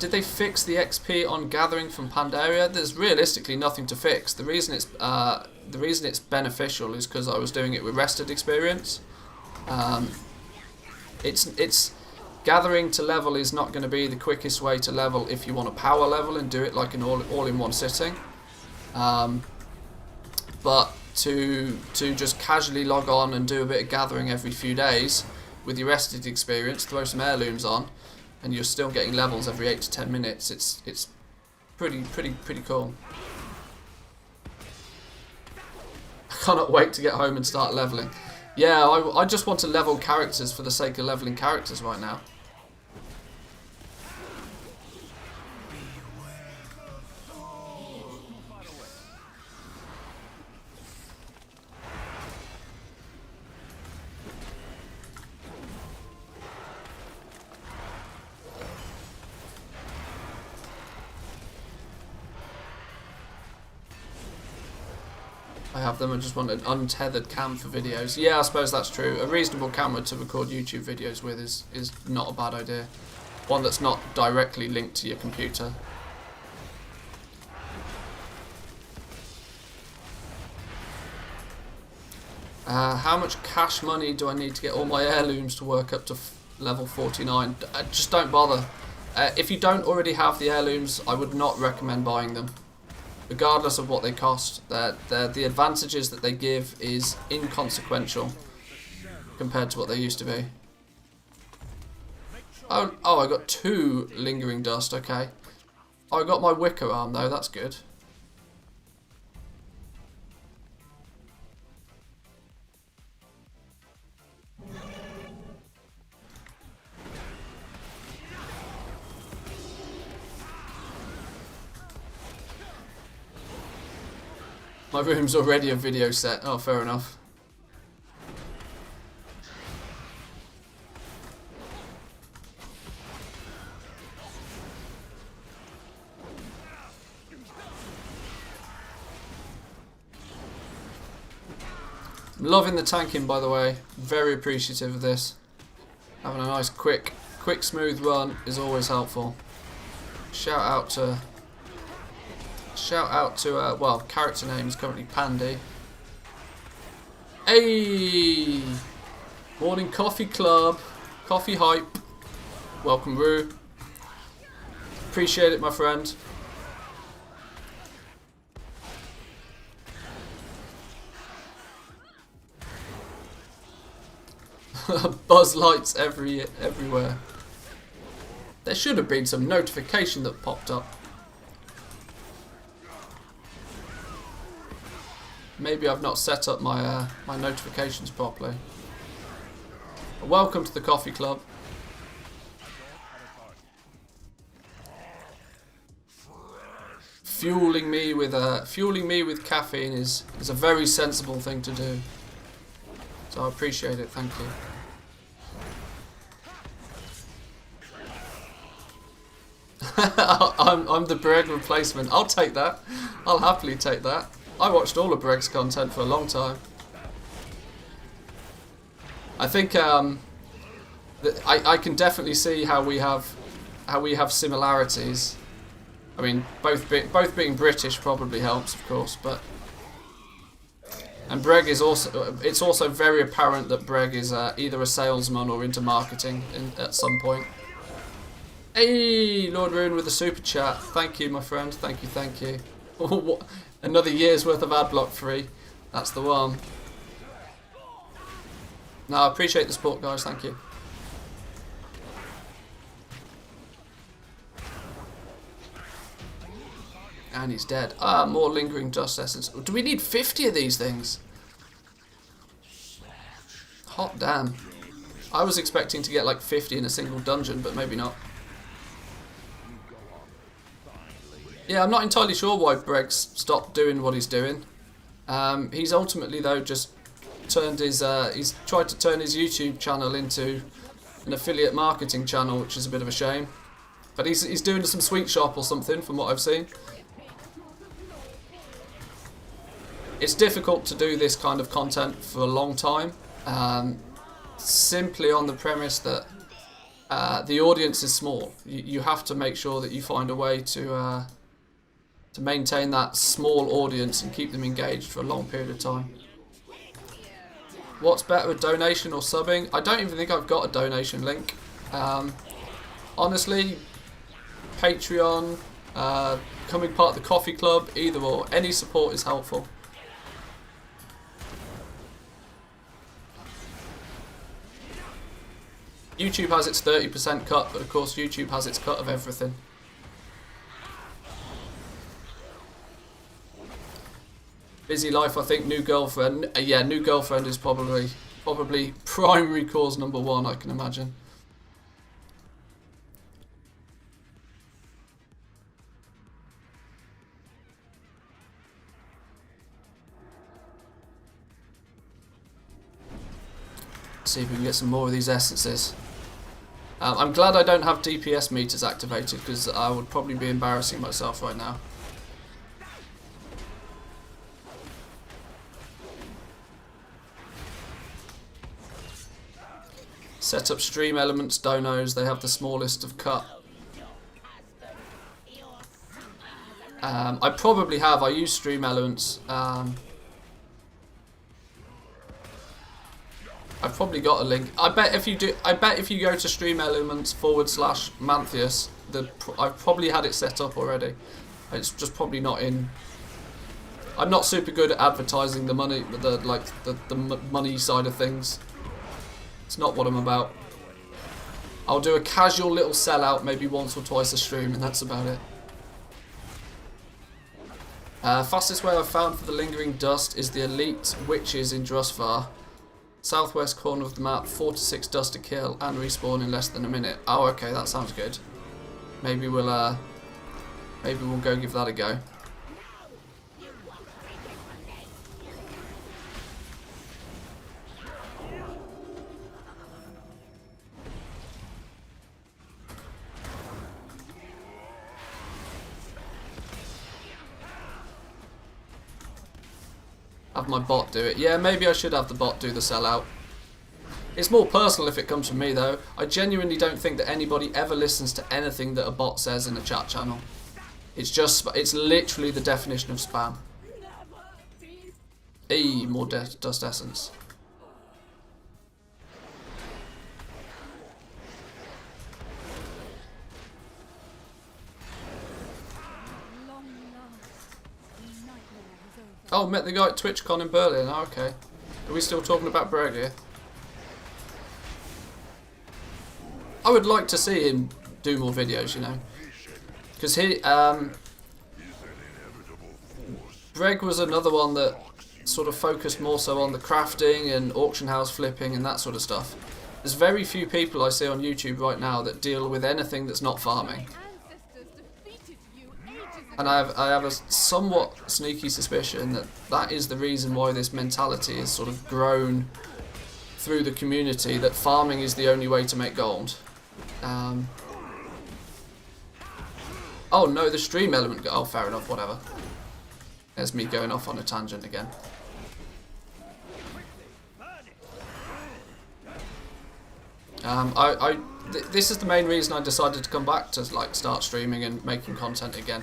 Did they fix the XP on gathering from Pandaria? There's realistically nothing to fix. The reason it's beneficial is because I was doing it with rested experience. It's gathering to level is not going to be the quickest way to level if you want to power level and do it like an all in one sitting. But to just casually log on and do a bit of gathering every few days with your rested experience, throw some heirlooms on, and you're still getting levels every 8 to 10 minutes. It's pretty cool. I cannot wait to get home and start leveling. Yeah, I just want to level characters for the sake of leveling characters right now. I have them. I just want an untethered cam for videos. Yeah, I suppose that's true. A reasonable camera to record YouTube videos with is not a bad idea. One that's not directly linked to your computer. How much cash money do I need to get all my heirlooms to work up to level 49? Just don't bother. If you don't already have the heirlooms, I would not recommend buying them. Regardless of what they cost, the advantages that they give is inconsequential compared to what they used to be. Oh, I got 2 lingering dust, okay. I got my wicker arm though, that's good. My room's already a video set. Oh, fair enough. I'm loving the tanking, by the way. Very appreciative of this. Having a nice quick smooth run is always helpful. Shout out to well, character name is currently Pandy. Hey! Morning coffee club. Coffee hype. Welcome, Roo. Appreciate it, my friend. Buzz lights everywhere. There should have been some notification that popped up. Maybe I've not set up my my notifications properly. Welcome to the coffee club. Fueling me with caffeine is a very sensible thing to do. So I appreciate it. Thank you. I'm the Breg replacement. I'll take that. I'll happily take that. I watched all of Breg's content for a long time. I think I can definitely see how we have similarities. I mean, both being British probably helps, of course, but and Breg is also. It's also very apparent that Breg is either a salesman or into marketing at some point. Hey, Lord Rune with the super chat. Thank you, my friend. Thank you, thank you. Another year's worth of ad block free. That's the one. No, I appreciate the support, guys. Thank you. And he's dead. Ah, more lingering dust essence. Do we need 50 of these things? Hot damn. I was expecting to get like 50 in a single dungeon, but maybe not. Yeah, I'm not entirely sure why Breg's stopped doing what he's doing. He's ultimately, though, just turned his... he's tried to turn his YouTube channel into an affiliate marketing channel, which is a bit of a shame. But he's doing some sweet shop or something, from what I've seen. It's difficult to do this kind of content for a long time, simply on the premise that the audience is small. You have to make sure that you find a way to maintain that small audience and keep them engaged for a long period of time. What's better, a donation or subbing? I don't even think I've got a donation link. Honestly, Patreon, becoming part of the coffee club, either or. Any support is helpful. YouTube has its 30% cut, but of course YouTube has its cut of everything. Busy life, I think. New girlfriend. Yeah, new girlfriend is probably primary cause number one, I can imagine. Let's see if we can get some more of these essences. I'm glad I don't have DPS meters activated, because I would probably be embarrassing myself right now. Set up stream elements, donos, they have the smallest of cut. I probably have, I use stream elements. I've probably got a link. I bet if you go to stream elements /Manthieus, I've probably had it set up already. It's just probably not in. I'm not super good at advertising the money, the money side of things. It's not what I'm about. I'll do a casual little sellout maybe once or twice a stream, and that's about it. Fastest way I've found for the lingering dust is the elite witches in Drusvar. Southwest corner of the map, 4 to 6 dust to kill and respawn in less than a minute. Oh, okay, that sounds good. Maybe we'll go give that a go. Have my bot do it. Yeah, maybe I should have the bot do the sellout. It's more personal if it comes from me though. I genuinely don't think that anybody ever listens to anything that a bot says in a chat channel. It's literally the definition of spam. More dust essence. Oh, met the guy at TwitchCon in Berlin. Oh, okay. Are we still talking about Breg here? I would like to see him do more videos, you know. Because Breg was another one that sort of focused more so on the crafting and auction house flipping and that sort of stuff. There's very few people I see on YouTube right now that deal with anything that's not farming. And I have a somewhat sneaky suspicion that that is the reason why this mentality has sort of grown through the community, that farming is the only way to make gold. Oh no, the stream element. Oh, fair enough, whatever. There's me going off on a tangent again. This is the main reason I decided to come back to like start streaming and making content again.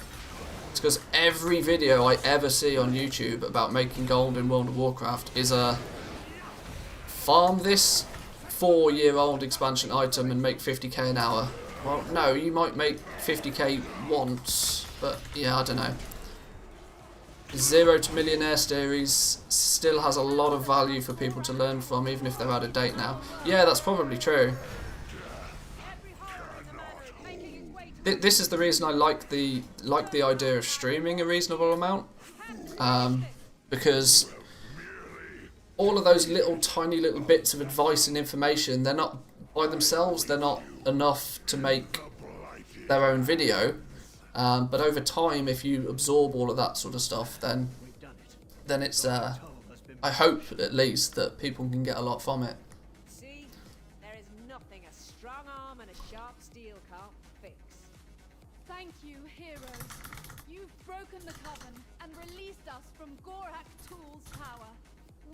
It's because every video I ever see on YouTube about making gold in World of Warcraft is a farm this 4-year-old expansion item and make 50k an hour. Well, no, you might make 50k once, but yeah, I don't know. 0 to Millionaire series still has a lot of value for people to learn from, even if they're out of date now. Yeah, that's probably true. This is the reason I like the idea of streaming a reasonable amount, because all of those tiny little bits of advice and information, they're not by themselves, they're not enough to make their own video, but over time, if you absorb all of that sort of stuff, then it's I hope at least that people can get a lot from it. See, there is nothing a strong arm and a sharp steel can't fix. Thank you, heroes. You've broken the coven and released us from Gorak Tool's power.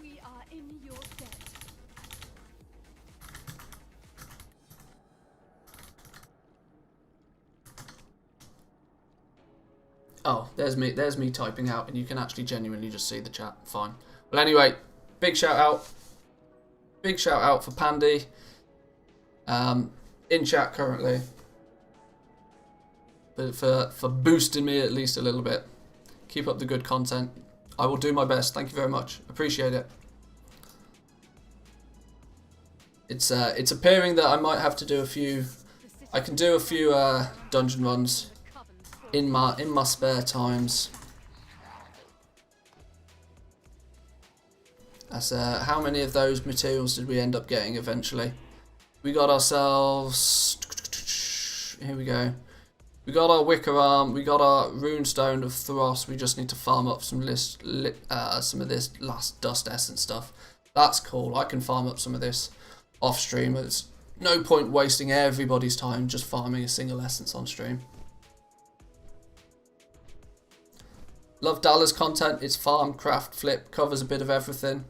We are in your debt. Oh, there's me typing out, and you can actually genuinely just see the chat. Fine. Well, anyway, big shout out for Pandy, in chat currently, but for boosting me at least a little bit. Keep up the good content. I will do my best. Thank you very much. Appreciate it. It's appearing that I might have to do a few. I can do a few dungeon runs in my spare times. That's how many of those materials did we end up getting eventually? We got ourselves. Here we go. We got our wicker arm. We got our runestone of Thros. We just need to farm up some some of this last dust essence stuff. That's cool. I can farm up some of this off stream. There's no point wasting everybody's time just farming a single essence on stream. Love Dallas content. It's farm, craft, flip, covers a bit of everything,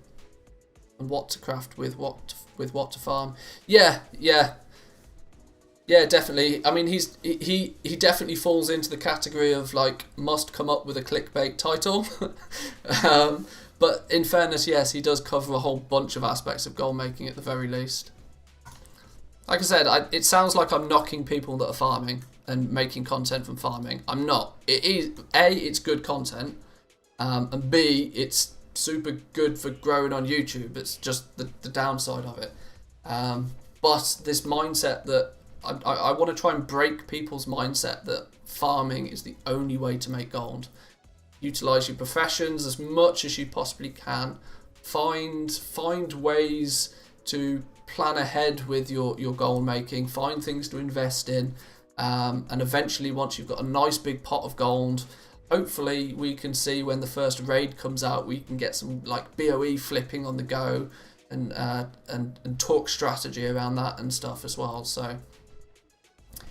and what to craft with what to farm. Yeah, definitely. I mean, he definitely falls into the category of like must come up with a clickbait title. But in fairness, yes, he does cover a whole bunch of aspects of gold making at the very least. Like I said, it sounds like I'm knocking people that are farming and making content from farming. I'm not. It is A, it's good content, and B, it's super good for growing on YouTube. It's just the downside of it. But this mindset that I want to try and break people's mindset that farming is the only way to make gold. utilize your professions as much as you possibly can. Find ways to plan ahead with your gold making. Find things to invest in, and eventually, once you've got a nice big pot of gold, hopefully we can see when the first raid comes out, we can get some like BOE flipping on the go, and talk strategy around that and stuff as well. So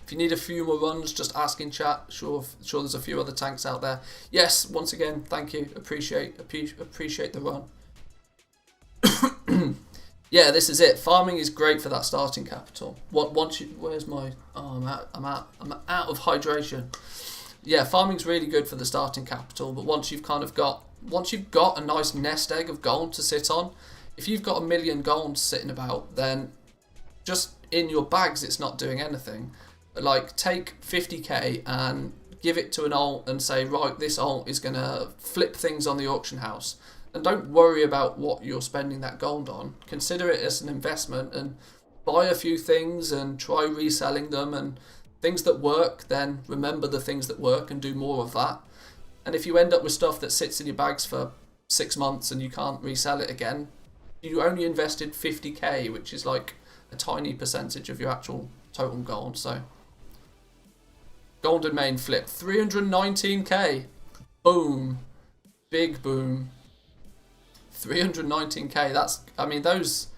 if you need a few more runs, just ask in chat. Sure there's a few other tanks out there. Yes, once again, thank you. Appreciate the run. Yeah, this is it. Farming is great for that starting capital. Where's my? Oh, I'm out of hydration. Yeah, farming's really good for the starting capital, but once you've got a nice nest egg of gold to sit on, if you've got 1 million gold sitting about, then just in your bags it's not doing anything. Like, take 50k and give it to an alt and say, right, this alt is gonna flip things on the auction house. And don't worry about what you're spending that gold on. Consider it as an investment and buy a few things and try reselling them, and things that work, then remember the things that work and do more of that. And if you end up with stuff that sits in your bags for 6 months and you can't resell it again, you only invested 50k, which is like a tiny percentage of your actual total gold. So Golden Main flip, 319k. Boom. Big boom. 319k, that's, I mean, those,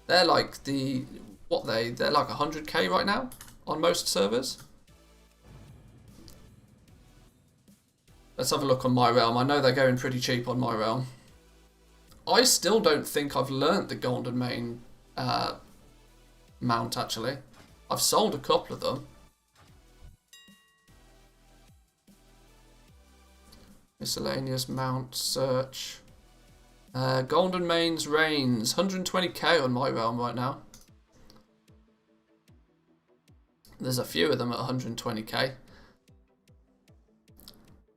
they're like they're like 100k right now on most servers. Let's have a look on my realm. I know they're going pretty cheap on my realm. I still don't think I've learnt the Golden Main mount, actually. I've sold a couple of them. Miscellaneous mount search. Golden Main's Reigns, 120k on my realm right now. There's a few of them at 120k.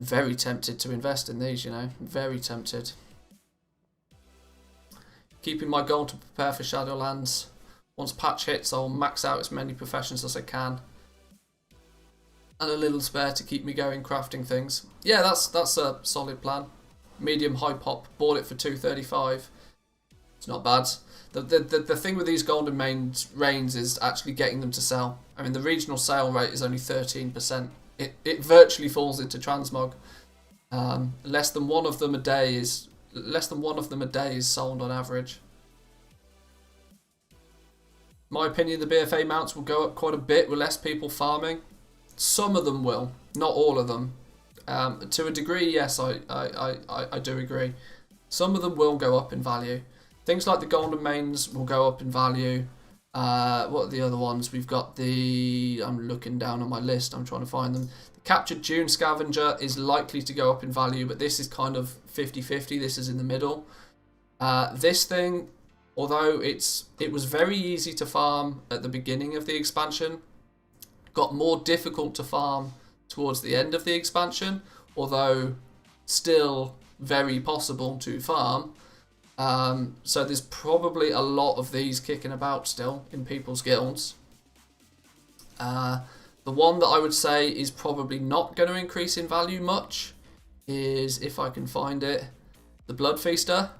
Very tempted to invest in these, you know. Very tempted. Keeping my gold to prepare for Shadowlands. Once patch hits, I'll max out as many professions as I can. And a little spare to keep me going crafting things. Yeah, that's a solid plan. Medium high pop, bought it for 235. It's not bad. The thing with these Golden Reigns is actually getting them to sell. I mean, the regional sale rate is only 13%. It virtually falls into transmog. Less than one of them a day is sold on average. My opinion, the BFA mounts will go up quite a bit with less people farming. Some of them will, not all of them. To a degree, yes, I do agree. Some of them will go up in value. Things like the Golden Mains will go up in value. What are the other ones? We've got I'm looking down on my list, I'm trying to find them. The Captured Dune Scavenger is likely to go up in value, but this is kind of 50-50, this is in the middle. This thing, although it was very easy to farm at the beginning of the expansion, got more difficult to farm towards the end of the expansion, although still very possible to farm. So there's probably a lot of these kicking about still in people's guilds. The one that I would say is probably not going to increase in value much is, if I can find it, the Blood Feaster.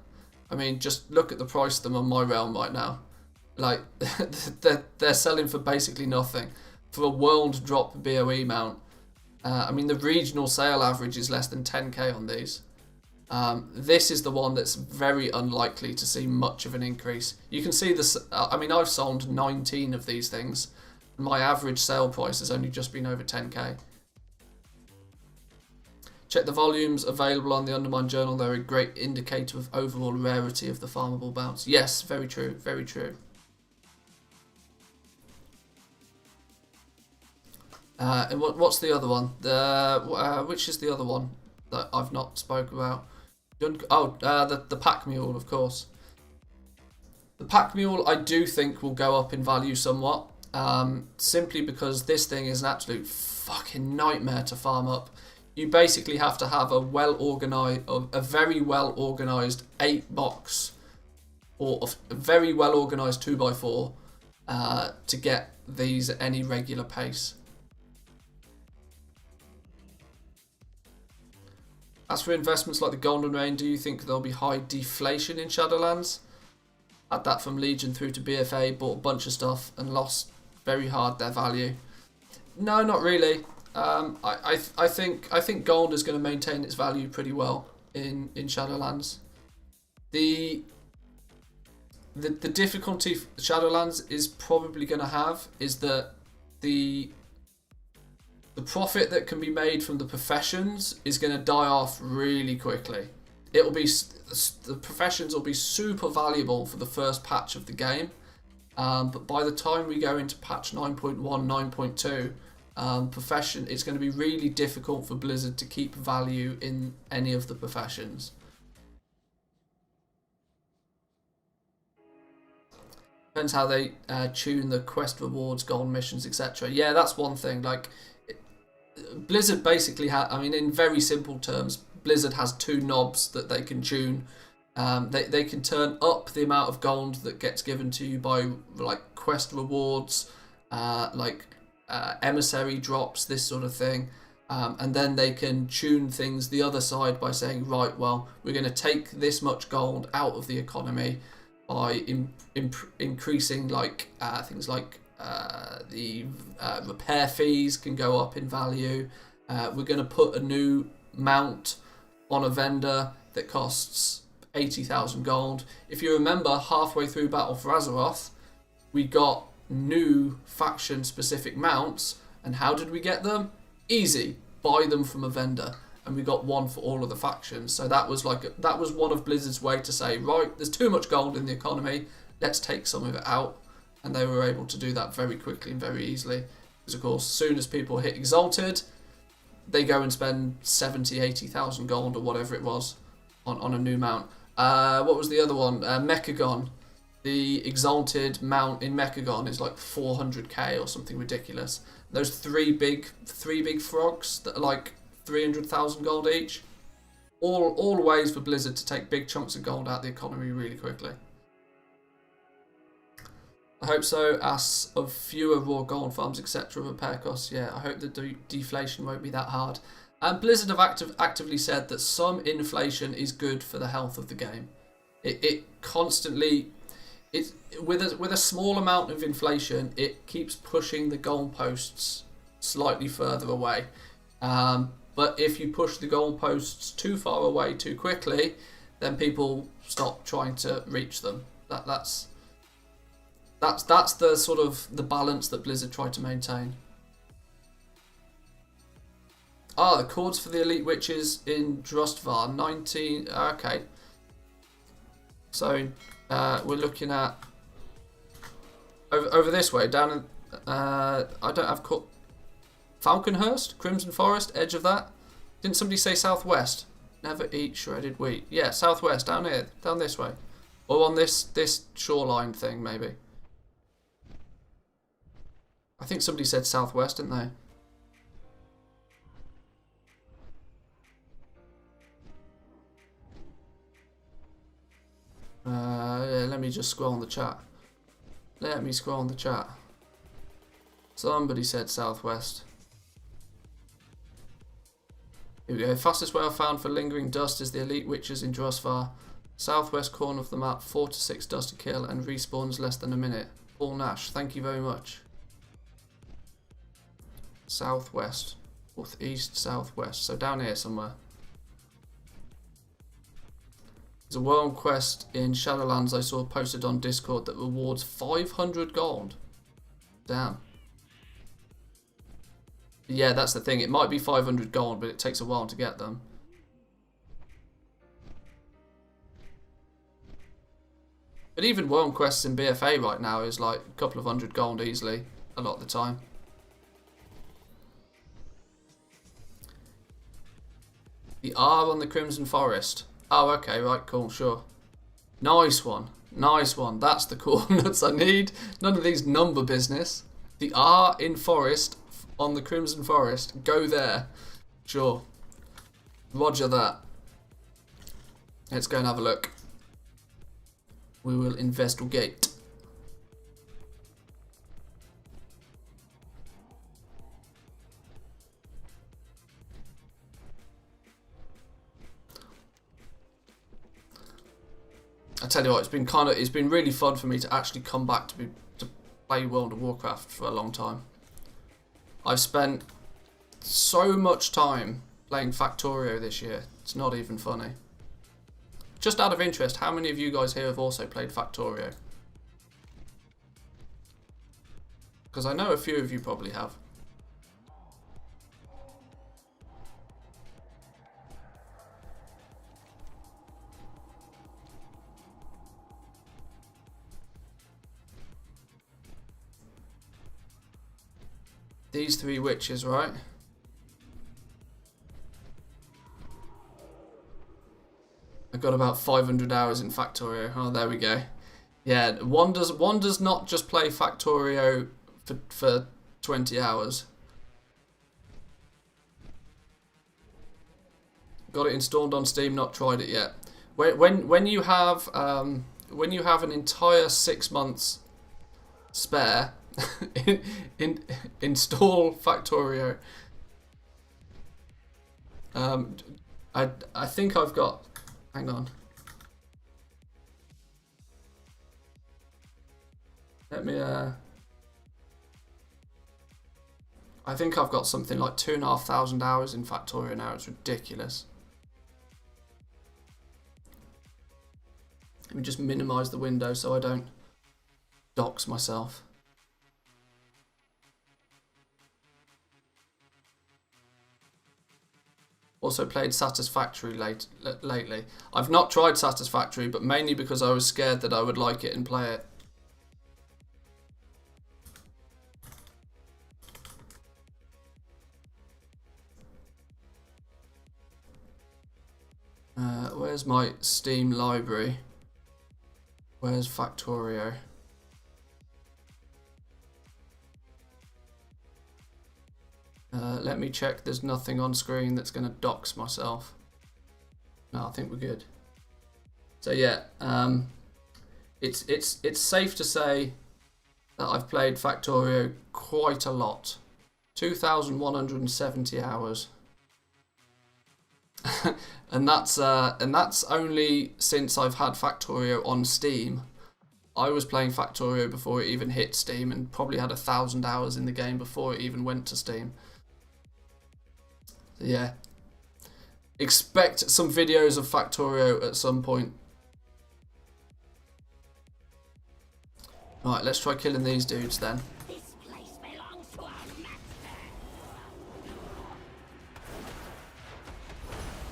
I mean, just look at the price of them on my realm right now. Like, they're selling for basically nothing. For a world drop BOE mount, I mean, the regional sale average is less than 10k on these. This is the one that's very unlikely to see much of an increase. You can see this. I mean, I've sold 19 of these things. My average sale price has only just been over 10k. Check the volumes available on the Undermine Journal. They're a great indicator of overall rarity of the farmable bounce. Yes, very true, very true. And what's the other one? Which is the other one that I've not spoke about? The Pack Mule, of course. The Pack Mule, I do think, will go up in value somewhat, simply because this thing is an absolute fucking nightmare to farm up. You basically have to have a very well organized 8-box or a very well organized 2x4 to get these at any regular pace. As for investments like the Golden Rain, do you think there'll be high deflation in Shadowlands? Had that from Legion through to BFA, bought a bunch of stuff and lost very hard their value. No, not really. I think gold is going to maintain its value pretty well in Shadowlands. The difficulty Shadowlands is probably going to have is that the profit that can be made from the professions is going to die off really quickly. The professions will be super valuable for the first patch of the game, but by the time we go into patch 9.1, 9.2, it's going to be really difficult for Blizzard to keep value in any of the professions. Depends how they tune the quest rewards, gold missions, etc. Yeah, that's one thing. Like, Blizzard basically in very simple terms, Blizzard has two knobs that they can tune. They can turn up the amount of gold that gets given to you by like quest rewards, emissary drops, this sort of thing. And then they can tune things the other side by saying, right, well, we're going to take this much gold out of the economy by increasing things like the repair fees can go up in value. We're going to put a new mount on a vendor that costs 80,000 gold. If you remember, halfway through Battle for Azeroth, we got new faction specific mounts, and how did we get them? Easy, buy them from a vendor, and we got one for all of the factions. So that was one of Blizzard's way to say, right, there's too much gold in the economy, let's take some of it out. And they were able to do that very quickly and very easily. Because of course, as soon as people hit Exalted, they go and spend 70, 80,000 gold or whatever it was on a new mount. What was the other one? Mechagon. The Exalted mount in Mechagon is like 400k or something ridiculous. Those three big frogs that are like 300,000 gold each. All ways for Blizzard to take big chunks of gold out of the economy really quickly. I hope so, as of fewer raw gold farms, etc. repair costs. Yeah, I hope the deflation won't be that hard. And Blizzard have actively said that some inflation is good for the health of the game. It constantly, with a small amount of inflation, it keeps pushing the goalposts slightly further away. But if you push the goalposts too far away too quickly, then people stop trying to reach them. That's the sort of the balance that Blizzard tried to maintain. The chords for the Elite Witches in Drustvar, 19... Okay. So, we're looking at... Over this way, down in... I don't have... Falconhurst? Crimson Forest? Edge of that? Didn't somebody say southwest? Never eat shredded wheat. Yeah, southwest, down here. Down this way. Or on this shoreline thing, maybe. I think somebody said southwest, didn't they? Yeah, let me just scroll on the chat. Let me scroll on the chat. Somebody said southwest. Here we go. Fastest way I've found for lingering dust is the Elite Witches in Drustvar. Southwest corner of the map, 4 to 6 dust to kill and respawns less than a minute. Paul Nash, thank you very much. Southwest, northeast, southwest. So down here somewhere. There's a world quest in Shadowlands I saw posted on Discord that rewards 500 gold. Damn. Yeah, that's the thing. It might be 500 gold, but it takes a while to get them. But even world quests in BFA right now is like a couple of hundred gold easily, a lot of the time. The R on the Crimson Forest. Oh, okay, right, cool, sure. Nice one. Nice one. That's the coordinates I need. None of these number business. The R in Forest on the Crimson Forest. Go there. Sure. Roger that. Let's go and have a look. We will investigate. I tell you what, it's been really fun for me to actually come back to play World of Warcraft for a long time. I've spent so much time playing Factorio this year. It's not even funny. Just out of interest, how many of you guys here have also played Factorio? Because I know a few of you probably have. These 3 witches, right? I've got about 500 hours in Factorio. Oh, there we go. Yeah, one does not just play Factorio for 20 hours. Got it installed on Steam, not tried it yet. When you have an entire 6 months spare, install Factorio. I think I've got. Hang on. Let me. I think I've got something like 2,500 hours in Factorio now. It's ridiculous. Let me just minimise the window so I don't dox myself. Also played Satisfactory lately. I've not tried Satisfactory, but mainly because I was scared that I would like it and play it. Where's my Steam library? Where's Factorio? Let me check there's nothing on screen that's going to dox myself. No, I think we're good. So yeah, it's safe to say that I've played Factorio quite a lot. 2,170 hours. and that's only since I've had Factorio on Steam. I was playing Factorio before it even hit Steam and probably had 1,000 hours in the game before it even went to Steam. So yeah, expect some videos of Factorio at some point. Right, let's try killing these dudes then. This place belongs to our master.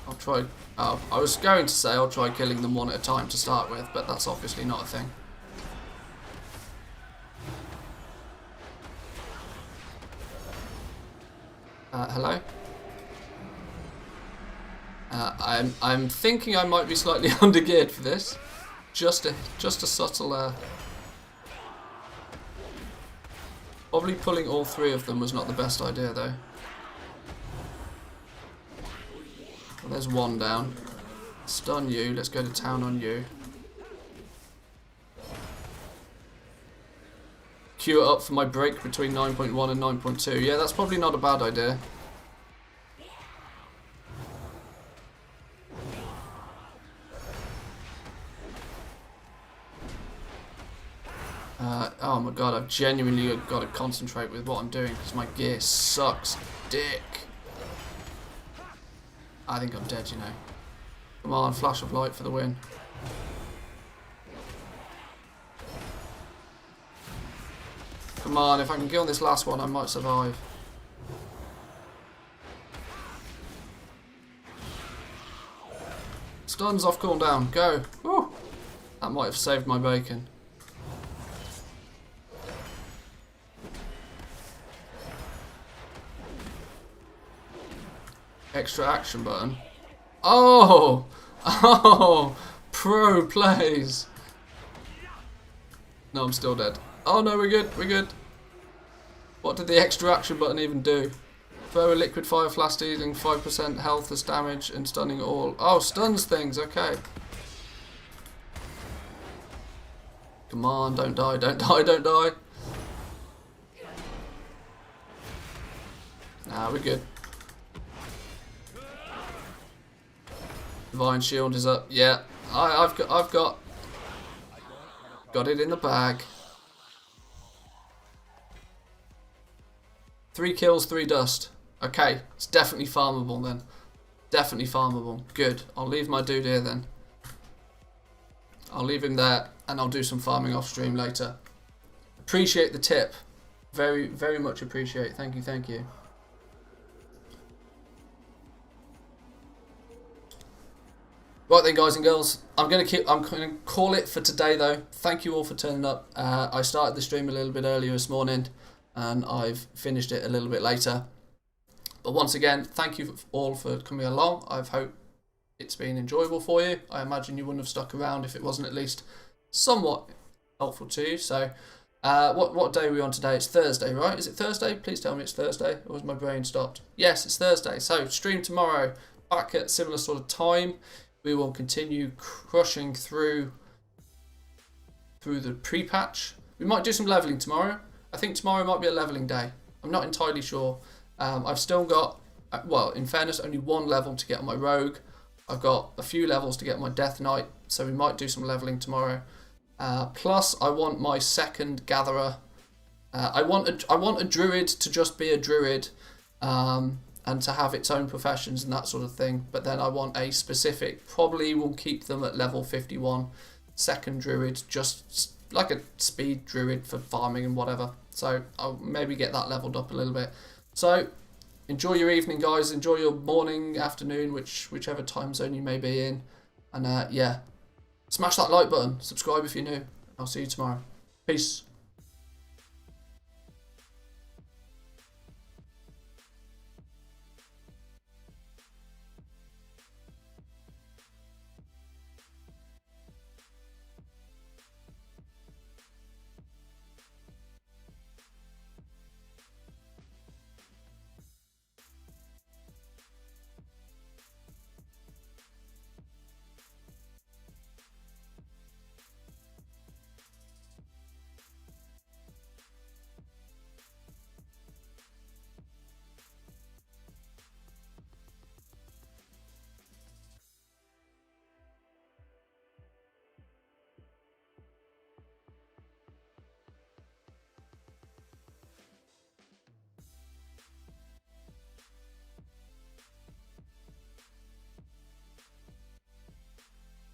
I'll try. I was going to say I'll try killing them one at a time to start with, but that's obviously not a thing. Hello? I'm thinking I might be slightly undergeared for this. Just a subtle. Probably pulling all 3 of them was not the best idea though. Well, there's one down. Stun you. Let's go to town on you. Queue it up for my break between 9.1 and 9.2. Yeah, that's probably not a bad idea. Oh my god, I've genuinely got to concentrate with what I'm doing because my gear sucks dick. I think I'm dead, you know. Come on, flash of light for the win. Come on, if I can kill this last one, I might survive. Stuns off cooldown, go. Woo. That might have saved my bacon. Extra action button. Oh! Oh! Pro plays! No, I'm still dead. Oh no, we're good, we're good. What did the extra action button even do? Throw a liquid fire flash dealing 5% health as damage and stunning all. Oh, stuns things, okay. Come on, don't die, don't die, don't die. Nah, we're good. Divine shield is up. Yeah, I've got Got it in the bag. 3 kills, 3 dust. Okay, it's definitely farmable then. Definitely farmable. Good. I'll leave my dude here then. I'll leave him there and I'll do some farming off stream later. Appreciate the tip. Very, very much appreciate. Thank you, thank you. Right then, guys and girls, I'm gonna call it for today though. Thank you all for turning up. I started the stream a little bit earlier this morning, and I've finished it a little bit later. But once again, thank you all for coming along. I hope it's been enjoyable for you. I imagine you wouldn't have stuck around if it wasn't at least somewhat helpful to you. So, what day are we on today? It's Thursday, right? Is it Thursday? Please tell me it's Thursday, or has my brain stopped? Yes, it's Thursday. So, stream tomorrow, back at similar sort of time. We will continue crushing through the pre-patch. We might do some leveling tomorrow. I think tomorrow might be a leveling day. I'm not entirely sure. I've still got, well, in fairness, only 1 level to get on my rogue. I've got a few levels to get on my death knight, so we might do some leveling tomorrow. Plus, I want my second gatherer. I want a druid to just be a druid. And to have its own professions and that sort of thing. But then I want a specific, probably will keep them at level 51, second druid, just like a speed druid for farming and whatever. So I'll maybe get that leveled up a little bit. So enjoy your evening, guys. Enjoy your morning, afternoon, whichever time zone you may be in. And yeah, smash that like button. Subscribe if you're new. I'll see you tomorrow. Peace.